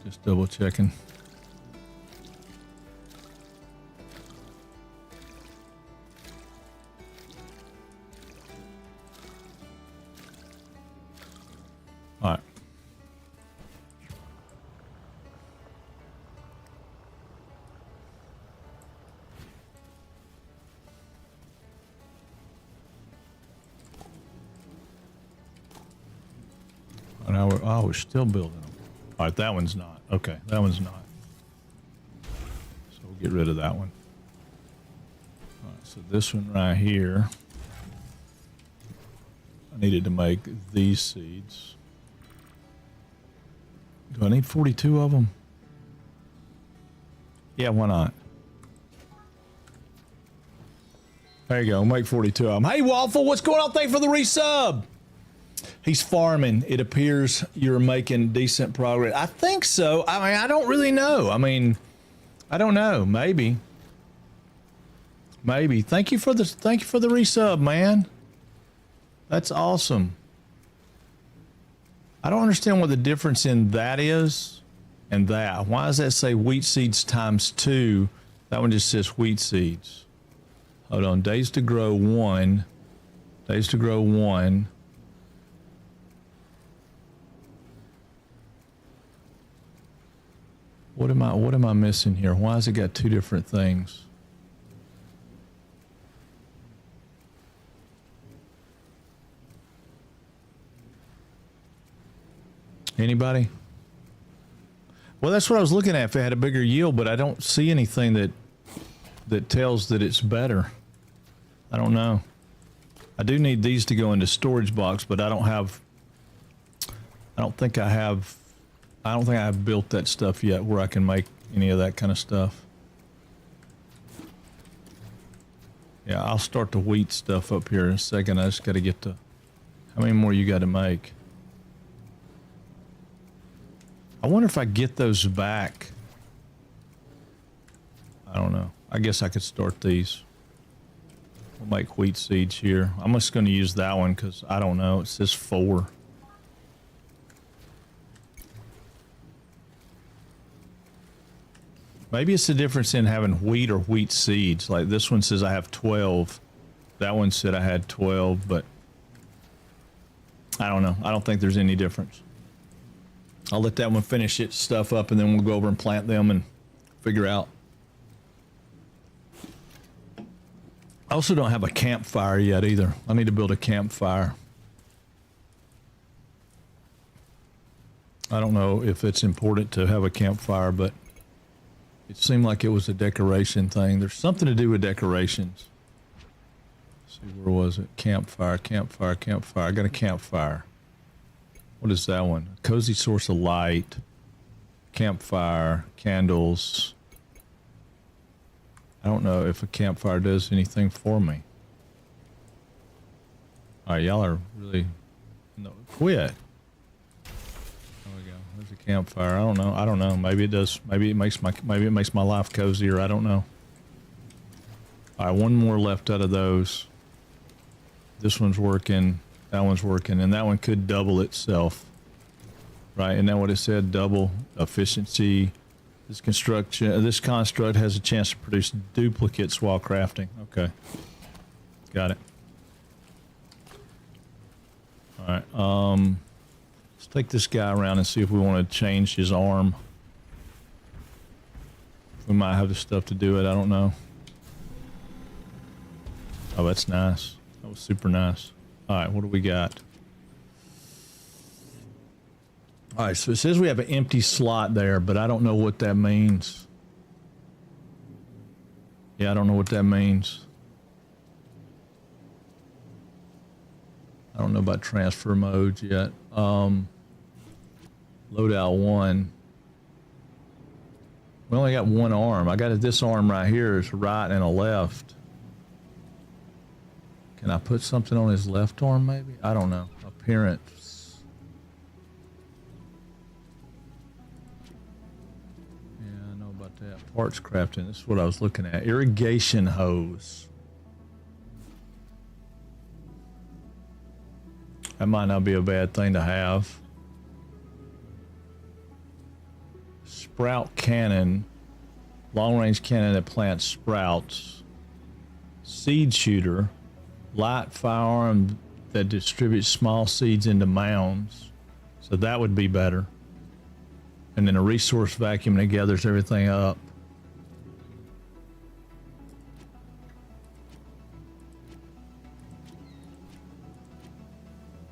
Just double checking. Oh, we're still building them. All right, that one's not. Okay, that one's not. So we'll get rid of that one. All right, so this one right here. I needed to make these seeds. Do I need 42 of them? Yeah, why not? There you go. Make 42 of them. Hey, Waffle, what's going on? Thank you for the resub. He's farming. It appears you're making decent progress. I think so. I mean, I don't really know. I mean, I don't know. Maybe. Maybe. Thank you for the resub, man. That's awesome. I don't understand what the difference in that is and that. Why does that say wheat seeds times 2? That one just says wheat seeds. Hold on. Days to grow 1. Days to grow 1. What am I missing here? Why has it got 2 different things? Anybody? Well, that's what I was looking at if it had a bigger yield, but I don't see anything that tells that it's better. I don't know. I do need these to go into storage box, but I don't think I have built that stuff yet where I can make any of that kind of stuff. Yeah, I'll start the wheat stuff up here in a second. I just got to get to, how many more you got to make? I wonder if I get those back. I don't know. I guess I could start these. We'll make wheat seeds here. I'm just going to use that one because I don't know. It says 4. Maybe it's the difference in having wheat or wheat seeds. Like this one says I have 12. That one said I had 12, but I don't know. I don't think there's any difference. I'll let that one finish its stuff up and then we'll go over and plant them and figure out. I also don't have a campfire yet either. I need to build a campfire. I don't know if it's important to have a campfire, but it seemed like it was a decoration thing. There's something to do with decorations. Let's see, where was it? Campfire, campfire, campfire. I got a campfire. What is that one? Cozy source of light. Campfire, candles. I don't know if a campfire does anything for me. All right, y'all are really... No, quit. There we go. There's a campfire. I don't know. Maybe it does. Maybe it makes my life cozier. I don't know. All right, one more left out of those. This one's working. That one's working, and that one could double itself, right? Isn't that what it said? Double efficiency. This construct has a chance to produce duplicates while crafting. Okay, got it. All right. Let's take this guy around and see if we want to change his arm. We might have the stuff to do it. I don't know. Oh, that's nice. That was super nice. All right, what do we got? All right, so it says we have an empty slot there, but I don't know what that means. Yeah, I don't know what that means. I don't know about transfer modes yet. Loadout 1. We only got one arm. I got this arm right here is right and a left. Can I put something on his left arm maybe? I don't know. Appearance. Yeah, I know about that. Parts crafting. This is what I was looking at. Irrigation hose. That might not be a bad thing to have. Sprout cannon. Long-range cannon that plants sprouts. Seed shooter. Light firearm that distributes small seeds into mounds. So that would be better. And then a resource vacuum that gathers everything up.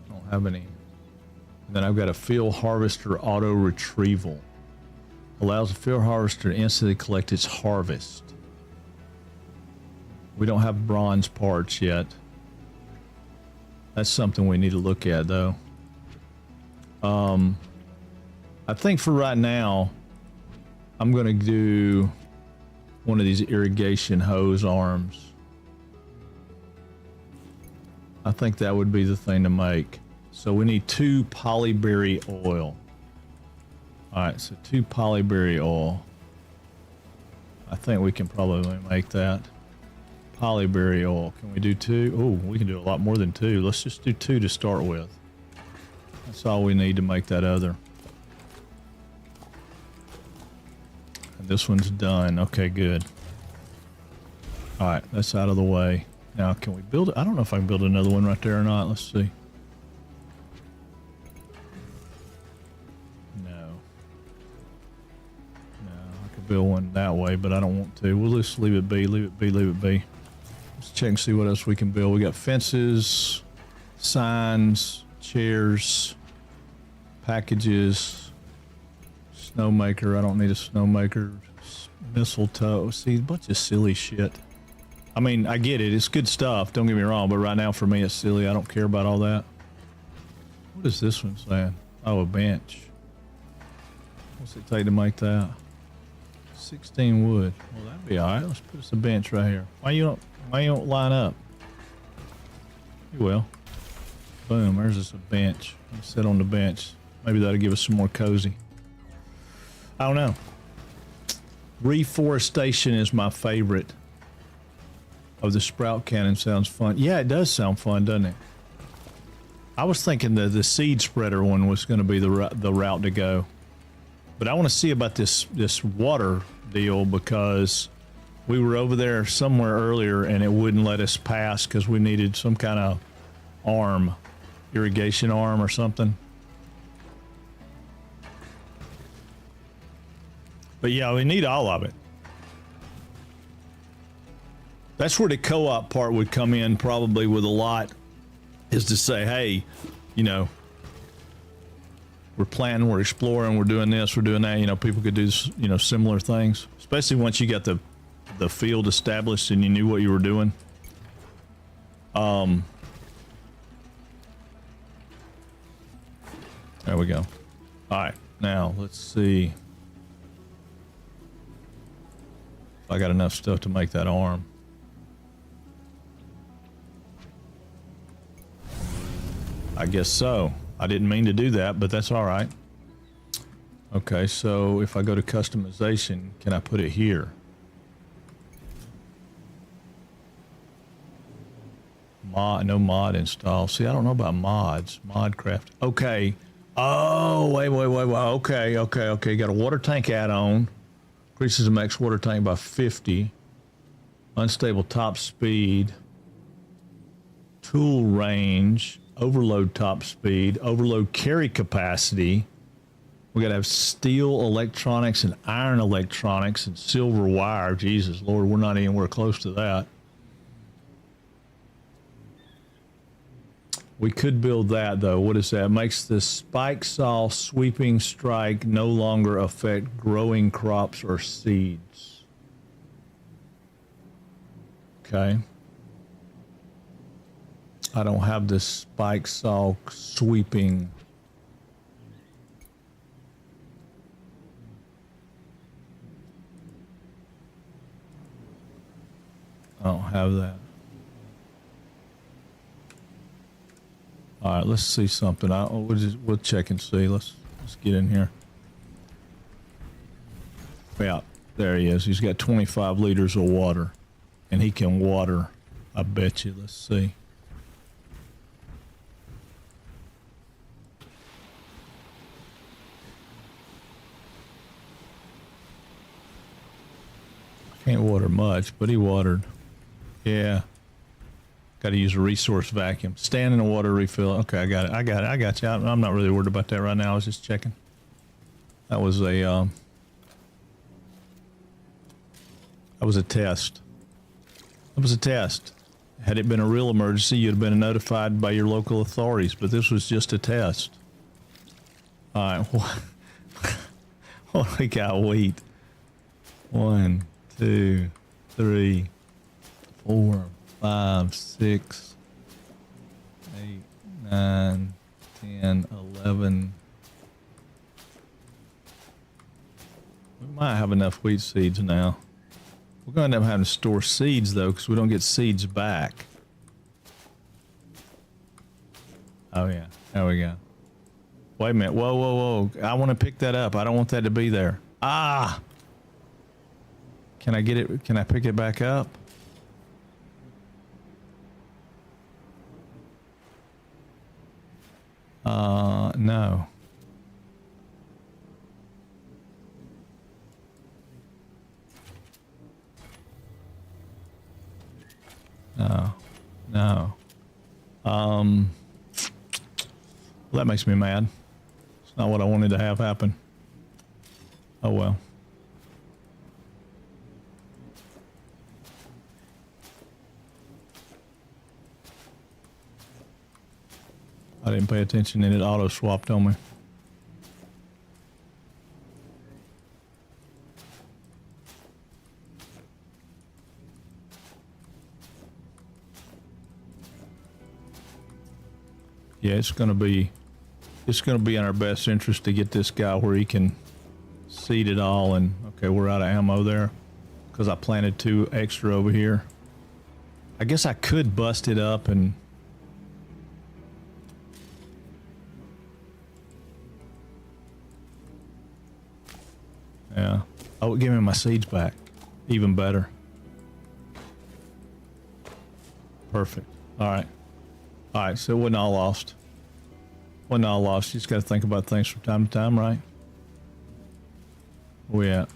I don't have any And then I've got a field harvester auto retrieval. Allows the field harvester to instantly collect its harvest. We don't have bronze parts yet. That's something we need to look at, though. I think for right now, I'm going to do one of these irrigation hose arms. I think that would be the thing to make. So we need 2 polyberry oil. All right, so 2 polyberry oil. I think we can probably make that. Polyberry oil. Can we do 2? Oh, we can do a lot more than 2. Let's just do 2 to start with. That's all we need to make that other. And this one's done. Okay, good. All right, that's out of the way. Now, can we build it? I don't know if I can build another one right there or not. Let's see. Build one that way, but I don't want to. We'll just leave it be, leave it be, leave it be. Let's check and see what else we can build. We got fences, signs, chairs, packages, snowmaker. I don't need a snowmaker. Mistletoe. See, a bunch of silly shit. I mean, I get it. It's good stuff. Don't get me wrong, but right now for me, it's silly. I don't care about all that. What is this one saying? Oh, a bench. What's it take to make that? 16 wood. Well, that'd be all right. Let's put us a bench right here. Why you don't line up? You will. Boom. There's us a bench. Let's sit on the bench. Maybe that'll give us some more cozy. I don't know. Reforestation is my favorite of the sprout cannon. Sounds fun. Yeah, it does sound fun, doesn't it? I was thinking that the seed spreader one was going to be the route to go. But I want to see about this water deal, because we were over there somewhere earlier and it wouldn't let us pass because we needed some kind of arm, irrigation arm or something. But yeah, we need all of it. That's where the co-op part would come in probably with a lot, is to say, hey, you know, we're planning, we're exploring, we're doing this, we're doing that. You know, people could do, you know, similar things, especially once you got the field established and you knew what you were doing. There we go. All right, now let's see if I got enough stuff to make that arm. I guess so. I didn't mean to do that, but that's all right. Okay, so if I go to customization, can I put it here? No mod install. See, I don't know about mods. Modcraft. Okay. Oh, wait. Okay. Got a water tank add-on. Increases the max water tank by 50. Unstable top speed. Tool range. Overload top speed, overload carry capacity. We got to have steel electronics and iron electronics and silver wire. Jesus Lord, we're not anywhere close to that. We could build that though. What is that? Makes the spike saw sweeping strike no longer affect growing crops or seeds. Okay. I don't have the spike saw sweeping. I don't have that. All right, let's see something. We'll check and see. Let's get in here. Yeah, there he is. He's got 25 liters of water, and he can water. I bet you. Let's see. Can't water much, but he watered. Yeah. Got to use a resource vacuum. Stand in the water, refill. Okay, I got it. I got you. I'm not really worried about that right now. I was just checking. That was a test. It was a test. Had it been a real emergency, you'd have been notified by your local authorities, but this was just a test. All right. What we got? Wheat. 1, 2, 3, 4, 5, 6, 8, 9, 10, 11. We might have enough wheat seeds now. We're going to end up having to store seeds, though, because we don't get seeds back. Oh, yeah. There we go. Wait a minute. Whoa, whoa, whoa. I want to pick that up. I don't want that to be there. Ah! Can I get it? Can I pick it back up? No. No. No. Well, that makes me mad. It's not what I wanted to have happen. Oh well. I didn't pay attention and it auto swapped on me. Yeah, it's gonna be in our best interest to get this guy where he can seed it all. And okay, we're out of ammo there because I planted 2 extra over here. I guess I could bust it up and yeah. Oh, give me my seeds back. Even better. Perfect. All right. All right, so it wasn't all lost. Wasn't all lost. You just got to think about things from time to time, right? Where we at?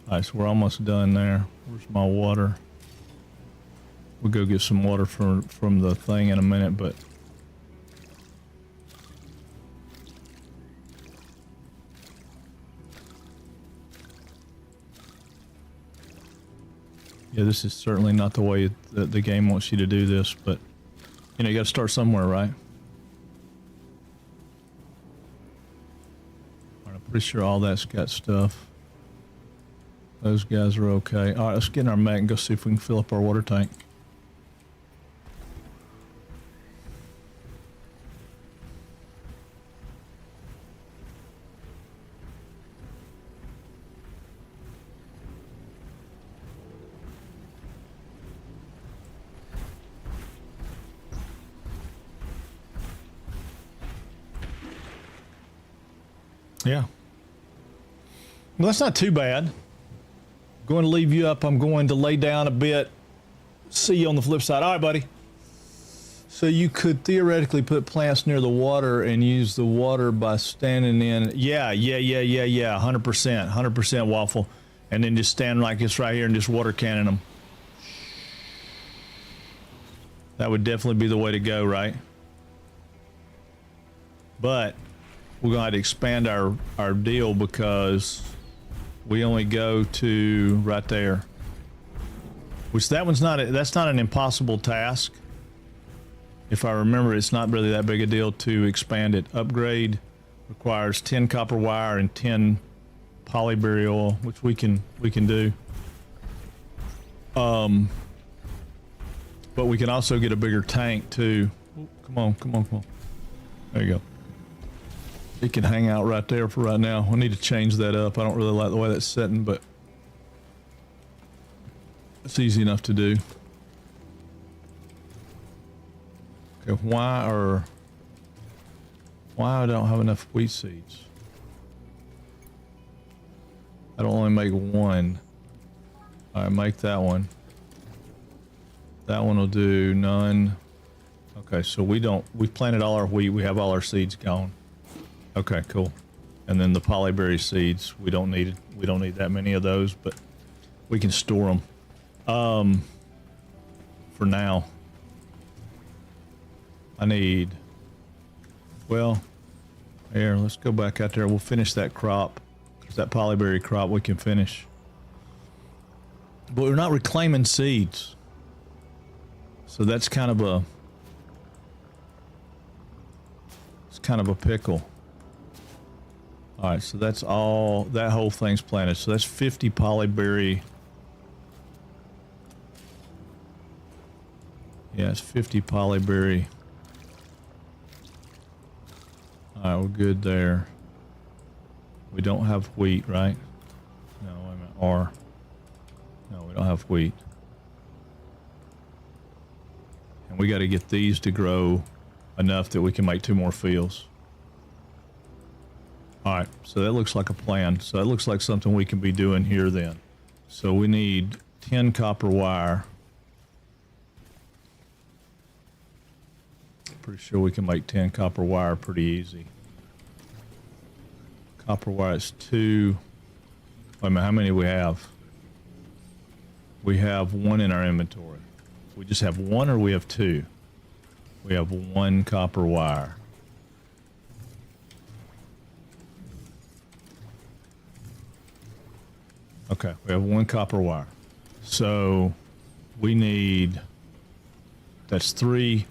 All right, so we're almost done there. Where's my water? We'll go get some water from the thing in a minute, but yeah, this is certainly not the way that the game wants you to do this, but you know, you got to start somewhere, right? All right, I'm pretty sure all that's got stuff. Those guys are okay. All right, let's get in our mech and go see if we can fill up our water tank. Yeah. Well, that's not too bad. Going to leave you up. I'm going to lay down a bit. See you on the flip side. All right, buddy. So you could theoretically put plants near the water and use the water by standing in. Yeah. 100% waffle. And then just stand like this right here and just water cannon them. That would definitely be the way to go, right? But we're going to have to expand our deal because we only go to right there. Which that's not an impossible task. If I remember, it's not really that big a deal to expand it. Upgrade requires 10 copper wire and 10 polyberry oil, which we can do. But we can also get a bigger tank too. Ooh, come on. There you go. It can hang out right there for right now. We need to change that up. I don't really like the way that's setting, but it's easy enough to do. Okay, why I don't have enough wheat seeds? I don't only make 1. All right, make that one. That one will do none. Okay, so we've planted all our wheat. We have all our seeds gone. Okay, cool. And then the polyberry seeds, we don't need that many of those, but we can store them. For now. I need, well, here, let's go back out there. We'll finish that crop. Because that polyberry crop we can finish. But we're not reclaiming seeds. So that's kind of kind of a pickle. All right, so that's all, that whole thing's planted. So that's 50 polyberry. Yeah, it's 50 polyberry. All right, we're good there. We don't have wheat, right? No, wait a minute. Or, no, we don't have wheat. And we got to get these to grow enough that we can make 2 more fields. All right, so that looks like a plan. So that looks like something we can be doing here then. So we need 10 copper wire. Pretty sure we can make 10 copper wire pretty easy. Copper wire is 2. Wait a minute, how many do we have? We have 1 in our inventory. We just have 1 or we have 2? We have 1 copper wire. Okay, we have 1 copper wire. So we need, that's 3.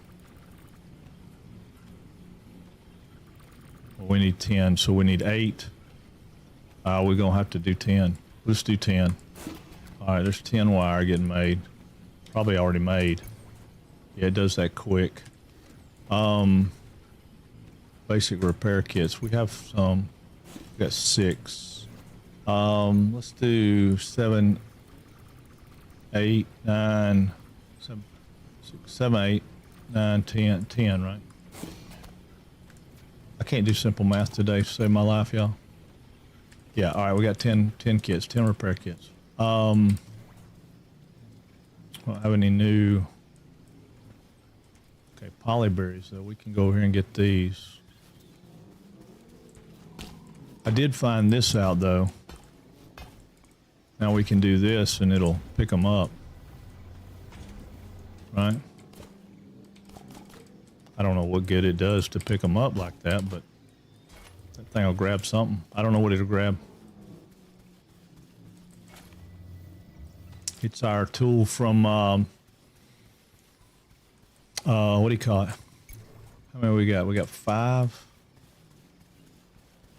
Well, we need 10, so we need 8. We're gonna have to do 10. Let's do 10. All right, there's 10 wire getting made. Probably already made. Yeah, it does that quick. Basic repair kits. We have some. We got 6. Let's do 7, 8, 9, 7, 8, 9, 10, 10, right? I can't do simple math today to save my life, y'all. Yeah, all right, we got 10 kits, 10 repair kits. Don't have any new. Okay, polyberries, though. We can go over here and get these. I did find this out, though. Now we can do this, and it'll pick them up. Right? I don't know what good it does to pick them up like that, but that thing will grab something. I don't know what it'll grab. It's our tool from, what do you call it? How many we got? We got 5.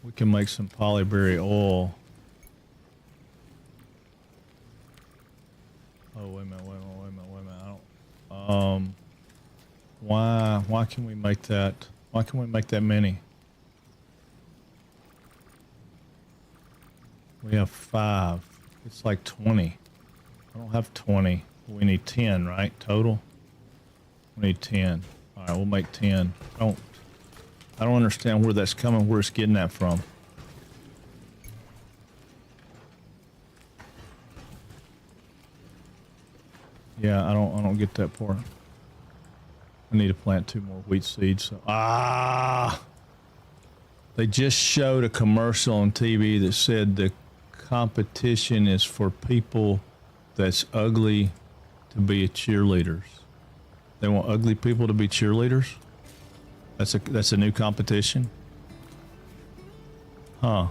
We can make some polyberry oil. Oh, wait a minute. I don't, why can we make that? Why can we make that many? We have 5. It's like 20. I don't have 20. We need 10, right? Total? We need 10. All right, we'll make 10. I don't understand where that's coming, where it's getting that from. Yeah, I don't get that part. I need to plant 2 more wheat seeds. So, they just showed a commercial on TV that said the competition is for people that's ugly to be cheerleaders. They want ugly people to be cheerleaders? That's a new competition? Huh.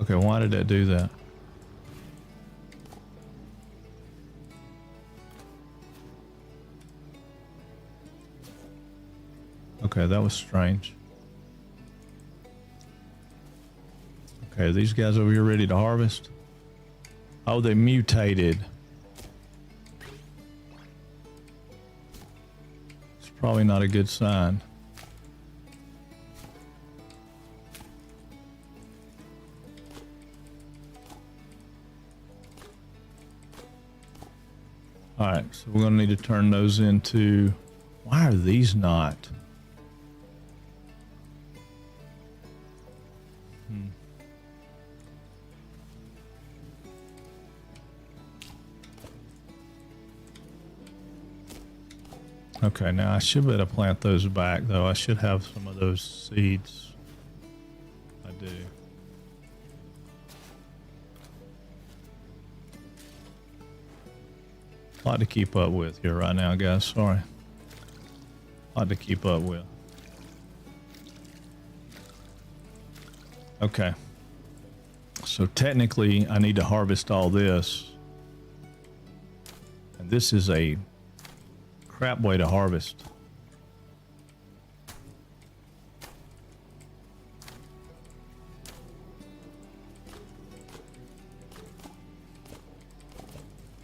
Okay, why did that do that? Okay, that was strange. Okay, these guys over here ready to harvest? Oh, they mutated. It's probably not a good sign. All right, so we're gonna need to turn those into, why are these not? Okay, now I should better plant those back, though. I should have some of those seeds. I do. A lot to keep up with here right now, guys. Sorry. A lot to keep up with. Okay. So technically, I need to harvest all this. And this is a crap way to harvest.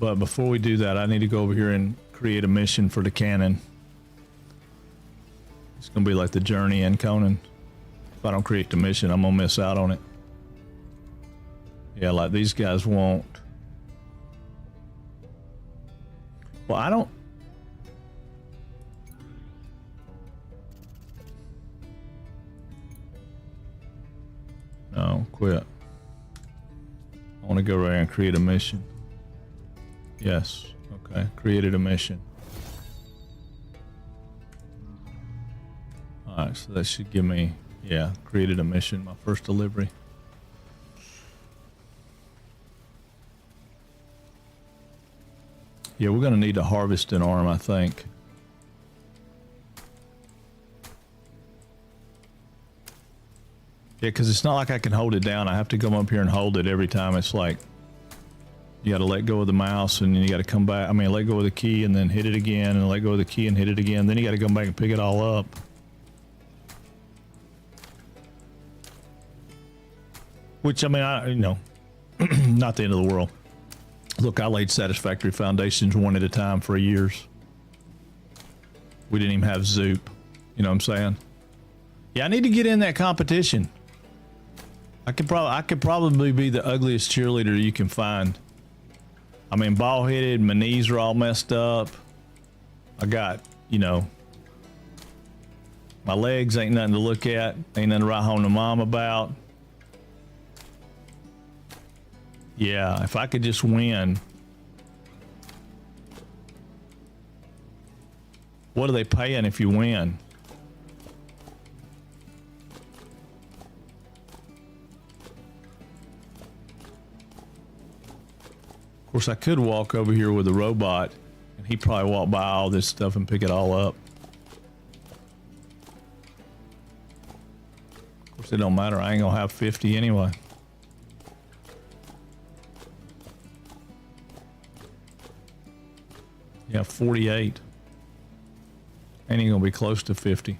But before we do that, I need to go over here and create a mission for the cannon. It's gonna be like the journey in Conan. If I don't create the mission, I'm gonna miss out on it. Yeah, like these guys won't. Well, I don't. No, quit. I want to go right here and create a mission. Yes. Okay. Created a mission. Alright, so that should give me, yeah, created a mission, my first delivery. Yeah, we're going to need to harvest an arm, I think. Yeah, because it's not like I can hold it down. I have to come up here and hold it every time. It's like you got to let go of the mouse and then you got to come back. I mean, let go of the key and then hit it again and let go of the key and hit it again. Then you got to come back and pick it all up. Which, I mean, you know, not the end of the world. Look, I laid satisfactory foundations one at a time for years. We didn't even have Zoop. You know what I'm saying? Yeah, I need to get in that competition. I could probably be the ugliest cheerleader you can find. I mean, bald-headed, my knees are all messed up. I got, you know, my legs ain't nothing to look at. Ain't nothing to write home to mom about. Yeah, if I could just win. What are they paying if you win? Of course, I could walk over here with a robot and he'd probably walk by all this stuff and pick it all up. Of course, it don't matter. I ain't gonna have 50 anyway. Yeah, 48. Ain't even gonna be close to 50.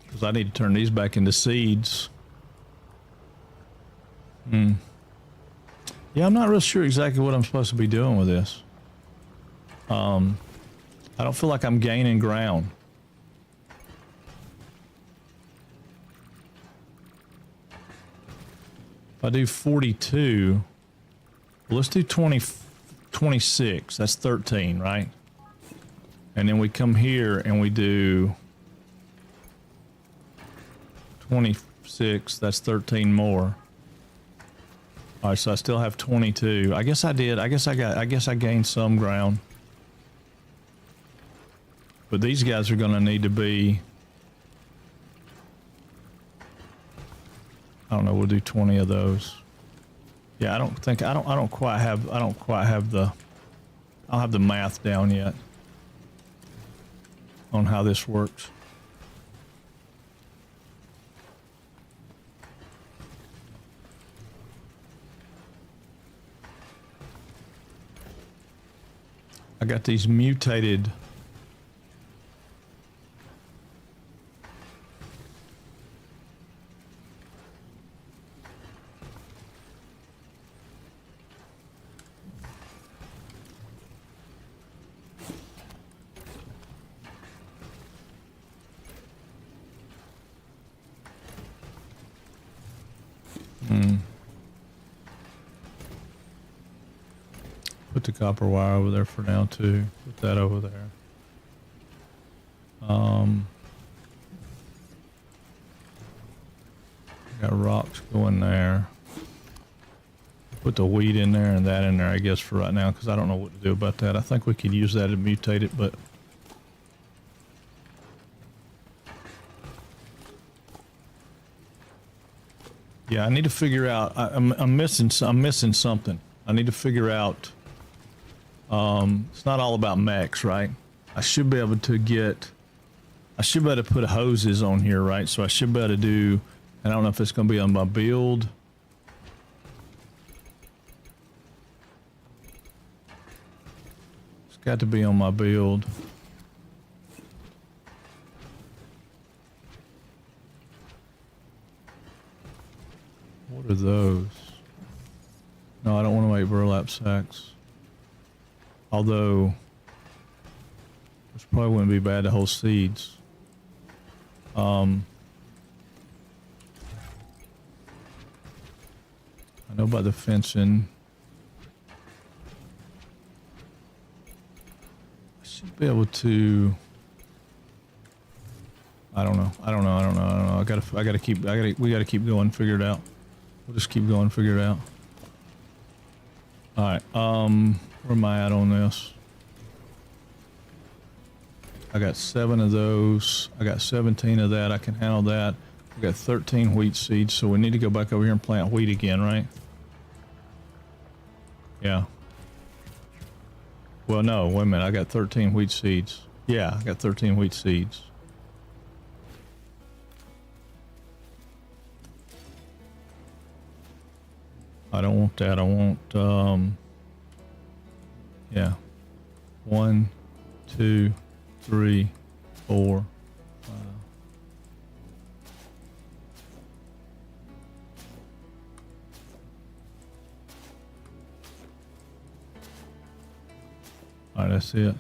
Because I need to turn these back into seeds. Yeah, I'm not real sure exactly what I'm supposed to be doing with this. I don't feel like I'm gaining ground. If I do 42, well, let's do 26. That's 13, right? And then we come here and we do 26. That's 13 more. All right, so I still have 22. I guess I did. I guess I gained some ground. But these guys are going to need to be, I don't know, we'll do 20 of those. Yeah, I don't quite have the math down yet on how this works. I got these mutated Put the copper wire over there for now too. Put that over there. Got rocks going there. Put the wheat in there and that in there, I guess, for right now, because I don't know what to do about that. I think we could use that to mutate it, but yeah, I need to figure out. I'm missing something. I need to figure out. It's not all about mechs, right? I should be able to put hoses on here, right? So I should be able to do, I don't know if it's going to be on my build. It's got to be on my build. What are those? No, I don't want to make burlap sacks. Although, which probably wouldn't be bad to hold seeds. I know about the fencing. I should be able to. I don't know. We gotta keep going, figure it out. We'll just keep going, figure it out. Alright, where am I at on this? I got 7 of those. I got 17 of that. I can handle that. We got 13 wheat seeds, so we need to go back over here and plant wheat again, right? Yeah. Well, no, wait a minute. I got 13 wheat seeds. Yeah, I got 13 wheat seeds. I don't want that. I want, yeah. 1, 2, 3, 4, 5. All right, that's it.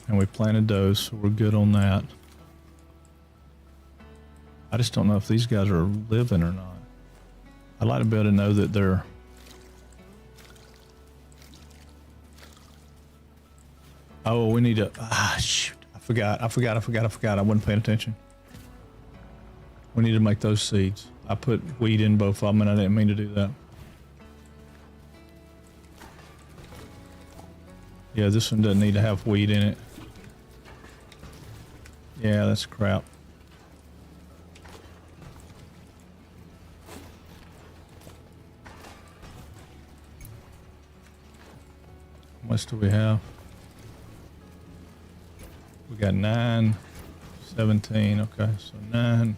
And we planted those, so we're good on that. I just don't know if these guys are living or not. I'd like to be able to know that they're... Oh, we need to... Ah, shoot. I forgot. I wasn't paying attention. We need to make those seeds. I put wheat in both of them, and I didn't mean to do that. Yeah, this one doesn't need to have wheat in it. Yeah, that's crap. How much do we have? We got 9, 17. Okay, so 9.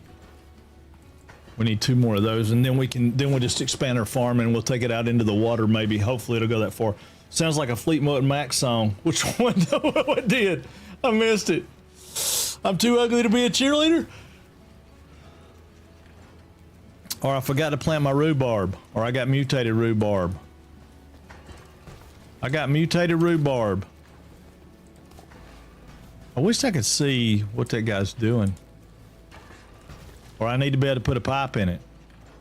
We need 2 more of those, and then we'll just expand our farm and we'll take it out into the water. Maybe, hopefully, it'll go that far. Sounds like a Fleetwood Mac song. Which one? What did? I missed it. I'm too ugly to be a cheerleader. Or I forgot to plant my rhubarb, or I got mutated rhubarb. I got mutated rhubarb. I wish I could see what that guy's doing. Or I need to be able to put a pipe in it.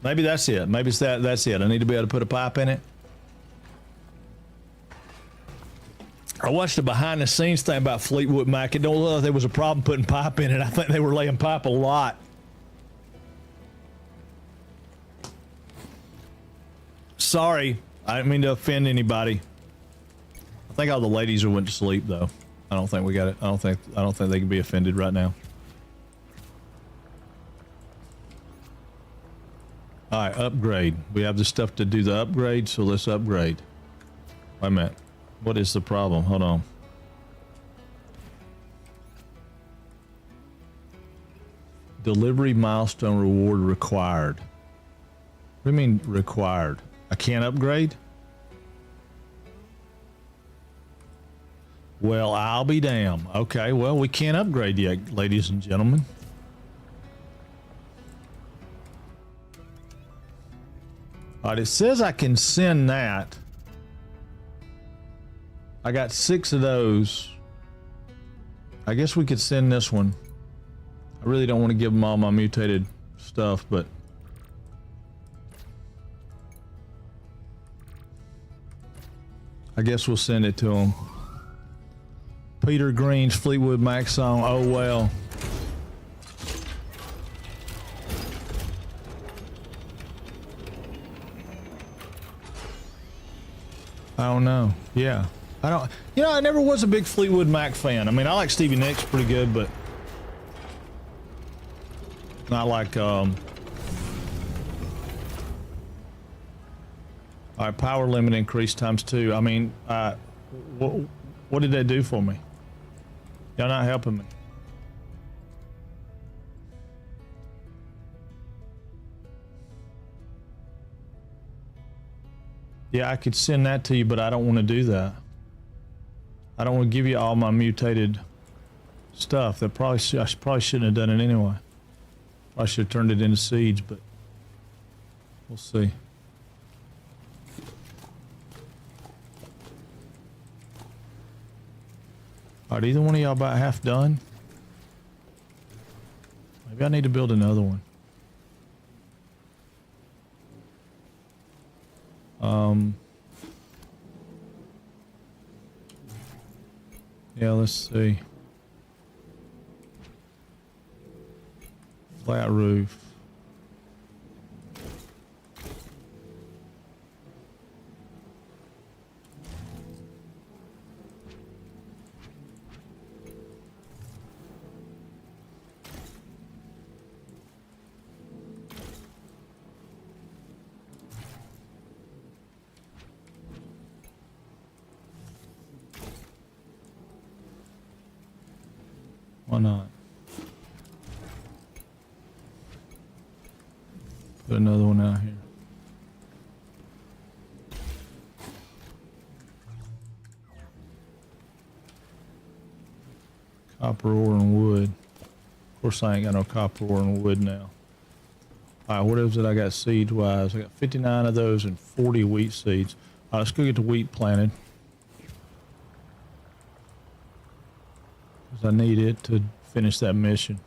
Maybe that's it. Maybe it's that's it. I need to be able to put a pipe in it. I watched the behind the scenes thing about Fleetwood Mac. It don't look like there was a problem putting pipe in it. I think they were laying pipe a lot. Sorry. I didn't mean to offend anybody. I think all the ladies went to sleep though. I don't think we got it. I don't think they can be offended right now. All right, upgrade. We have the stuff to do the upgrade, so let's upgrade. Wait a minute. What is the problem? Hold on. Delivery milestone reward required. What do you mean required? I can't upgrade? Well, I'll be damned. Okay, well, we can't upgrade yet, ladies and gentlemen. All right, it says I can send that. I got 6 of those. I guess we could send this one. I really don't want to give them all my mutated stuff, but I guess we'll send it to them. Peter Green's Fleetwood Mac song, oh well. I don't know. Yeah. I don't, you know, I never was a big Fleetwood Mac fan. I mean, I like Stevie Nicks pretty good, but not like, all right, power limit increase ×2. I mean, what did they do for me? Y'all not helping me. Yeah, I could send that to you, but I don't want to do that. I don't want to give you all my mutated stuff. That I probably shouldn't have done it anyway. I should have turned it into seeds, but We'll see. Alright, either one of y'all about half done? Maybe I need to build another one. Yeah, let's see. Flat roof. Why not? Put another one out here. Copper ore and wood. Of course I ain't got no copper ore and wood now. Alright, what is it I got seeds wise? I got 59 of those and 40 wheat seeds. Alright, let's go get the wheat planted. Because I need it to finish that mission.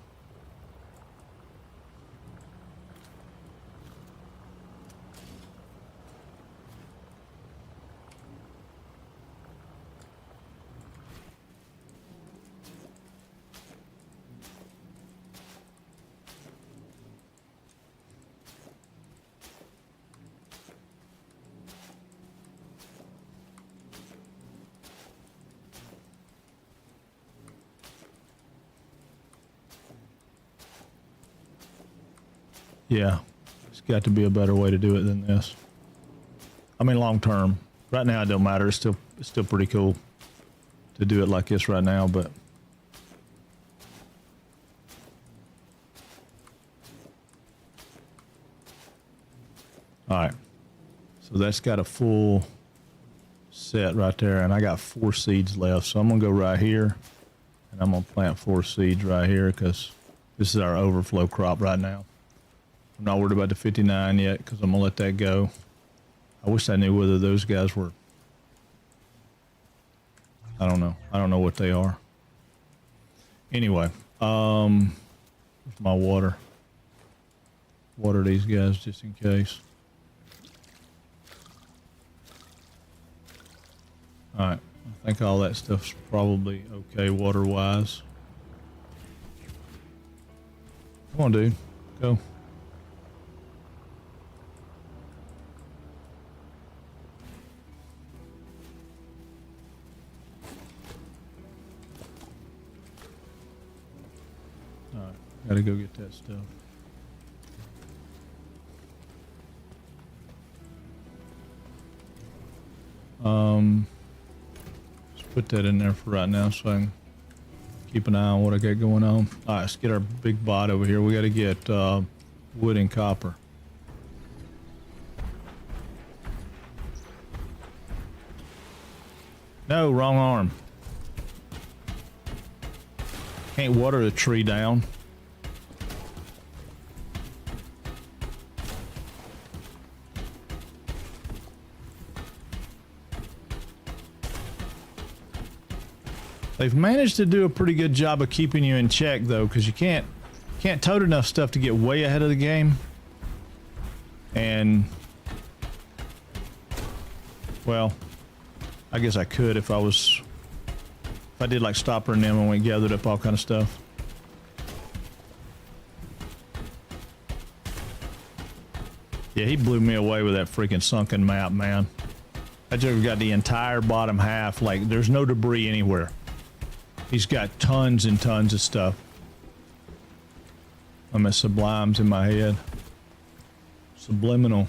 Yeah, it's got to be a better way to do it than this. I mean, long term. Right now, it don't matter. It's still pretty cool to do it like this right now, but all right. So that's got a full set right there, and I got 4 seeds left. So I'm gonna go right here, and I'm gonna plant 4 seeds right here because this is our overflow crop right now. I'm not worried about the 59 yet because I'm gonna let that go. I wish I knew whether those guys were. I don't know. I don't know what they are. Anyway, where's my water? Water these guys just in case. All right, I think all that stuff's probably okay water-wise. Come on, dude, go. Gotta go get that stuff. Let's put that in there for right now so I can keep an eye on what I got going on. All right, let's get our big bot over here. We gotta get wood and copper. No, wrong arm. Can't water the tree down. They've managed to do a pretty good job of keeping you in check though, because you can't tote enough stuff to get way ahead of the game. And well, I guess I could if I did like Stopper and them and we gathered up all kind of stuff. Yeah, he blew me away with that freaking sunken map, man. That joker got the entire bottom half, like there's no debris anywhere. He's got tons and tons of stuff. I'm at Sublime's in my head. Subliminal.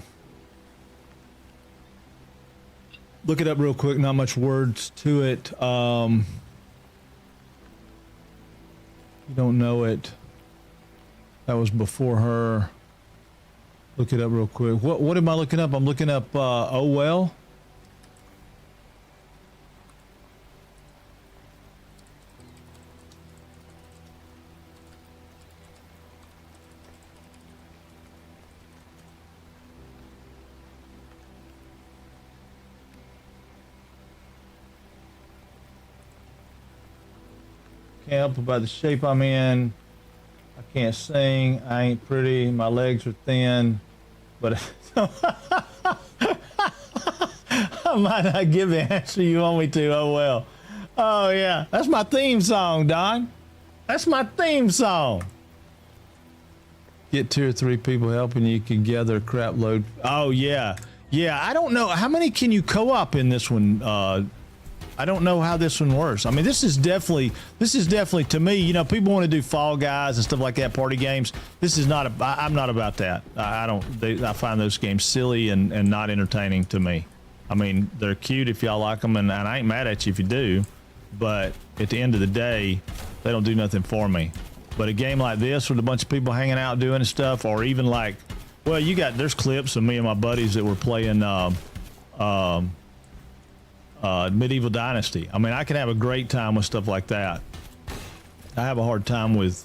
Look it up real quick, not much words to it. You don't know it. That was before her. Look it up real quick. What am I looking up? I'm looking up oh well. help about the shape I'm in. I can't sing. I ain't pretty. My legs are thin. But I might not give the answer you want me to. Oh, well. Oh, yeah. That's my theme song, Don. That's my theme song. Get 2 or 3 people helping you can gather a crap load. Oh, yeah. Yeah, I don't know. How many can you co-op in this one? I don't know how this one works. I mean, this is definitely to me, you know, people want to do Fall Guys and stuff like that, party games. This is not, I'm not about that. I find those games silly and not entertaining to me. I mean, they're cute if y'all like them, and I ain't mad at you if you do, but at the end of the day, they don't do nothing for me. But a game like this with a bunch of people hanging out doing stuff, or even like, well, there's clips of me and my buddies that were playing Medieval Dynasty. I mean, I can have a great time with stuff like that. I have a hard time with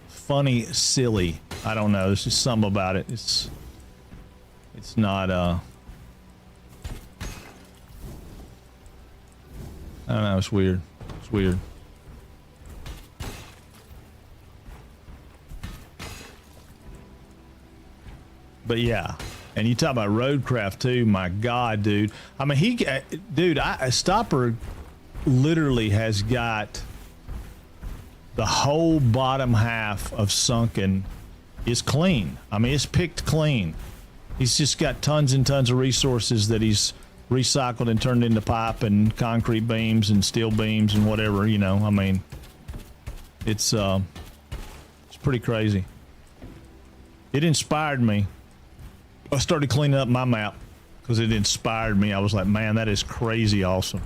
funny, silly. I don't know. There's just something about it. It's not I don't know, it's weird. It's weird. But yeah, and you talk about Roadcraft too. My God, dude. I mean, Stopper literally has got the whole bottom half of Sunken is clean. I mean, it's picked clean. He's just got tons and tons of resources that he's recycled and turned into pipe and concrete beams and steel beams and whatever, you know. I mean, it's pretty crazy. It inspired me. I started cleaning up my map because it inspired me. I was like, man, that is crazy awesome.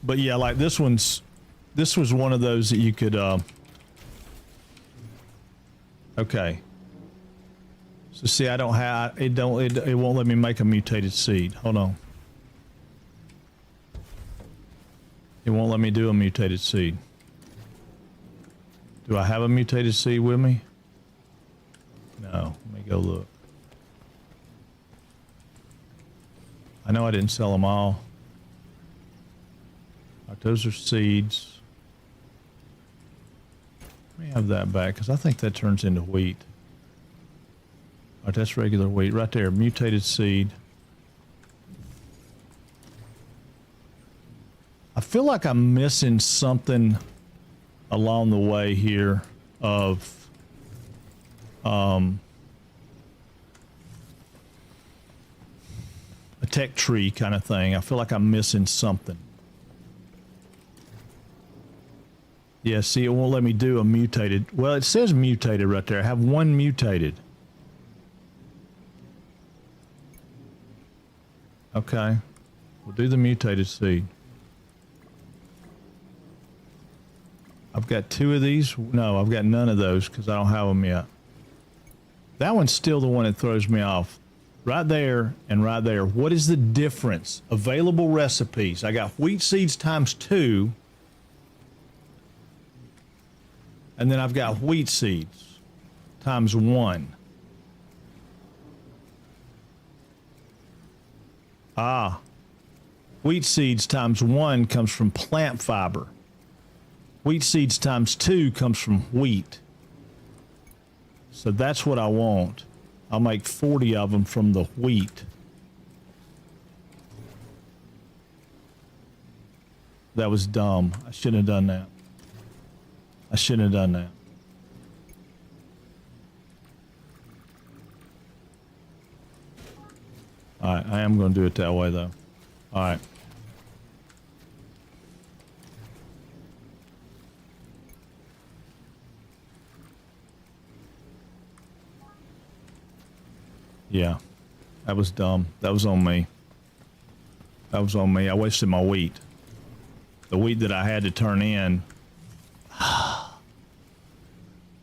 But yeah, like this was one of those that you could, okay. So see, I don't have, it won't let me make a mutated seed. Hold on. It won't let me do a mutated seed. Do I have a mutated seed with me? No, let me go look. I know I didn't sell them all. All right, those are seeds. Let me have that back because I think that turns into wheat. All right, that's regular wheat right there, mutated seed. I feel like I'm missing something along the way here of a tech tree kind of thing. I feel like I'm missing something. Yeah, see, it won't let me do a mutated. Well, it says mutated right there. I have one mutated. Okay, we'll do the mutated seed. I've got 2 of these. No, I've got none of those because I don't have them yet. That one's still the one that throws me off. Right there and right there. What is the difference? Available recipes. I got wheat seeds times 2. And then I've got wheat seeds times 1. Ah. Wheat seeds times 1 comes from plant fiber. Wheat seeds times 2 comes from wheat. So that's what I want. I'll make 40 of them from the wheat. That was dumb. I shouldn't have done that. I shouldn't have done that. All right, I am going to do it that way though. All right. Yeah, that was dumb. That was on me. That was on me. I wasted my wheat. The wheat that I had to turn in.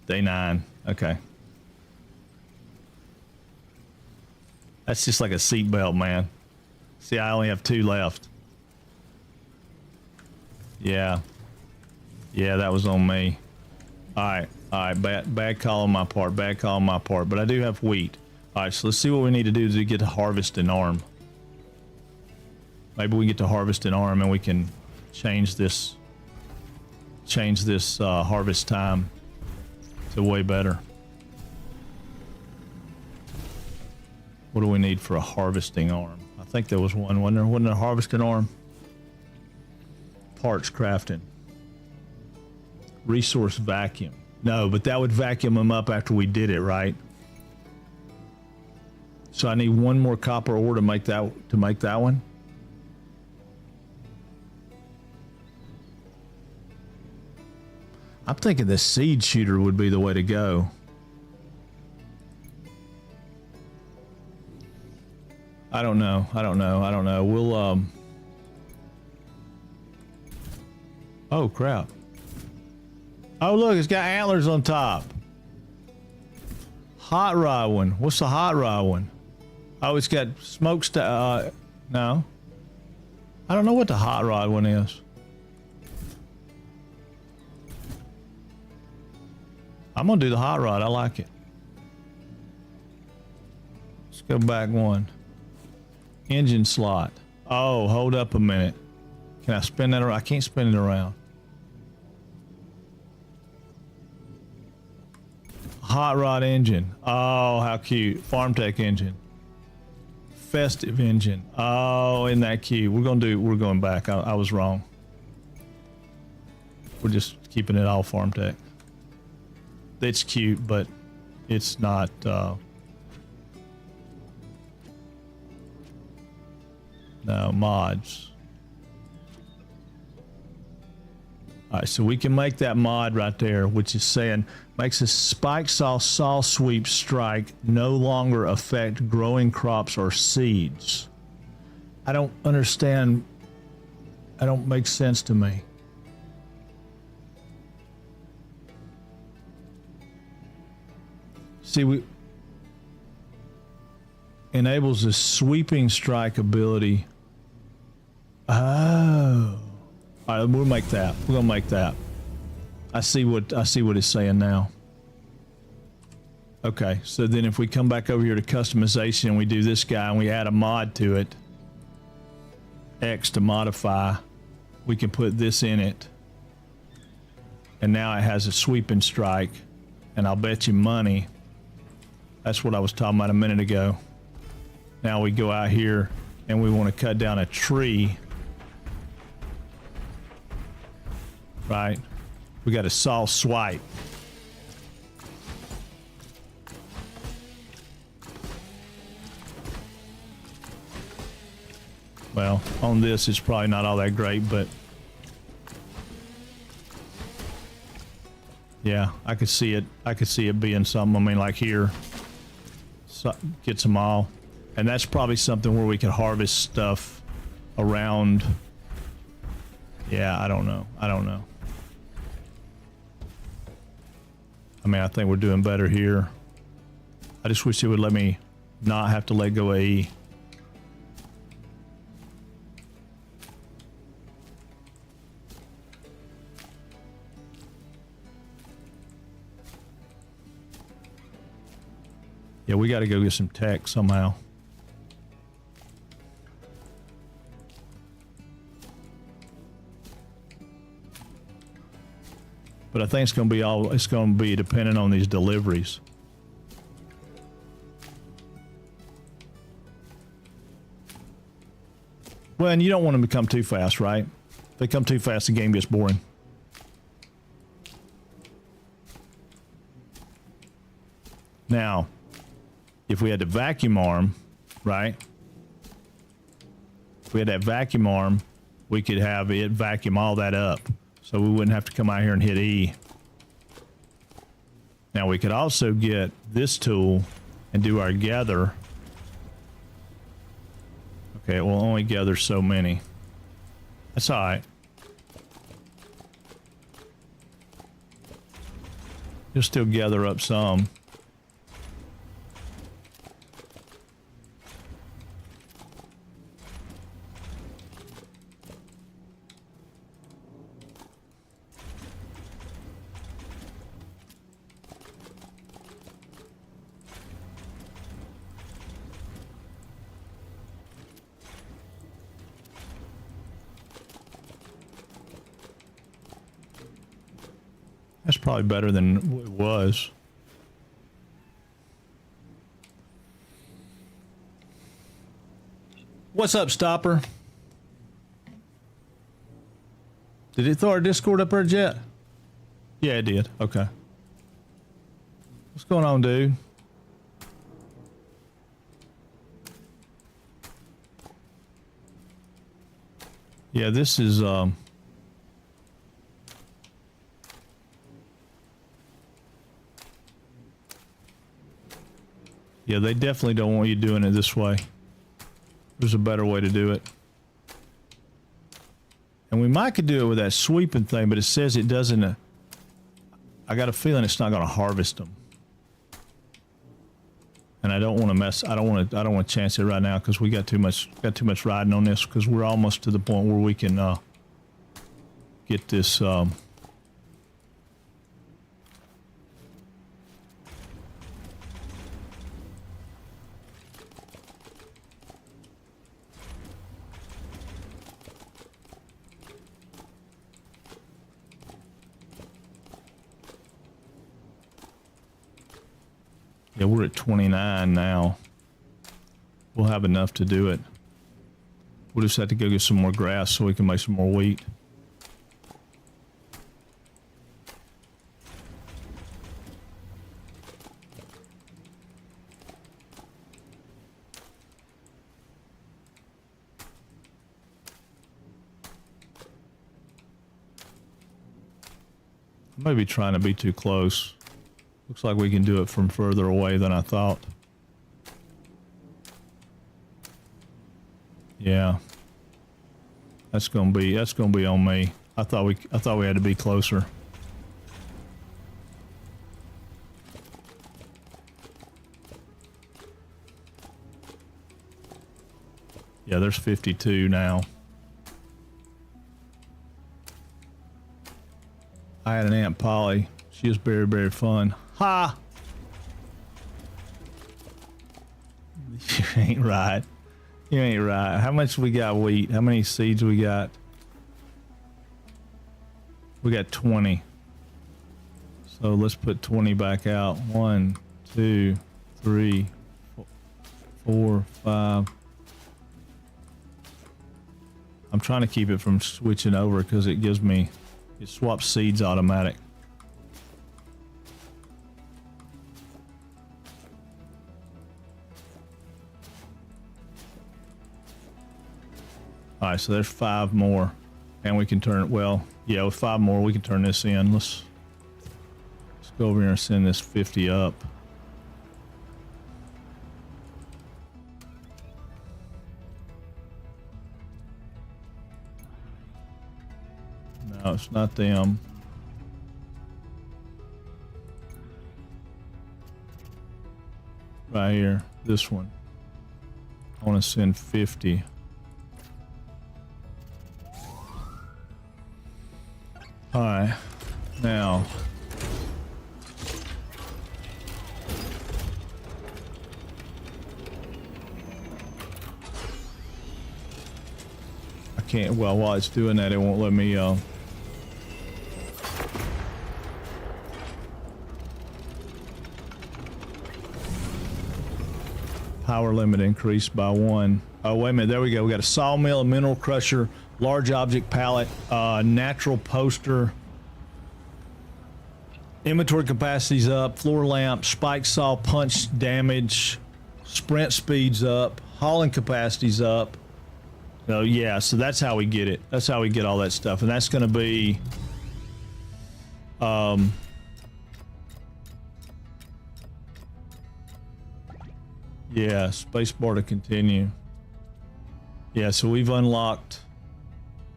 Day 9. Okay. That's just like a seatbelt, man. See, I only have 2 left. Yeah. Yeah, that was on me. All right. Bad call on my part. Bad call on my part. But I do have wheat. All right, so let's see what we need to do to get to harvest an arm. Maybe we get to harvest an arm and we can change this harvest time to way better. What do we need for a harvesting arm? I think there was one, wasn't there? Wasn't there a harvesting arm? Parts crafting. Resource vacuum. No, but that would vacuum them up after we did it, right? So I need one more copper ore to make that one. I'm thinking the seed shooter would be the way to go. I don't know. We'll oh crap. Oh look, it's got antlers on top. Hot rod one. What's the hot rod one? Oh, it's got no. I don't know what the hot rod one is. I'm gonna do the hot rod. I like it. Let's go back one. Engine slot. Oh, hold up a minute. Can I spin that around? I can't spin it around. Hot rod engine. Oh, how cute. Farm tech engine. Festive engine. Oh, isn't that cute? We're going back. I was wrong. We're just keeping it all farm tech. It's cute, but it's not no mods. All right, so we can make that mod right there, which is saying makes a spike saw sweep strike no longer affect growing crops or seeds. I don't understand. I don't make sense to me. See, we enables a sweeping strike ability. Oh. All right, we'll make that. We're gonna make that. I see what it's saying now. Okay, so then if we come back over here to customization and we do this guy and we add a mod to it, X to modify, we can put this in it. And now it has a sweeping strike, and I'll bet you money. That's what I was talking about a minute ago. Now we go out here and we want to cut down a tree. Right? We got a saw swipe. Well, on this it's probably not all that great, but yeah, I could see it. I could see it being something. I mean, like here, so, gets them all, and that's probably something where we could harvest stuff around. Yeah, I don't know. I mean, I think we're doing better here. I just wish it would let me not have to let go of E. Yeah, we got to go get some tech somehow. But I think it's going to be dependent on these deliveries. Well, and you don't want them to come too fast, right? If they come too fast, the game gets boring. Now, if we had the vacuum arm, right? If we had that vacuum arm, we could have it vacuum all that up. So we wouldn't have to come out here and hit E. Now we could also get this tool and do our gather. Okay, it will only gather so many. That's all right. You'll still gather up some. That's probably better than it was. What's up, Stopper? Did it throw our Discord up there yet? Yeah, it did. Okay. What's going on, dude? Yeah, this is yeah, they definitely don't want you doing it this way. There's a better way to do it. And we might could do it with that sweeping thing, but it says it doesn't. I got a feeling it's not going to harvest them. And I don't want to mess. I don't want to chance it right now because we got too much riding on this because we're almost to the point where we can get this. Yeah, we're at 29 now. We'll have enough to do it. We'll just have to go get some more grass so we can make some more wheat. I may be trying to be too close. Looks like we can do it from further away than I thought. Yeah. That's gonna be on me. I thought we had to be closer. Yeah, there's 52 now. I had an Aunt Polly. She was very, very fun. Ha! You ain't right. You ain't right. How much we got wheat? How many seeds we got? We got 20. So let's put 20 back out. 1, 2, 3, 4, 5. I'm trying to keep it from switching over because it swaps seeds automatic. All right, so there's 5 more, and we can turn it. Well, yeah, with 5 more, we can turn this in. Let's go over here and send this 50 up. No, it's not them. Right here, this one. I want to send 50. All right, now. I can't, well, while it's doing that, it won't let me, power limit increased by 1. Oh, wait a minute, there we go. We got a sawmill, a mineral crusher, large object pallet, natural poster, inventory capacity's up, floor lamp, spike saw, punch damage, sprint speed's up, hauling capacity's up. So yeah, so that's how we get it. That's how we get all that stuff, and that's going to be yeah, spacebar to continue. Yeah, so we've unlocked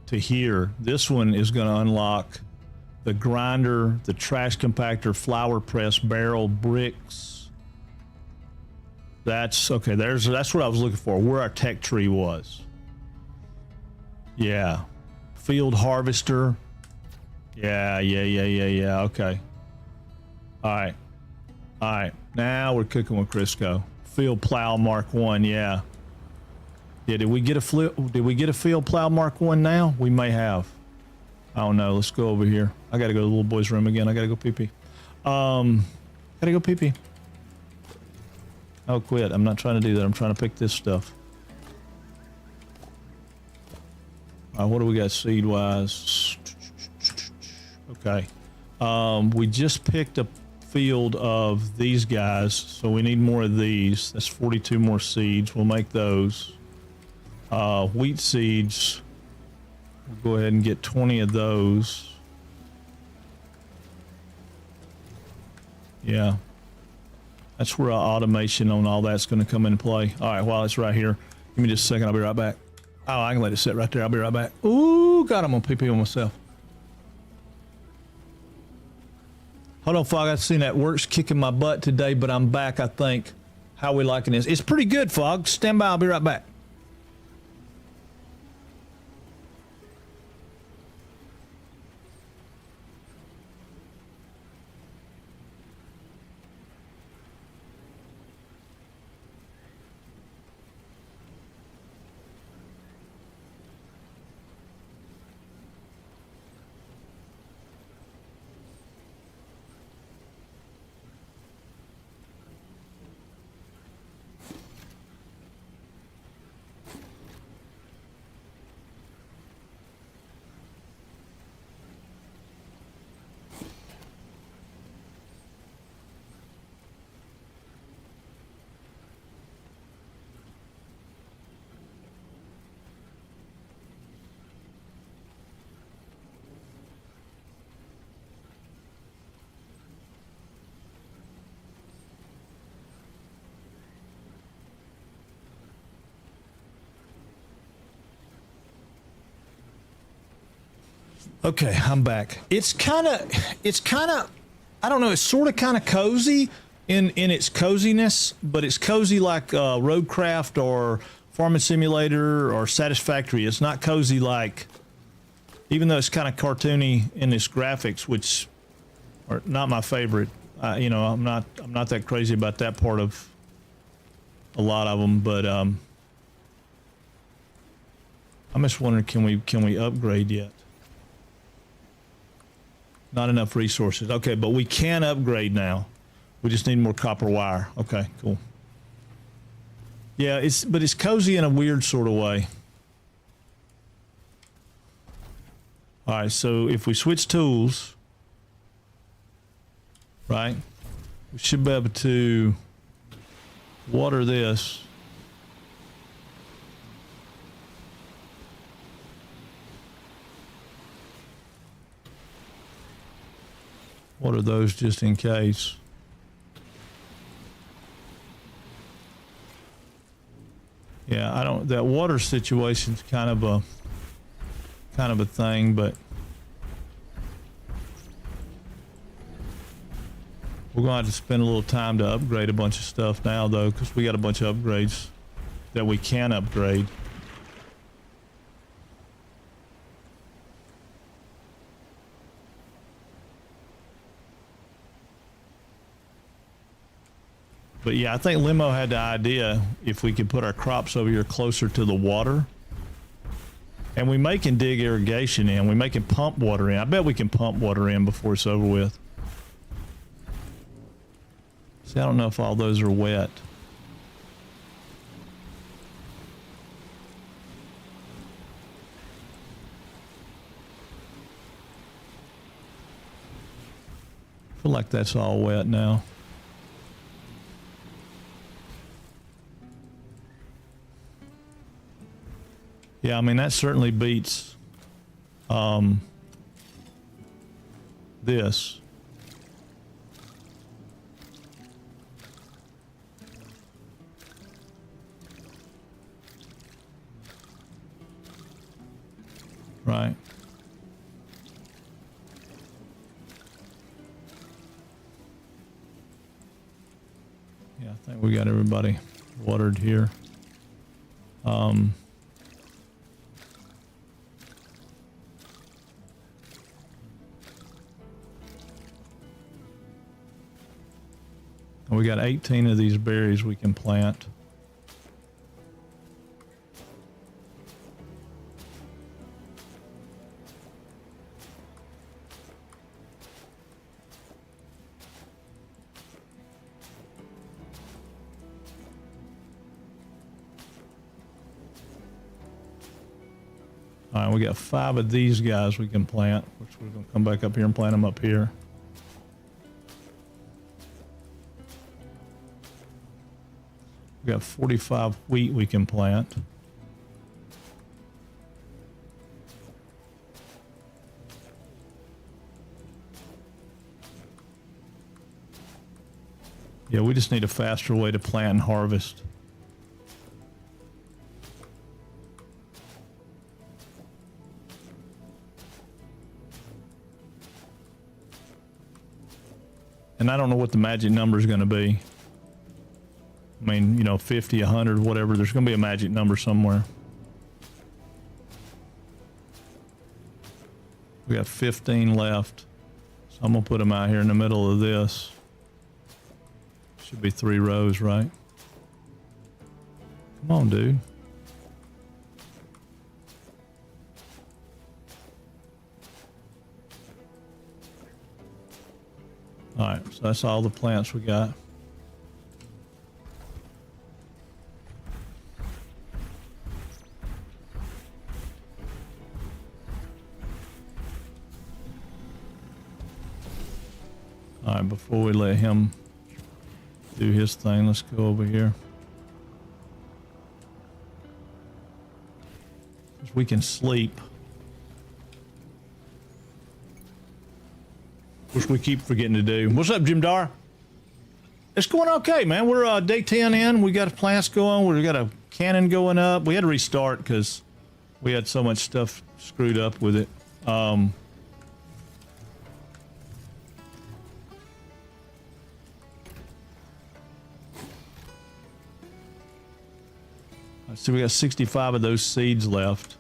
to here. This one is going to unlock the grinder, the trash compactor, flour press, barrel, bricks. That's okay. That's what I was looking for. Where our tech tree was. Yeah, field harvester. Yeah. Okay. All right. Now we're cooking with Crisco. Field plow Mark 1. Yeah. Yeah, did we get a field plow Mark 1 now? We may have. I don't know. Let's go over here. I gotta go to the little boy's room again. I gotta go pee pee. Gotta go pee pee. I'll quit. I'm not trying to do that. I'm trying to pick this stuff. What do we got seed wise? Okay. We just picked a field of these guys, so we need more of these. That's 42 more seeds. We'll make those. Wheat seeds. We'll go ahead and get 20 of those. Yeah. That's where automation on all that's going to come into play. All right, while it's right here, give me just a second. I'll be right back. Oh, I can let it sit right there. I'll be right back. Ooh, God, I'm going to pee-pee on myself. Hold on, Fog. I've seen that work's kicking my butt today, but I'm back, I think. How we liking this? It's pretty good, Fog. Stand by. I'll be right back. Okay, I'm back. It's kind of, I don't know, it's sort of kind of cozy in its coziness, but it's cozy like Roadcraft or Farming Simulator or Satisfactory. It's not cozy like, even though it's kind of cartoony in its graphics, which are not my favorite. You know, I'm not that crazy about that part of a lot of them, but I'm just wondering, can we upgrade yet? Not enough resources. Okay, but we can upgrade now. We just need more copper wire. Okay, cool. Yeah, but it's cozy in a weird sort of way. All right, so if we switch tools, right, we should be able to water this. What are those just in case? Yeah, that water situation's kind of a thing, but we're gonna have to spend a little time to upgrade a bunch of stuff now though, because we got a bunch of upgrades that we can upgrade. But yeah, I think Limo had the idea if we could put our crops over here closer to the water. And we can dig irrigation in. We can pump water in. I bet we can pump water in before it's over with. See, I don't know if all those are wet. I feel like that's all wet now. Yeah, I mean, that certainly beats this. Right. Yeah, I think we got everybody watered here. We got 18 of these berries we can plant. All right, we got 5 of these guys we can plant, which we're going to come back up here and plant them up here. We got 45 wheat we can plant. Yeah, we just need a faster way to plant and harvest. And I don't know what the magic number is going to be. I mean, you know, 50, 100, whatever. There's going to be a magic number somewhere. We got 15 left. So I'm going to put them out here in the middle of this. Should be 3 rows, right? Come on, dude. All right, so that's all the plants we got. All right, before we let him do his thing, let's go over here. Because we can sleep. Which we keep forgetting to do. What's up, Jim Dar? It's going okay, man. We're day 10 in. We got plants going. We got a cannon going up. We had to restart because we had so much stuff screwed up with it. So we got 65 of those seeds left.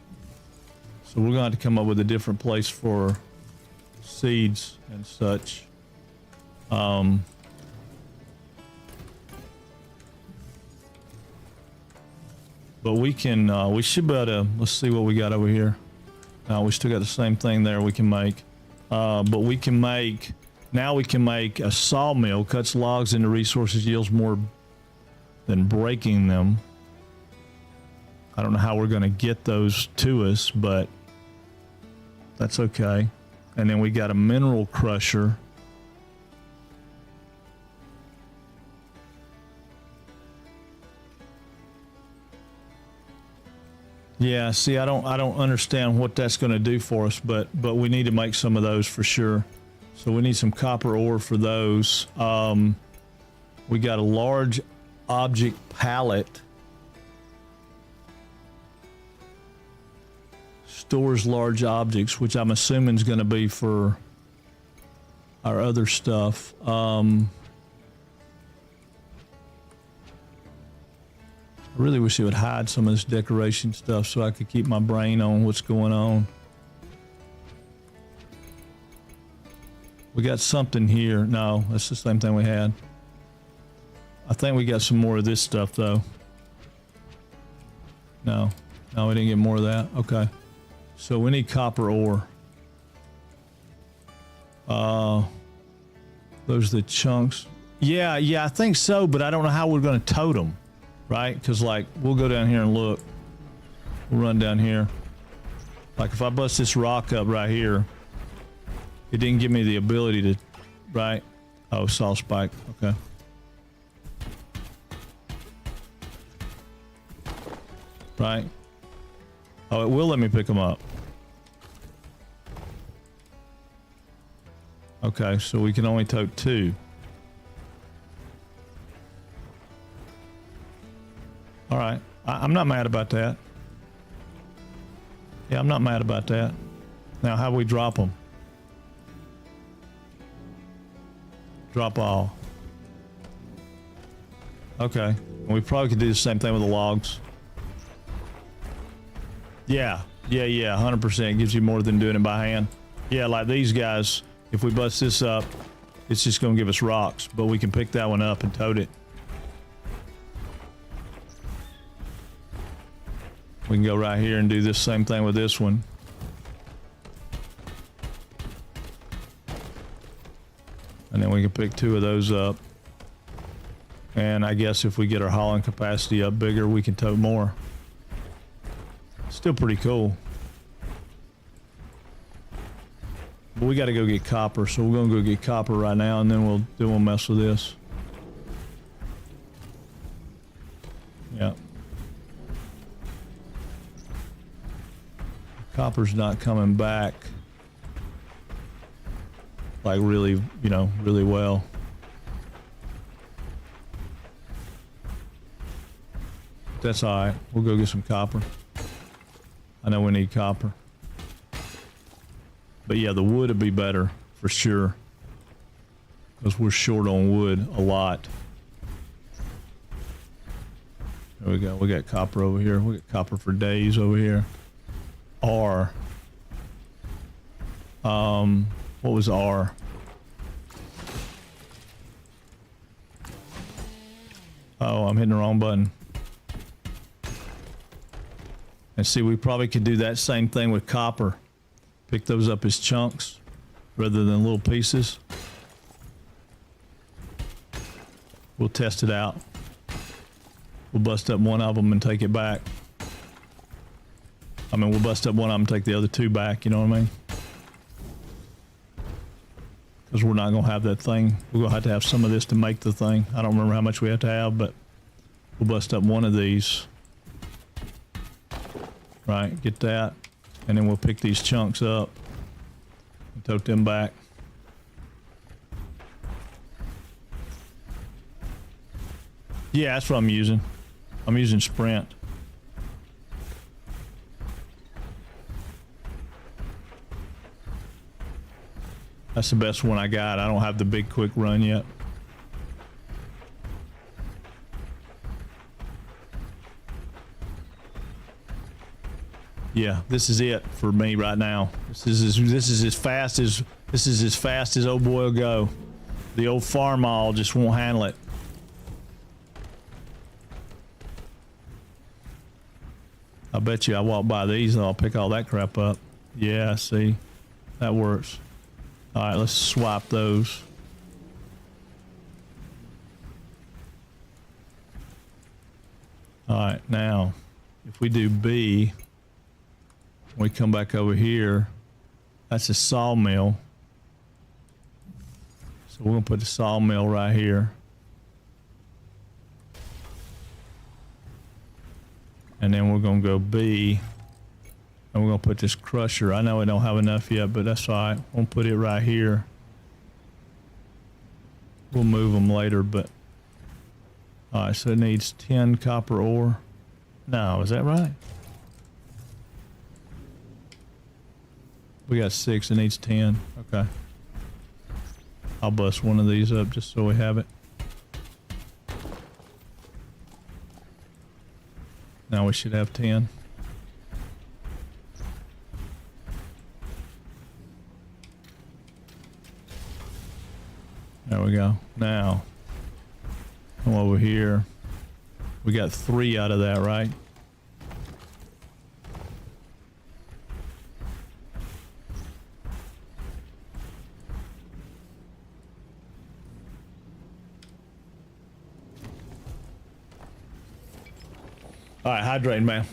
So we're going to have to come up with a different place for seeds and such. But we can, we should be able to, let's see what we got over here. We still got the same thing there we can make. But we can make, now we can make a sawmill, cuts logs into resources, yields more than breaking them. I don't know how we're going to get those to us, but that's okay. And then we got a mineral crusher. Yeah, see, I don't understand what that's going to do for us, but we need to make some of those for sure. So we need some copper ore for those. We got a large object pallet. Stores large objects, which I'm assuming is going to be for our other stuff. I really wish it would hide some of this decoration stuff so I could keep my brain on what's going on. We got something here. No, that's the same thing we had. I think we got some more of this stuff though. No, we didn't get more of that. Okay. So we need copper ore. Those are the chunks. Yeah, I think so, but I don't know how we're going to tote them, right? Because like we'll go down here and look. We'll run down here. Like if I bust this rock up right here, it didn't give me the ability to, right? Oh, saw spike. Okay. Right. Oh, it will let me pick them up. Okay, so we can only tote 2. All right, I'm not mad about that. Yeah, I'm not mad about that. Now, how do we drop them? Drop all. Okay, we probably could do the same thing with the logs. Yeah, 100%. Gives you more than doing it by hand. Yeah, like these guys, if we bust this up, it's just going to give us rocks, but we can pick that one up and tote it. We can go right here and do this same thing with this one. And then we can pick 2 of those up. And I guess if we get our hauling capacity up bigger, we can tote more. Still pretty cool. We got to go get copper, so we're gonna go get copper right now, and then we'll mess with this. Yeah. Copper's not coming back like really, you know, really well. That's all right. We'll go get some copper. I know we need copper. But yeah, the wood would be better for sure. Because we're short on wood a lot. There we go. We got copper over here. We got copper for days over here. R. What was R? Oh, I'm hitting the wrong button. And see, we probably could do that same thing with copper. Pick those up as chunks rather than little pieces. We'll test it out. We'll bust up one of them and take it back. I mean, we'll bust up one of them and take the other two back, you know what I mean? Because we're not going to have that thing. We're going to have some of this to make the thing. I don't remember how much we have to have, but we'll bust up one of these. Right, get that. And then we'll pick these chunks up and tote them back. Yeah, that's what I'm using. I'm using Sprint. That's the best one I got. I don't have the big quick run yet. Yeah, this is it for me right now. This is as fast as old boy will go. The old farm all just won't handle it. I bet you I walk by these and I'll pick all that crap up. Yeah, see, that works. All right, let's swap those. All right, now if we do B, we come back over here, that's a sawmill. So we're gonna put the sawmill right here. And then we're gonna go B, and we're gonna put this crusher. I know we don't have enough yet, but that's all right. We'll put it right here. We'll move them later, but all right, so it needs 10 copper ore. No, is that right? We got 6, it needs 10. Okay. I'll bust one of these up just so we have it. Now we should have 10. There we go. Now, come over here. We got 3 out of that, right? All right, hydrating, man.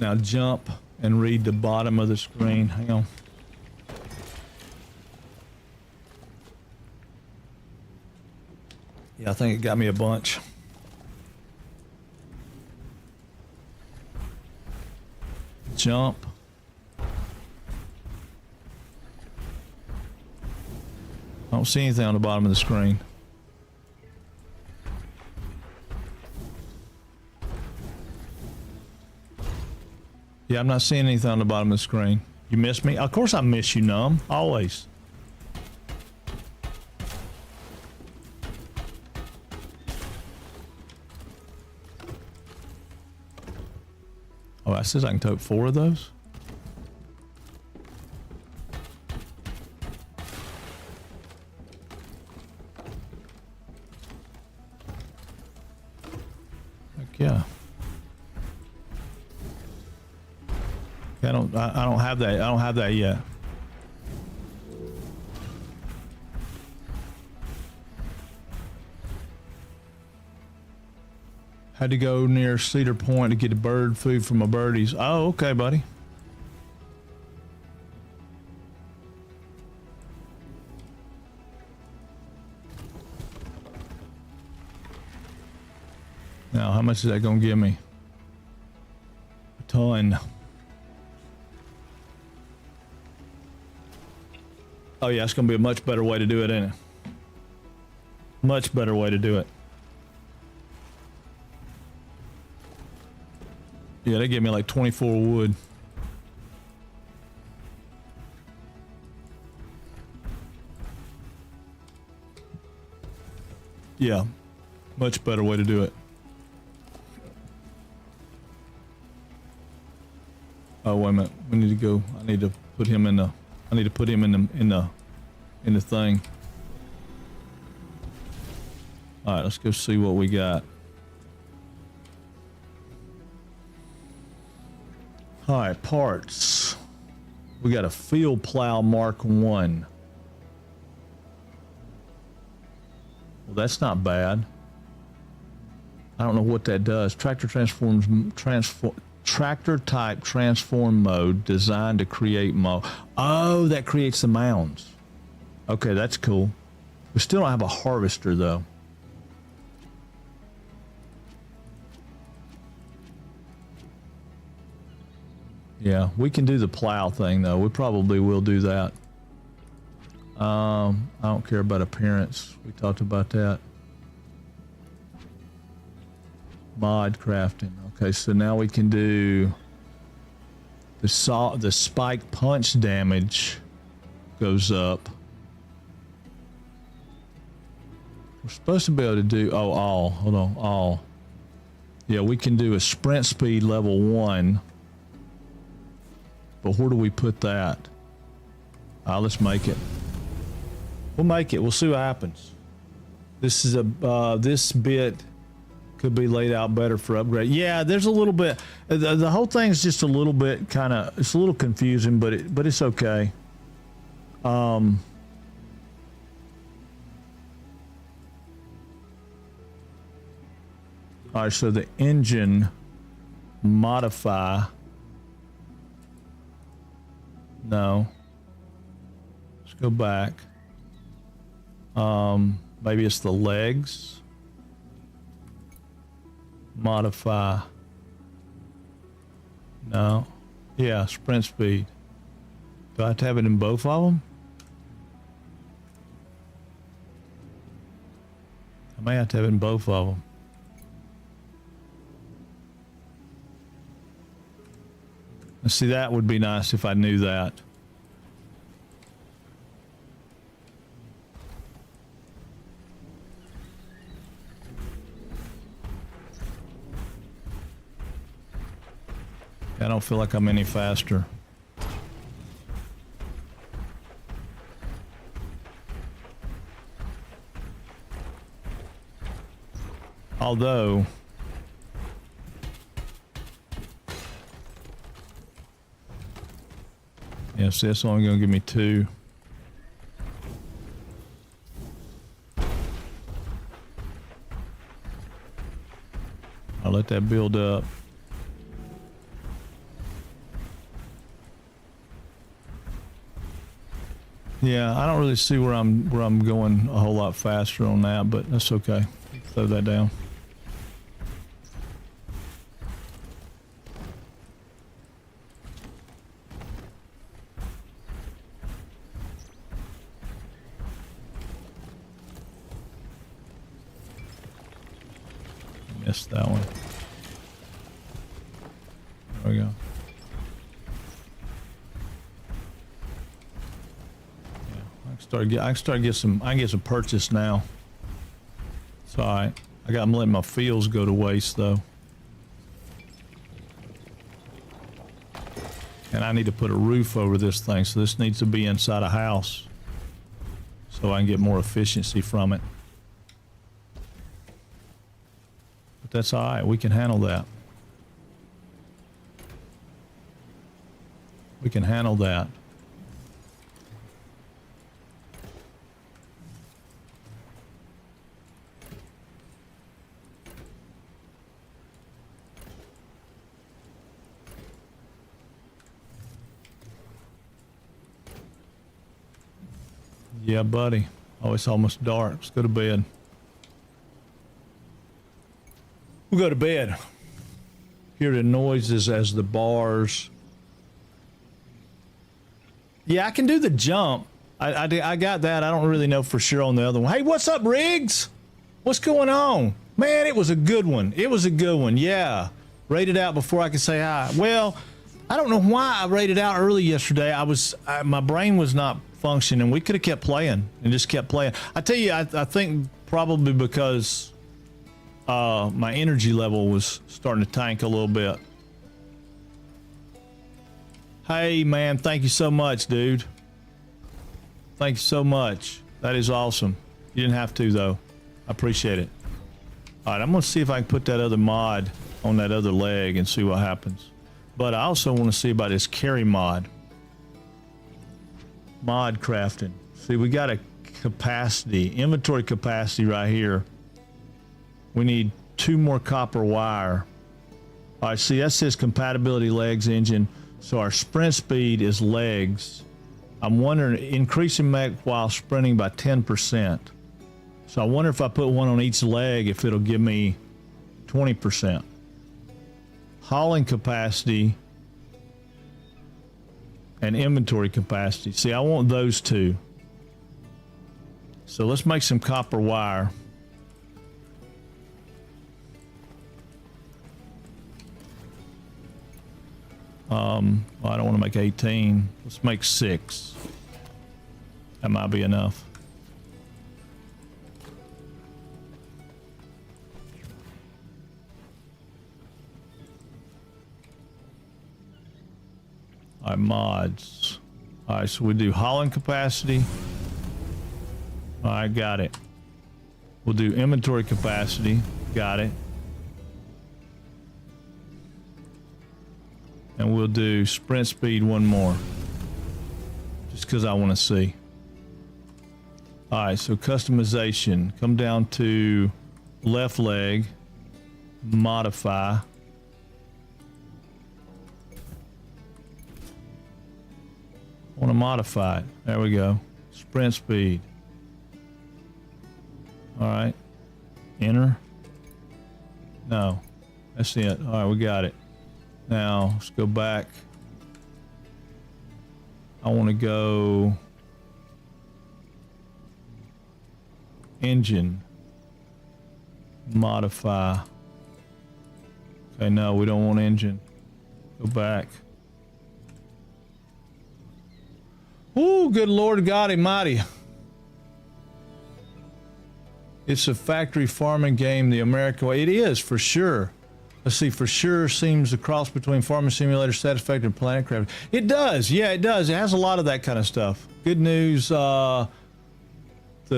Now jump and read the bottom of the screen. Hang on. Yeah, I think it got me a bunch. Jump. I don't see anything on the bottom of the screen. Yeah, I'm not seeing anything on the bottom of the screen. You miss me? Of course I miss you, Numb. Always. Oh, that says I can tote 4 of those? Heck yeah. I don't have that. I don't have that yet. Had to go near Cedar Point to get a bird food from my birdies. Oh, okay, buddy. Now, how much is that going to give me? A ton. Oh yeah, it's going to be a much better way to do it, ain't it? Much better way to do it. Yeah, they gave me like 24 wood. Yeah, much better way to do it. Oh wait a minute, we need to go. I need to put him in the. I need to put him in the thing. All right, let's go see what we got. All right, parts. We got a field plow Mark 1. Well, that's not bad. I don't know what that does. Tractor tractor type transform mode designed to create Oh, that creates the mounds. Okay, that's cool. We still don't have a harvester though. Yeah, we can do the plow thing though. We probably will do that. I don't care about appearance. We talked about that. Mod crafting. Okay, so now we can do the spike punch damage goes up. We're supposed to be able to do hold on, all. Yeah, we can do a sprint speed level 1. But where do we put that? Let's make it. We'll make it. We'll see what happens. This is this bit could be laid out better for upgrade. Yeah, there's a little bit. The whole thing is just a little bit kind of. It's a little confusing, but it's okay. All right, so the engine modify. No. Let's go back. Maybe it's the legs. Modify. No. Yeah, sprint speed. Do I have to have it in both of them? I may have to have it in both of them. Let's see, that would be nice if I knew that. I don't feel like I'm any faster. Although, yes, that's only going to give me 2. I'll let that build up. Yeah, I don't really see where I'm going a whole lot faster on that, but that's okay. Throw that down. Missed that one. There we go. I can get some purchase now. It's all right. I'm letting my fields go to waste though. And I need to put a roof over this thing, so this needs to be inside a house so I can get more efficiency from it. But that's all right. We can handle that. We can handle that. Yeah, buddy. Oh, it's almost dark. Let's go to bed. We'll go to bed. Hear the noises as the bars. Yeah, I can do the jump. I got that. I don't really know for sure on the other one. Hey, what's up, Riggs? What's going on? Man, it was a good one. It was a good one. Yeah. Rated out before I could say hi. Well, I don't know why I rated out early yesterday. My brain was not functioning. We could have kept playing and just kept playing. I tell you, I think probably because my energy level was starting to tank a little bit. Hey, man, thank you so much, dude. Thank you so much. That is awesome. You didn't have to, though. I appreciate it. All right, I'm going to see if I can put that other mod on that other leg and see what happens. But I also want to see about this carry mod. Mod crafting. See, we got a capacity, inventory capacity right here. We need 2 more copper wire. All right, see, that says compatibility legs engine. So our sprint speed is legs. I'm wondering, increasing mech while sprinting by 10%. So I wonder if I put one on each leg, if it'll give me 20%. Hauling capacity and inventory capacity. See, I want those 2. So let's make some copper wire. Well, I don't want to make 18. Let's make 6. That might be enough. All right, mods. All right, so we do hauling capacity. All right, got it. We'll do inventory capacity. Got it. And we'll do sprint speed 1 more. Just because I want to see. All right, so customization. Come down to left leg. Modify. I want to modify it. There we go. Sprint speed. All right. Enter. No. That's it. All right, we got it. Now, let's go back. I want to go engine. Modify. Okay, no, we don't want engine. Go back. Ooh, good Lord God Almighty. It's a factory farming game the American way. It is, for sure. Let's see, for sure seems a cross between Farming Simulator, Satisfactory, and Planet Craft. It does, yeah, it does. It has a lot of that kind of stuff. Good news, the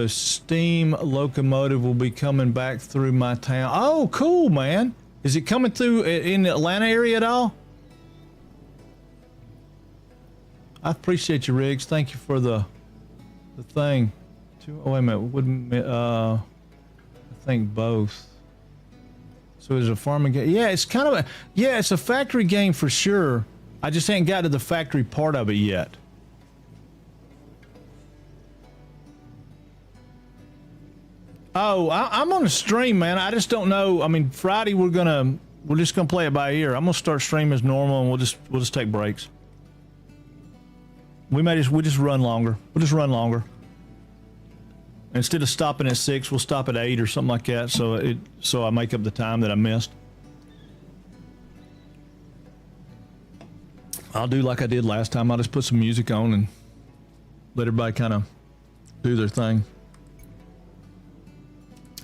steam locomotive will be coming back through my town. Oh, cool, man. Is it coming through in the Atlanta area at all? I appreciate you, Riggs. Thank you for the thing. Oh, wait a minute. Wouldn't I think both. So it's a farming game. Yeah, it's kind of a, yeah, it's a factory game for sure. I just ain't got to the factory part of it yet. Oh, I'm on a stream, man. I just don't know. I mean, Friday we're just gonna play it by ear. I'm gonna start streaming as normal, and we'll just take breaks. We'll just run longer. We'll just run longer. Instead of stopping at 6, we'll stop at 8 or something like that. So I make up the time that I missed. I'll do like I did last time. I'll just put some music on and let everybody kind of do their thing.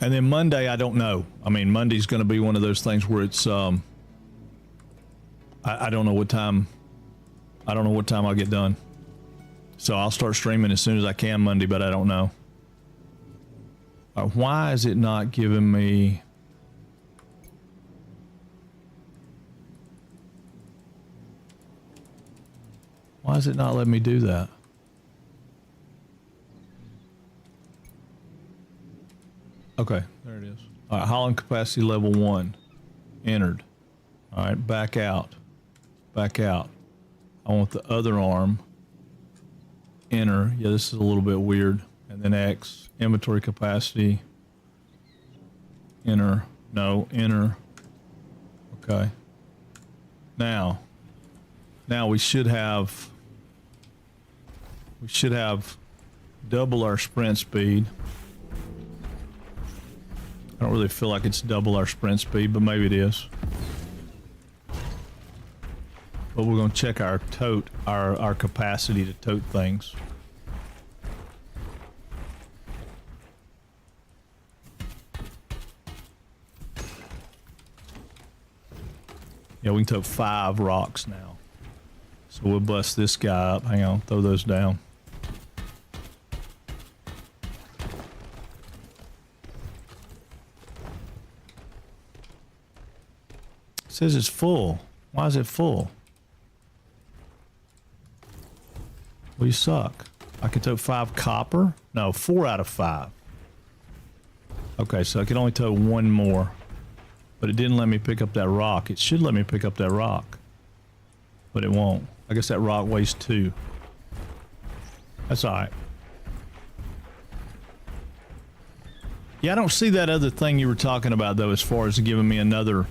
And then Monday, I don't know. I mean, Monday's going to be one of those things where it's I don't know what time. I don't know what time I'll get done. So I'll start streaming as soon as I can Monday, but I don't know. Why is it not giving me... Why is it not letting me do that? Okay, there it is. All right, hauling capacity level 1. Entered. All right, back out. Back out. I want the other arm. Enter. Yeah, this is a little bit weird. And then X. Inventory capacity. Enter. No, enter. Okay. Now we should have double our sprint speed. I don't really feel like it's double our sprint speed, but maybe it is. But we're going to check our tote, our capacity to tote things. Yeah, we can tote 5 rocks now. So we'll bust this guy up. Hang on, throw those down. It says it's full. Why is it full? Well, you suck. I can tote 5 copper? No, 4 out of 5. Okay, so I can only tote 1 more. But it didn't let me pick up that rock. It should let me pick up that rock. But it won't. I guess that rock weighs 2. That's alright. Yeah, I don't see that other thing you were talking about, though, as far as giving me another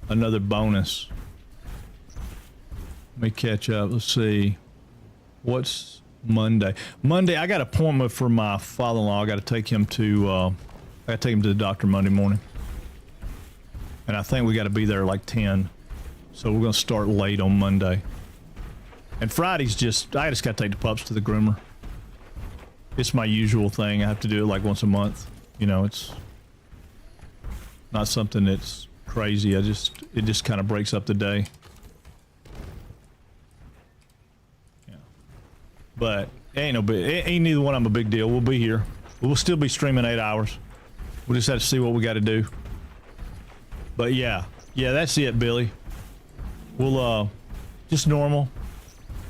bonus. Let me catch up. Let's see. What's Monday? Monday, I got an appointment for my father-in-law. I got to take him to the doctor Monday morning. And I think we got to be there like 10. So we're going to start late on Monday. And Friday's I just got to take the pups to the groomer. It's my usual thing. I have to do it like once a month. You know, it's not something that's crazy. It just kind of breaks up the day. Yeah. But it ain't neither one of them a big deal. We'll be here. We'll still be streaming 8 hours. We'll just have to see what we got to do. But yeah, that's it, Billy. We'll just normal.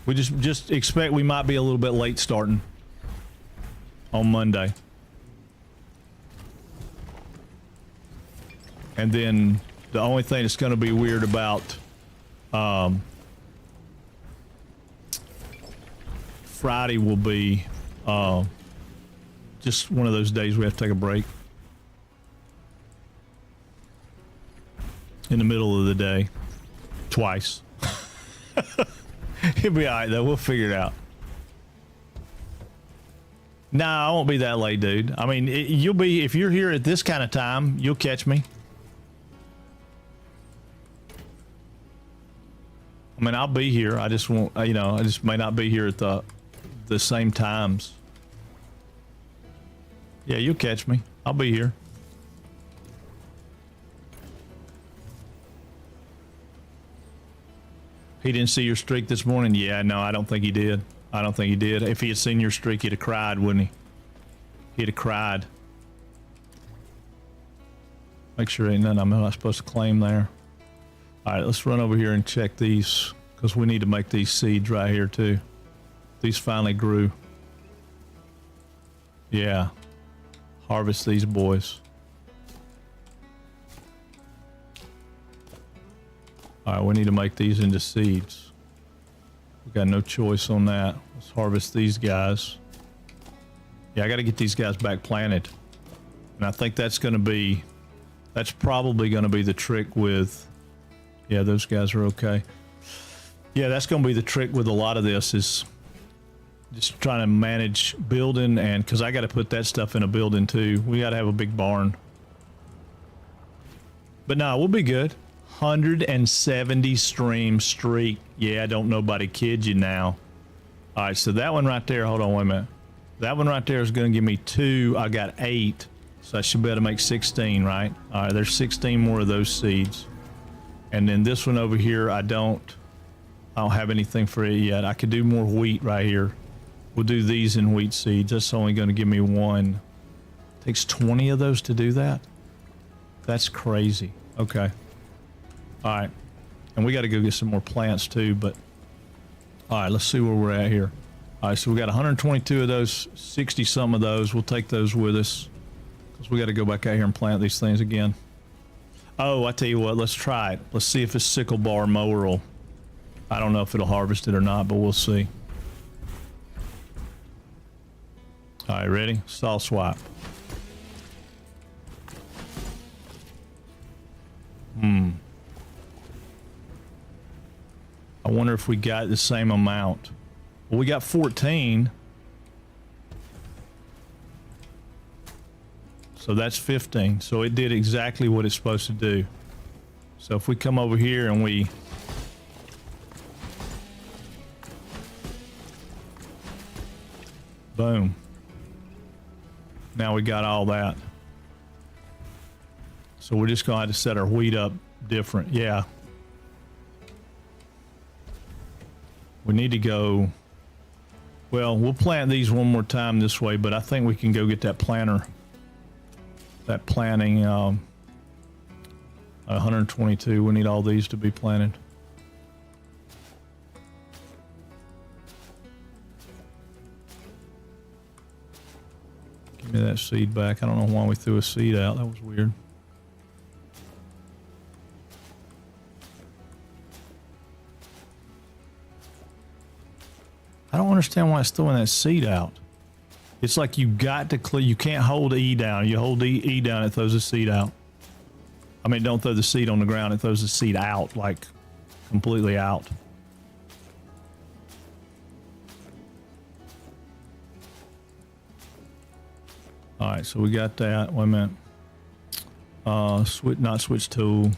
We just expect we might be a little bit late starting on Monday. And then the only thing that's going to be weird about Friday will be just one of those days we have to take a break. In the middle of the day. Twice. It'll be alright though, we'll figure it out. Nah, I won't be that late, dude. I mean, you'll be, if you're here at this kind of time, you'll catch me. I mean, I'll be here. I just won't, I just may not be here at the same times. Yeah, you'll catch me. I'll be here. He didn't see your streak this morning? Yeah, no, I don't think he did. I don't think he did. If he had seen your streak, he'd have cried, wouldn't he? He'd have cried. Make sure ain't nothing I'm not supposed to claim there. All right, let's run over here and check these because we need to make these seeds right here too. These finally grew. Yeah. Harvest these boys. All right, we need to make these into seeds. We got no choice on that. Let's harvest these guys. Yeah, I got to get these guys back planted. And I think that's probably going to be the trick with, yeah, those guys are okay. Yeah, that's going to be the trick with a lot of this is just trying to manage building and because I got to put that stuff in a building too. We got to have a big barn. But no, we'll be good. 170 stream streak. Yeah, don't nobody kid you now. All right, so that one right there, hold on, wait a minute. That one right there is going to give me 2. I got 8, so I should be able to make 16, right? All right, there's 16 more of those seeds. And then this one over here, I don't have anything for it yet. I could do more wheat right here. We'll do these in wheat seeds. That's only going to give me 1. Takes 20 of those to do that? That's crazy. Okay. All right, and we got to go get some more plants too, but all right, let's see where we're at here. All right, so we got 122 of those, 60 some of those. We'll take those with us because we got to go back out here and plant these things again. Oh, I tell you what, let's try it. Let's see if this sickle bar mower will, I don't know if it'll harvest it or not, but we'll see. All right, ready? Stall swap. if we got the same amount. Well, we got 14. So that's 15. So it did exactly what it's supposed to do. So if we come over here and we boom. Now we got all that. So we're just gonna have to set our wheat up different. Yeah. We need to go, well, we'll plant these one more time this way, but I think we can go get that planter. That planting, 122, we need all these to be planted. Give me that seed back. I don't know why we threw a seed out. That was weird. I don't understand why it's throwing that seed out. It's like you got to clear. You can't hold E down. You hold E down, it throws the seed out. I mean, don't throw the seed on the ground. It throws the seed out, like completely out. All right, so we got that. Wait a minute. Not switch tool.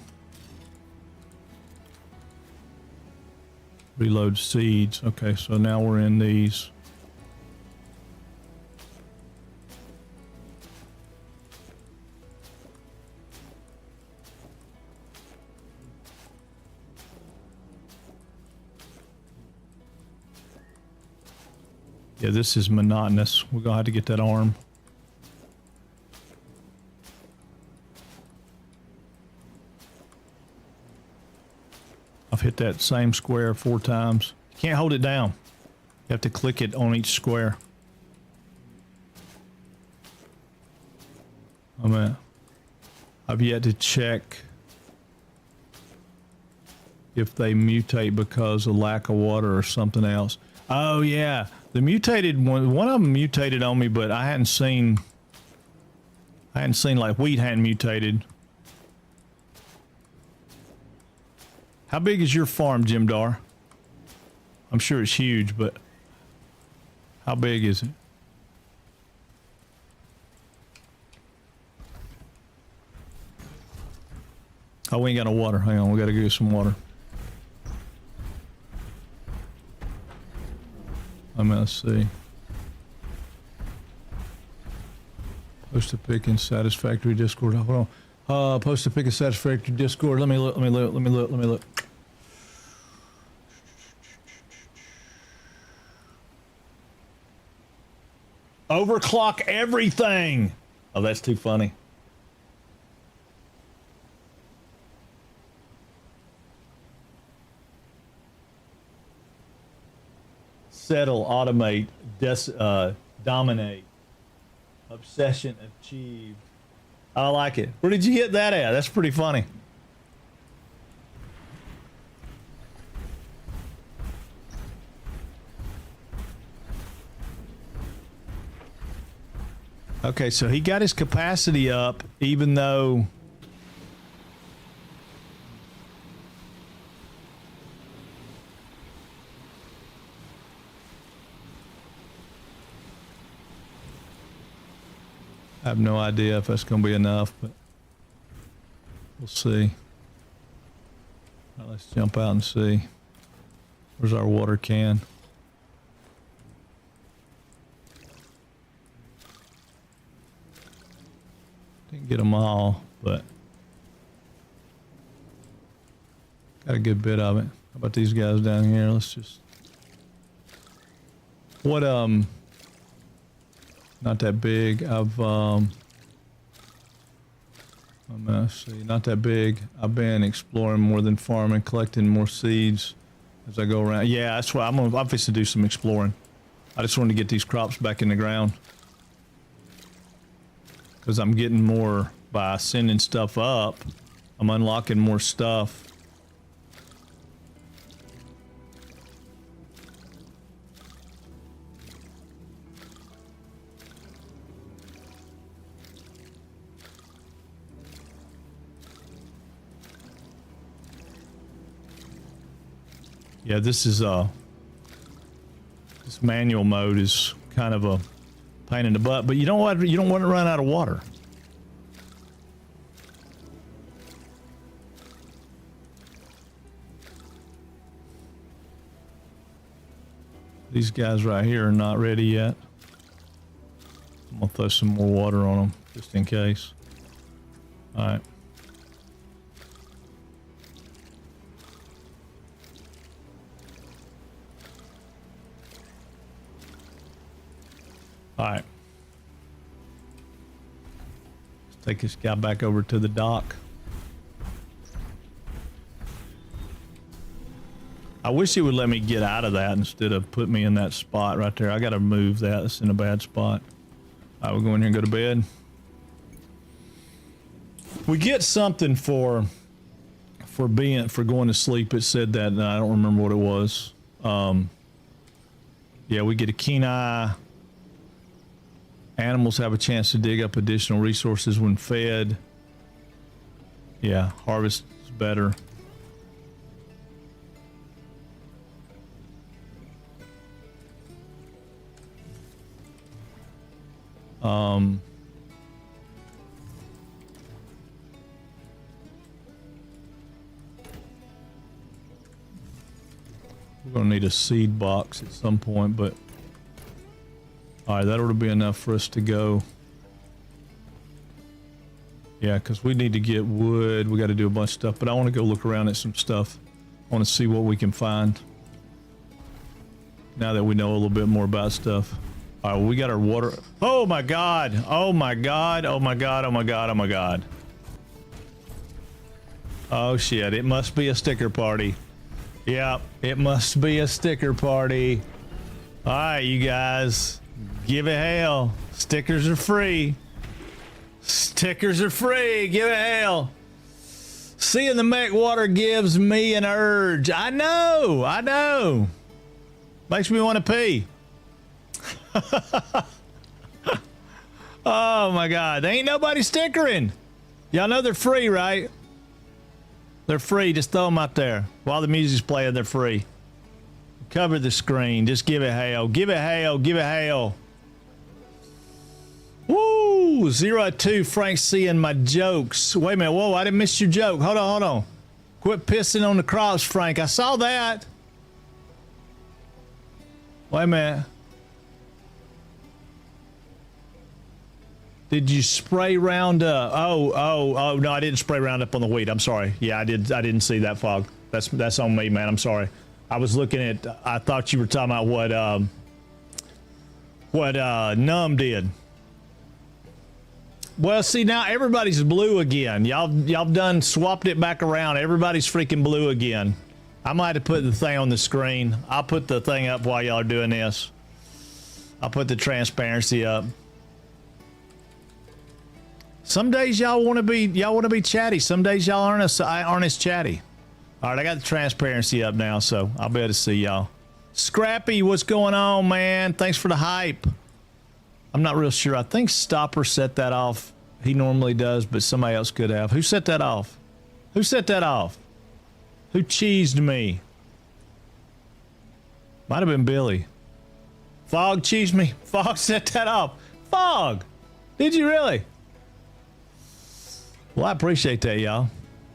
Reload seeds. Okay, so now we're in these. Yeah, this is monotonous. We're gonna have to get that arm. I've hit that same square 4 times. You can't hold it down. You have to click it on each square. I've yet to check if they mutate because of lack of water or something else. Oh yeah, the mutated one of them mutated on me, but I hadn't seen like wheat hadn't mutated. How big is your farm, Jim Dar? I'm sure it's huge, but how big is it? Oh, we ain't got no water. Hang on, we gotta get some water. Let's see. Post a pick in satisfactory Discord. Hold on. Post a pick in satisfactory Discord. Let me look. Overclock everything. Oh, that's too funny. Settle, automate, dominate, obsession achieved. I like it. Where did you get that at? That's pretty funny. Okay, so he got his capacity up, even though I have no idea if that's going to be enough, but we'll see. All right, let's jump out and see. Where's our water can? Didn't get them all, but got a good bit of it. How about these guys down here? Let's just... What, not that big. I'm gonna see, not that big. I've been exploring more than farming, collecting more seeds as I go around. Yeah, that's why I'm obviously do some exploring. I just wanted to get these crops back in the ground because I'm getting more by sending stuff up. I'm unlocking more stuff. Yeah, this is this manual mode is kind of a pain in the butt, but you don't want to run out of water. These guys right here are not ready yet. I'm gonna throw some more water on them just in case. All right. All right. Let's take this guy back over to the dock. I wish he would let me get out of that instead of put me in that spot right there. I got to move that. It's in a bad spot. All right, we'll go in here and go to bed. We get something for going to sleep. It said that, and I don't remember what it was. Yeah, we get a keen eye. Animals have a chance to dig up additional resources when fed. Yeah, harvest is better. We're gonna need a seed box at some point, but all right, that ought to be enough for us to go. Yeah, because we need to get wood. We got to do a bunch of stuff, but I want to go look around at some stuff. I want to see what we can find now that we know a little bit more about stuff. All right, well, we got our water. Oh my God. Oh my God. Oh my God. Oh my God. Oh my God. Oh shit. It must be a sticker party. Yeah, it must be a sticker party. All right, you guys. Give it hell. Stickers are free. Stickers are free. Give it hell. Seeing the mech water gives me an urge. I know. I know. Makes me want to pee. Oh my God. There ain't nobody stickering. Y'all know they're free, right? They're free. Just throw them out there. While the music's playing, they're free. Cover the screen. Just give it hell. Give it hell. Give it hell. Woo! 0-2. Frank seeing my jokes. Wait a minute. Whoa, I didn't miss your joke. Hold on, hold on. Quit pissing on the crops, Frank. I saw that. Wait a minute. Did you spray Roundup? Oh, no, I didn't spray Roundup on the wheat. I'm sorry. Yeah, I didn't see that fog. That's on me, man. I'm sorry. I was looking at, I thought you were talking about what Numb did. Well, see, now everybody's blue again. Y'all done swapped it back around. Everybody's freaking blue again. I might have put the thing on the screen. I'll put the thing up while y'all are doing this. I'll put the transparency up. Some days y'all want to be chatty. Some days y'all aren't as chatty. All right, I got the transparency up now, so I'll be able to see y'all. Scrappy, what's going on, man? Thanks for the hype. I'm not real sure. I think Stopper set that off. He normally does, but somebody else could have. Who set that off? Who set that off? Who cheesed me? Might have been Billy. Fog cheesed me. Fog set that off. Fog! Did you really? Well, I appreciate that, y'all.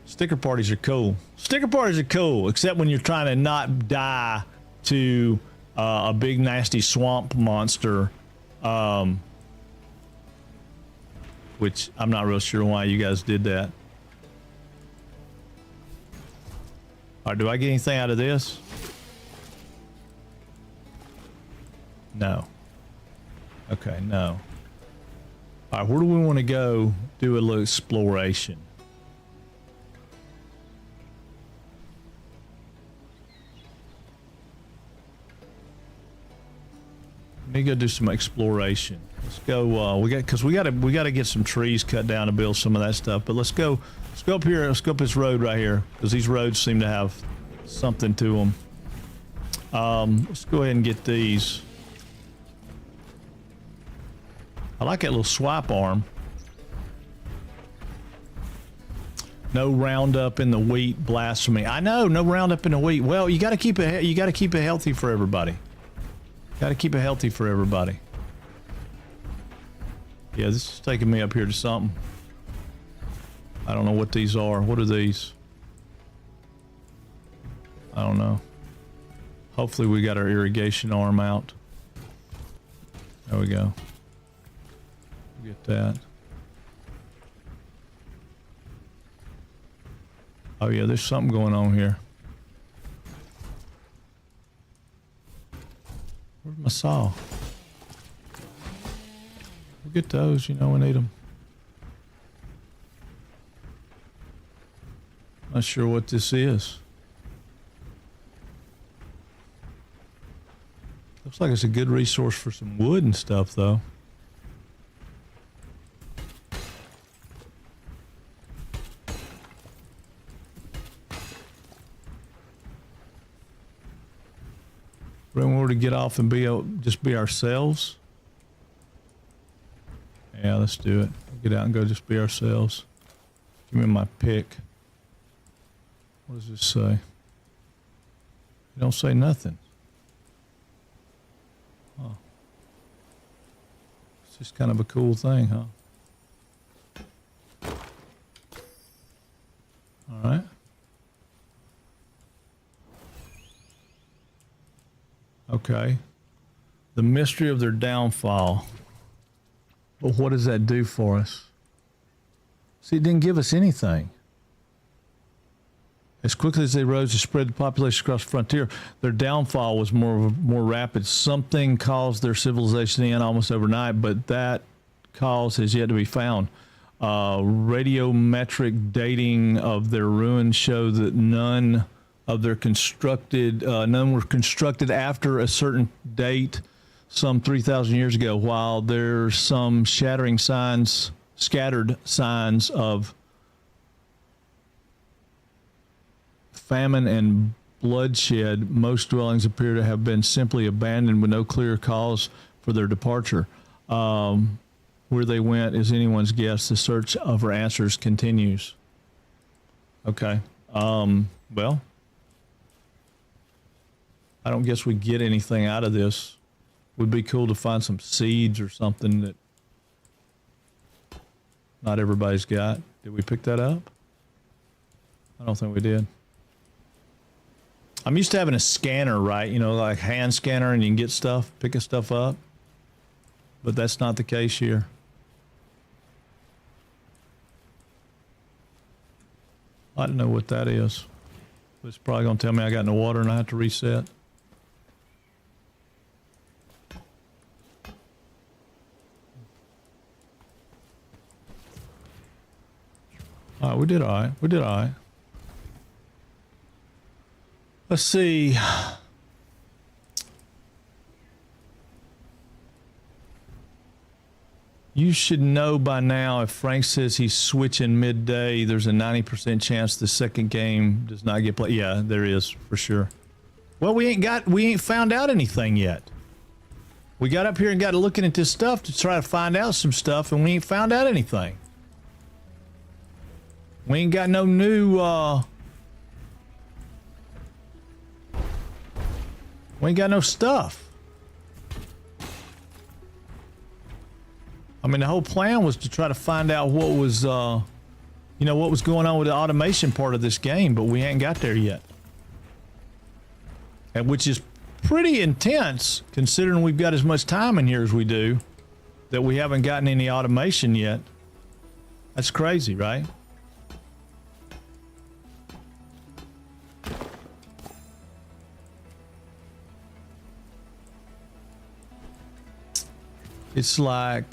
Sticker parties are cool. Sticker parties are cool, except when you're trying to not die to a big nasty swamp monster, which I'm not real sure why you guys did that. All right, do I get anything out of this? No. Okay, no. All right, where do we want to go do a little exploration? Let me go do some exploration. Let's go. We got to get some trees cut down to build some of that stuff. But let's go up here. Let's go up this road right here because these roads seem to have something to them. Let's go ahead and get these. I like that little swipe arm. No Roundup in the wheat, blasphemy. I know, no Roundup in the wheat. Well, you got to keep it. You got to keep it healthy for everybody. Got to keep it healthy for everybody. Yeah, this is taking me up here to something. I don't know what these are. What are these? I don't know. Hopefully we got our irrigation arm out. There we go. Get that. Oh yeah, there's something going on here. Where's my saw? We'll get those, you know, we need them. Not sure what this is. Looks like it's a good resource for some wood and stuff, though. When we're to get off and just be ourselves. Yeah, let's do it. Get out and go just be ourselves. Give me my pick. What does this say? You don't say nothing. Oh. It's just kind of a cool thing, huh? All right. Okay. The mystery of their downfall. But what does that do for us? See, it didn't give us anything. As quickly as they rose to spread the population across the frontier, their downfall was more rapid. Something caused their civilization to end almost overnight, but that cause has yet to be found. Radiometric dating of their ruins show that none were constructed after a certain date, some 3,000 years ago, while there's some scattered signs of famine and bloodshed. Most dwellings appear to have been simply abandoned with no clear cause for their departure. Where they went is anyone's guess. The search for answers continues. Okay. Well, I don't guess we get anything out of this. Would be cool to find some seeds or something that not everybody's got. Did we pick that up? I don't think we did. I'm used to having a scanner, right? You know, like hand scanner, and you can get stuff, picking stuff up. But that's not the case here. I don't know what that is. It's probably going to tell me I got no water and I have to reset. All right, we did all right. We did all right. Let's see. You should know by now if Frank says he's switching midday, there's a 90% chance the second game does not get played. Yeah, there is for sure. Well, we ain't found out anything yet. We got up here and got looking at this stuff to try to find out some stuff, and we ain't found out anything. We ain't got no new, we ain't got no stuff. I mean, the whole plan was to try to find out what was, what was going on with the automation part of this game, but we ain't got there yet. And which is pretty intense, considering we've got as much time in here as we do, that we haven't gotten any automation yet. That's crazy, right? It's like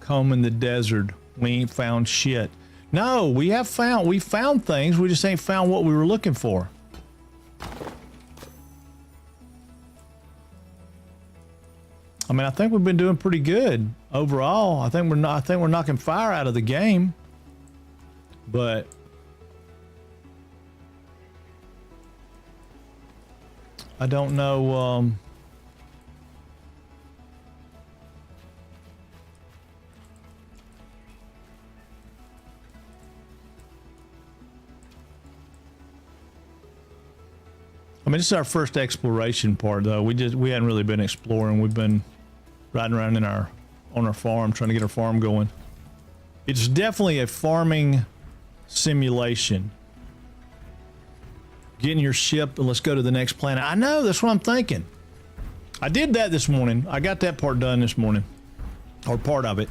combing the desert. We ain't found shit. No, we found things. We just ain't found what we were looking for. I mean, I think we've been doing pretty good overall. I think we're knocking fire out of the game. But I don't know. mean, this is our first exploration part, though. We hadn't really been exploring. We've been riding around on our farm, trying to get our farm going. It's definitely a farming simulation. Getting your ship and let's go to the next planet. I know, that's what I'm thinking. I did that this morning. I got that part done this morning, or part of it.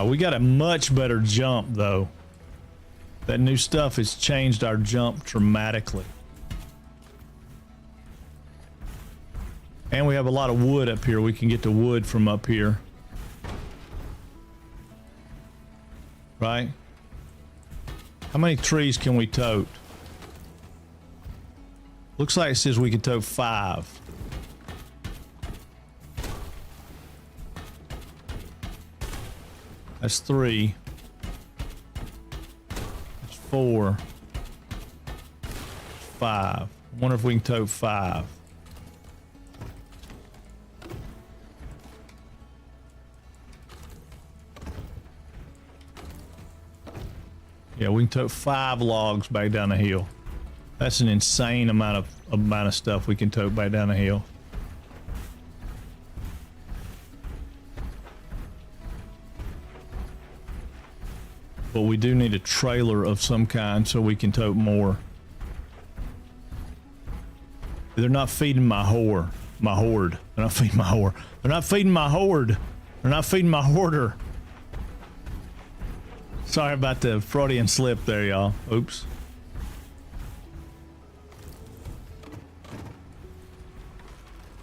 We got a much better jump, though. That new stuff has changed our jump dramatically. And we have a lot of wood up here. We can get the wood from up here. Right? How many trees can we tote? Looks like it says we can tote 5. That's 3. That's 4. 5. I wonder if we can tote 5. Yeah, we can tote 5 logs back down the hill. That's an insane amount of stuff we can tote back down the hill. But we do need a trailer of some kind so we can tote more. They're not feeding my horde. They're not feeding my horde. They're not feeding my horde. They're not feeding my hoarder. Sorry about the Freudian slip there, y'all. Oops.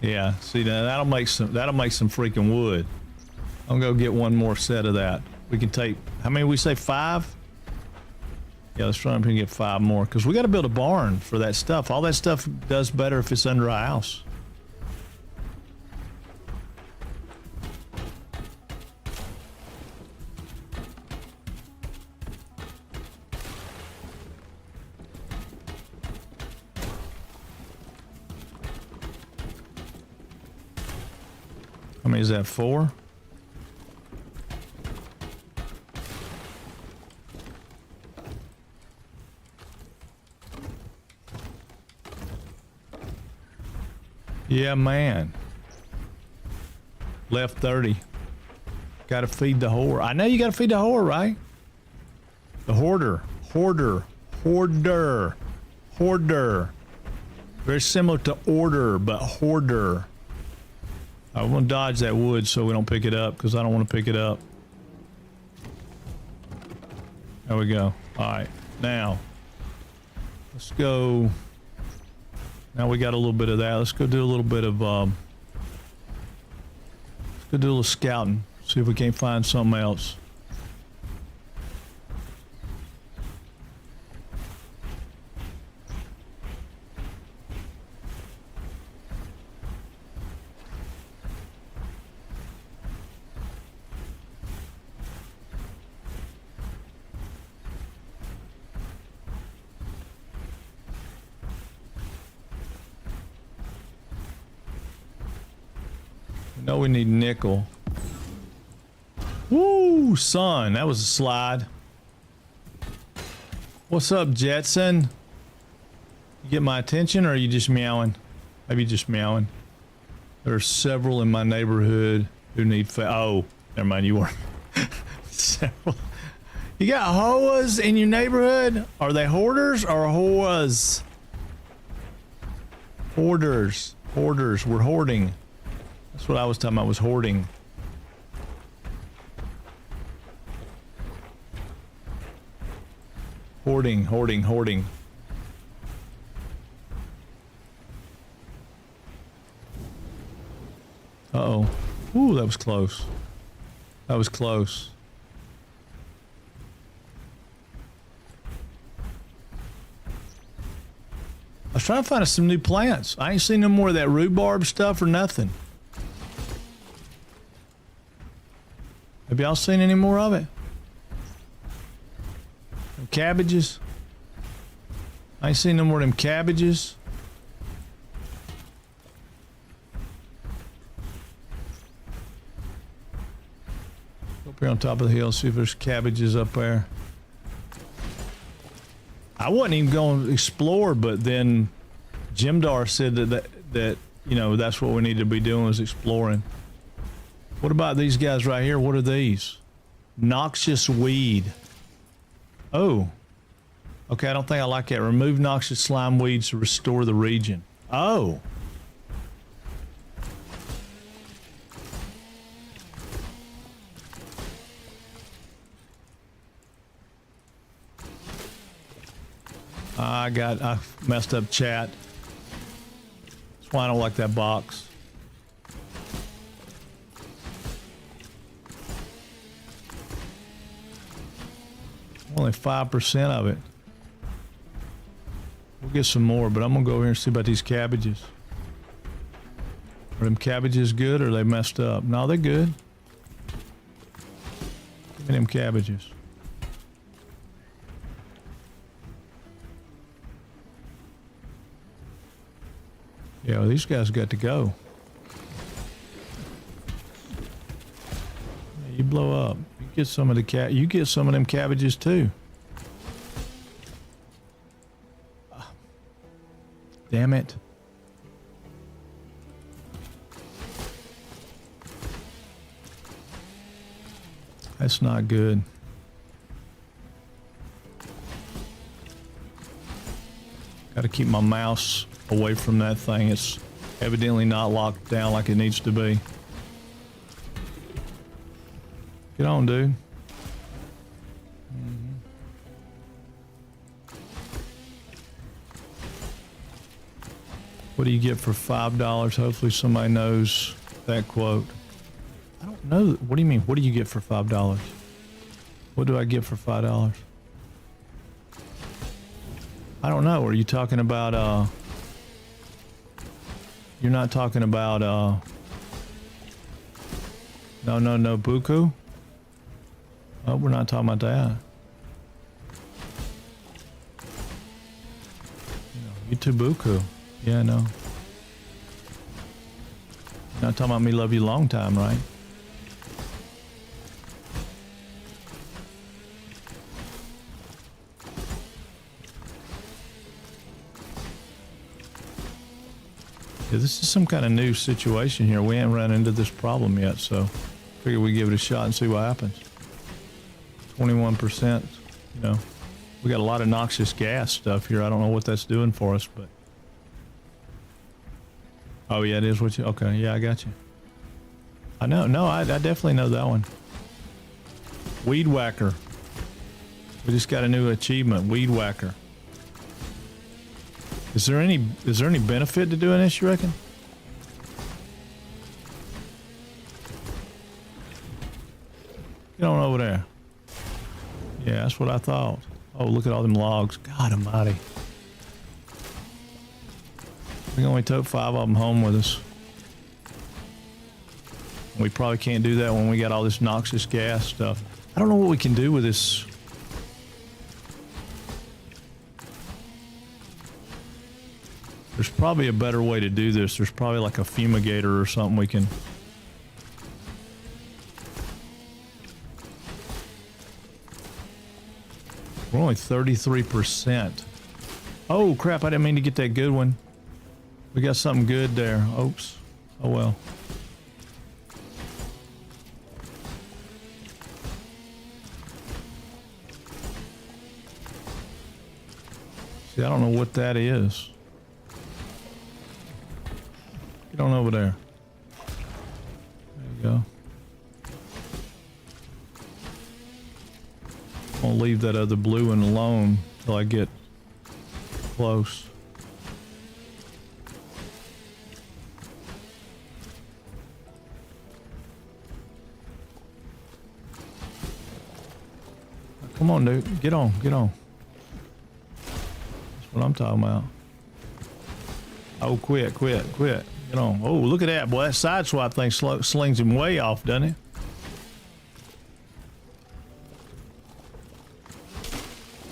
Yeah, see now that'll make some freaking wood. I'm gonna go get one more set of that. We can take, how many we say, 5? Yeah, let's try and get 5 more because we got to build a barn for that stuff. All that stuff does better if it's under a house. How many is that? 4? Yeah, man. Left 30. Gotta feed the whore. I know you gotta feed the whore, right? The hoarder. Hoarder. Very similar to order, but hoarder. I want to dodge that wood so we don't pick it up because I don't want to pick it up. There we go. All right, now let's go. Now we got a little bit of that. Let's go do a little bit of let's go do a little scouting. See if we can't find something else. No, we need nickel. Woo, son, that was a slide. What's up, Jetson? You get my attention, or are you just meowing? Maybe just meowing. There are several in my neighborhood who need oh, never mind, you weren't. Several. You got hoas in your neighborhood? Are they hoarders or hoas? Hoarders. Hoarders. We're hoarding. That's what I was talking about, was hoarding. Hoarding. Uh-oh. Ooh, that was close. That was close. I was trying to find us some new plants. I ain't seen no more of that rhubarb stuff or nothing. Have y'all seen any more of it? Them cabbages? I ain't seen no more of them cabbages. Go up here on top of the hill, see if there's cabbages up there. I wasn't even going to explore, but then Jimdar said that you know, that's what we need to be doing is exploring. What about these guys right here? What are these? Noxious weed. Oh. Okay, I don't think I like that. Remove noxious slime weeds to restore the region. Oh. I messed up chat. That's why I don't like that box. Only 5% of it. We'll get some more, but I'm gonna go over here and see about these cabbages. Are them cabbages good or are they messed up? No, they're good. Give me them cabbages. Yeah, well, these guys got to go. Yeah, you blow up. You get some of the you get some of them cabbages too. Damn it. That's not good. Got to keep my mouse away from that thing. It's evidently not locked down like it needs to be. Get on, dude. What do you get for $5? Hopefully somebody knows that quote. I don't know. What do you mean? What do you get for $5? What do I get for $5? I don't know. Are you talking about, you're not talking about, no, buku? Oh, we're not talking about that. You too, buku. Yeah, no. You're not talking about me love you long time, right? Yeah, this is some kind of new situation here. We haven't run into this problem yet, so figure we give it a shot and see what happens. 21%, you know. We got a lot of noxious gas stuff here. I don't know what that's doing for us, but oh yeah, it is what you, okay, yeah, I got you. I know, no, I definitely know that one. Weed Whacker. We just got a new achievement, Weed Whacker. Is there any benefit to doing this, you reckon? Get on over there. Yeah, that's what I thought. Oh, look at all them logs. God almighty. We can only tote 5 of them home with us. We probably can't do that when we got all this noxious gas stuff. I don't know what we can do with this. There's probably a better way to do this. There's probably like a fumigator or something we can. We're only 33%. Oh crap, I didn't mean to get that good one. We got something good there. Oops. Oh well. See, I don't know what that is. Get on over there. There you go. I'm gonna leave that other blue one alone till I get close. Come on, dude. Get on. Get on. That's what I'm talking about. Oh, quit. Get on. Oh, look at that, boy. That side swap thing slings him way off, doesn't it?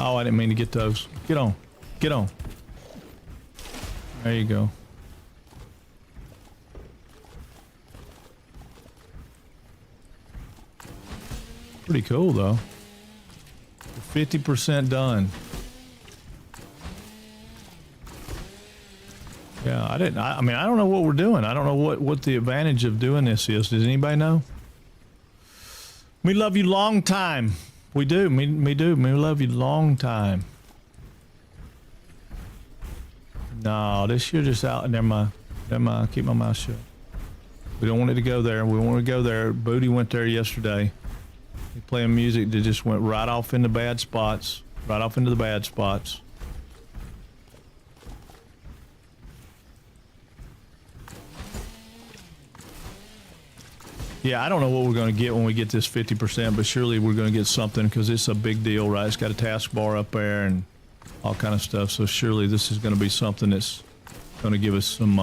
Oh, I didn't mean to get those. Get on. Get on. There you go. Pretty cool, though. 50% done. Yeah, I mean, I don't know what we're doing. I don't know what the advantage of doing this is. Does anybody know? We love you long time. We do. Me do. We love you long time. No, this you're just out. Never mind. Never mind. Keep my mouth shut. We don't want it to go there. We want to go there. Booty went there yesterday. He playing music that just went right off into bad spots. Right off into the bad spots. Yeah, I don't know what we're going to get when we get this 50%, but surely we're going to get something because it's a big deal, right? It's got a taskbar up there and all kind of stuff. So surely this is going to be something that's going to give us some...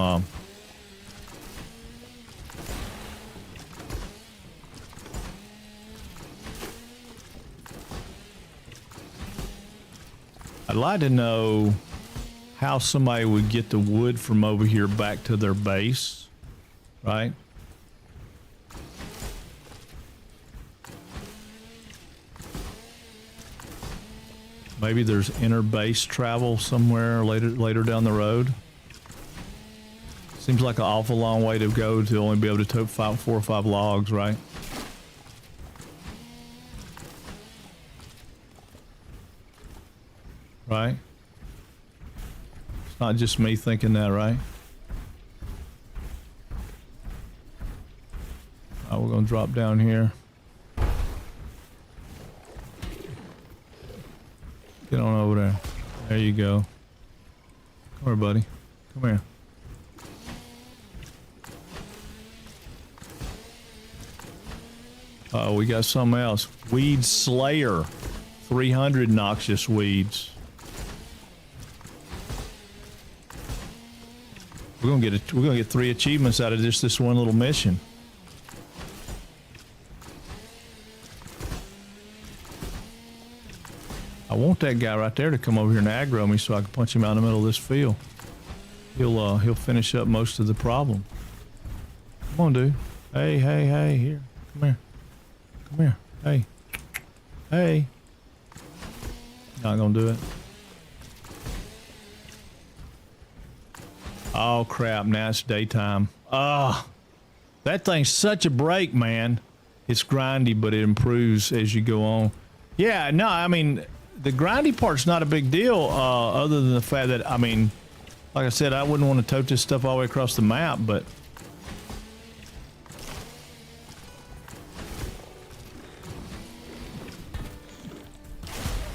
I'd like to know how somebody would get the wood from over here back to their base, right? Maybe there's inner base travel somewhere later down the road. Seems like an awful long way to go to only be able to tote 4 or 5 logs, right? Right? It's not just me thinking that, right? We're gonna drop down here. Get on over there. There you go. Come here, buddy. Come here. Oh, we got something else. Weed Slayer. 300 noxious weeds. We're gonna get 3 achievements out of just this one little mission. I want that guy right there to come over here and aggro me so I can punch him out in the middle of this field. He'll finish up most of the problem. Come on, dude. Hey, here. Come here. Come here. Hey. Not gonna do it. Oh crap, now it's daytime. That thing's such a break, man. It's grindy, but it improves as you go on. Yeah, no, I mean, the grindy part's not a big deal, other than the fact that, I mean, like I said, I wouldn't want to tote this stuff all the way across the map, but...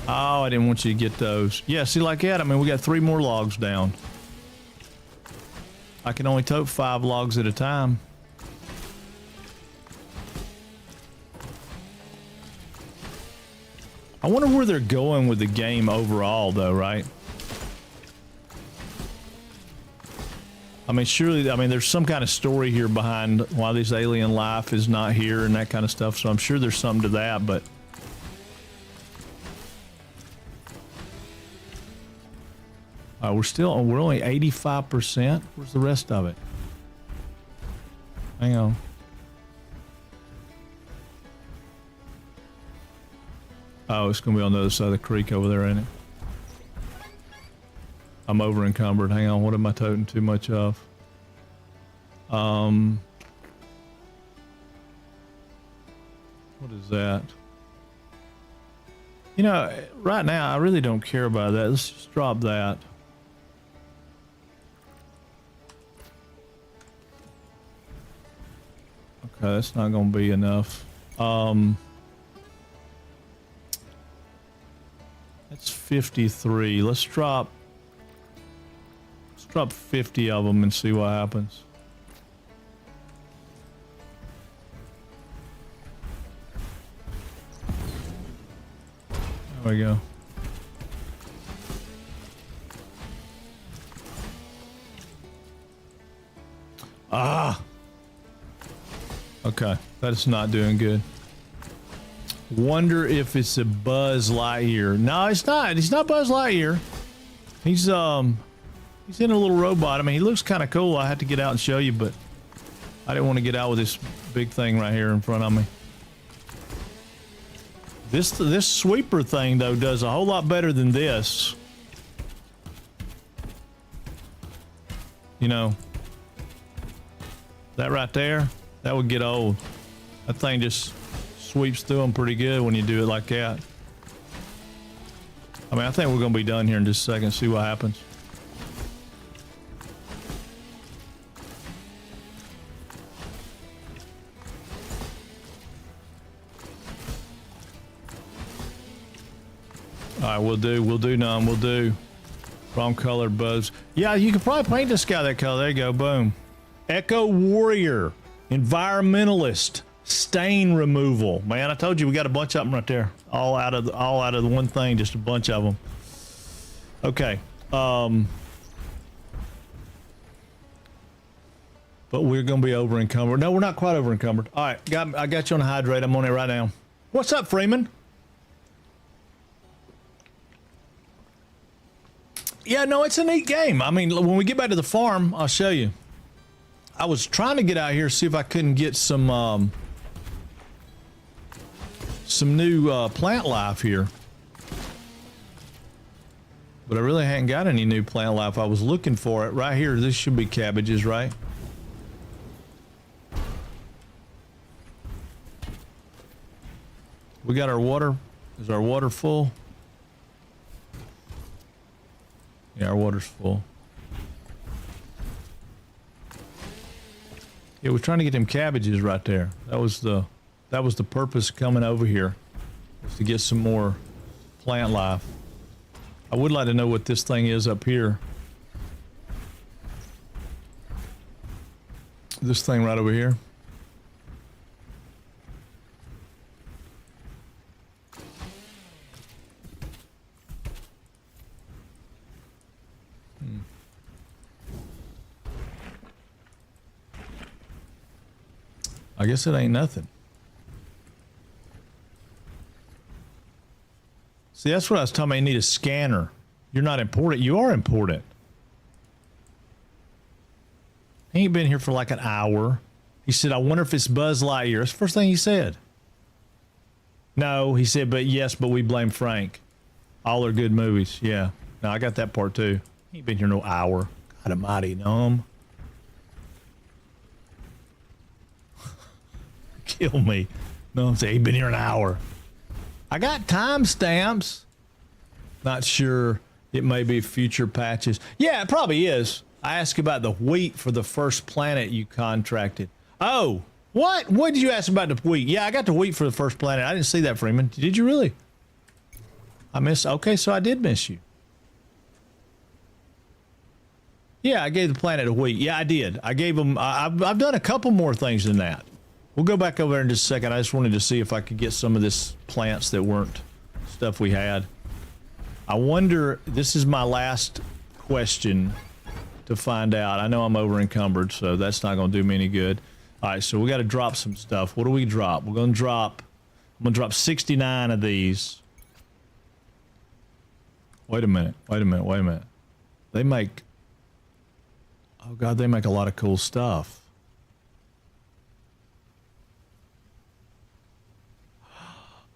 Oh, I didn't want you to get those. Yeah, see, like that, I mean, we got 3 more logs down. I can only tote 5 logs at a time. I wonder where they're going with the game overall, though, right? I mean, surely, I mean, there's some kind of story here behind why this alien life is not here and that kind of stuff, so I'm sure there's something to that, but... we're only 85%. Where's the rest of it? Hang on. Oh, it's gonna be on the other side of the creek over there, ain't it? I'm over encumbered. Hang on, what am I toting too much of? What is that? You know, right now I really don't care about that. Let's just drop that. Okay, that's not gonna be enough. That's 53. Let's drop 50 of them and see what happens. There we go. Okay, that's not doing good. Wonder if it's a Buzz Lightyear. No, it's not. He's not Buzz Lightyear. He's in a little robot. I mean, he looks kind of cool. I had to get out and show you, but I didn't want to get out with this big thing right here in front of me. This sweeper thing though does a whole lot better than this. you know, that right there, that would get old. That thing just sweeps through them pretty good when you do it like that. I mean, I think we're going to be done here in just a second, see what happens. All right, we'll do none, we'll do. Wrong color, Buzz. Yeah, you could probably paint this guy that color. There you go, boom. Echo Warrior, Environmentalist, Stain Removal. Man, I told you we got a bunch of them right there. All out of the one thing, just a bunch of them. Okay. But we're gonna be over encumbered. No, we're not quite over encumbered. All right, I got you on hydrate. I'm on it right now. What's up, Freeman? Yeah, no, it's a neat game. I mean, when we get back to the farm, I'll show you. I was trying to get out here, see if I couldn't get some new plant life here. But I really hadn't got any new plant life. I was looking for it. Right here, this should be cabbages, right? We got our water. Is our water full? Yeah, our water's full. Yeah, we're trying to get them cabbages right there. That was the purpose of coming over here, was to get some more plant life. I would like to know what this thing is up here. This thing right over here. I guess it ain't nothing. See, that's what I was talking about. You need a scanner. You're not important. You are important. He ain't been here for like an hour. He said, I wonder if it's Buzz Lightyear. That's the first thing he said. No, he said, but yes, but we blame Frank. All are good movies. Yeah. No, I got that part too. He ain't been here no hour. God almighty, numb. Kill me. No, I'm saying he's been here an hour. I got timestamps. Not sure. It may be future patches. Yeah, it probably is. I asked about the wheat for the first planet you contracted. Oh, what? What did you ask about the wheat? Yeah, I got the wheat for the first planet. I didn't see that, Freeman. Did you really? I missed. Okay, so I did miss you. Yeah, I gave the planet a wheat. Yeah, I did. I gave them. I've done a couple more things than that. We'll go back over there in just a second. I just wanted to see if I could get some of this plants that weren't stuff we had. I wonder, this is my last question to find out. I know I'm over encumbered, so that's not going to do me any good. All right, so we got to drop some stuff. What do we drop? I'm going to drop 69 of these. Wait a minute. They make, oh God, they make a lot of cool stuff.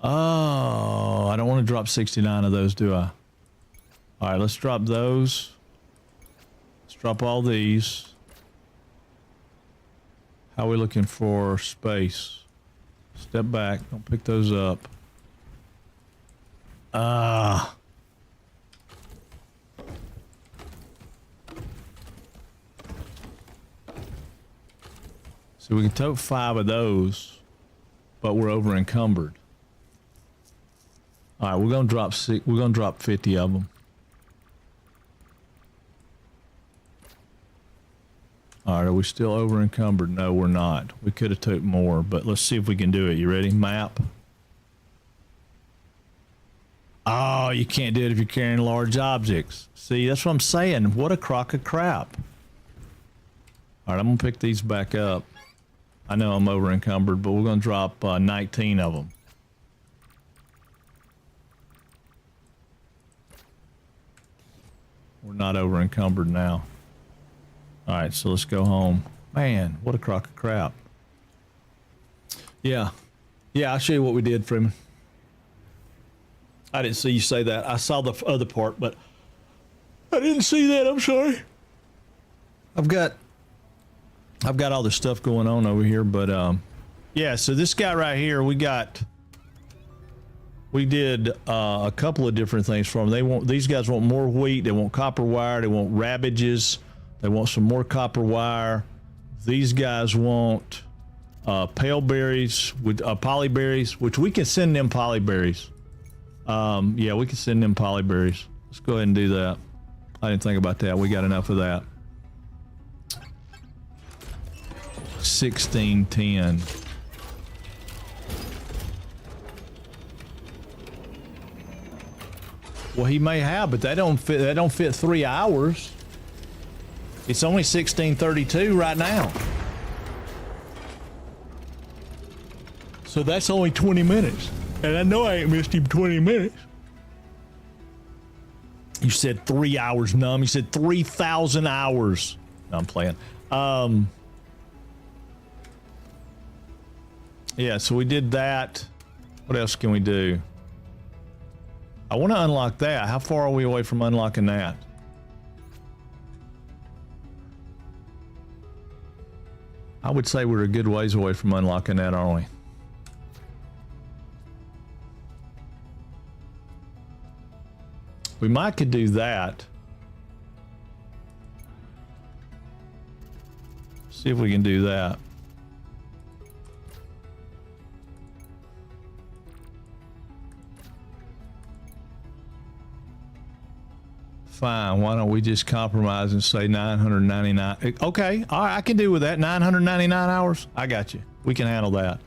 Oh, I don't want to drop 69 of those, do I? All right, let's drop those. Let's drop all these. How are we looking for space? Step back. Don't pick those up. So we can tote 5 of those, but we're over encumbered. All right, we're gonna drop 50 of them. All right, are we still over encumbered? No, we're not. We could have took more, but let's see if we can do it. You ready? Map. Oh, you can't do it if you're carrying large objects. See, that's what I'm saying. What a crock of crap. All right, I'm gonna pick these back up. I know I'm over encumbered, but we're gonna drop 19 of them. We're not over encumbered now. All right, so let's go home. Man, what a crock of crap. Yeah. Yeah, I'll show you what we did, Freeman. I didn't see you say that. I saw the other part, but I didn't see that. I'm sorry. I've got all this stuff going on over here, but yeah, so this guy right here, we did a couple of different things for them. These guys want more wheat, they want copper wire, they want rabbages, they want some more copper wire. These guys want pale berries with polyberries, which we can send them polyberries. Yeah, we can send them polyberries. Let's go ahead and do that. I didn't think about that. We got enough of that. 1610. Well, he may have, but that don't fit 3 hours. It's only 1632 right now. So that's only 20 minutes. And I know I ain't missed him 20 minutes. You said 3 hours, Numb. You said 3,000 hours. No, I'm playing. Yeah, so we did that. What else can we do? I want to unlock that. How far are we away from unlocking that? I would say we're a good ways away from unlocking that, aren't we? We might could do that. See if we can do that. Fine, why don't we just compromise and say 999? Okay, all right, I can do with that. 999 hours. I got you. We can handle that.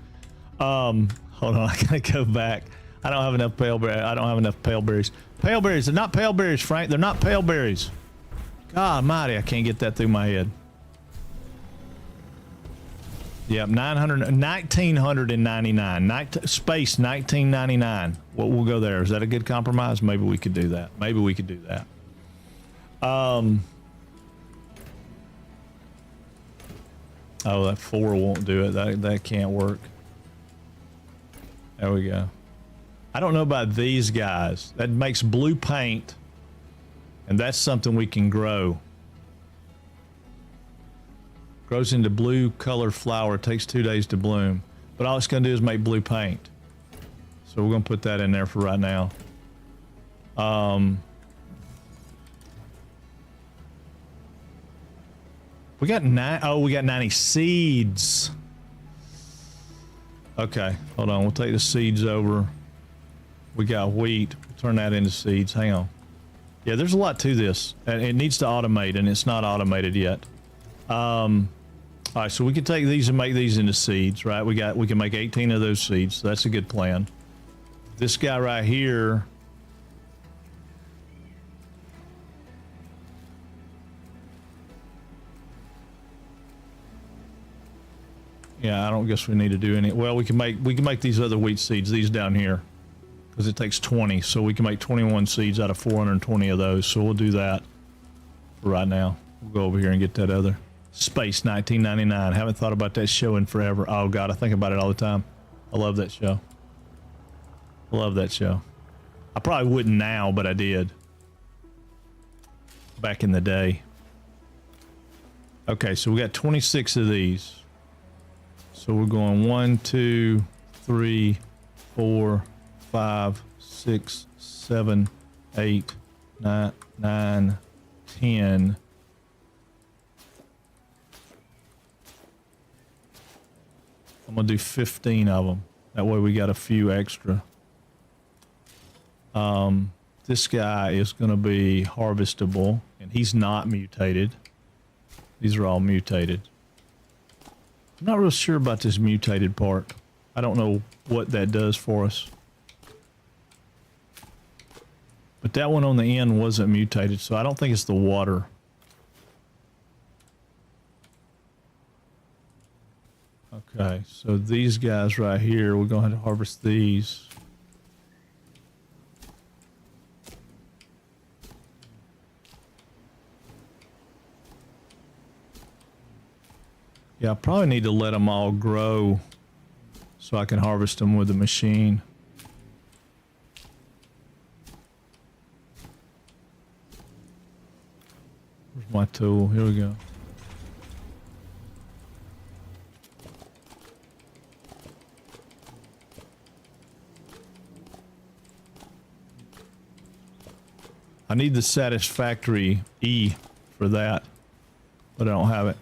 Hold on, I gotta go back. I don't have enough pale berries. I don't have enough pale berries. Pale berries. They're not pale berries, Frank. They're not pale berries. God almighty, I can't get that through my head. Yep, 1999. Space 1999. We'll go there. Is that a good compromise? Maybe we could do that. Maybe we could do that. Oh, that 4 won't do it. That can't work. There we go. I don't know about these guys. That makes blue paint, and that's something we can grow. Grows into blue color flower. Takes 2 days to bloom, but all it's going to do is make blue paint. So we're going to put that in there for right now. We got we got 90 seeds. Okay, hold on. We'll take the seeds over. We got wheat. We'll turn that into seeds. Hang on. Yeah, there's a lot to this. It needs to automate, and it's not automated yet. All right, so we can take these and make these into seeds, right? We can make 18 of those seeds. So that's a good plan. This guy right here. Yeah, I don't guess we need to do any. Well, we can make these other wheat seeds, these down here, because it takes 20. So we can make 21 seeds out of 420 of those. So we'll do that for right now. We'll go over here and get that other. Space 1999. Haven't thought about that show in forever. Oh God, I think about it all the time. I love that show. I love that show. I probably wouldn't now, but I did back in the day. Okay, so we got 26 of these. So we're going 1, 2, 3, 4, 5, 6, 7, 8, 9, 10. I'm gonna do 15 of them. That way we got a few extra. This guy is gonna be harvestable, and he's not mutated. These are all mutated. I'm not real sure about this mutated part. I don't know what that does for us. But that one on the end wasn't mutated, so I don't think it's the water. Okay, so these guys right here, we're going to harvest these. Yeah, I probably need to let them all grow so I can harvest them with the machine. Where's my tool? Here we go. I need the satisfactory E for that, but I don't have it.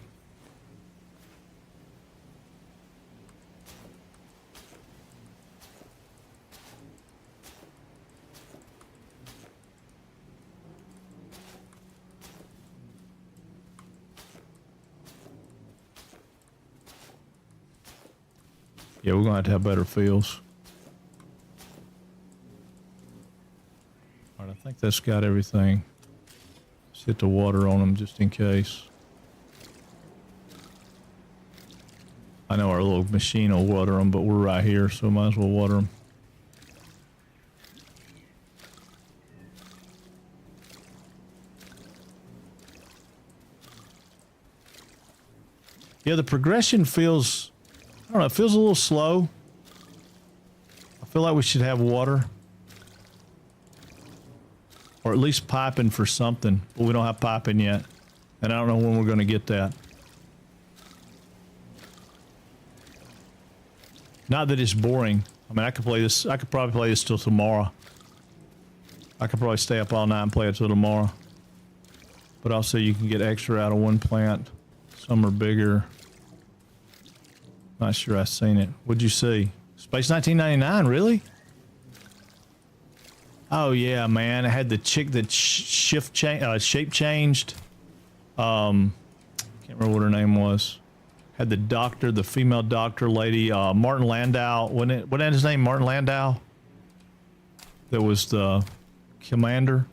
Yeah, we're going to have better fields. All right, I think that's got everything. Let's hit the water on them just in case. I know our little machine will water them, but we're right here, so might as well water them. Yeah, the progression feels... I don't know, it feels a little slow. I feel like we should have water. Or at least piping for something. But we don't have piping yet. And I don't know when we're going to get that. Not that it's boring. I mean, I could play this. I could probably play this till tomorrow. I could probably stay up all night and play it till tomorrow. But also you can get extra out of one plant. Some are bigger. Not sure I've seen it. What'd you see? Space 1999, really? Oh yeah, man. It had the chick that shape changed. Can't remember what her name was. Had the doctor, the female doctor lady, Martin Landau. Wasn't his name Martin Landau? That was the commander.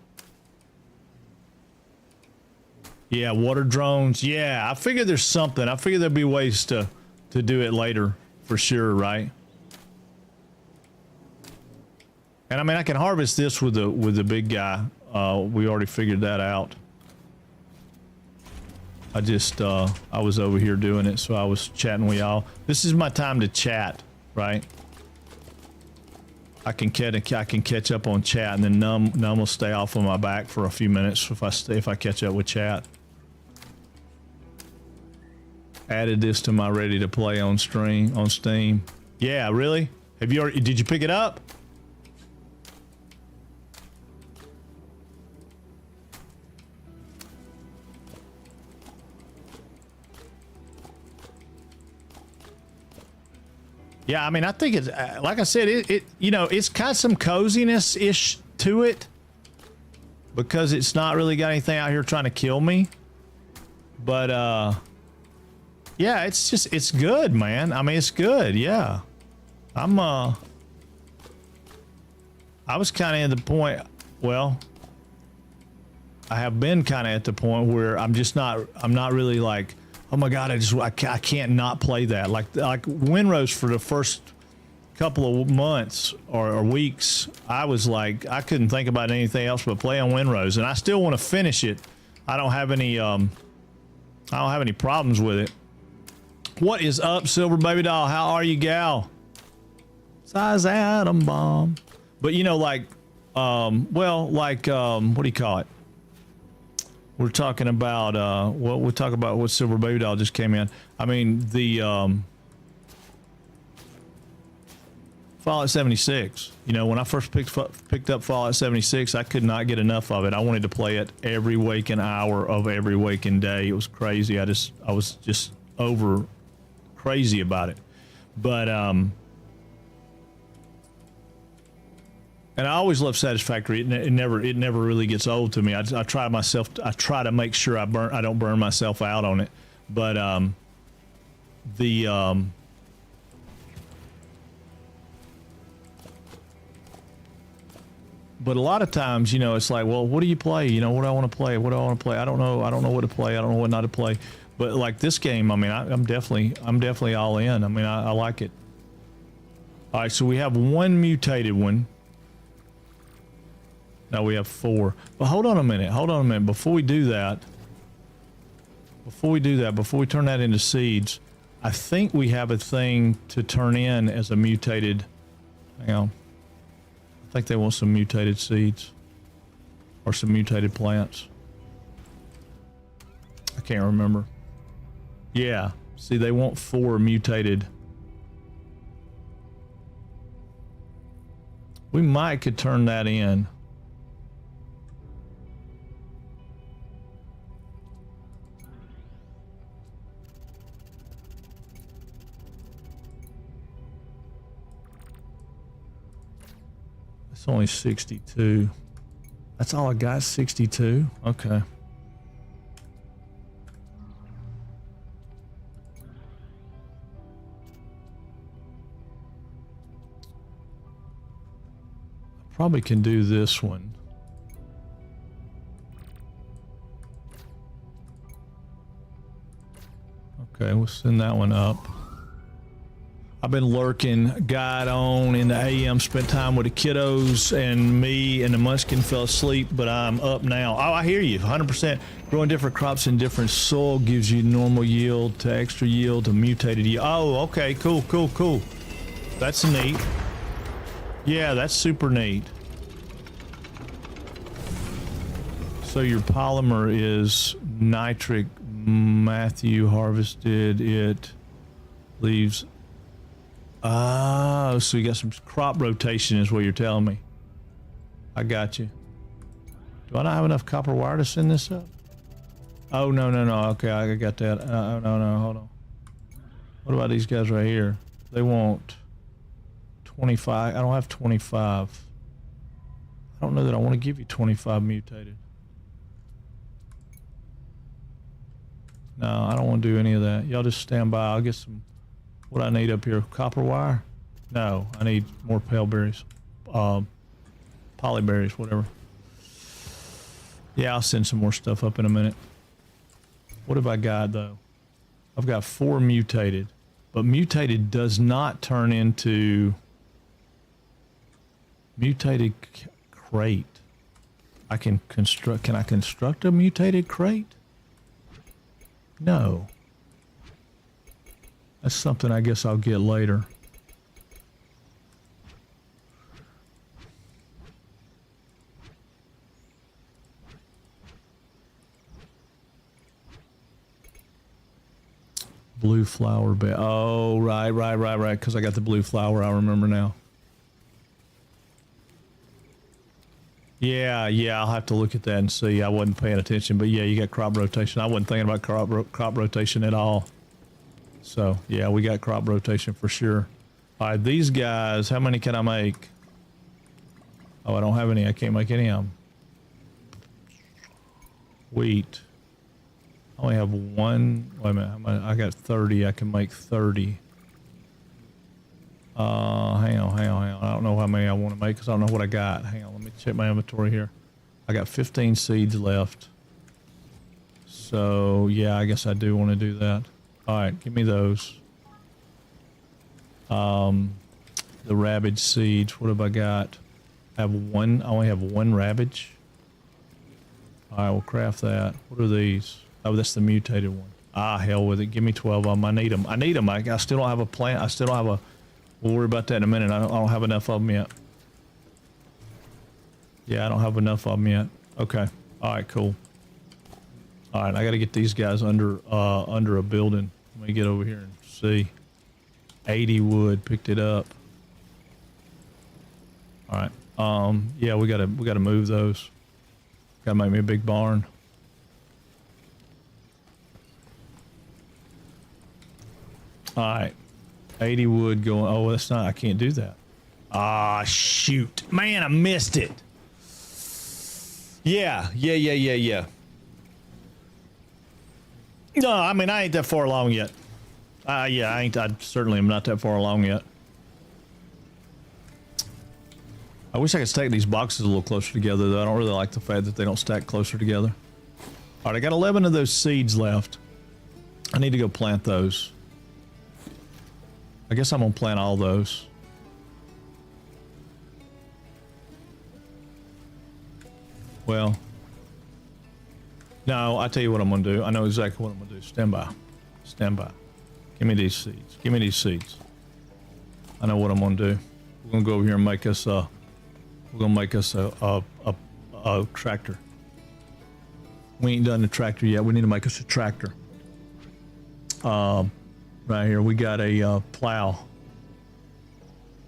Yeah, water drones. Yeah, I figured there's something. I figured there'd be ways to do it later, for sure, right? And I mean, I can harvest this with the big guy. We already figured that out. I just I was over here doing it, so I was chatting with y'all. This is my time to chat, right? I can catch up on chat, and then Num will stay off on my back for a few minutes if I catch up with chat. Added this to my ready to play on Steam. Yeah, really? Have you already? Did you pick it up? Yeah, I mean, I think it's like I said, it you know, it's got some coziness ish to it because it's not really got anything out here trying to kill me. But yeah, it's good, man. I mean, it's good. Yeah. I was kind of at the point, well, I have been kind of at the point where I'm not really like, oh my God, I can't not play that. Like Winrose for the first couple of months or weeks, I was like, I couldn't think about anything else but play on Winrose, and I still want to finish it. I don't have any problems with it. What is up, Silver Baby Doll? How are you, gal? Size atom bomb. But you know, like, what do you call it? We're talking about, we'll talk about what Silver Baby Doll just came in. I mean, the, Fallout 76. You know, when I first picked up Fallout 76, I could not get enough of it. I wanted to play it every waking hour of every waking day. It was crazy. I was just over crazy about it. But and I always love Satisfactory. It never really gets old to me. I try to make sure I don't burn myself out on it. But but a lot of times, you know, it's like, well, what do you play? You know, what do I want to play? What do I want to play? I don't know what to play. I don't know what not to play. But like this game, I mean, I'm definitely all in. I mean, I like it. All right, so we have one mutated one. Now we have 4. But hold on a minute. Before we do that, before we turn that into seeds, I think we have a thing to turn in as a mutated. Hang on. I think they want some mutated seeds or some mutated plants. I can't remember. Yeah. See, they want 4 mutated. We could turn that in. It's only 62. That's all I got, 62? Okay. I probably can do this one. Okay, we'll send that one up. I've been lurking, got on in the AM, spent time with the kiddos, and me and the munchkin fell asleep, but I'm up now. Oh, I hear you, 100%. Growing different crops in different soil gives you normal yield to extra yield to mutated yield. Oh, okay, cool, cool, cool. That's neat. Yeah, that's super neat. So your polymer is nitric. Matthew harvested it, leaves. Oh, so you got some crop rotation is what you're telling me. I got you. Do I not have enough copper wire to send this up? Oh, no, no, no. Okay, I got that. No, no, hold on. What about these guys right here? They want 25. I don't have 25. I don't know that I want to give you 25 mutated. No, I don't want to do any of that. Y'all just stand by. I'll get some, what I need up here, copper wire? No, I need more pale berries. Polyberries, whatever. Yeah, I'll send some more stuff up in a minute. What have I got though? I've got 4 mutated, but mutated does not turn into mutated crate. I can I construct a mutated crate? No. That's something I guess I'll get later. Blue flower bed. Oh, right. Because I got the blue flower. I remember now. Yeah, I'll have to look at that and see. I wasn't paying attention, but yeah, you got crop rotation. I wasn't thinking about crop rotation at all. So, yeah, we got crop rotation for sure. All right, these guys, how many can I make? Oh, I don't have any. I can't make any of them. Wheat. I only have one. Wait a minute. I got 30. I can make 30. Hang on. I don't know how many I want to make because I don't know what I got. Hang on, let me check my inventory here. I got 15 seeds left. So, yeah, I guess I do want to do that. All right, give me those. The rabbage seeds, what have I got? I only have one rabbage. All right, we'll craft that. What are these? Oh, that's the mutated one. Ah, hell with it. Give me 12 of them. I need them. I still don't have a plant. I still don't have a... We'll worry about that in a minute. I don't have enough of them yet. Yeah, I don't have enough of them yet. Okay. All right, cool. All right, I got to get these guys under a building. Let me get over here and see. 80 wood. Picked it up. All right. Yeah, we gotta move those. Gotta make me a big barn. All right. 80 wood going. Oh, that's not. I can't do that. Ah, shoot. Man, I missed it. Yeah. No, I mean, I ain't that far along yet. Yeah, I certainly am not that far along yet. I wish I could stack these boxes a little closer together, though. I don't really like the fact that they don't stack closer together. All right, I got 11 of those seeds left. I need to go plant those. I guess I'm gonna plant all those. Well, no, I tell you what I'm gonna do. I know exactly what I'm gonna do. Stand by. Stand by. Give me these seeds. Give me these seeds. I know what I'm gonna do. We're gonna go over here and make us a tractor. We ain't done the tractor yet. We need to make us a tractor. Right here, we got a plow.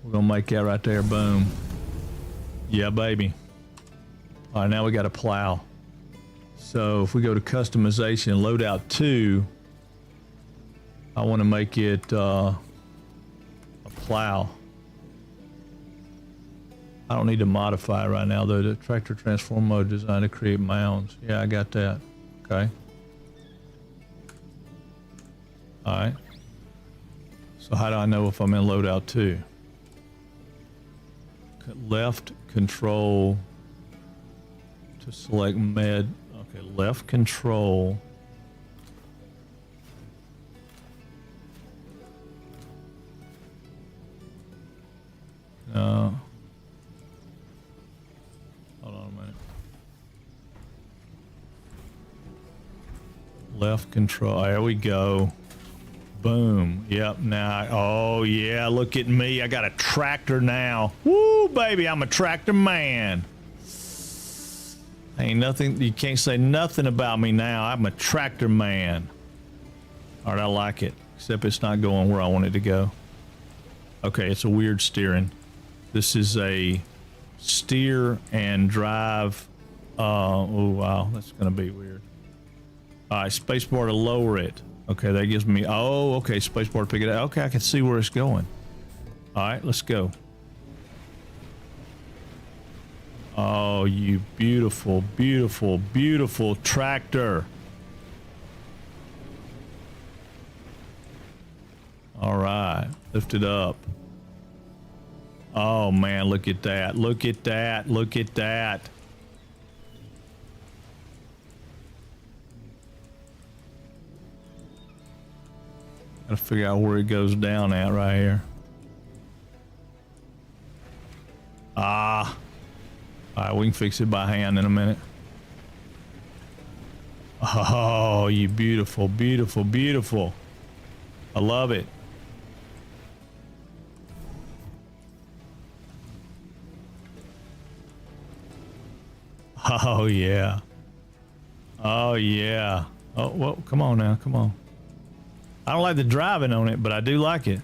We're gonna make that right there. Boom. Yeah, baby. All right, now we got a plow. So if we go to customization, loadout 2, I want to make it a plow. I don't need to modify right now though. The tractor transform mode designed to create mounds. Yeah, I got that. Okay. All right. So how do I know if I'm in loadout 2? Left control to select med. Okay, left control. No. Hold on a minute. Left control. There we go. Boom. Yep. Now. Oh yeah. Look at me. I got a tractor now. Woo, baby. I'm a tractor man. Ain't nothing. You can't say nothing about me now. I'm a tractor man. All right. I like it. Except it's not going where I want it to go. Okay. It's a weird steering. This is a steer and drive. Oh wow. That's gonna be weird. All right. Spacebar to lower it. Okay, that gives me, oh, okay, spacebar to pick it up. Okay, I can see where it's going. All right, let's go. Oh, you beautiful, beautiful, beautiful tractor. All right, lift it up. Oh, man, look at that. Look at that. Look at that. Gotta figure out where it goes down at right here. Ah. Alright, we can fix it by hand in a minute. Oh, you beautiful, beautiful, beautiful. I love it. Oh, yeah. Oh, yeah. Oh, well, come on now, come on. I don't like the driving on it, but I do like it.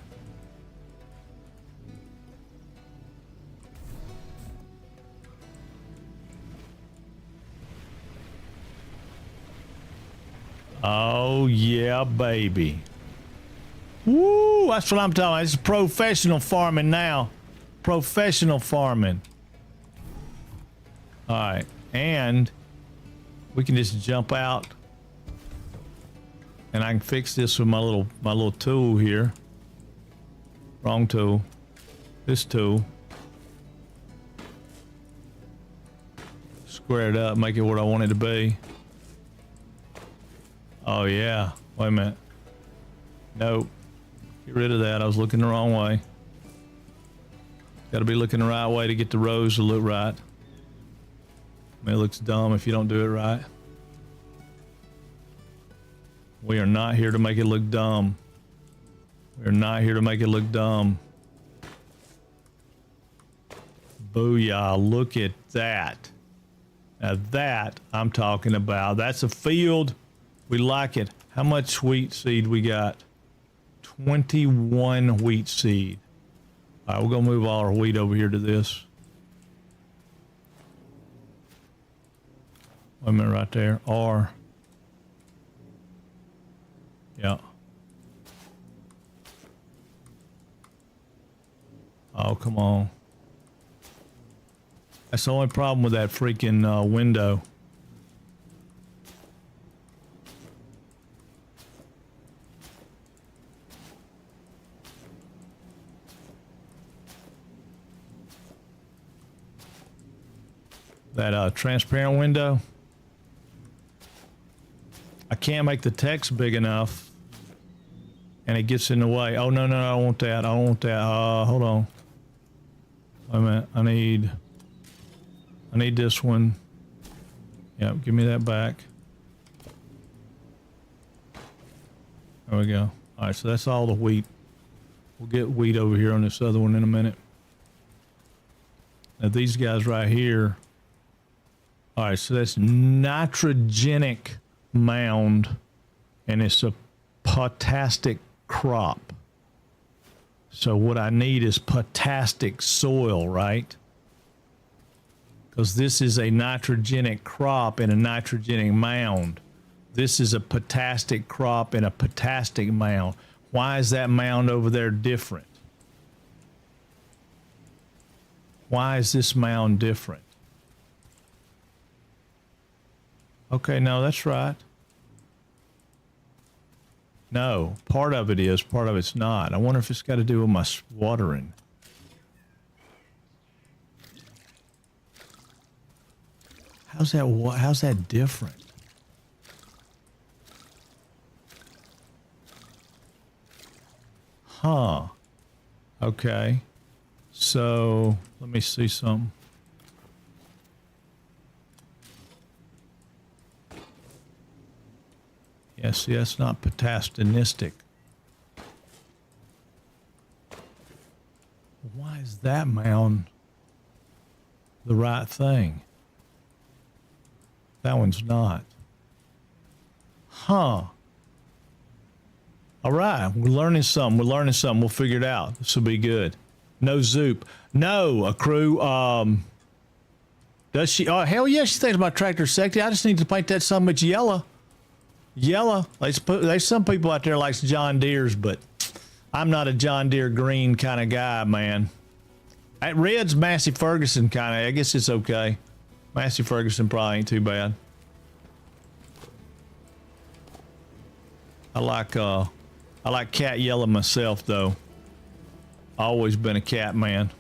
Oh, yeah, baby. Woo, that's what I'm talking about. It's professional farming now. Professional farming. All right, and we can just jump out. And I can fix this with my little tool here. Wrong tool. This tool. Square it up, make it what I want it to be. Oh yeah. Wait a minute. Nope. Get rid of that. I was looking the wrong way. Got to be looking the right way to get the rows to look right. I mean, it looks dumb if you don't do it right. We are not here to make it look dumb. We are not here to make it look dumb. Booyah, look at that. Now that I'm talking about. That's a field. We like it. How much wheat seed we got? 21 wheat seed. All right, we're gonna move all our wheat over here to this. Wait a minute right there. R. Yeah. Oh, come on. That's the only problem with that freaking window. That transparent window. I can't make the text big enough. And it gets in the way. Oh, no, no, I don't want that. I don't want that. Hold on. Wait a minute. I need this one. Yep, give me that back. There we go. All right, so that's all the wheat. We'll get wheat over here on this other one in a minute. Now these guys right here. All right, so that's nitrogenic mound, and it's a potastic crop. So what I need is potastic soil, right? Because this is a nitrogenic crop in a nitrogenic mound. This is a potastic crop in a potastic mound. Why is that mound over there different? Why is this mound different? Okay, no, that's right. No, part of it is, part of it's not. I wonder if it's got to do with my watering. How's that different? Huh. Okay. So, let me see something. Yeah, see, that's not potassianistic. Why is that mound the right thing? That one's not. Huh. All right, we're learning something. We're learning something. We'll figure it out. This will be good. No Zoop. No, a crew. Does she? Oh, hell yeah, she thinks about tractor sexy. I just need to paint that some bitch yellow. Yellow. There's some people out there likes John Deere's, but I'm not a John Deere green kind of guy, man. That red's Massey Ferguson kind of. I guess it's okay. Massey Ferguson probably ain't too bad. I like cat yellow myself, though. Always been a cat man.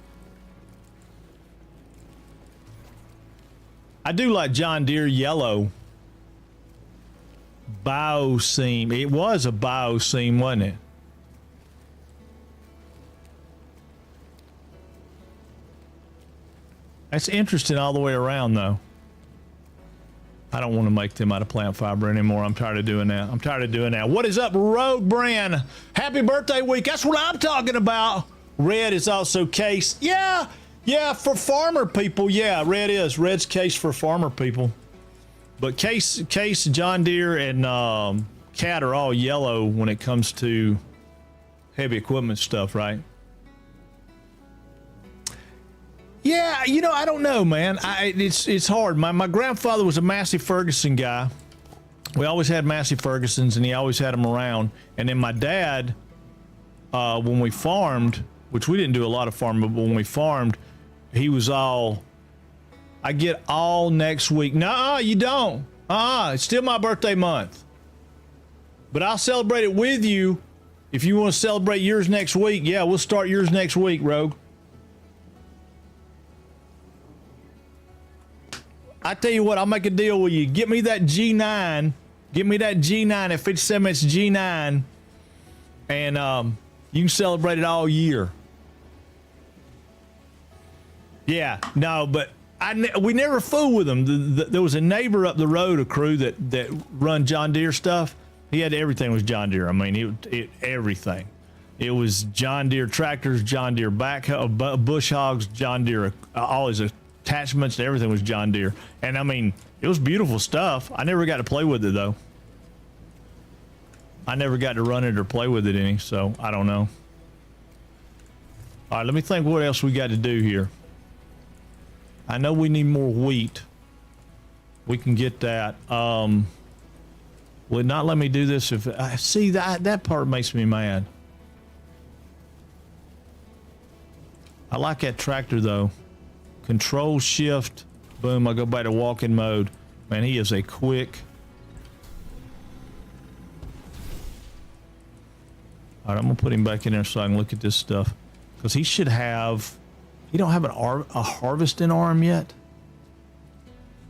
I do like John Deere yellow. Bioseam. It was a bioseam, wasn't it? That's interesting all the way around, though. I don't want to make them out of plant fiber anymore. I'm tired of doing that. What is up, Rogue Brand? Happy birthday week. That's what I'm talking about. Red is also case. Yeah, for farmer people. Yeah, red's case for farmer people. But case John Deere and Cat are all yellow when it comes to heavy equipment stuff, right? Yeah, I don't know, man. It's hard. My grandfather was a Massey Ferguson guy. We always had Massey Fergusons, and he always had them around. And then my dad, when we farmed, which we didn't do a lot of farming, but when we farmed, he was all, I get all next week. No, you don't. It's still my birthday month. But I'll celebrate it with you. If you want to celebrate yours next week, yeah, we'll start yours next week, Rogue. I tell you what, I'll make a deal with you. Get me that G9. Get me that G9 at 57 inch G9. And you can celebrate it all year. Yeah, no, but we never fool with them. There was a neighbor up the road, a crew that run John Deere stuff. He had everything was John Deere. I mean, everything. It was John Deere tractors, John Deere backhoe, bush hogs, John Deere, all his attachments, everything was John Deere. And I mean, it was beautiful stuff. I never got to play with it, though. I never got to run it or play with it any, so I don't know. All right, let me think what else we got to do here. I know we need more wheat. We can get that. Would not let me do this if I see that part makes me mad. I like that tractor though. Control shift, boom, I go back to walking mode. Man, he is a quick. All right, I'm gonna put him back in there so I can look at this stuff. Because he should have, he don't have a harvesting arm yet.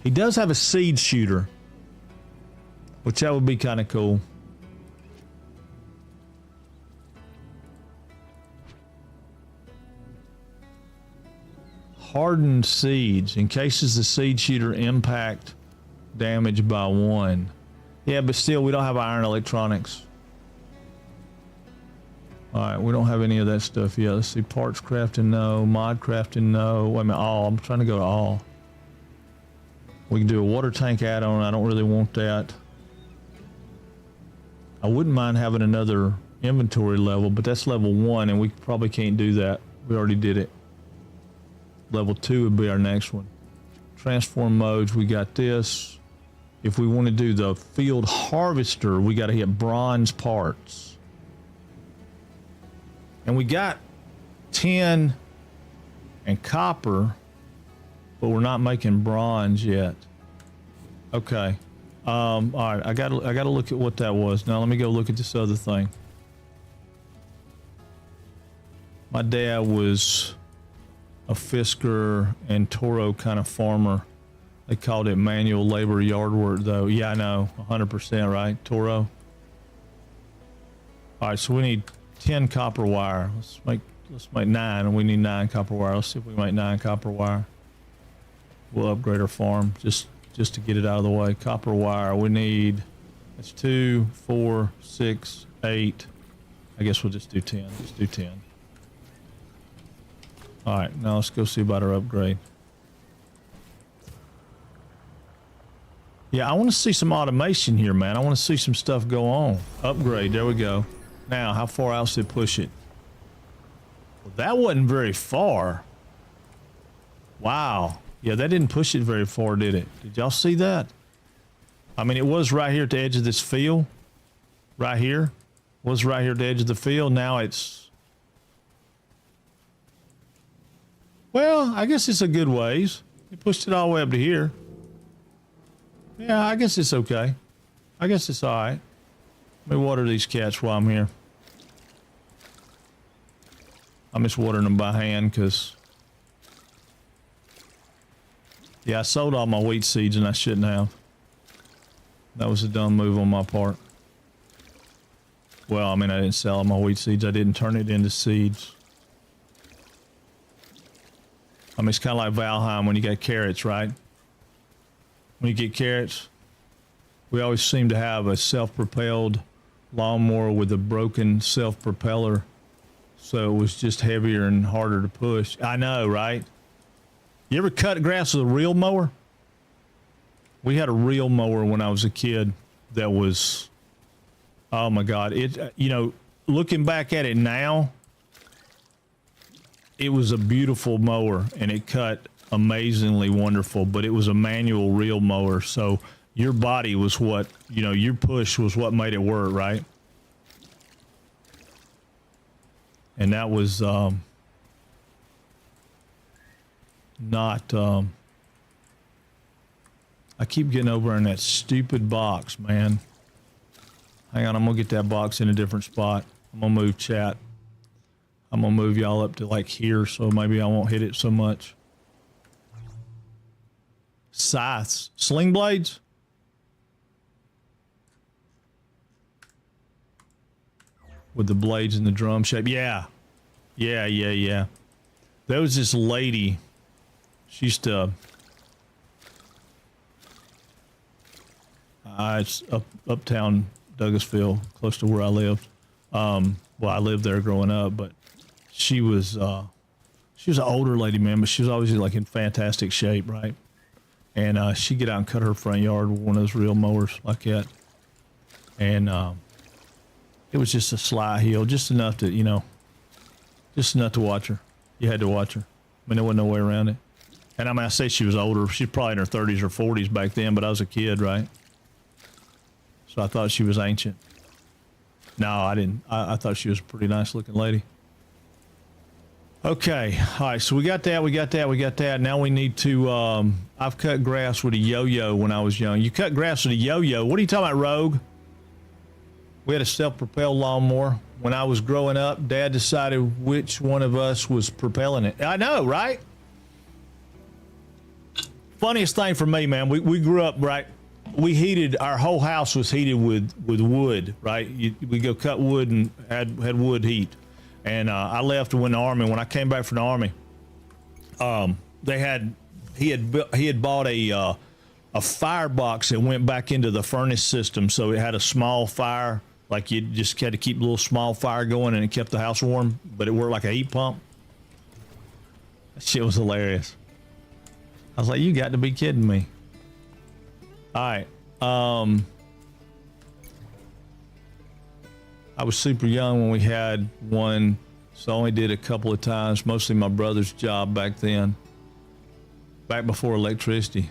He does have a seed shooter, which that would be kind of cool. Hardened seeds increases the seed shooter impact damage by 1. Yeah, but still, we don't have iron electronics. All right, we don't have any of that stuff yet. Let's see, parts crafting, no. Mod crafting, no. Wait a minute, all. I'm trying to go to all. We can do a water tank add-on. I don't really want that. I wouldn't mind having another inventory level, but that's level 1, and we probably can't do that. We already did it. Level 2 would be our next one. Transform modes, we got this. If we want to do the field harvester, we got to hit bronze parts. And we got 10 and copper, but we're not making bronze yet. Okay. All right. I gotta look at what that was. Now let me go look at this other thing. My dad was a Fisker and Toro kind of farmer. They called it manual labor yard work, though. Yeah, I know, 100%, right? Toro. All right, so we need 10 copper wire. Let's make 9, and we need 9 copper wire. Let's see if we make 9 copper wire. We'll upgrade our farm just to get it out of the way. Copper wire, we need, that's 2, 4, 6, 8. I guess we'll just do 10. Just do 10. All right, now let's go see about our upgrade. Yeah, I want to see some automation here, man. I want to see some stuff go on. Upgrade, there we go. Now, how far else did it push it? Well, that wasn't very far. Wow. Yeah, that didn't push it very far, did it? Did y'all see that? I mean, it was right here at the edge of this field. Right here. Was right here at the edge of the field. Now it's... Well, I guess it's a good ways. It pushed it all the way up to here. Yeah, I guess it's okay. I guess it's all right. Let me water these cats while I'm here. I'm just watering them by hand because... Yeah, I sold all my wheat seeds and I shouldn't have. That was a dumb move on my part. Well, I mean, I didn't sell all my wheat seeds. I didn't turn it into seeds. I mean, it's kind of like Valheim when you got carrots, right? When you get carrots, we always seem to have a self-propelled lawnmower with a broken self-propeller. So it was just heavier and harder to push. I know, right? You ever cut grass with a reel mower? We had a reel mower when I was a kid that was, oh my God. It, you know, looking back at it now, it was a beautiful mower and it cut amazingly wonderful, but it was a manual reel mower. So your body was what, you know, your push was what made it work, right? And that was not, I keep getting over in that stupid box, man. Hang on, I'm gonna get that box in a different spot. I'm gonna move chat. I'm gonna move y'all up to like here, so maybe I won't hit it so much. Scythes, sling blades. With the blades in the drum shape. Yeah. There was this lady. She used to... it's uptown Douglasville, close to where I lived. Well, I lived there growing up, but she was an older lady, man, but she was always like in fantastic shape, right? And she'd get out and cut her front yard with one of those reel mowers like that. And it was just a slight hill, just enough to, you know, just enough to watch her. You had to watch her. I mean, there wasn't no way around it. And I mean, I say she was older. She's probably in her 30s or 40s back then, but I was a kid, right? So I thought she was ancient. No, I didn't. I thought she was a pretty nice looking lady. Okay. All right. So we got that. Now we need to, I've cut grass with a yo-yo when I was young. You cut grass with a yo-yo. What are you talking about, Rogue? We had a self-propelled lawnmower. When I was growing up, Dad decided which one of us was propelling it. I know, right? Funniest thing for me, man, we grew up, right? We heated, our whole house was heated with wood, right? We go cut wood and had wood heat. And I left and went to the Army. When I came back from the Army, he had bought a firebox that went back into the furnace system. So it had a small fire. Like you just had to keep a little small fire going and it kept the house warm, but it worked like a heat pump. That shit was hilarious. I was like, you got to be kidding me. All right. I was super young when we had one, so I only did a couple of times, mostly my brother's job back then, back before electricity.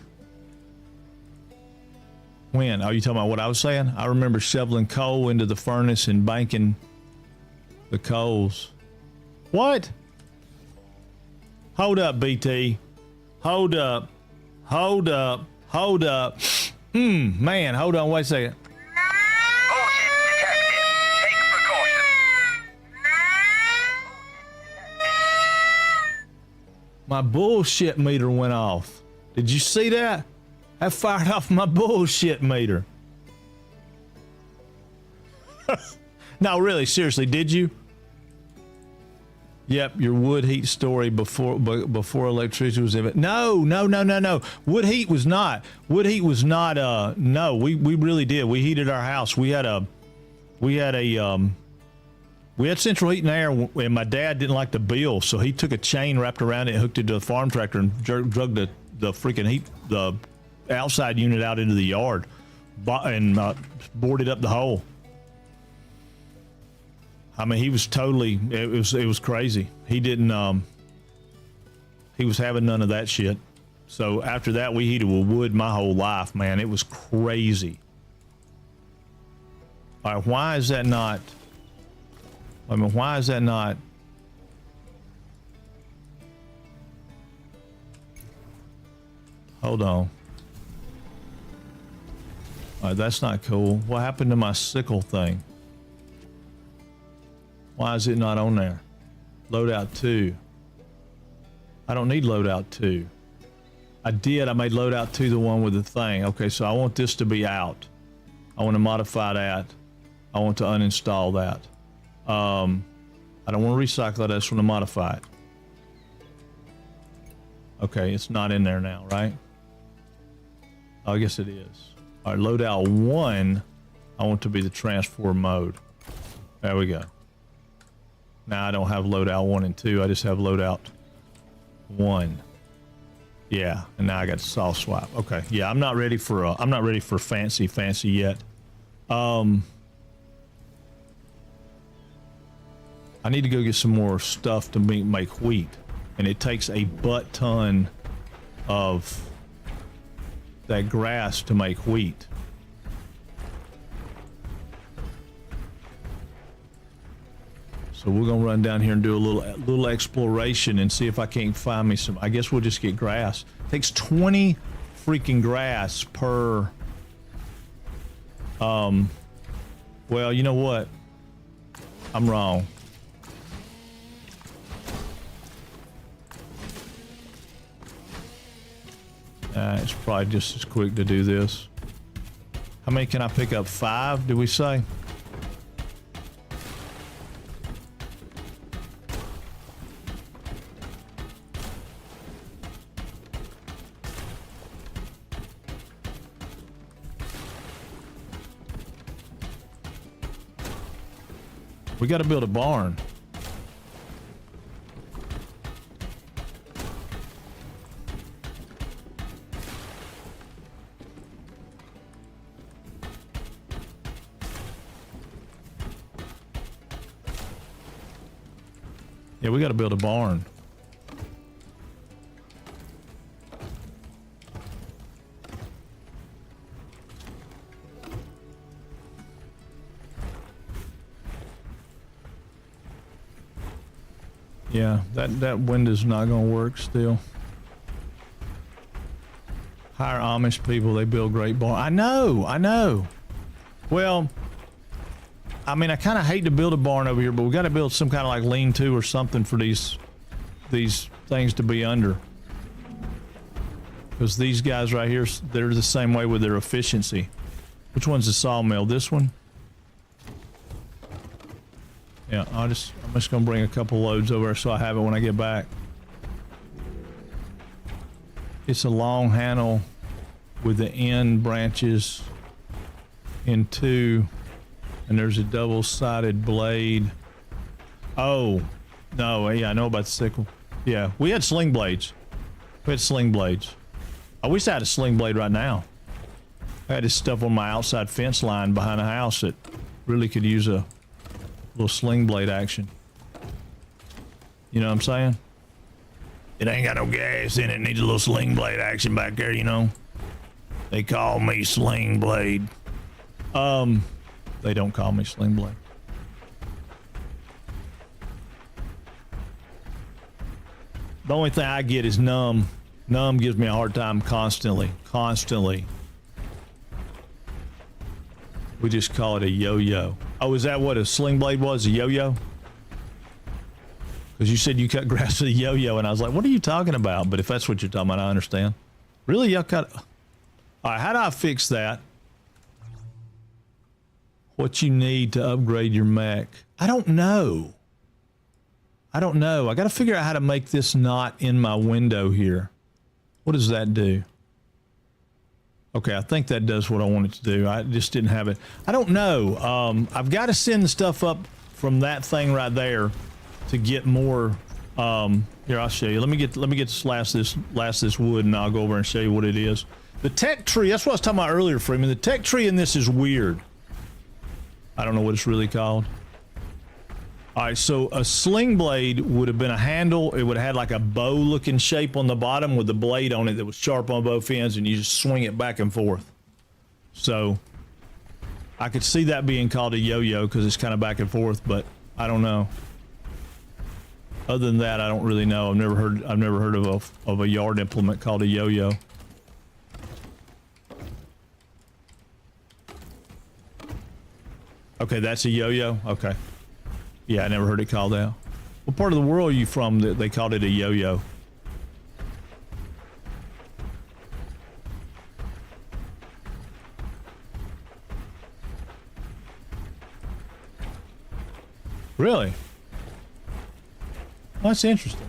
When? Are you talking about what I was saying? I remember shoveling coal into the furnace and banking the coals. What? Hold up, BT. Hold up. Hold up. Hold up. Man, hold on. Wait a second. Horses detected. Take precaution. My bullshit meter went off. Did you see that? I fired off my bullshit meter. No, really, seriously, did you? Yep, your wood heat story before electricity was in it. No. Wood heat was not. No, we really did. We heated our house. We had central heat and air, and my dad didn't like the bill, so he took a chain, wrapped around it, hooked it to a farm tractor, and drug the freaking heat, the outside unit out into the yard, and boarded up the hole. I mean, he was totally, it was crazy. He didn't, he was having none of that shit. So after that, we heated with wood my whole life, man. It was crazy. All right, why is that not, hold on. All right, that's not cool. What happened to my sickle thing? Why is it not on there? Loadout 2. I don't need loadout 2. I made loadout 2 the one with the thing. Okay, so I want this to be out. I want to modify that. I want to uninstall that. I don't want to recycle it. I just want to modify it. Okay, it's not in there now, right? Oh, I guess it is. All right, loadout 1, I want to be the transform mode. There we go. Now I don't have loadout 1 and 2. I just have loadout 1. Yeah, and now I got soft swap. Okay, yeah, I'm not ready for fancy yet. I need to go get some more stuff to make wheat, and it takes a butt ton of that grass to make wheat. So we're gonna run down here and do a little exploration and see if I can't find me some. I guess we'll just get grass. It takes 20 freaking grass per. Well, you know what? I'm wrong. It's probably just as quick to do this. How many can I pick up? 5, did we say? We got to build a barn. Yeah, we got to build a barn. Yeah, that window's not gonna work still. Hire Amish people, they build great barns. I know. Well, I mean, I kind of hate to build a barn over here, but we got to build some kind of like lean-to or something for these things to be under. Because these guys right here, they're the same way with their efficiency. Which one's the sawmill? This one? Yeah, I'm just gonna bring a couple loads over so I have it when I get back. It's a long handle with the end branches in 2, and there's a double-sided blade. Oh, no, yeah, I know about the sickle. Yeah, we had sling blades. I wish I had a sling blade right now. I had this stuff on my outside fence line behind the house that really could use a little sling blade action. You know what I'm saying? It ain't got no gas in it. Needs a little sling blade action back there, you know? They call me Sling Blade. They don't call me Sling Blade. The only thing I get is numb. Numb gives me a hard time constantly. We just call it a yo-yo. Oh, is that what a sling blade was? A yo-yo? Because you said you cut grass with a yo-yo, and I was like, what are you talking about? But if that's what you're talking about, I understand. Really? Y'all cut... All right, how do I fix that? What you need to upgrade your mech? I don't know. I got to figure out how to make this not in my window here. What does that do? Okay, I think that does what I want it to do. I just didn't have it. I don't know. I've got to send the stuff up from that thing right there to get more. Here, I'll show you. Let me get this wood, and I'll go over and show you what it is. The tech tree. That's what I was talking about earlier, Freeman. The tech tree in this is weird. I don't know what it's really called. All right, so a sling blade would have been a handle. It would have had like a bow-looking shape on the bottom with the blade on it that was sharp on both ends, and you just swing it back and forth. So I could see that being called a yo-yo because it's kind of back and forth, but I don't know. Other than that, I don't really know. I've never heard of a yard implement called a yo-yo. Okay, that's a yo-yo. Okay. Yeah, I never heard it called that. What part of the world are you from that they called it a yo-yo? Really? Well, that's interesting.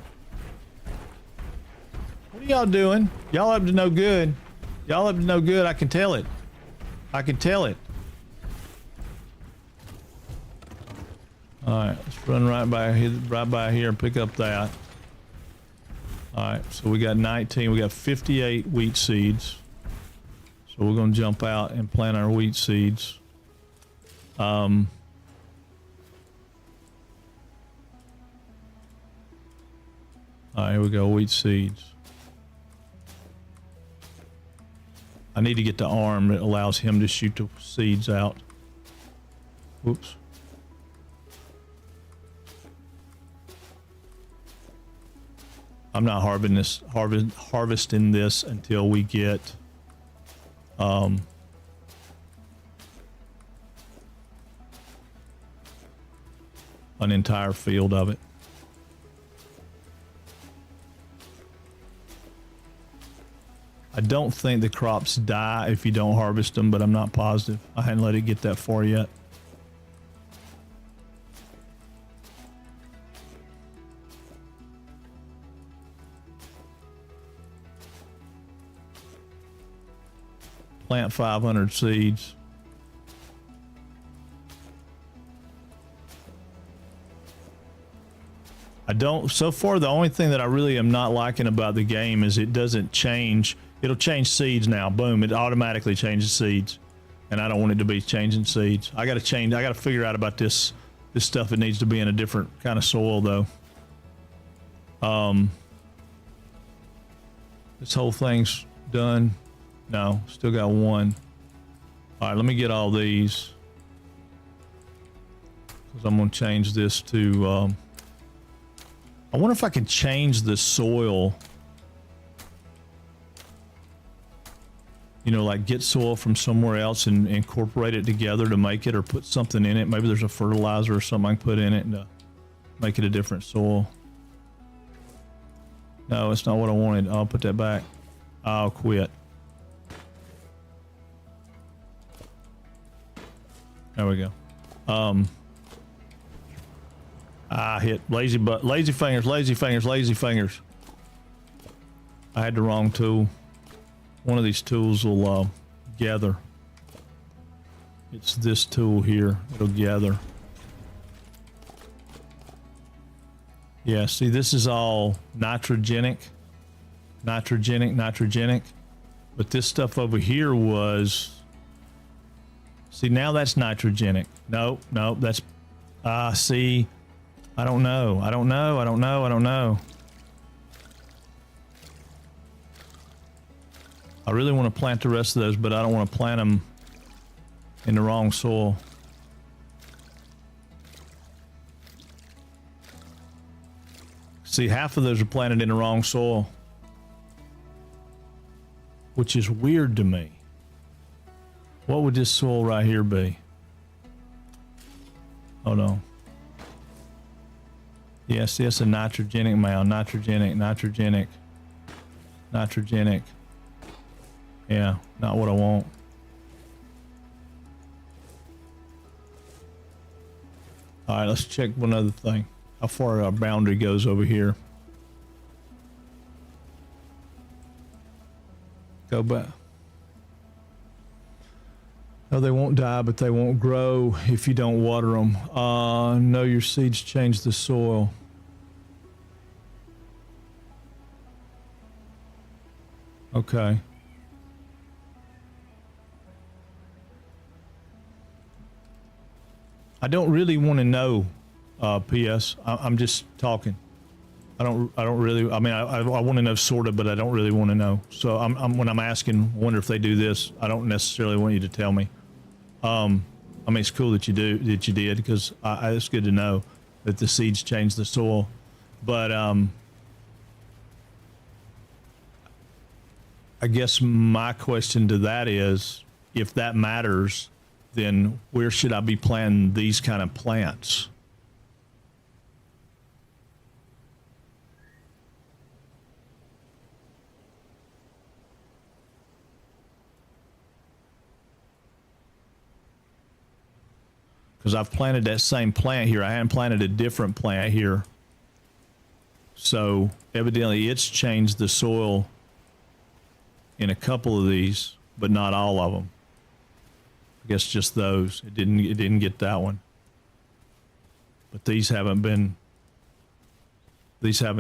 What are y'all doing? Y'all up to no good. Y'all up to no good. I can tell it. I can tell it. All right, let's run right by here and pick up that. All right, so we got 19. We got 58 wheat seeds. So we're going to jump out and plant our wheat seeds. All right, here we go, wheat seeds. I need to get the arm that allows him to shoot the seeds out. Whoops. I'm not harvesting this until we get an entire field of it. I don't think the crops die if you don't harvest them, but I'm not positive. I hadn't let it get that far yet. Plant 500 seeds. So far the only thing that I really am not liking about the game is it doesn't change. It'll change seeds now. Boom, it automatically changes seeds. And I don't want it to be changing seeds. I gotta figure out about this stuff. It needs to be in a different kind of soil though. This whole thing's done. No, still got one. All right, let me get all these. Because I'm going to change this to... I wonder if I can change the soil. You know, like get soil from somewhere else and incorporate it together to make it, or put something in it. Maybe there's a fertilizer or something I can put in it to make it a different soil. No, it's not what I wanted. I'll put that back. I'll quit. There we go. I hit lazy fingers. I had the wrong tool. One of these tools will gather. It's this tool here. It'll gather. Yeah, see, this is all nitrogenic. But this stuff over here was... See, now that's nitrogenic. Nope, that's... see... I don't know. I really want to plant the rest of those, but I don't want to plant them in the wrong soil. See, half of those are planted in the wrong soil, which is weird to me. What would this soil right here be? Hold on. Yes, a nitrogenic mound. Nitrogenic. Yeah, not what I want. All right, let's check one other thing. How far our boundary goes over here. Go back. No, they won't die, but they won't grow if you don't water them. No, your seeds change the soil. Okay. I don't really want to know, PS. I'm just talking. I don't really, I mean, I want to know sort of, but I don't really want to know. So when I'm asking, wonder if they do this, I don't necessarily want you to tell me. I mean, it's cool that you did, because it's good to know that the seeds change the soil. But, I guess my question to that is, if that matters, then where should I be planting these kind of plants? Because I've planted that same plant here. I hadn't planted a different plant here. So evidently it's changed the soil in a couple of these, but not all of them. I guess just those. It didn't get that one. But these haven't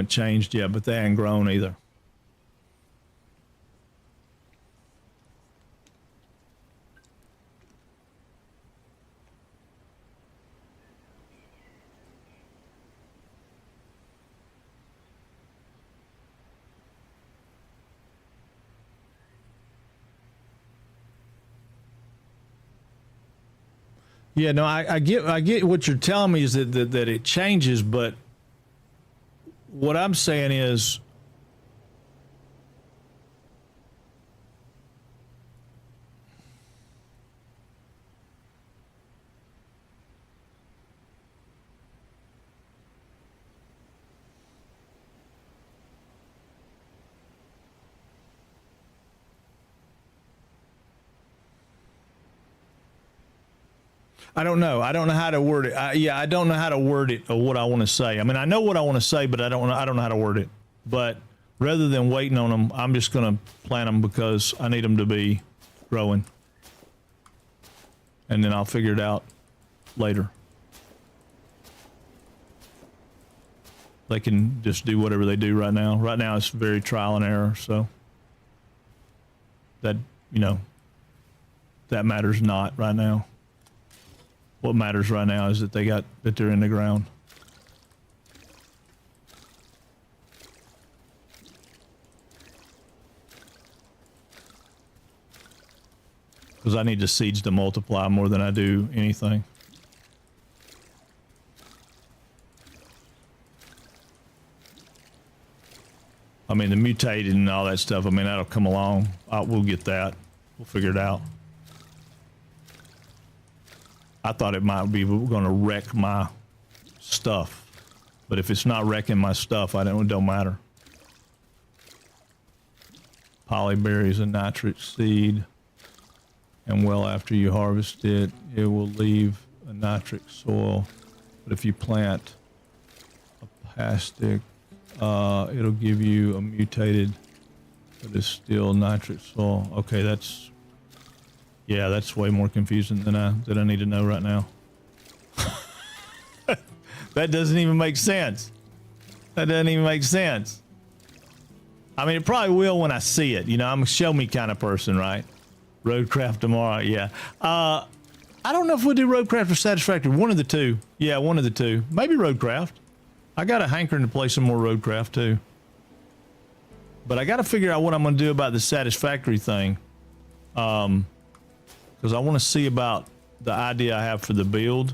changed yet, but they haven't grown either. Yeah, no, I get what you're telling me is that it changes, but what I'm saying is, I don't know. I don't know how to word it. I don't know how to word it or what I want to say. I mean, I know what I want to say, but I don't know how to word it. But rather than waiting on them, I'm just going to plant them because I need them to be growing. And then I'll figure it out later. They can just do whatever they do right now. Right now it's very trial and error, so that, that matters not right now. What matters right now is that they're in the ground. Because I need the seeds to multiply more than I do anything. I mean, the mutated and all that stuff, I mean, that'll come along. We'll get that. We'll figure it out. I thought it might be going to wreck my stuff, but if it's not wrecking my stuff, it don't matter. Polyberry a nitric seed, and well after you harvest it, it will leave a nitric soil. But if you plant a plastic, it'll give you a mutated, but it's still nitric soil. Okay, that's way more confusing than I need to know right now. That doesn't even make sense. That doesn't even make sense. I mean, it probably will when I see it. I'm a show me kind of person, right? Roadcraft tomorrow, yeah. I don't know if we'll do Roadcraft or Satisfactory. One of the two. Yeah, one of the two. Maybe Roadcraft. I got a hankering to play some more Roadcraft too. But I got to figure out what I'm going to do about the Satisfactory thing. Because I want to see about the idea I have for the build.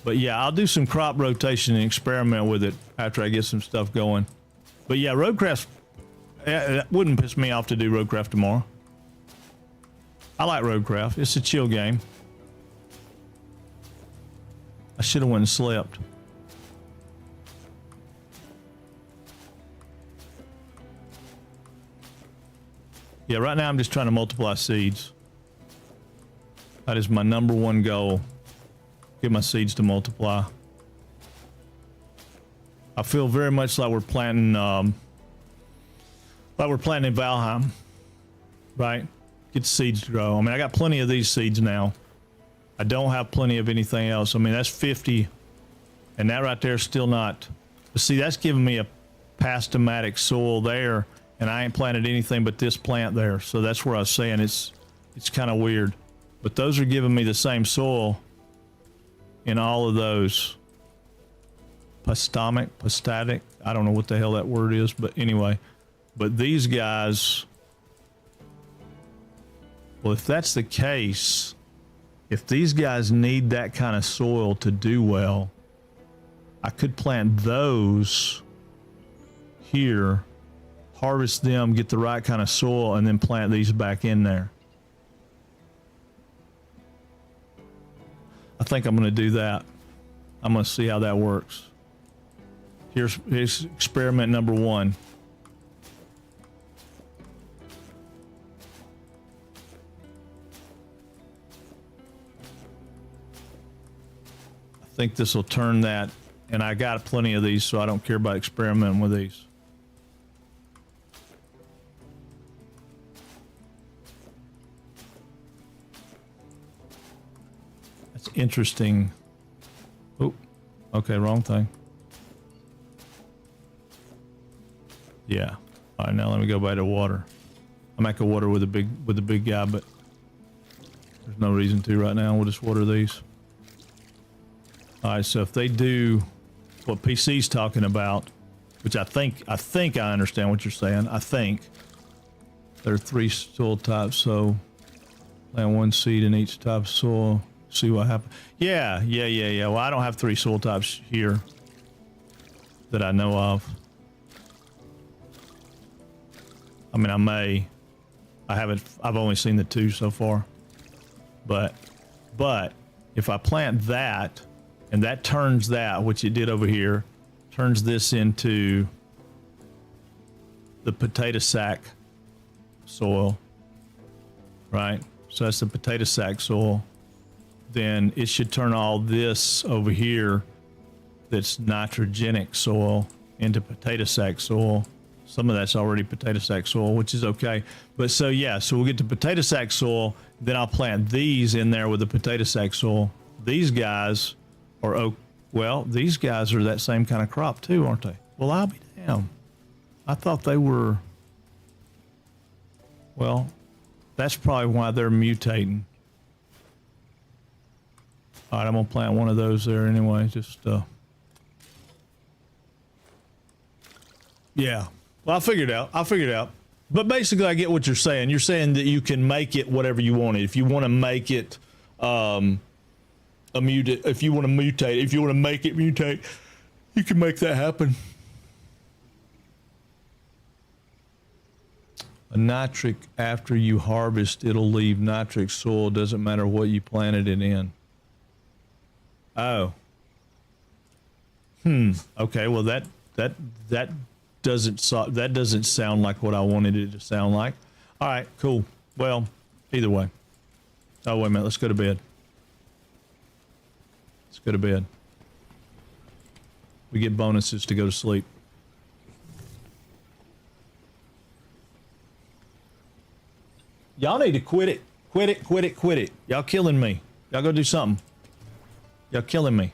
But yeah, I'll do some crop rotation and experiment with it after I get some stuff going. But yeah, roadcraft, it wouldn't piss me off to do roadcraft tomorrow. I like roadcraft. It's a chill game. I should have went and slept. Yeah, right now I'm just trying to multiply seeds. That is my number one goal. Get my seeds to multiply. I feel very much like we're planting in Valheim, right? Get the seeds to grow. I mean, I got plenty of these seeds now. I don't have plenty of anything else. I mean, that's 50, and that right there is still not. But see, that's giving me a pastomatic soil there, and I ain't planted anything but this plant there. So that's where I was saying it's kind of weird. But those are giving me the same soil in all of those. Pastatic, I don't know what the hell that word is, but anyway. But these guys, well, if that's the case, if these guys need that kind of soil to do well, I could plant those here, harvest them, get the right kind of soil, and then plant these back in there. I think I'm going to do that. I'm going to see how that works. Here's experiment number 1. I think this will turn that, and I got plenty of these, so I don't care about experimenting with these. That's interesting. Oh, okay, wrong thing. Yeah. All right, now let me go back to water. I might go water with the big guy, but there's no reason to right now. We'll just water these. All right, so if they do what PC's talking about, which I think I understand what you're saying. I think there are 3 soil types, so plant 1 seed in each type of soil. See what happens. Yeah. Well, I don't have 3 soil types here that I know of. I mean, I may. I haven't. I've only seen the 2 so far. But if I plant that, and that turns that, which it did over here, turns this into the potato sack soil, right? So that's the potato sack soil. Then it should turn all this over here that's nitrogenic soil into potato sack soil. Some of that's already potato sack soil, which is okay. But so yeah, so we'll get to potato sack soil, then I'll plant these in there with the potato sack soil. These guys are, well, these guys are that same kind of crop too, aren't they? Well, I'll be damned. I thought they were, well, that's probably why they're mutating. All right, I'm gonna plant one of those there anyway, just, yeah. Well, I'll figure it out. But basically, I get what you're saying. You're saying that you can make it whatever you want it. If you want to make it if you want to mutate, if you want to make it mutate, you can make that happen. A nitric, after you harvest, it'll leave nitric soil. Doesn't matter what you planted it in. Oh. Okay. Well, that doesn't sound like what I wanted it to sound like. All right. Cool. Well, either way. Oh, wait a minute. Let's go to bed. Let's go to bed. We get bonuses to go to sleep. Y'all need to quit it. Quit it. Y'all killing me. Y'all go do something. Y'all killing me.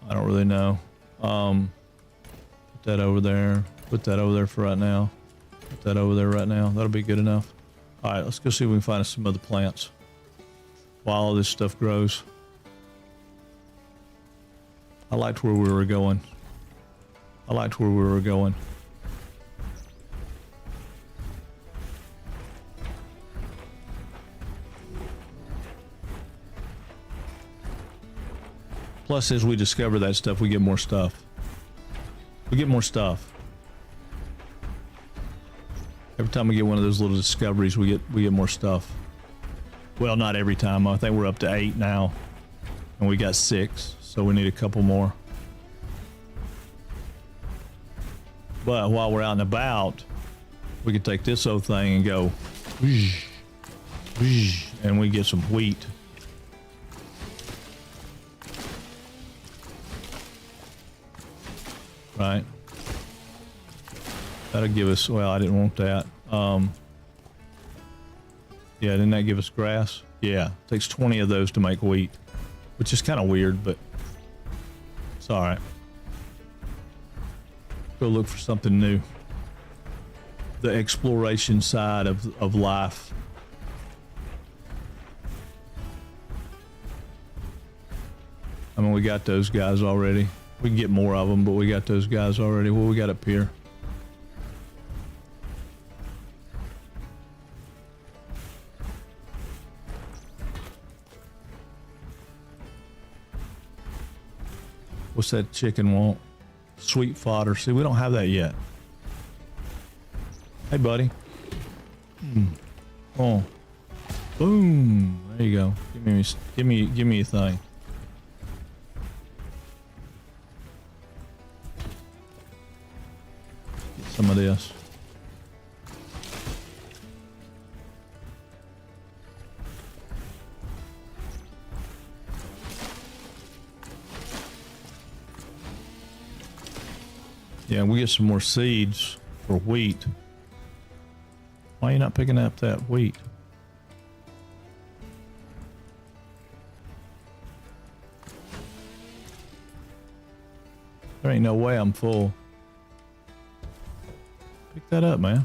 I don't really know. Put that over there. Put that over there for right now. Put that over there right now. That'll be good enough. All right, let's go see if we can find some other plants. while all this stuff grows. I liked where we were going. I liked where we were going. Plus, as we discover that stuff, we get more stuff. We get more stuff. Every time we get one of those little discoveries, we get more stuff. Well, not every time. I think we're up to 8 now, and we got 6, so we need a couple more. But while we're out and about, we can take this old thing and go, whoosh, whoosh, and we get some wheat. Right. That'll give us, well, I didn't want that. Yeah, didn't that give us grass? Yeah, it takes 20 of those to make wheat, which is kind of weird, but it's all right. Go look for something new. The exploration side of life. I mean, we got those guys already. We can get more of them, but we got those guys already. What we got up here? What's that chicken want? Sweet fodder. See, we don't have that yet. Hey, buddy. Oh, boom! There you go. Give me a thing. Get some of this. Yeah, we get some more seeds for wheat. Why are you not picking up that wheat? There ain't no way I'm full. Pick that up, man.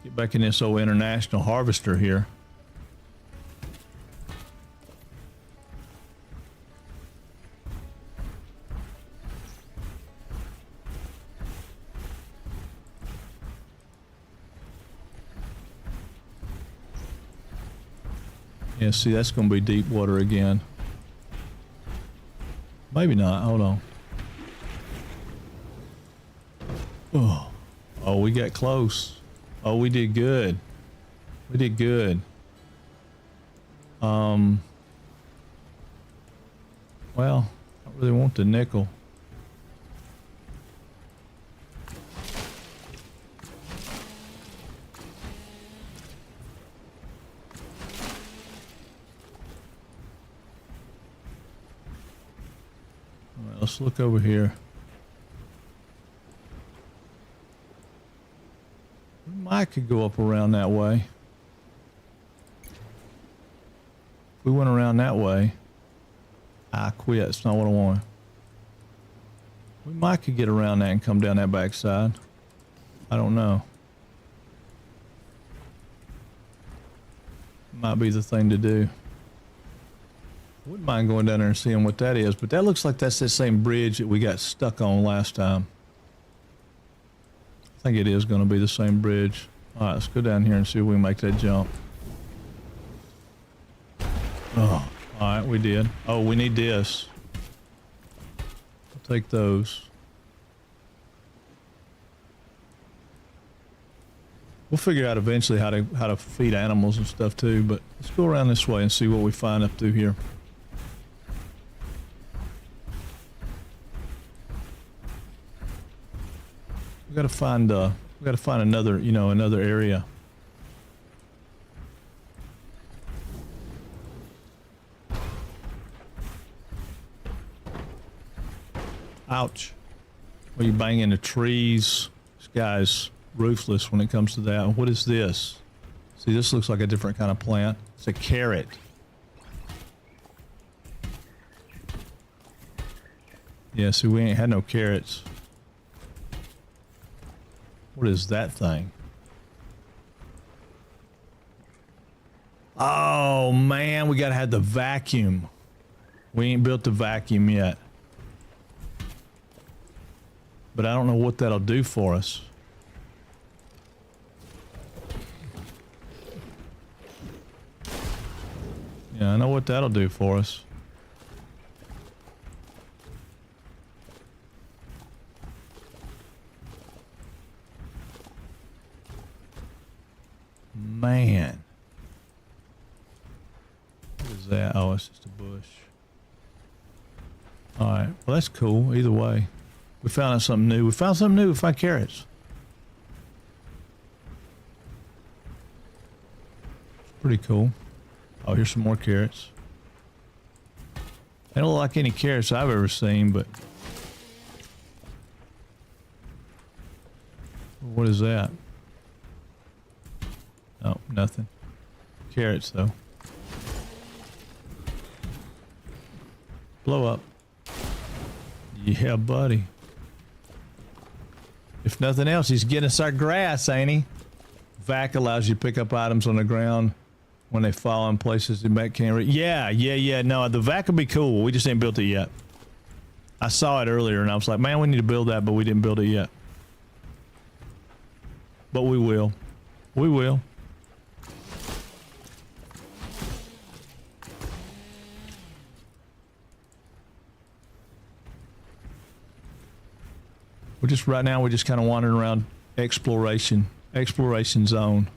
Get back in this old international harvester here. Yeah, see, that's going to be deep water again. Maybe not. Hold on. Oh, we got close. Oh, we did good. We did good. Well, I really want the nickel. Let's look over here. We might could go up around that way. If we went around that way, I quit. It's not what I want. We might could get around that and come down that backside. I don't know. Might be the thing to do. Wouldn't mind going down there and seeing what that is, but that looks like that's the same bridge that we got stuck on last time. I think it is going to be the same bridge. All right, let's go down here and see if we can make that jump. Oh, all right, we did. Oh, we need this. I'll take those. We'll figure out eventually how to feed animals and stuff too, but let's go around this way and see what we find up through here. We gotta find another, another area. Ouch. Well, you bang into trees. This guy's ruthless when it comes to that. What is this? See, this looks like a different kind of plant. It's a carrot. Yeah, see, we ain't had no carrots. What is that thing? Oh man, we gotta have the vacuum. We ain't built the vacuum yet. But I don't know what that'll do for us. Yeah, I know what that'll do for us. Man. What is that? Oh, it's just a bush. Alright, well that's cool, either way. We found out something new. We found something new. We found carrots. Pretty cool. Oh, here's some more carrots. They don't look like any carrots I've ever seen, but... What is that? Oh, nothing. Carrots, though. Blow up. Yeah, buddy. If nothing else, he's getting us our grass, ain't he? Vac allows you to pick up items on the ground when they fall in places that Mac can't reach. Yeah. No, the vac would be cool. We just ain't built it yet. I saw it earlier and I was like, man, we need to build that, but we didn't build it yet. But we will. We will. Right now, we're just kind of wandering around exploration zone.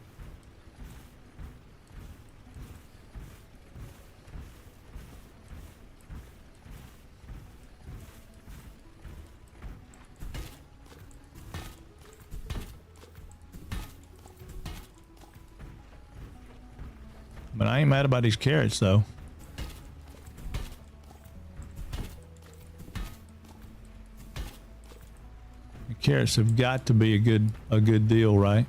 But I ain't mad about these carrots though. Carrots have got to be a good deal, right?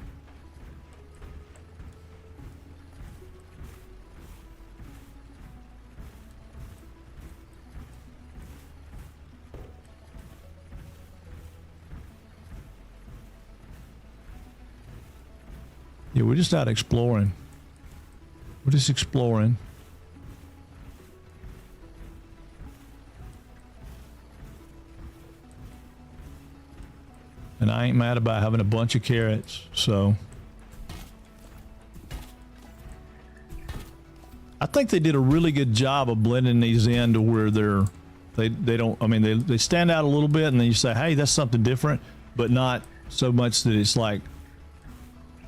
Yeah, we're just out exploring. We're just exploring. And I ain't mad about having a bunch of carrots, so. I think they did a really good job of blending these in to where they don't, I mean, they stand out a little bit and then you say, hey, that's something different, but not so much that it's like,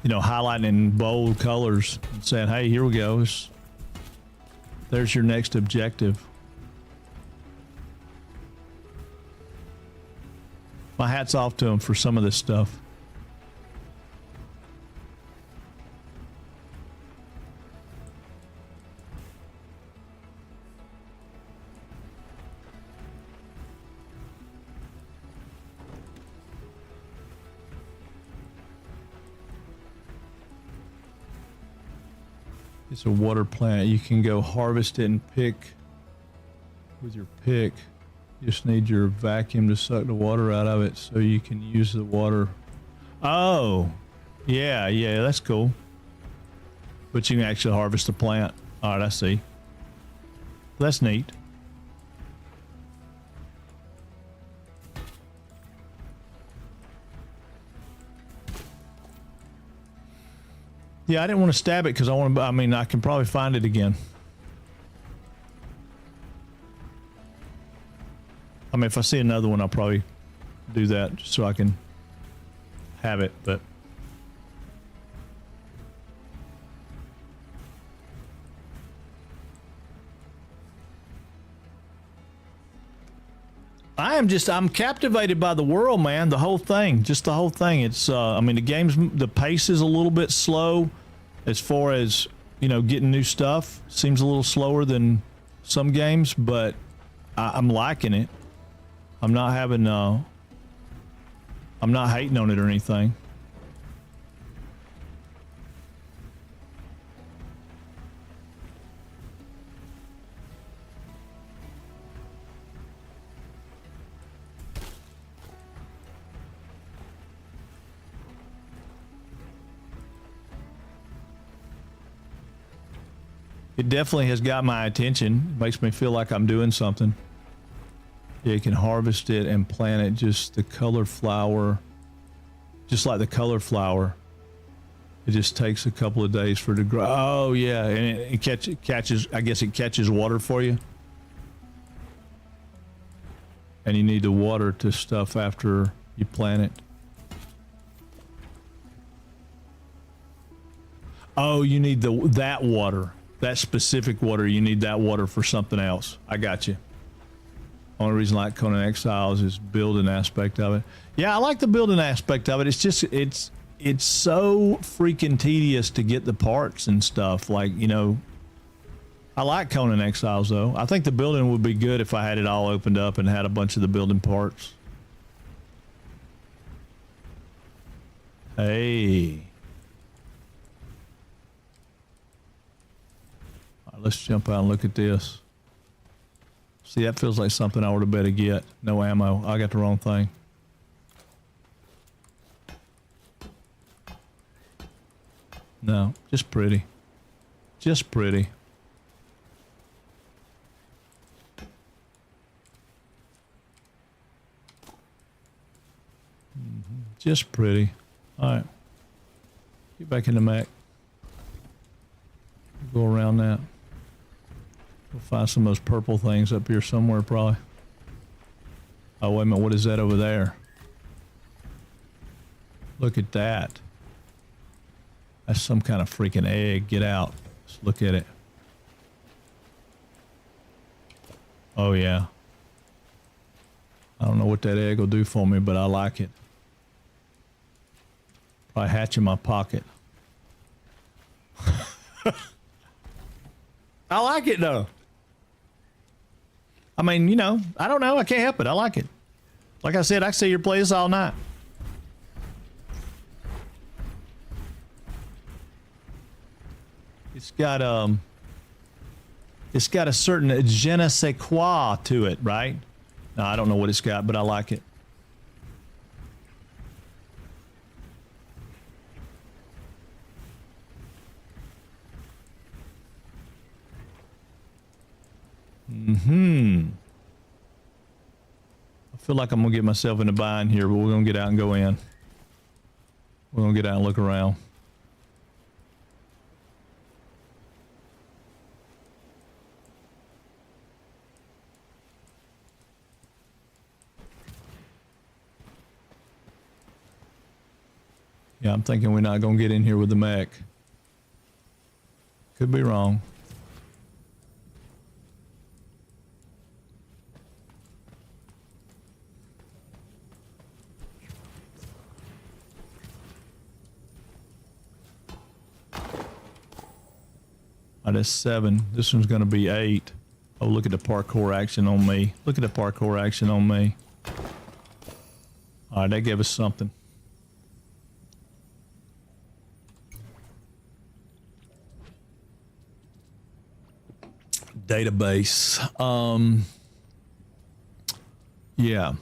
you know, highlighting in bold colors and saying, hey, here we go. There's your next objective. My hat's off to them for some of this stuff. It's a water plant. You can go harvest it and pick with your pick. You just need your vacuum to suck the water out of it so you can use the water. Oh, yeah, that's cool. But you can actually harvest the plant. All right, I see. That's neat. Yeah, I didn't want to stab it because I mean, I can probably find it again. I mean, if I see another one, I'll probably do that just so I can have it, but. I'm captivated by the world, man. The whole thing, just the whole thing. It's, I mean, the pace is a little bit slow as far as, you know, getting new stuff. Seems a little slower than some games, but I'm liking it. I'm not having, I'm not hating on it or anything. It definitely has got my attention. It makes me feel like I'm doing something. Yeah, you can harvest it and plant it just the color flower. Just like the color flower. It just takes a couple of days for it to grow. Oh, yeah. And it catches, I guess it catches water for you. And you need the water to stuff after you plant it. Oh, you need that water. That specific water. You need that water for something else. I got you. Only reason I like Conan Exiles is building aspect of it. Yeah, I like the building aspect of it. It's just, it's so freaking tedious to get the parts and stuff. Like, you know, I like Conan Exiles though. I think the building would be good if I had it all opened up and had a bunch of the building parts. Hey. All right, let's jump out and look at this. See, that feels like something I would have better get. No ammo. I got the wrong thing. No, just pretty. Just pretty. Just pretty. All right. Get back in the Mac. Go around that. We'll find some of those purple things up here somewhere, probably. Oh, wait a minute. What is that over there? Look at that. That's some kind of freaking egg. Get out. Let's look at it. Oh, yeah. I don't know what that egg will do for me, but I like it. Probably hatch in my pocket. I like it, though. I mean, you know, I don't know. I can't help it. I like it. Like I said, I can see your play this all night. It's got a certain je ne sais quoi to it, right? No, I don't know what it's got, but I like it. I feel like I'm gonna get myself in a bind here, but we're gonna get out and go in. We're gonna get out and look around. Yeah, I'm thinking we're not gonna get in here with the mech. Could be wrong. Oh, that's 7. This one's going to be 8. Oh, look at the parkour action on me. Look at the parkour action on me. All right, that gave us something. Database. Yeah.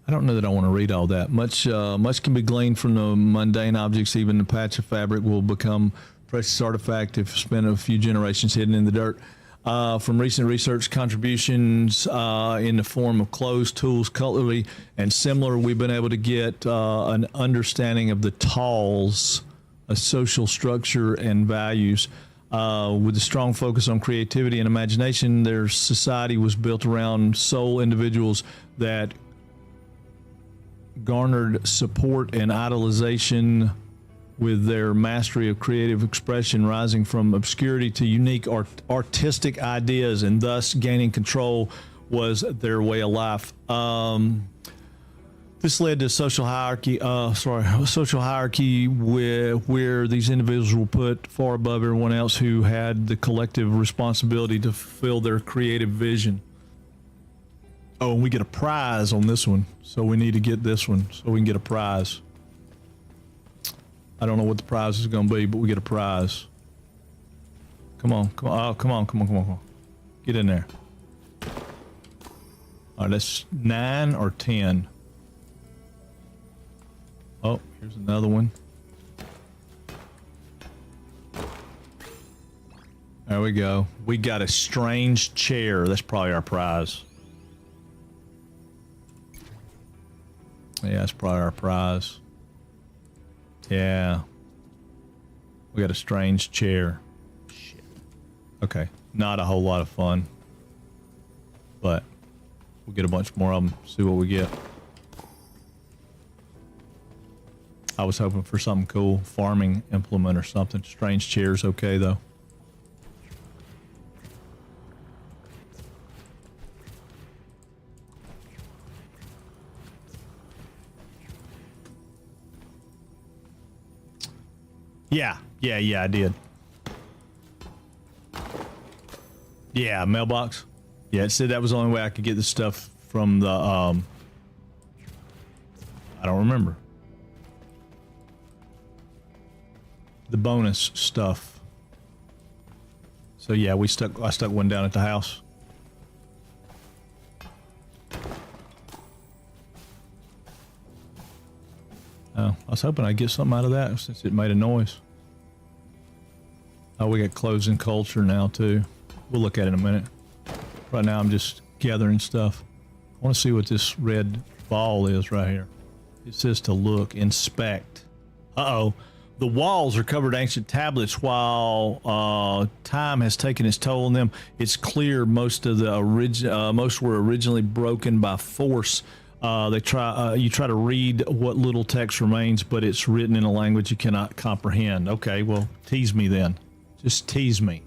I don't know that I want to read all that. Much can be gleaned from the mundane objects. Even the patch of fabric will become precious artifact if spent a few generations hidden in the dirt. From recent research contributions in the form of clothes, tools, cutlery, and similar, we've been able to get an understanding of the Tal's social structure and values. With a strong focus on creativity and imagination, their society was built around sole individuals that garnered support and idolization, with their mastery of creative expression rising from obscurity to unique artistic ideas, and thus gaining control was their way of life. This led to social hierarchy. Where these individuals were put far above everyone else who had the collective responsibility to fulfill their creative vision. Oh, and we get a prize on this one, so we need to get this one so we can get a prize. I don't know what the prize is going to be, but we get a prize. Come on, come on, oh, come on, come on, come on, come on. Get in there. All right, that's 9 or 10. Oh, here's another one. There we go. We got a strange chair. That's probably our prize. Yeah, that's probably our prize. Yeah. We got a strange chair. Shit. Okay. Not a whole lot of fun. But we'll get a bunch more of them. See what we get. I was hoping for something cool. Farming implement or something. Strange chair's okay though. Yeah, I did. Yeah, mailbox. Yeah, it said that was the only way I could get the stuff from the, I don't remember. The bonus stuff. So yeah, I stuck one down at the house. Oh, I was hoping I'd get something out of that since it made a noise. Oh, we got clothes and culture now too. We'll look at it in a minute. Right now I'm just gathering stuff. I want to see what this red ball is right here. It says to look, inspect. Uh-oh. The walls are covered in ancient tablets while time has taken its toll on them. It's clear most of the most were originally broken by force. You try to read what little text remains, but it's written in a language you cannot comprehend. Okay, well, tease me then. Just tease me.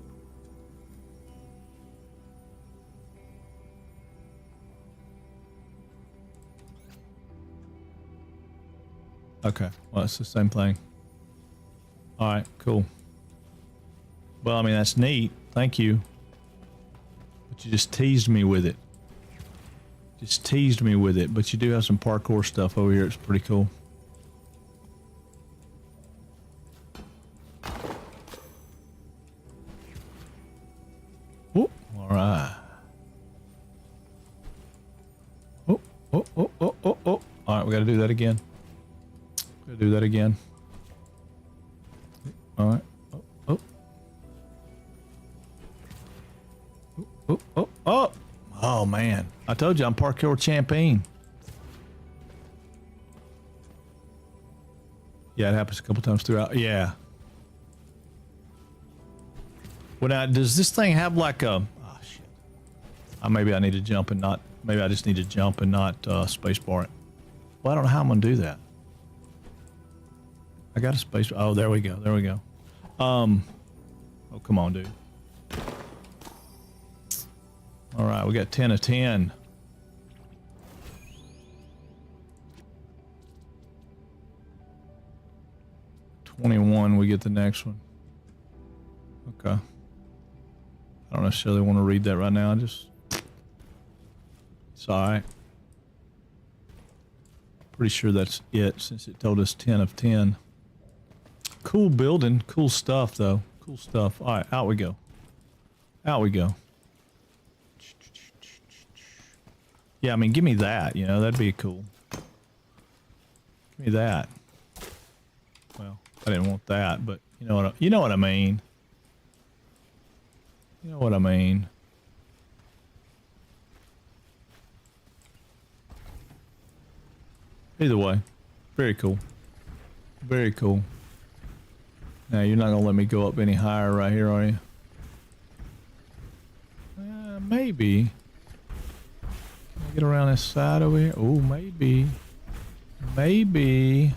Okay, well, it's the same thing. All right, cool. Well, I mean, that's neat. Thank you. But you just teased me with it. Just teased me with it. But you do have some parkour stuff over here. It's pretty cool. Oh, all right. Oh. All right, we got to do that again. Gotta do that again. All right. Oh man! I told you I'm parkour champion. Yeah, it happens a couple times throughout. Yeah. Well, now, does this thing have like a? Oh shit! Maybe I need to jump and not. Maybe I just need to jump and not spacebar it. Well, I don't know how I'm gonna do that. I got a space. Oh, there we go. There we go. Oh, come on, dude. All right, we got 10 of 10. $21, we get the next one. Okay. I don't necessarily want to read that right now. It's all right. Pretty sure that's it since it told us 10 of 10. Cool building, cool stuff though. Cool stuff. All right, out we go. Out we go. Yeah, I mean, give me that. You know, that'd be cool. Give me that. Well, I didn't want that, but you know what I mean. You know what I mean. Either way, very cool. Very cool. Now, you're not going to let me go up any higher right here, are you? Maybe. Can I get around this side over here? Oh, maybe. Maybe.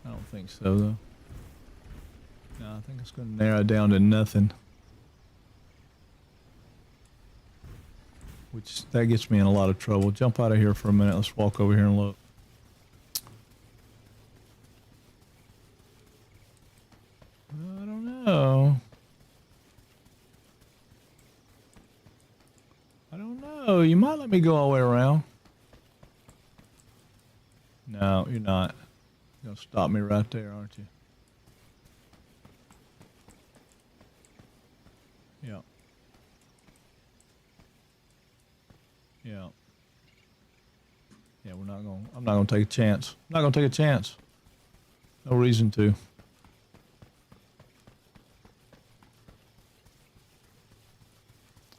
I don't think so, though. No, I think it's going to narrow down to nothing. Which, that gets me in a lot of trouble. Jump out of here for a minute. Let's walk over here and look. I don't know. I don't know. You might let me go all the way around. No, you're not. You're going to stop me right there, aren't you? Yeah. Yeah. Yeah, I'm not going to take a chance. I'm not going to take a chance. No reason to.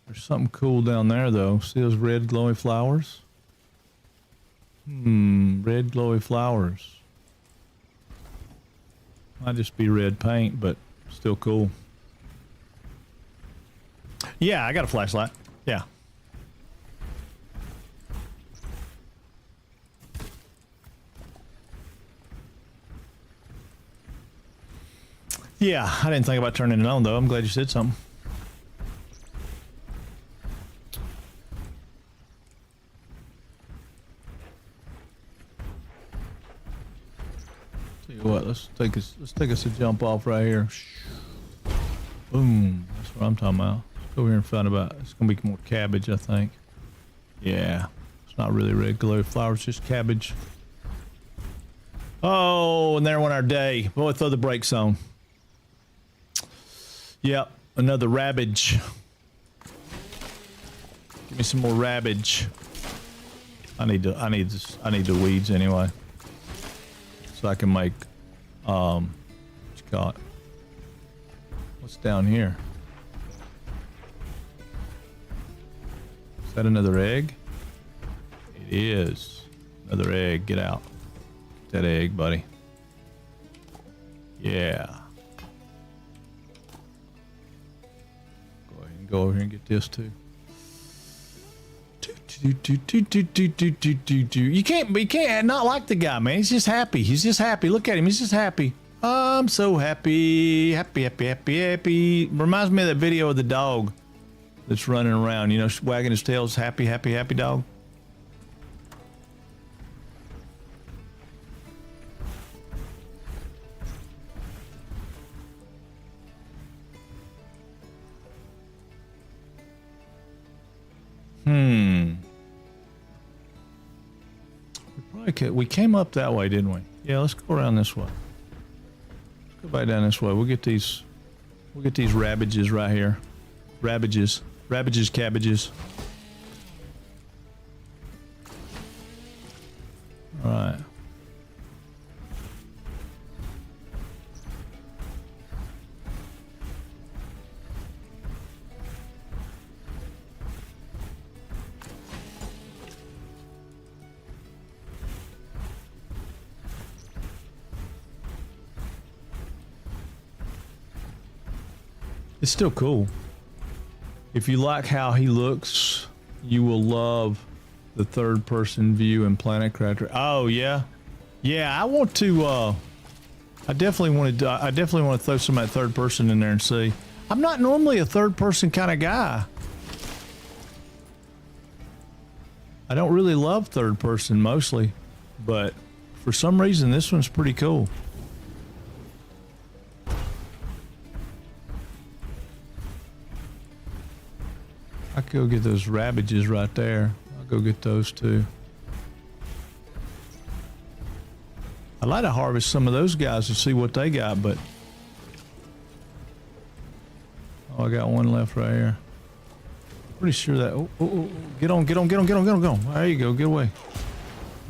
There's something cool down there, though. See those red glowy flowers? Red glowy flowers. Might just be red paint, but still cool. Yeah, I got a flashlight. Yeah. Yeah, I didn't think about turning it on, though. I'm glad you said something. Tell you what, let's take us a jump off right here. Boom. That's what I'm talking about. Let's go over here and find about. It's gonna be more cabbage, I think. Yeah, it's not really red glow flowers, just cabbage. Oh, and there went our day. Boy, throw the brakes on. Yep, another rabbage. Give me some more rabbage. I need the weeds anyway, so I can make what you call it? What's down here? Is that another egg? It is another egg. Get out. Get that egg, buddy. Yeah. Go over here and get this too. You can't not like the guy, man. He's just happy. He's just happy. Look at him. He's just happy. I'm so happy. Happy. Reminds me of that video of the dog that's running around, you know, wagging his tail. Happy dog. We came up that way, didn't we? Yeah, let's go around this way. Let's go back down this way. We'll get these rabbages right here. Rabbages, cabbages. All right. It's still cool. If you like how he looks, you will love the third person view in Planet Crafter. Oh yeah. Yeah, I want to I definitely want to throw some of that third person in there and see. I'm not normally a third person kind of guy. I don't really love third person mostly, but for some reason this one's pretty cool. I could go get those rabbages right there. I'll go get those too. I'd like to harvest some of those guys to see what they got, but... Oh, I got one left right here. Pretty sure that... Oh, get on. There you go, get away.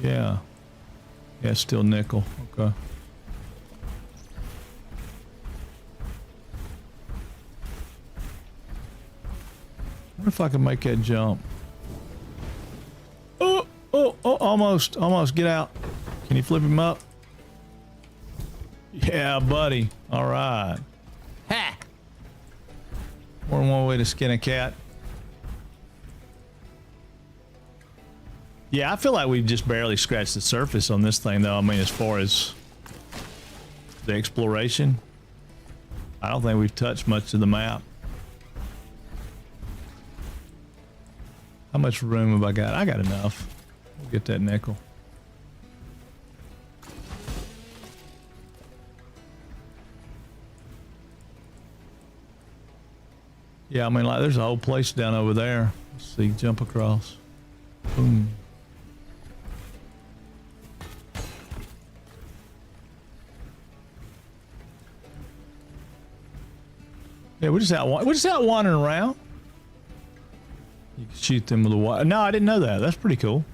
Yeah. Yeah, it's still nickel. Okay. I wonder if I can make that jump. Oh, almost. Get out. Can you flip him up? Yeah, buddy. All right. Ha! More than one way to skin a cat. Yeah, I feel like we've just barely scratched the surface on this thing, though. I mean, as far as the exploration, I don't think we've touched much of the map. How much room have I got? I got enough. We'll get that nickel. Yeah, I mean, like, there's a whole place down over there. Let's see, jump across. Boom. Yeah, we're just out wandering around. You can shoot them with a water. No, I didn't know that. That's pretty cool.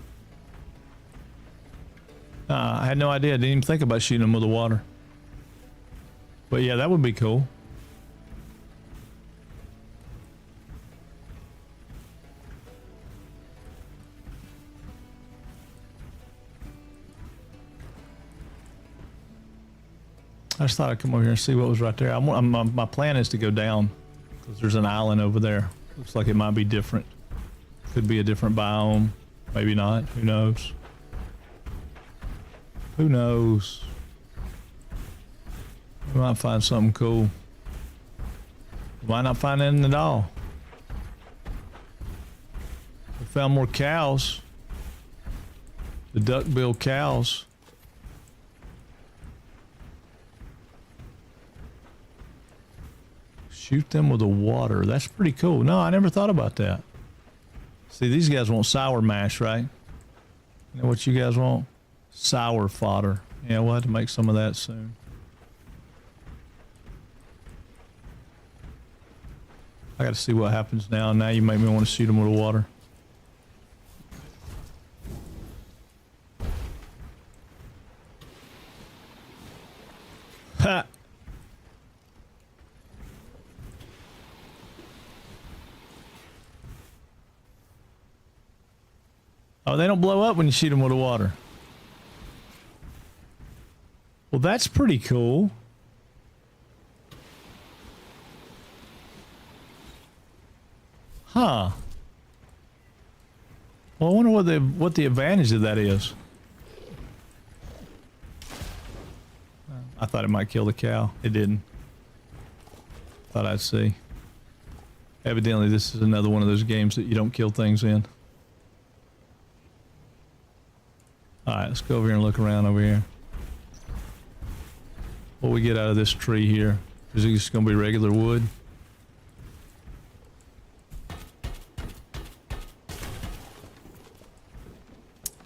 I had no idea. I didn't even think about shooting them with the water. But yeah, that would be cool. I just thought I'd come over here and see what was right there. My plan is to go down because there's an island over there. Looks like it might be different. Could be a different biome. Maybe not. Who knows? Who knows? We might find something cool. We might not find anything at all. We found more cows. The duck-billed cows. Shoot them with the water. That's pretty cool. No, I never thought about that. See, these guys want sour mash, right? You know what you guys want? Sour fodder. Yeah, we'll have to make some of that soon. I got to see what happens now. Now you make me want to shoot them with the water. Ha! Oh, they don't blow up when you shoot them with the water. Well, that's pretty cool. Huh. Well, I wonder what the advantage of that is. I thought it might kill the cow. It didn't. Thought I'd see. Evidently, this is another one of those games that you don't kill things in. Alright, let's go over here and look around over here. What we get out of this tree here? Is it just going to be regular wood?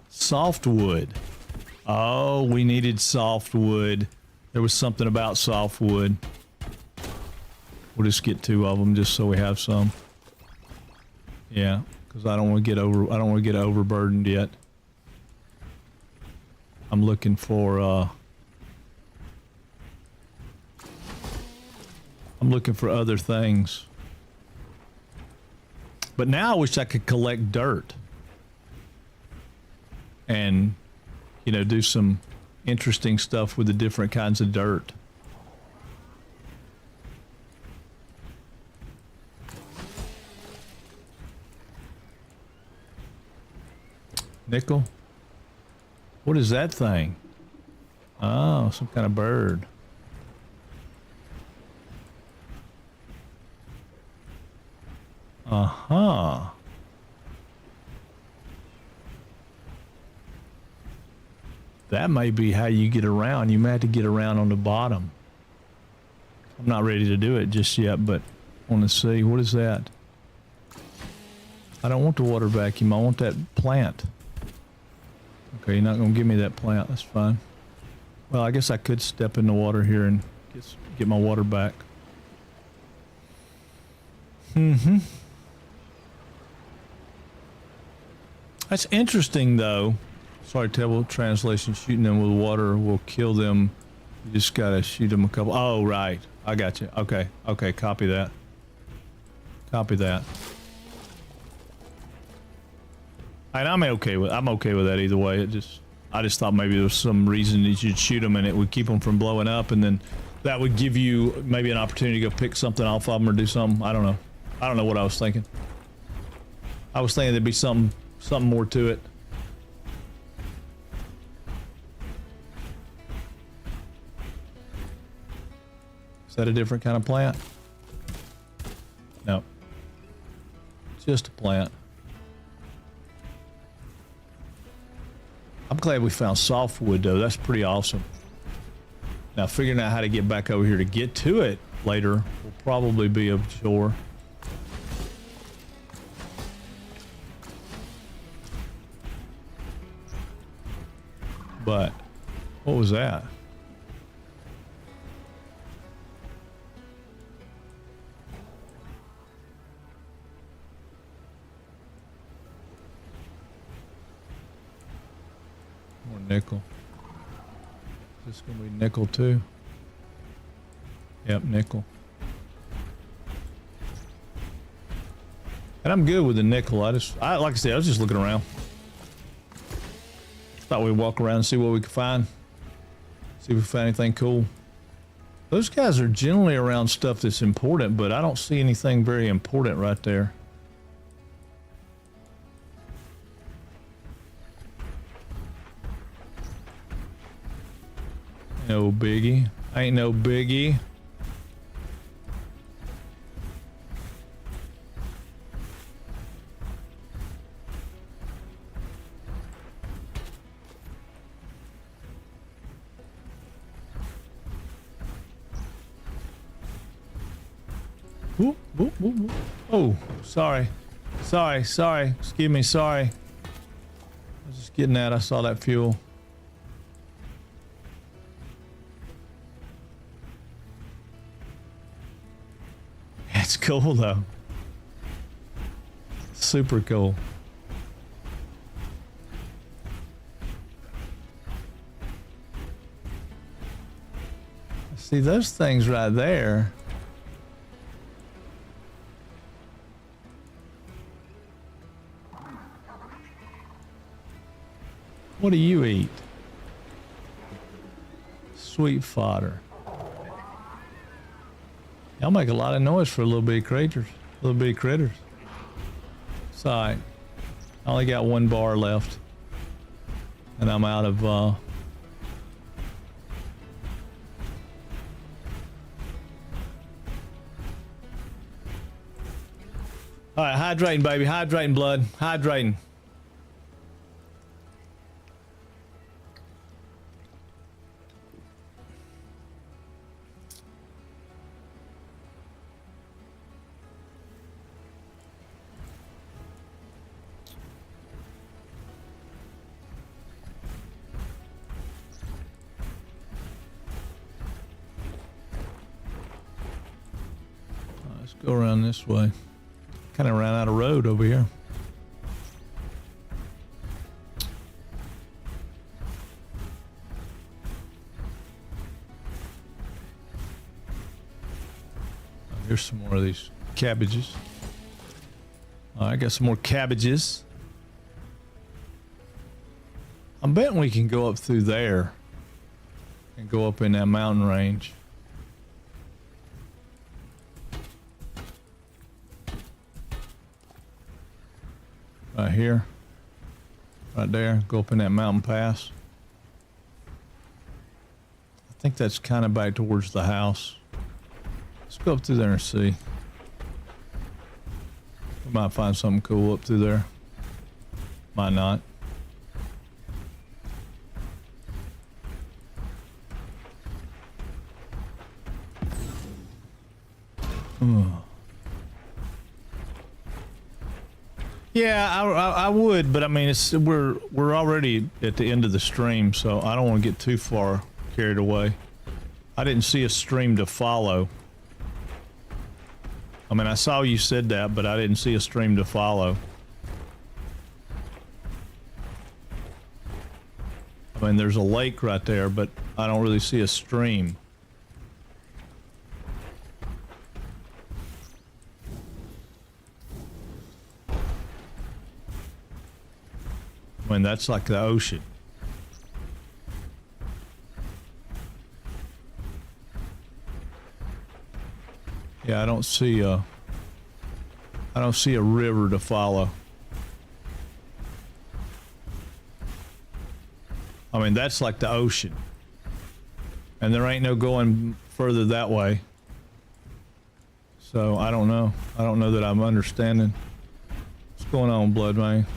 Softwood. Oh, we needed softwood. There was something about softwood. We'll just get 2 of them just so we have some. Yeah, because I don't want to get overburdened yet. I'm looking for other things. But now I wish I could collect dirt. And, you know, do some interesting stuff with the different kinds of dirt. Nickel? What is that thing? Oh, some kind of bird. Uh-huh. That may be how you get around. You may have to get around on the bottom. I'm not ready to do it just yet, but I want to see. What is that? I don't want the water vacuum. I want that plant. Okay, you're not going to give me that plant. That's fine. Well, I guess I could step in the water here and get my water back. Mm-hmm. That's interesting, though. Sorry, table translation. Shooting them with water will kill them. You just gotta shoot them a couple. Oh, right. I got you. Okay. Okay. Copy that. Copy that. And I'm okay with that either way. I just thought maybe there was some reason that you'd shoot them and it would keep them from blowing up, and then that would give you maybe an opportunity to go pick something off of them or do something. I don't know. I don't know what I was thinking. I was thinking there'd be something more to it. Is that a different kind of plant? No. Just a plant. I'm glad we found softwood, though. That's pretty awesome. Now, figuring out how to get back over here to get to it later will probably be a chore. But, what was that? More nickel. Is this gonna be nickel too? Yep, nickel. And I'm good with the nickel. Like I said, I was just looking around. Thought we'd walk around and see what we could find. See if we found anything cool. Those guys are generally around stuff that's important, but I don't see anything very important right there. No biggie. Ain't no biggie. Whoop, whoop, whoop, whoop. Oh, sorry. Sorry. Excuse me, sorry. I was just getting that. I saw that fuel. It's cool though. Super cool. See those things right there. What do you eat? Sweet fodder. Y'all make a lot of noise for little bitty critters. Little bitty critters. It's alright. I only got one bar left. And I'm out of alright, hydrating, baby. Hydrating, blood. Hydrating. Let's go around this way. Kind of ran out of road over here. Oh, here's some more of these cabbages. I got some more cabbages. I'm betting we can go up through there and go up in that mountain range. Right here, right there, go up in that mountain pass. I think that's kind of back towards the house. Let's go up through there and see. We might find something cool up through there. Might not. Yeah, I would, but I mean, we're already at the end of the stream, so I don't want to get too far carried away. I didn't see a stream to follow. I mean, I saw you said that, but I didn't see a stream to follow. I mean, there's a lake right there, but I don't really see a stream. I mean, that's like the ocean. Yeah, I don't see a river to follow. I mean, that's like the ocean. And there ain't no going further that way. So I don't know. I don't know that I'm understanding. What's going on, blood, man?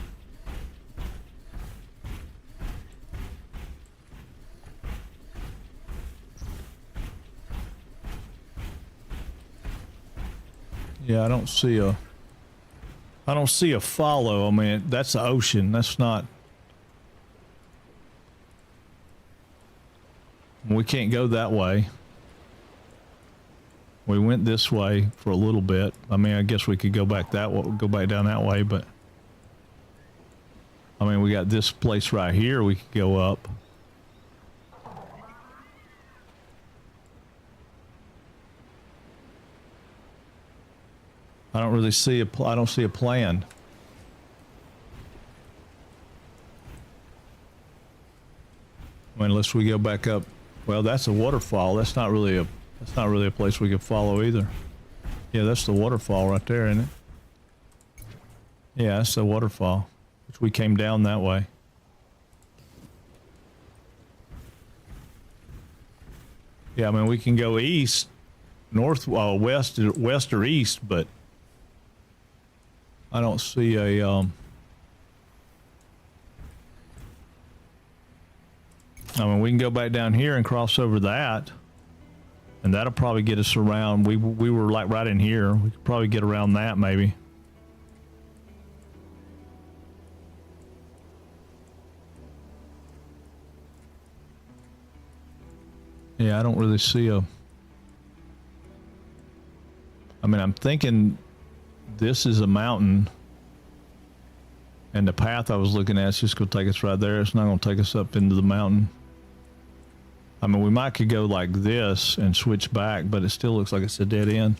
Yeah, I don't see a follow. I mean, that's the ocean. That's not. We can't go that way. We went this way for a little bit. I mean, I guess we could go back that way, go back down that way, but I mean, we got this place right here we could go up. I don't really see I don't see a plan. I mean, unless we go back up. Well, that's a waterfall. That's not really a That's not really a place we could follow either. Yeah, that's the waterfall right there, isn't it? Yeah, that's the waterfall, which we came down that way. Yeah, I mean, we can go east, north, west or east, but I don't see a, I mean, we can go back down here and cross over that, and that'll probably get us around. We were like right in here. We could probably get around that maybe. Yeah, I don't really see a... I mean, I'm thinking this is a mountain, and the path I was looking at is just going to take us right there. It's not going to take us up into the mountain. I mean, we might could go like this and switch back, but it still looks like it's a dead end.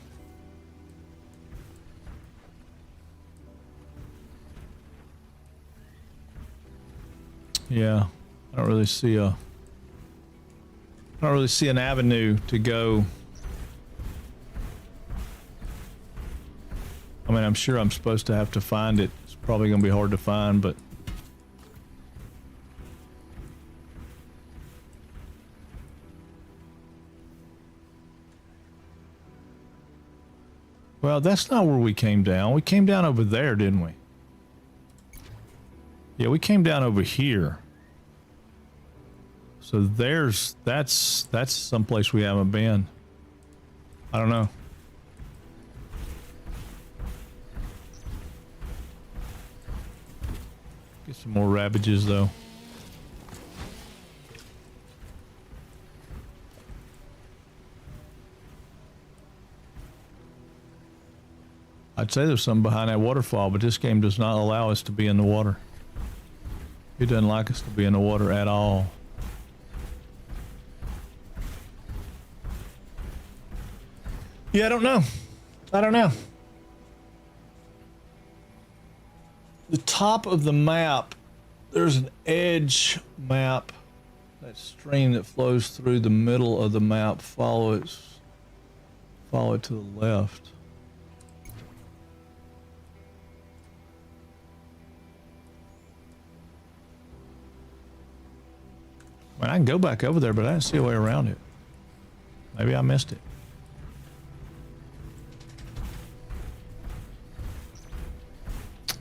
Yeah, I don't really see an avenue to go. I mean, I'm sure I'm supposed to have to find it. It's probably going to be hard to find, but well, that's not where we came down. We came down over there, didn't we? Yeah, we came down over here. So that's someplace we haven't been. I don't know. Get some more rabbages though. I'd say there's something behind that waterfall, but this game does not allow us to be in the water. It doesn't like us to be in the water at all. Yeah, I don't know. The top of the map, there's an edge map, that stream that flows through the middle of the map. Follow it to the left. I mean, I can go back over there, but I didn't see a way around it. Maybe I missed it.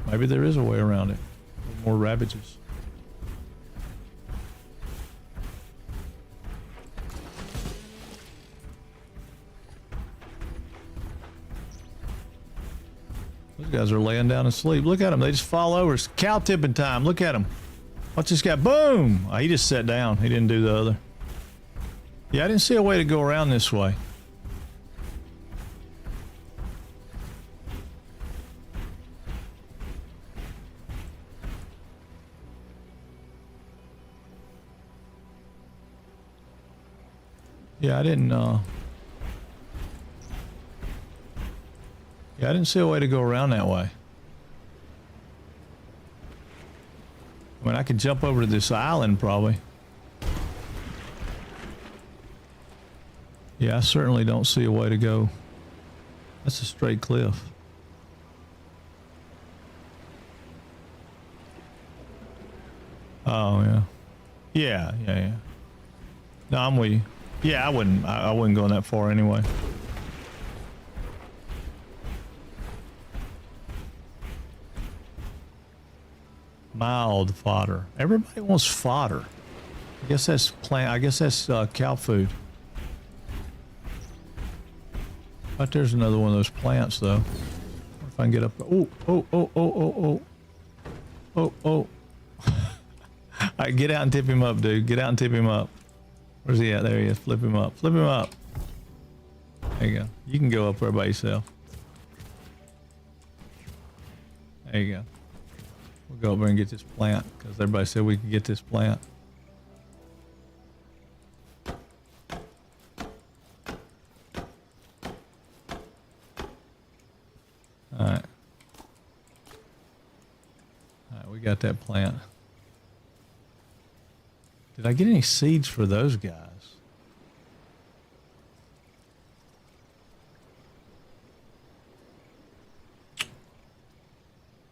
Maybe there is a way around it. More rabbages. Those guys are laying down and sleep. Look at them. They just fall over. It's cow tipping time. Look at them. Watch this guy. Boom! Oh, he just sat down. He didn't do the other. Yeah, I didn't see a way to go around this way. Yeah, I didn't see a way to go around that way. I mean, I could jump over to this island probably. Yeah, I certainly don't see a way to go. That's a straight cliff. Oh, yeah. Yeah. No, I'm with you. Yeah, I wouldn't go that far anyway. Mild fodder. Everybody wants fodder. I guess that's cow food. But there's another one of those plants though. If I can get up. Oh. All right, get out and tip him up, dude. Get out and tip him up. Where's he at? There he is. Flip him up. Flip him up. There you go. You can go up there by yourself. There you go. We'll go up there and get this plant because everybody said we could get this plant. Alright. Alright, we got that plant. Did I get any seeds for those guys?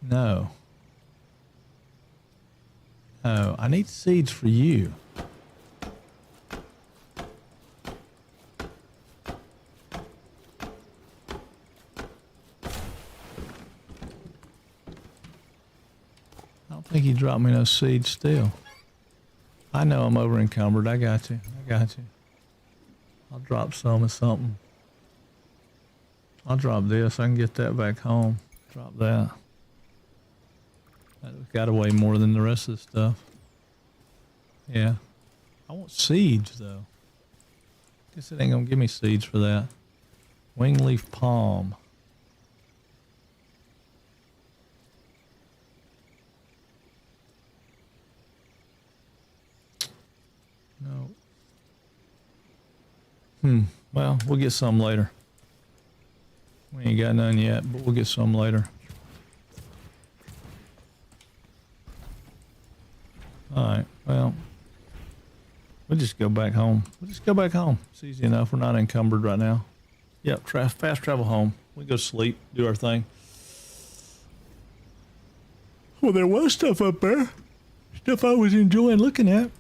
No. No, I need seeds for you. I don't think he dropped me no seeds still. I know I'm over encumbered. I got you. I got you. I'll drop some of something. I'll drop this. I can get that back home. Drop that. That got away more than the rest of the stuff. Yeah. I want seeds though. Guess it ain't gonna give me seeds for that. Wingleaf palm. No. Well, we'll get some later. We ain't got none yet, but we'll get some later. Alright, well. We'll just go back home. We'll just go back home. It's easy enough. We're not encumbered right now. Yep, fast travel home. We go sleep, do our thing. Well, there was stuff up there. Stuff I was enjoying looking at.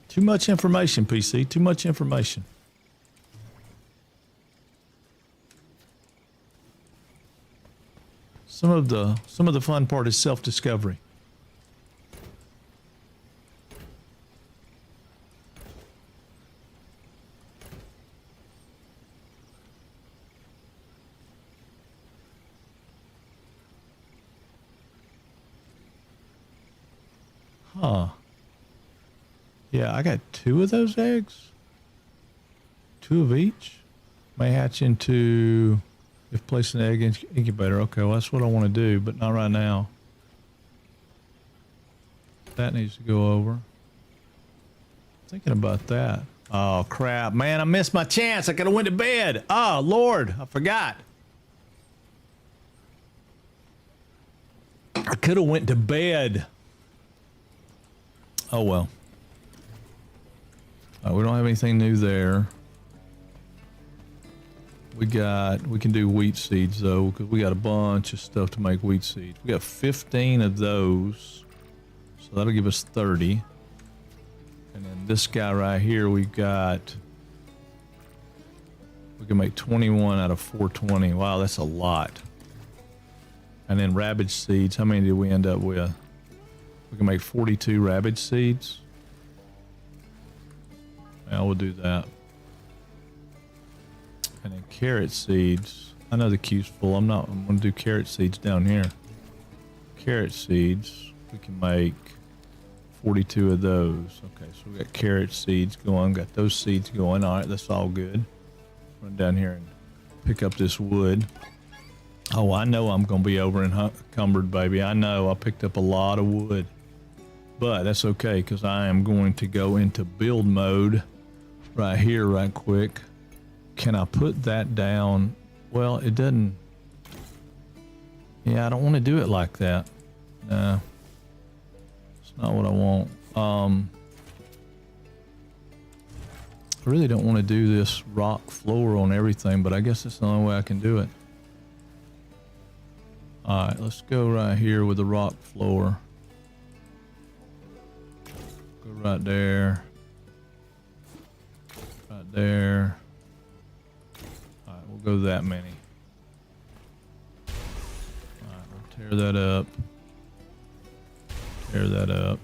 Too much information, PC. Too much information. Some of the fun part is self-discovery. Huh. Yeah, I got 2 of those eggs. 2 of each. May hatch into, if placed in the egg incubator. Okay, well, that's what I want to do, but not right now. That needs to go over. Thinking about that. Oh, crap. Man, I missed my chance. I could have went to bed. Oh, Lord. I forgot. I could have went to bed. Oh, well. We don't have anything new there. We can do wheat seeds though, because we got a bunch of stuff to make wheat seeds. We got 15 of those, so that'll give us 30. And then this guy right here, we can make 21 out of 420. Wow, that's a lot. And then rabbage seeds, how many did we end up with? We can make 42 rabbage seeds. Yeah, we'll do that. And then carrot seeds. I know the queue's full. I'm gonna do carrot seeds down here. Carrot seeds. We can make 42 of those. Okay, so we got carrot seeds going. Got those seeds going. All right, that's all good. Run down here and pick up this wood. Oh, I know I'm gonna be over encumbered, baby. I know. I picked up a lot of wood. But that's okay, because I am going to go into build mode right here right quick. Can I put that down? Well, it doesn't. Yeah, I don't want to do it like that. No. It's not what I want. I really don't want to do this rock floor on everything, but I guess that's the only way I can do it. Alright, let's go right here with the rock floor. Go right there. Right there. Alright, we'll go that many. Alright, we'll tear that up. Tear that up.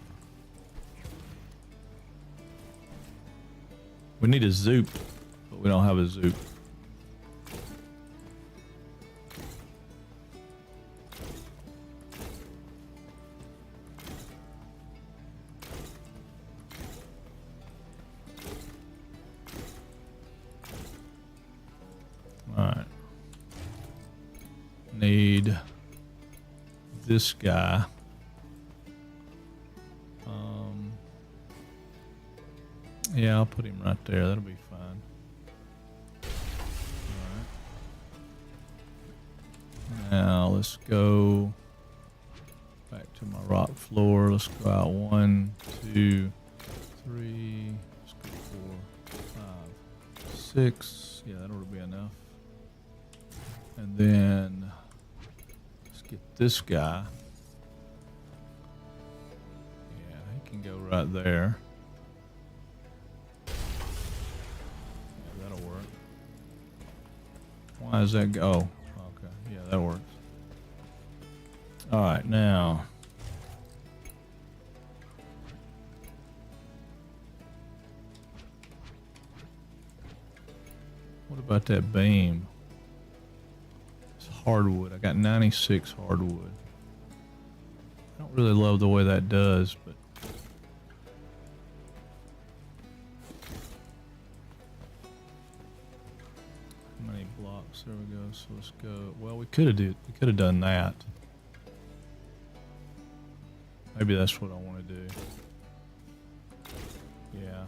We need a zoop, but we don't have a zoop. Alright. Need this guy. Yeah, I'll put him right there. That'll be fine. Alright. Now let's go back to my rock floor. Let's go out 1, 2, 3. Let's go 4, 5, 6. Yeah, that'll be enough. And then let's get this guy. Yeah, he can go right there. Yeah, that'll work. Why does that go? Oh, okay. Yeah, that works. All right, now. What about that beam? It's hardwood. I got 96 hardwood. I don't really love the way that does, but how many blocks? There we go. So let's go. Well, we could have done that. Maybe that's what I want to do. Yeah.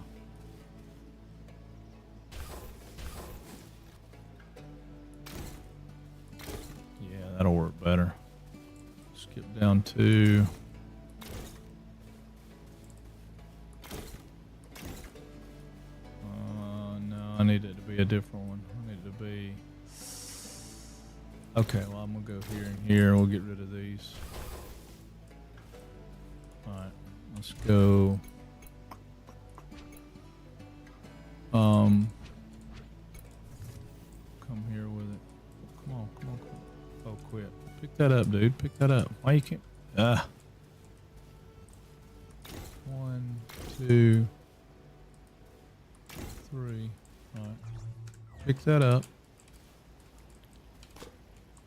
Yeah, that'll work better. Skip down to no, I need it to be a different one. I need it to be okay. Well, I'm gonna go here and here. We'll get rid of these. All right, let's go. Come here with it. Come on, come on, come on. Oh, quit. Pick that up, dude. Pick that up. Why you can't? 1, 2, 3. All right. Pick that up.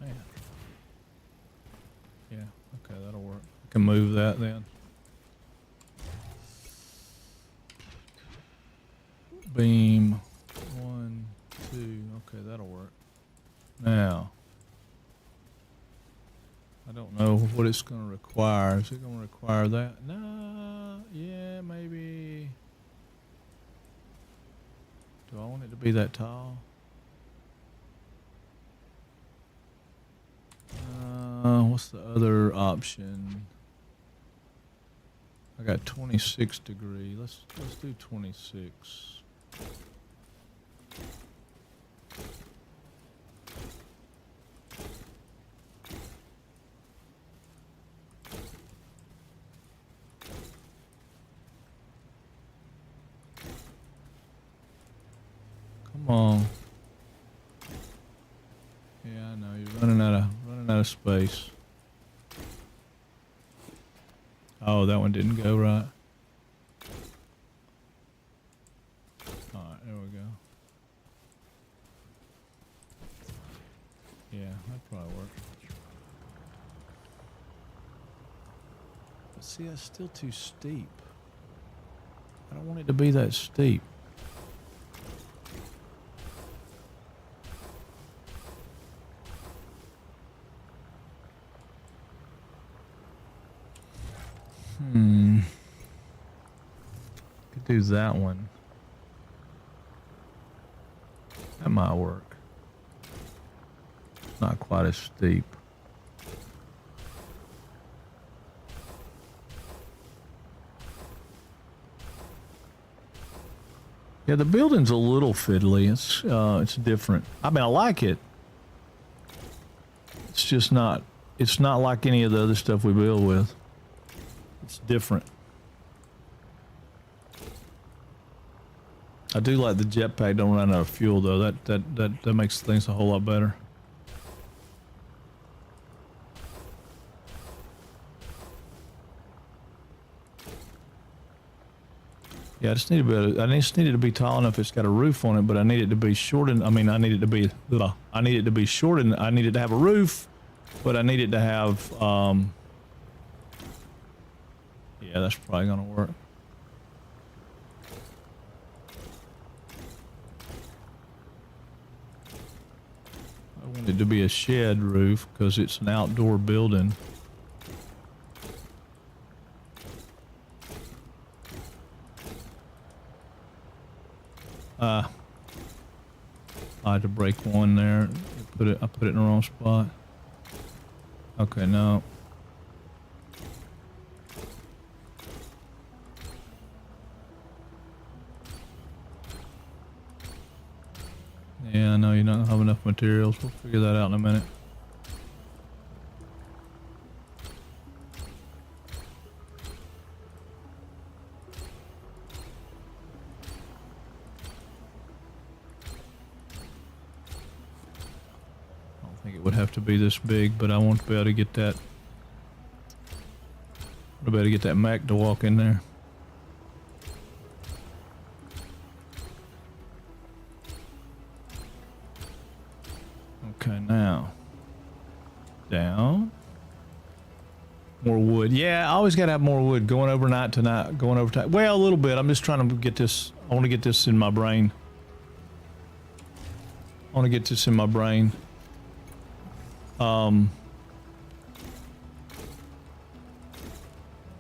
Man. Yeah. Okay, that'll work. I can move that then. Beam. 1, 2. Okay, that'll work. Now. I don't know what it's going to require. Is it going to require that? No. Yeah, maybe. Do I want it to be that tall? What's the other option? I got 26 degree. Let's do 26. Come on. Yeah, I know you're running out of space. Oh, that one didn't go right. All right, there we go. Yeah, that probably work. But see, that's still too steep. I don't want it to be that steep. Could do that one. That might work. Not quite as steep. Yeah, the building's a little fiddly. It's different. I mean, I like it. It's just not. It's not like any of the other stuff we build with. It's different. I do like the jetpack don't run out of fuel though. That makes things a whole lot better. Yeah, I just need it to be tall enough. It's got a roof on it, but I need it to be short. And I mean, I need it to be short, and I need it to have a roof, but I need it to have. Yeah, that's probably gonna work. I want it to be a shed roof because it's an outdoor building. I had to break one there. I put it in the wrong spot. Okay, no. Yeah, I know you don't have enough materials. We'll figure that out in a minute. I don't think it would have to be this big, but I want to be able to get that. I better get that Mac to walk in there. Okay, now down. More wood. Yeah, I always gotta have more wood. Going overnight tonight. Going overtime. Well, a little bit. I'm just trying to get this. I want to get this in my brain. I want to get this in my brain.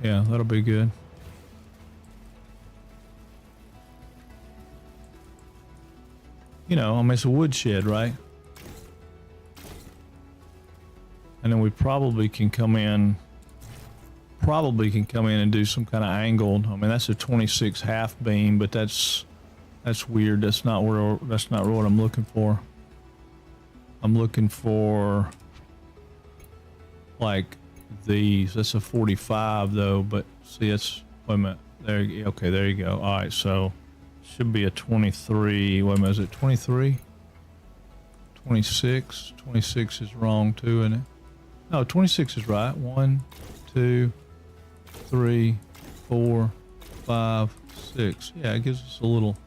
Yeah, that'll be good. You know, I mean, it's a woodshed, right? And then we probably can come in and do some kind of angled. I mean, that's a 26 half beam, but that's weird. That's not what I'm looking for. I'm looking for like these. That's a 45 though, but see, it's, wait a minute. There, okay, there you go. All right, so should be a 23. Wait a minute, is it 23? 26? 26 is wrong too, isn't it? No, 26 is right. 1, 2, 3, 4, 5, 6. Yeah, it gives us a little.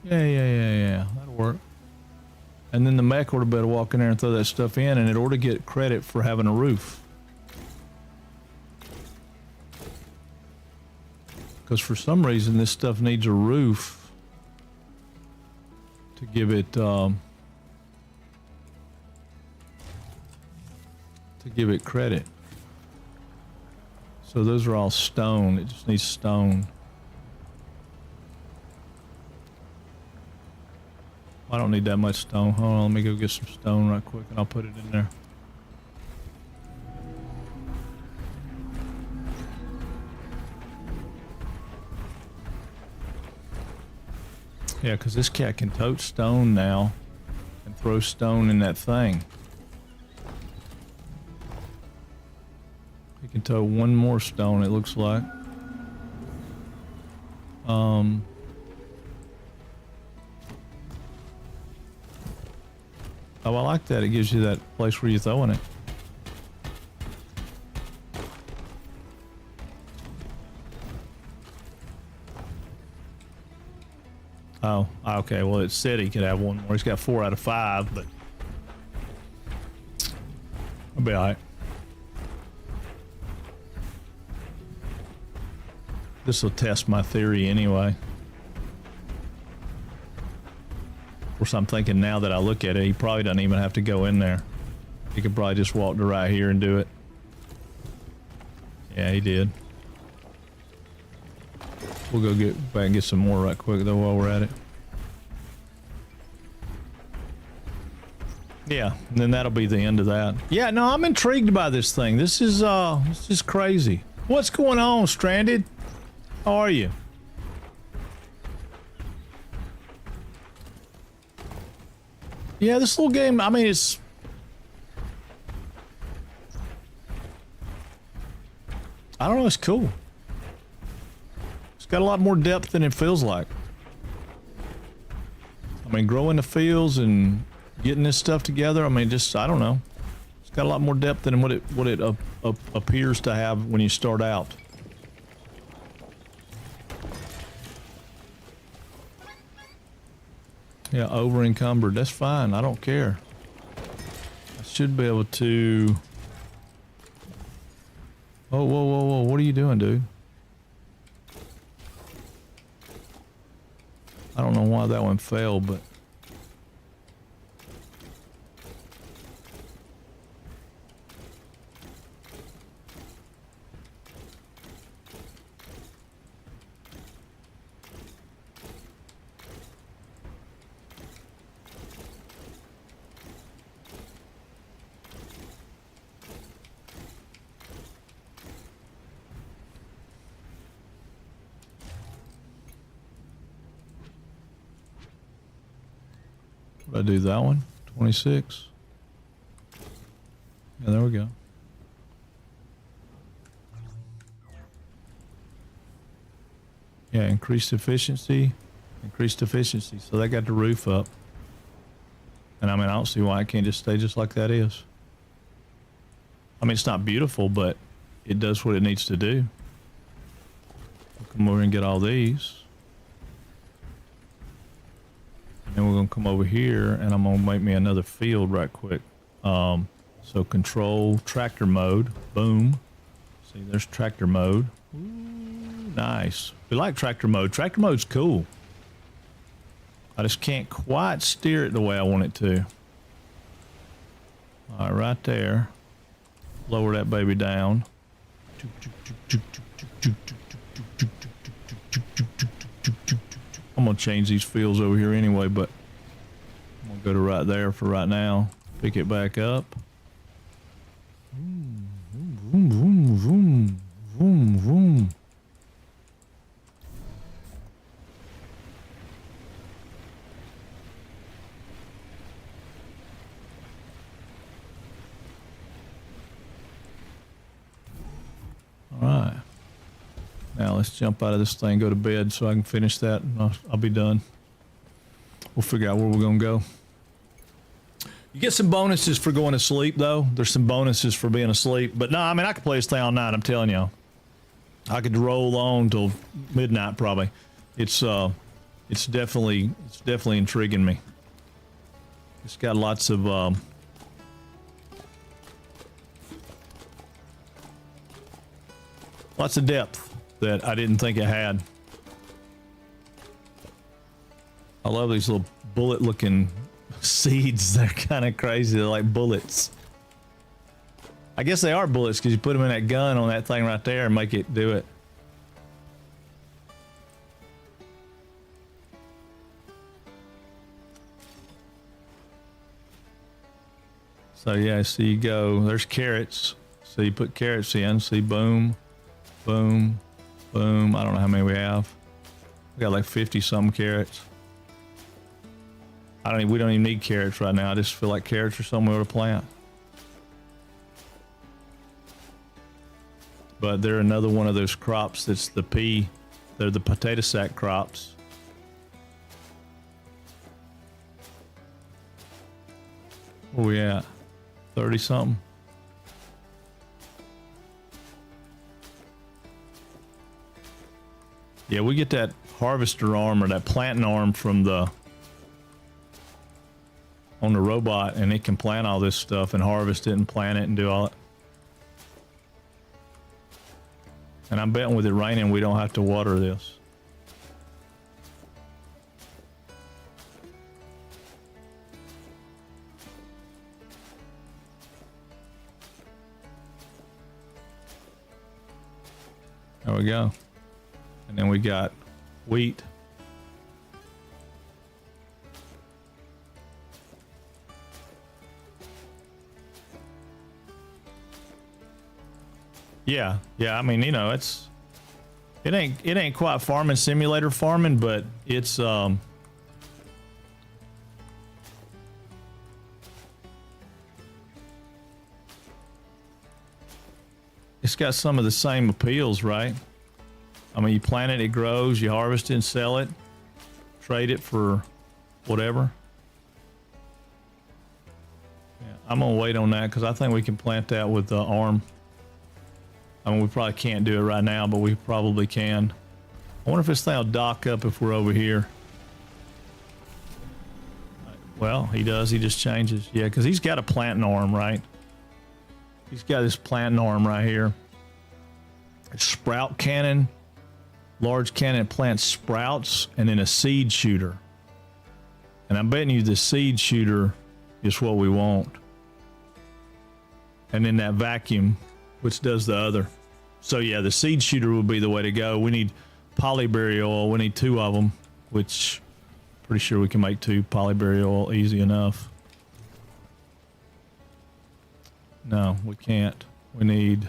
Yeah. That'll work. And then the mech ought to better walk in there and throw that stuff in, and it ought to get credit for having a roof. Because for some reason this stuff needs a roof to give it credit. So those are all stone. It just needs stone. I don't need that much stone. Hold on, let me go get some stone right quick and I'll put it in there. Yeah, because this cat can tote stone now and throw stone in that thing. He can tow one more stone, it looks like. Oh, I like that. It gives you that place where you're throwing it. Oh, okay. Well, it said he could have one more. He's got 4 out of 5, but I'll be all right. This will test my theory anyway. Of course, I'm thinking now that I look at it, he probably doesn't even have to go in there. He could probably just walk to right here and do it. Yeah, he did. We'll go get back and get some more right quick though while we're at it. Yeah, and then that'll be the end of that. Yeah, no, I'm intrigued by this thing. This is crazy. What's going on, Stranded? How are you? Yeah, this little game, I mean, it's... I don't know, it's cool. It's got a lot more depth than it feels like. I mean, growing the fields and getting this stuff together, I mean, just, I don't know. It's got a lot more depth than what it appears to have when you start out. Yeah, over encumbered. That's fine. I don't care. I should be able to... Oh, whoa. What are you doing, dude? I don't know why that one failed, but... What did I do that one? 26. Yeah, there we go. Yeah, increased efficiency. So that got the roof up. And I mean, I don't see why it can't just stay just like that is. I mean, it's not beautiful, but it does what it needs to do. We'll come over and get all these. And then we're going to come over here and I'm going to make me another field right quick. So control tractor mode. Boom. See, there's tractor mode. Ooh, nice. We like tractor mode. Tractor mode's cool. I just can't quite steer it the way I want it to. All right, right there. Lower that baby down. I'm gonna change these fields over here anyway, but I'm gonna go to right there for right now. Pick it back up. Vroom, vroom, vroom, vroom, vroom, vroom. All right. Now let's jump out of this thing, go to bed so I can finish that, and I'll be done. We'll figure out where we're gonna go. You get some bonuses for going to sleep, though. There's some bonuses for being asleep, but no, I mean I could play this thing all night. I'm telling you, I could roll on till midnight probably. It's definitely intriguing me. It's got lots of depth that I didn't think it had. I love these little bullet-looking seeds. They're kind of crazy. They're like bullets. I guess they are bullets because you put them in that gun on that thing right there and make it do it. So yeah, so you go, there's carrots. So you put carrots in, see, boom, boom, boom. I don't know how many we have. We got like 50 some carrots. We don't even need carrots right now. I just feel like carrots are somewhere to plant. But they're another one of those crops that's the pea. They're the potato sack crops. Where we at? 30 something? Yeah, we get that harvester arm or that planting arm from on the robot, and it can plant all this stuff and harvest it and plant it and do all it. And I'm betting with it raining, we don't have to water this. There we go. And then we got wheat. Yeah, I mean, you know, it ain't quite farming simulator farming, but it's got some of the same appeals, right? I mean, you plant it, it grows, you harvest it and sell it, trade it for whatever. Yeah, I'm gonna wait on that because I think we can plant that with the arm. I mean, we probably can't do it right now, but we probably can. I wonder if this thing will dock up if we're over here. Well, he does. He just changes. Yeah, because he's got a planting arm, right? He's got this planting arm right here. A sprout cannon. Large cannon plants sprouts, and then a seed shooter. And I'm betting you the seed shooter is what we want. And then that vacuum, which does the other. So yeah, the seed shooter will be the way to go. We need polyberry oil. We need 2 of them, which pretty sure we can make 2 polyberry oil easy enough. No, we can't. We need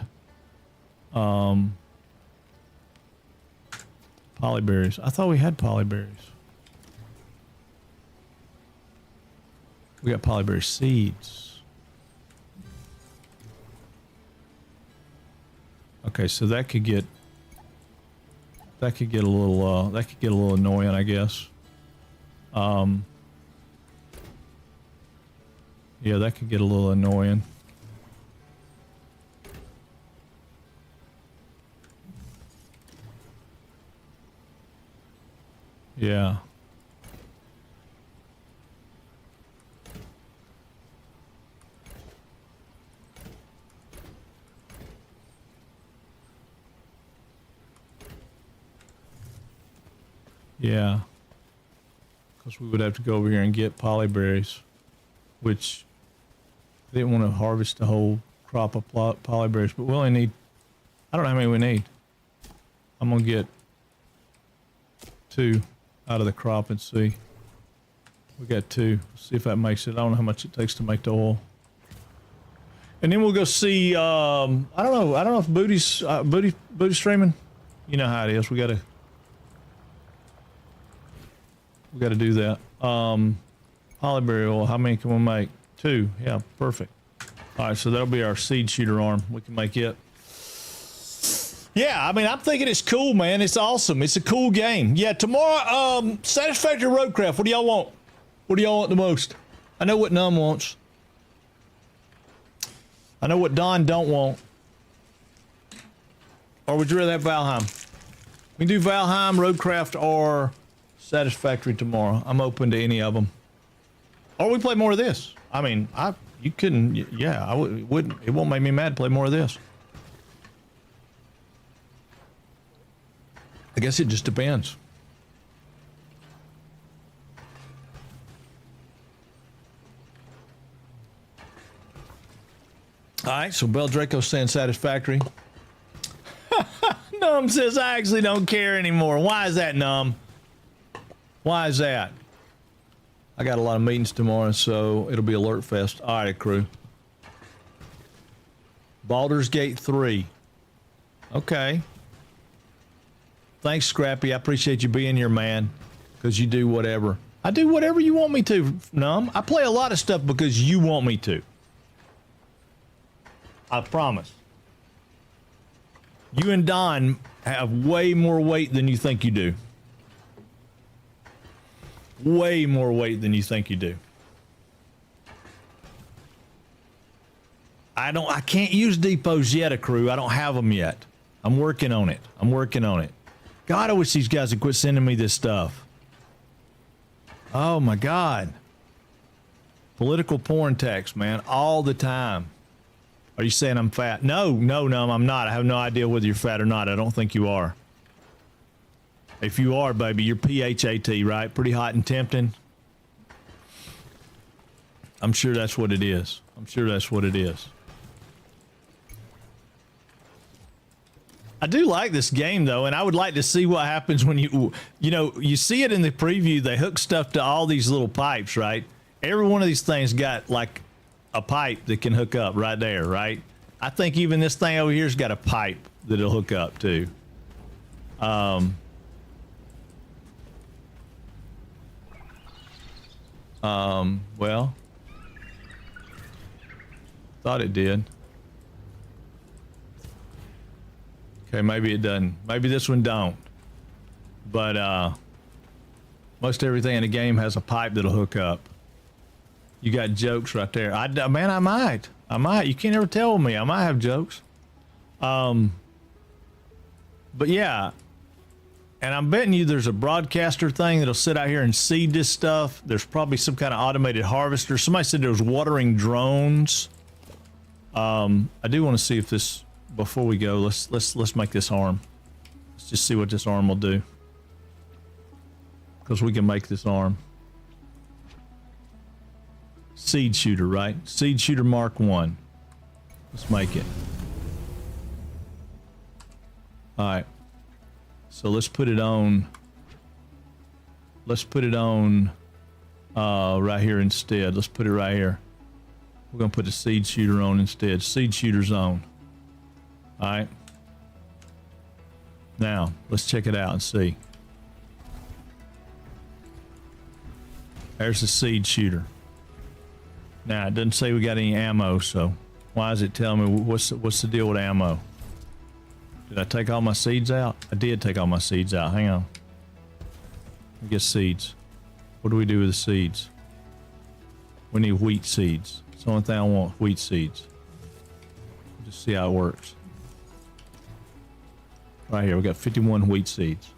polyberries. I thought we had polyberries. We got polyberry seeds. Okay, so that could get a little annoying, I guess. Yeah, that could get a little annoying. Yeah. Yeah. Because we would have to go over here and get polyberries, which I didn't want to harvest the whole crop of polyberries, but we only need, I don't know how many we need. I'm going to get 2 out of the crop and see. We got 2. See if that makes it. I don't know how much it takes to make the oil. And then we'll go see, I don't know if Booty's streaming. You know how it is. We got to do that. Polyberry oil, how many can we make? 2. Yeah, perfect. All right, so that'll be our seed shooter arm. We can make it. Yeah, I mean, I'm thinking it's cool, man. It's awesome. It's a cool game. Yeah, tomorrow, Satisfactory Roadcraft. What do y'all want? What do y'all want the most? I know what Num wants. I know what Don don't want. Or would you rather have Valheim? We can do Valheim, Roadcraft, or Satisfactory tomorrow. I'm open to any of them. Or we play more of this. I mean, you couldn't, yeah, wouldn't, it won't make me mad to play more of this. I guess it just depends. All right, so Bell Draco's saying Satisfactory. Num says, I actually don't care anymore. Why is that, Num? Why is that? I got a lot of meetings tomorrow, so it'll be Alert Fest. All right, crew. Baldur's Gate 3. Okay. Thanks, Scrappy. I appreciate you being here, man, because you do whatever. I do whatever you want me to, Num. I play a lot of stuff because you want me to. I promise. You and Don have way more weight than you think you do. Way more weight than you think you do. I can't use depots yet, crew. I don't have them yet. I'm working on it. God, I wish these guys would quit sending me this stuff. Oh my God. Political porn text, man, all the time. Are you saying I'm fat? No, I'm not. I have no idea whether you're fat or not. I don't think you are. If you are, baby, you're PHAT, right? Pretty hot and tempting. I'm sure that's what it is. I do like this game, though, and I would like to see what happens when you see it in the preview. They hook stuff to all these little pipes, right? Every one of these things got like a pipe that can hook up right there, right? I think even this thing over here's got a pipe that it'll hook up to. Well, thought it did. Okay, maybe it doesn't. Maybe this one don't. But most everything in the game has a pipe that'll hook up. You got jokes right there. Man, I might. You can't ever tell with me. I might have jokes. But yeah. And I'm betting you there's a broadcaster thing that'll sit out here and seed this stuff. There's probably some kind of automated harvester. Somebody said there was watering drones. I do want to see if this, before we go, let's make this arm. Let's just see what this arm will do. Because we can make this arm. Seed shooter, right? Seed shooter Mark 1. Let's make it. All right. So let's put it on. Right here instead. Let's put it right here. We're going to put the seed shooter on instead. Seed shooter's on. All right. Now, let's check it out and see. There's the seed shooter. Nah, it doesn't say we got any ammo, so why is it telling me what's the deal with ammo? Did I take all my seeds out? I did take all my seeds out. Hang on. I guess seeds. What do we do with the seeds? We need wheat seeds. It's the only thing I want, wheat seeds. Just see how it works. Right here, we got 51 wheat seeds.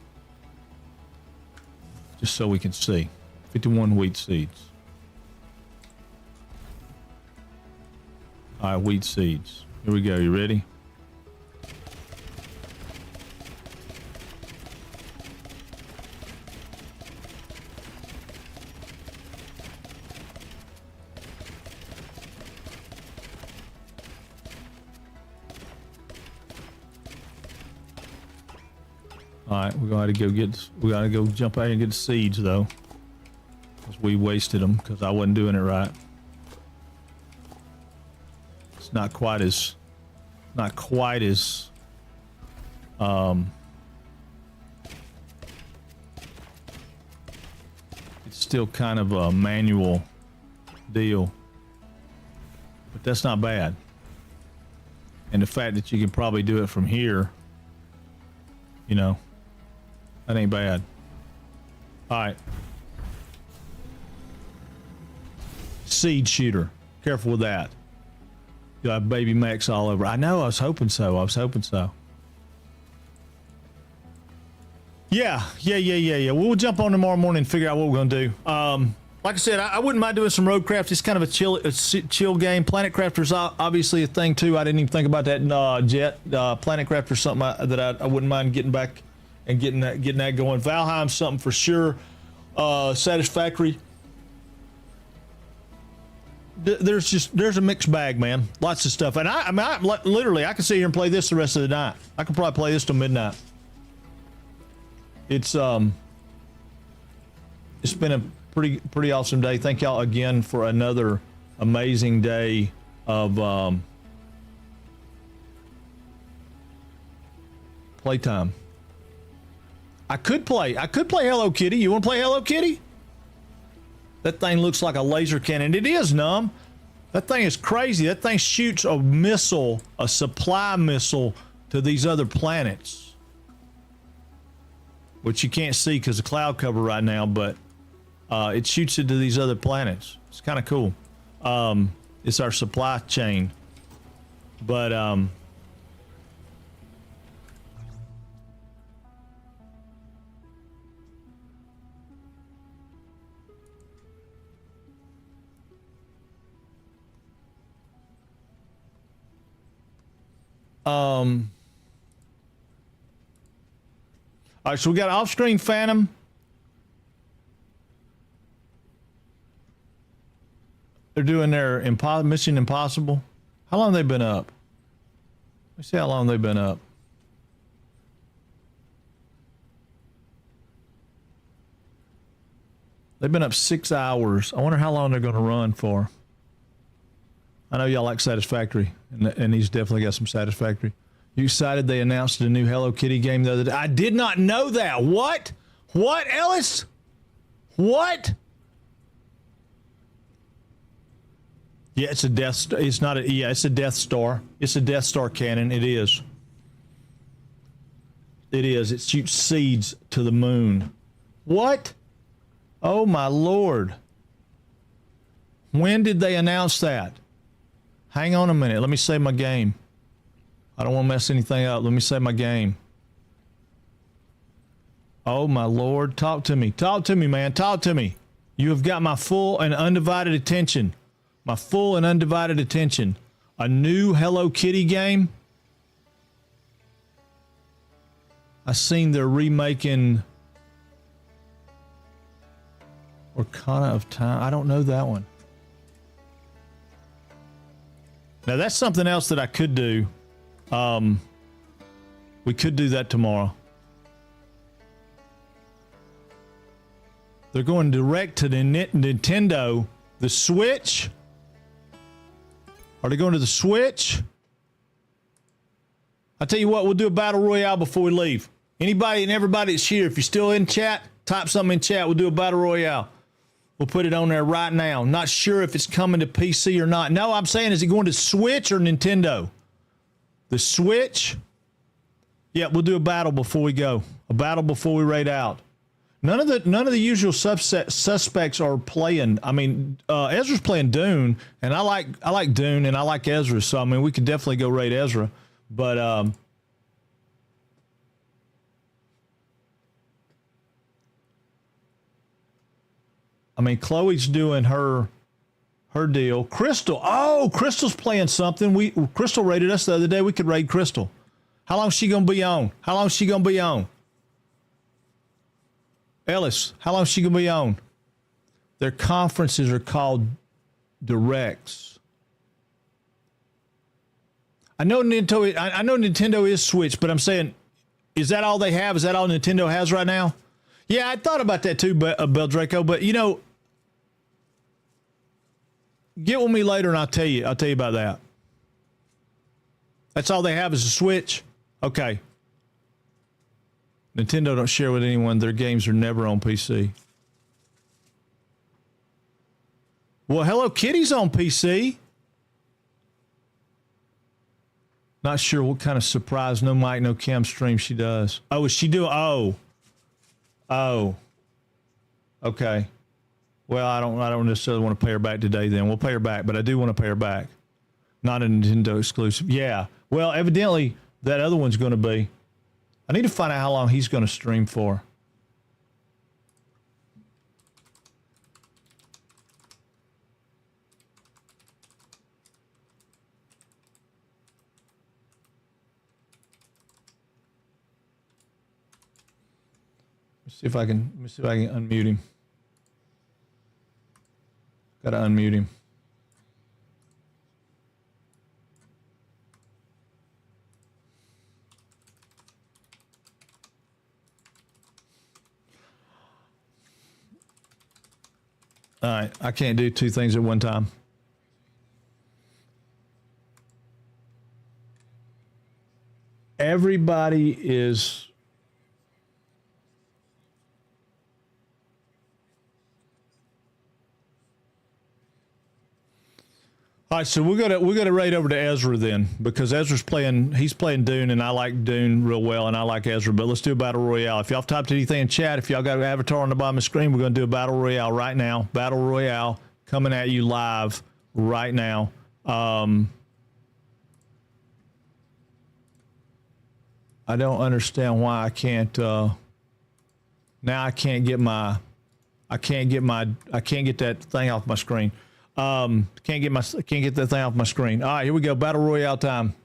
Just so we can see. 51 wheat seeds. All right, wheat seeds. Here we go. You ready? All right, we gotta go jump out and get the seeds though, because we wasted them because I wasn't doing it right. It's not quite as it's still kind of a manual deal, but that's not bad. And the fact that you can probably do it from here, you know, that ain't bad. All right. Seed shooter. Careful with that. You have baby mechs all over. I know. I was hoping so. Yeah. We'll jump on tomorrow morning and figure out what we're going to do. Like I said, I wouldn't mind doing some roadcraft. It's kind of a chill game. Planet Crafter's obviously a thing too. I didn't even think about that jet. Planet Crafter's something that I wouldn't mind getting back and getting that going. Valheim's something for sure. Satisfactory. There's a mixed bag, man. Lots of stuff, and I literally I can sit here and play this the rest of the night. I could probably play this till midnight. It's been a pretty awesome day. Thank y'all again for another amazing day of playtime. I could play Hello Kitty. You want to play Hello Kitty? That thing looks like a laser cannon. It is, Numb. That thing is crazy. That thing shoots a missile, a supply missile, to these other planets, which you can't see because of cloud cover right now, but it shoots it to these other planets. It's kind of cool. It's our supply chain. But all right, so we got off-screen Phantom. They're doing their Mission Impossible. How long have they been up? Let's see how long they've been up. They've been up 6 hours. I wonder how long they're going to run for. I know y'all like Satisfactory, and he's definitely got some Satisfactory. You excited they announced a new Hello Kitty game the other day? I did not know that. What? What, Ellis? What? Yeah, it's a Death Star. It's not a, yeah, it's a Death Star. It's a Death Star cannon. It is. It is. It shoots seeds to the moon. What? Oh, my Lord. When did they announce that? Hang on a minute. Let me save my game. I don't want to mess anything up. Let me save my game. Oh, my Lord. Talk to me. Talk to me, man. Talk to me. You have got my full and undivided attention. My full and undivided attention. A new Hello Kitty game? I seen they're remaking Orcana of Time. I don't know that one. Now that's something else that I could do. We could do that tomorrow. They're going direct to the Nintendo, the Switch. Are they going to the Switch? I'll tell you what, we'll do a battle royale before we leave. Anybody and everybody that's here, if you're still in chat, type something in chat. We'll do a battle royale. We'll put it on there right now. Not sure if it's coming to PC or not. No, I'm saying, is it going to Switch or Nintendo? The Switch? Yeah, we'll do a battle before we go. A battle before we raid out. None of the usual suspects are playing. I mean, Ezra's playing Dune, and I like Dune, and I like Ezra. So I mean, we could definitely go raid Ezra, but I mean, Chloe's doing her deal. Crystal's playing something. Crystal raided us the other day. We could raid Crystal. How long is she gonna be on? Ellis, how long is she gonna be on? Their conferences are called directs. I know Nintendo is Switch, but I'm saying, is that all they have? Is that all Nintendo has right now? Yeah, I thought about that too, Bel Draco. But you know, get with me later, and I'll tell you about that. That's all they have is a Switch. Okay. Nintendo don't share with anyone. Their games are never on PC. Well, Hello Kitty's on PC. Not sure what kind of surprise, no mic, no cam stream she does. Oh, is she doing? Oh. Okay. Well, I don't necessarily want to pay her back today then. We'll pay her back, but I do want to pay her back. Not a Nintendo exclusive. Yeah. Well, evidently that other one's going to be. I need to find out how long he's going to stream for. Let me see if I can unmute him. Got to unmute him. All right, I can't do two things at one time. Everybody is... All right, so we're gonna raid over to Ezra then, because he's playing Dune, and I like Dune real well, and I like Ezra. But let's do a battle royale. If y'all typed anything in chat, if y'all got an avatar on the bottom of the screen, we're gonna do a battle royale right now. Battle royale coming at you live right now. I don't understand why I can't. Now I can't get that thing off my screen. Can't get that thing off my screen. All right, here we go. Battle Royale time.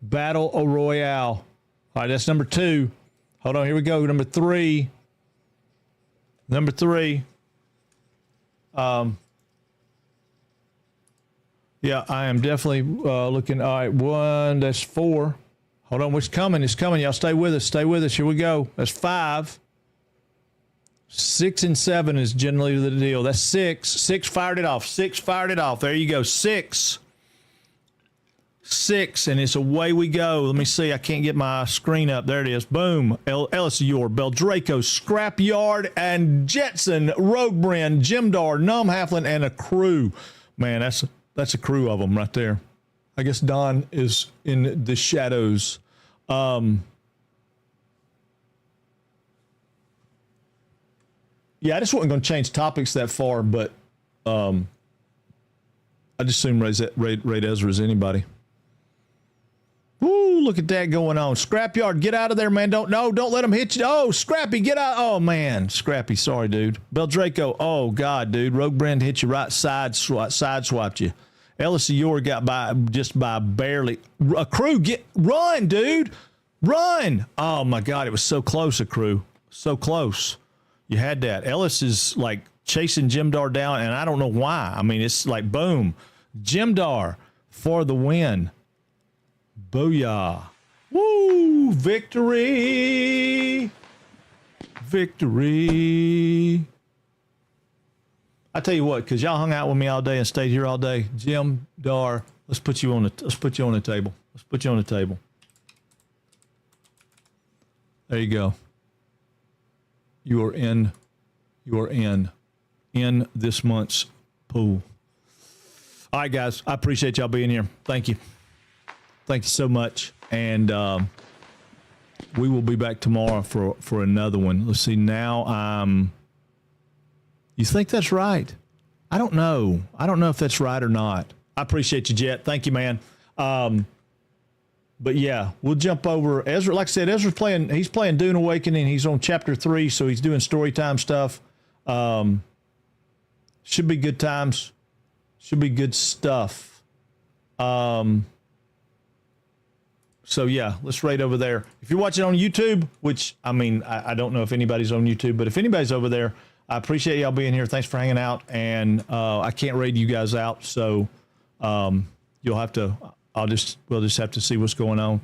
Battle Royale. All right, that's number 2. Hold on, here we go. Number 3. Yeah, I am definitely looking. All right, 1. That's 4. Hold on, what's coming? It's coming. Y'all stay with us. Here we go. That's 5. 6 and 7 is generally the deal. That's 6. 6 fired it off. There you go. 6. And it's away we go. Let me see. I can't get my screen up. There it is. Boom. Ellis Yor, Beldraco, Scrapyard, and Jetson, Roguebrand, Jimdar, Numb Halfling, and a crew. Man, that's a crew of them right there. I guess Don is in the shadows. Yeah, I just wasn't going to change topics that far, but I just assume raid Ezra as anybody. Woo, look at that going on. Scrapyard, get out of there, man. Don't let him hit you. Oh, Scrappy, get out. Oh, man. Scrappy, sorry, dude. Beldraco, oh, God, dude. Roguebrand hit you right, side swiped you. Ellis Yor got by barely. A crew, run, dude. Run. Oh, my God, it was so close, a crew. So close. You had that. Ellis is like chasing Jimdar down, and I don't know why. I mean, it's like boom. Jimdar for the win. Booyah. Woo! Victory! I tell you what, because y'all hung out with me all day and stayed here all day. Jimdar, let's put you on the table. There you go. You are in. in this month's pool. All right, guys. I appreciate y'all being here. Thank you. Thank you so much. And we will be back tomorrow for another one. Let's see. Now, you think that's right? I don't know. I don't know if that's right or not. I appreciate you, Jet. Thank you, man. But yeah, we'll jump over. Ezra, like I said, Ezra's playing. He's playing Dune Awakening. He's on chapter 3, so he's doing story time stuff. Should be good times. Should be good stuff. So yeah, let's rate over there. If you're watching on YouTube, which I mean, I don't know if anybody's on YouTube, but if anybody's over there, I appreciate y'all being here. Thanks for hanging out, and I can't raid you guys out, so you'll have to. We'll just have to see what's going on.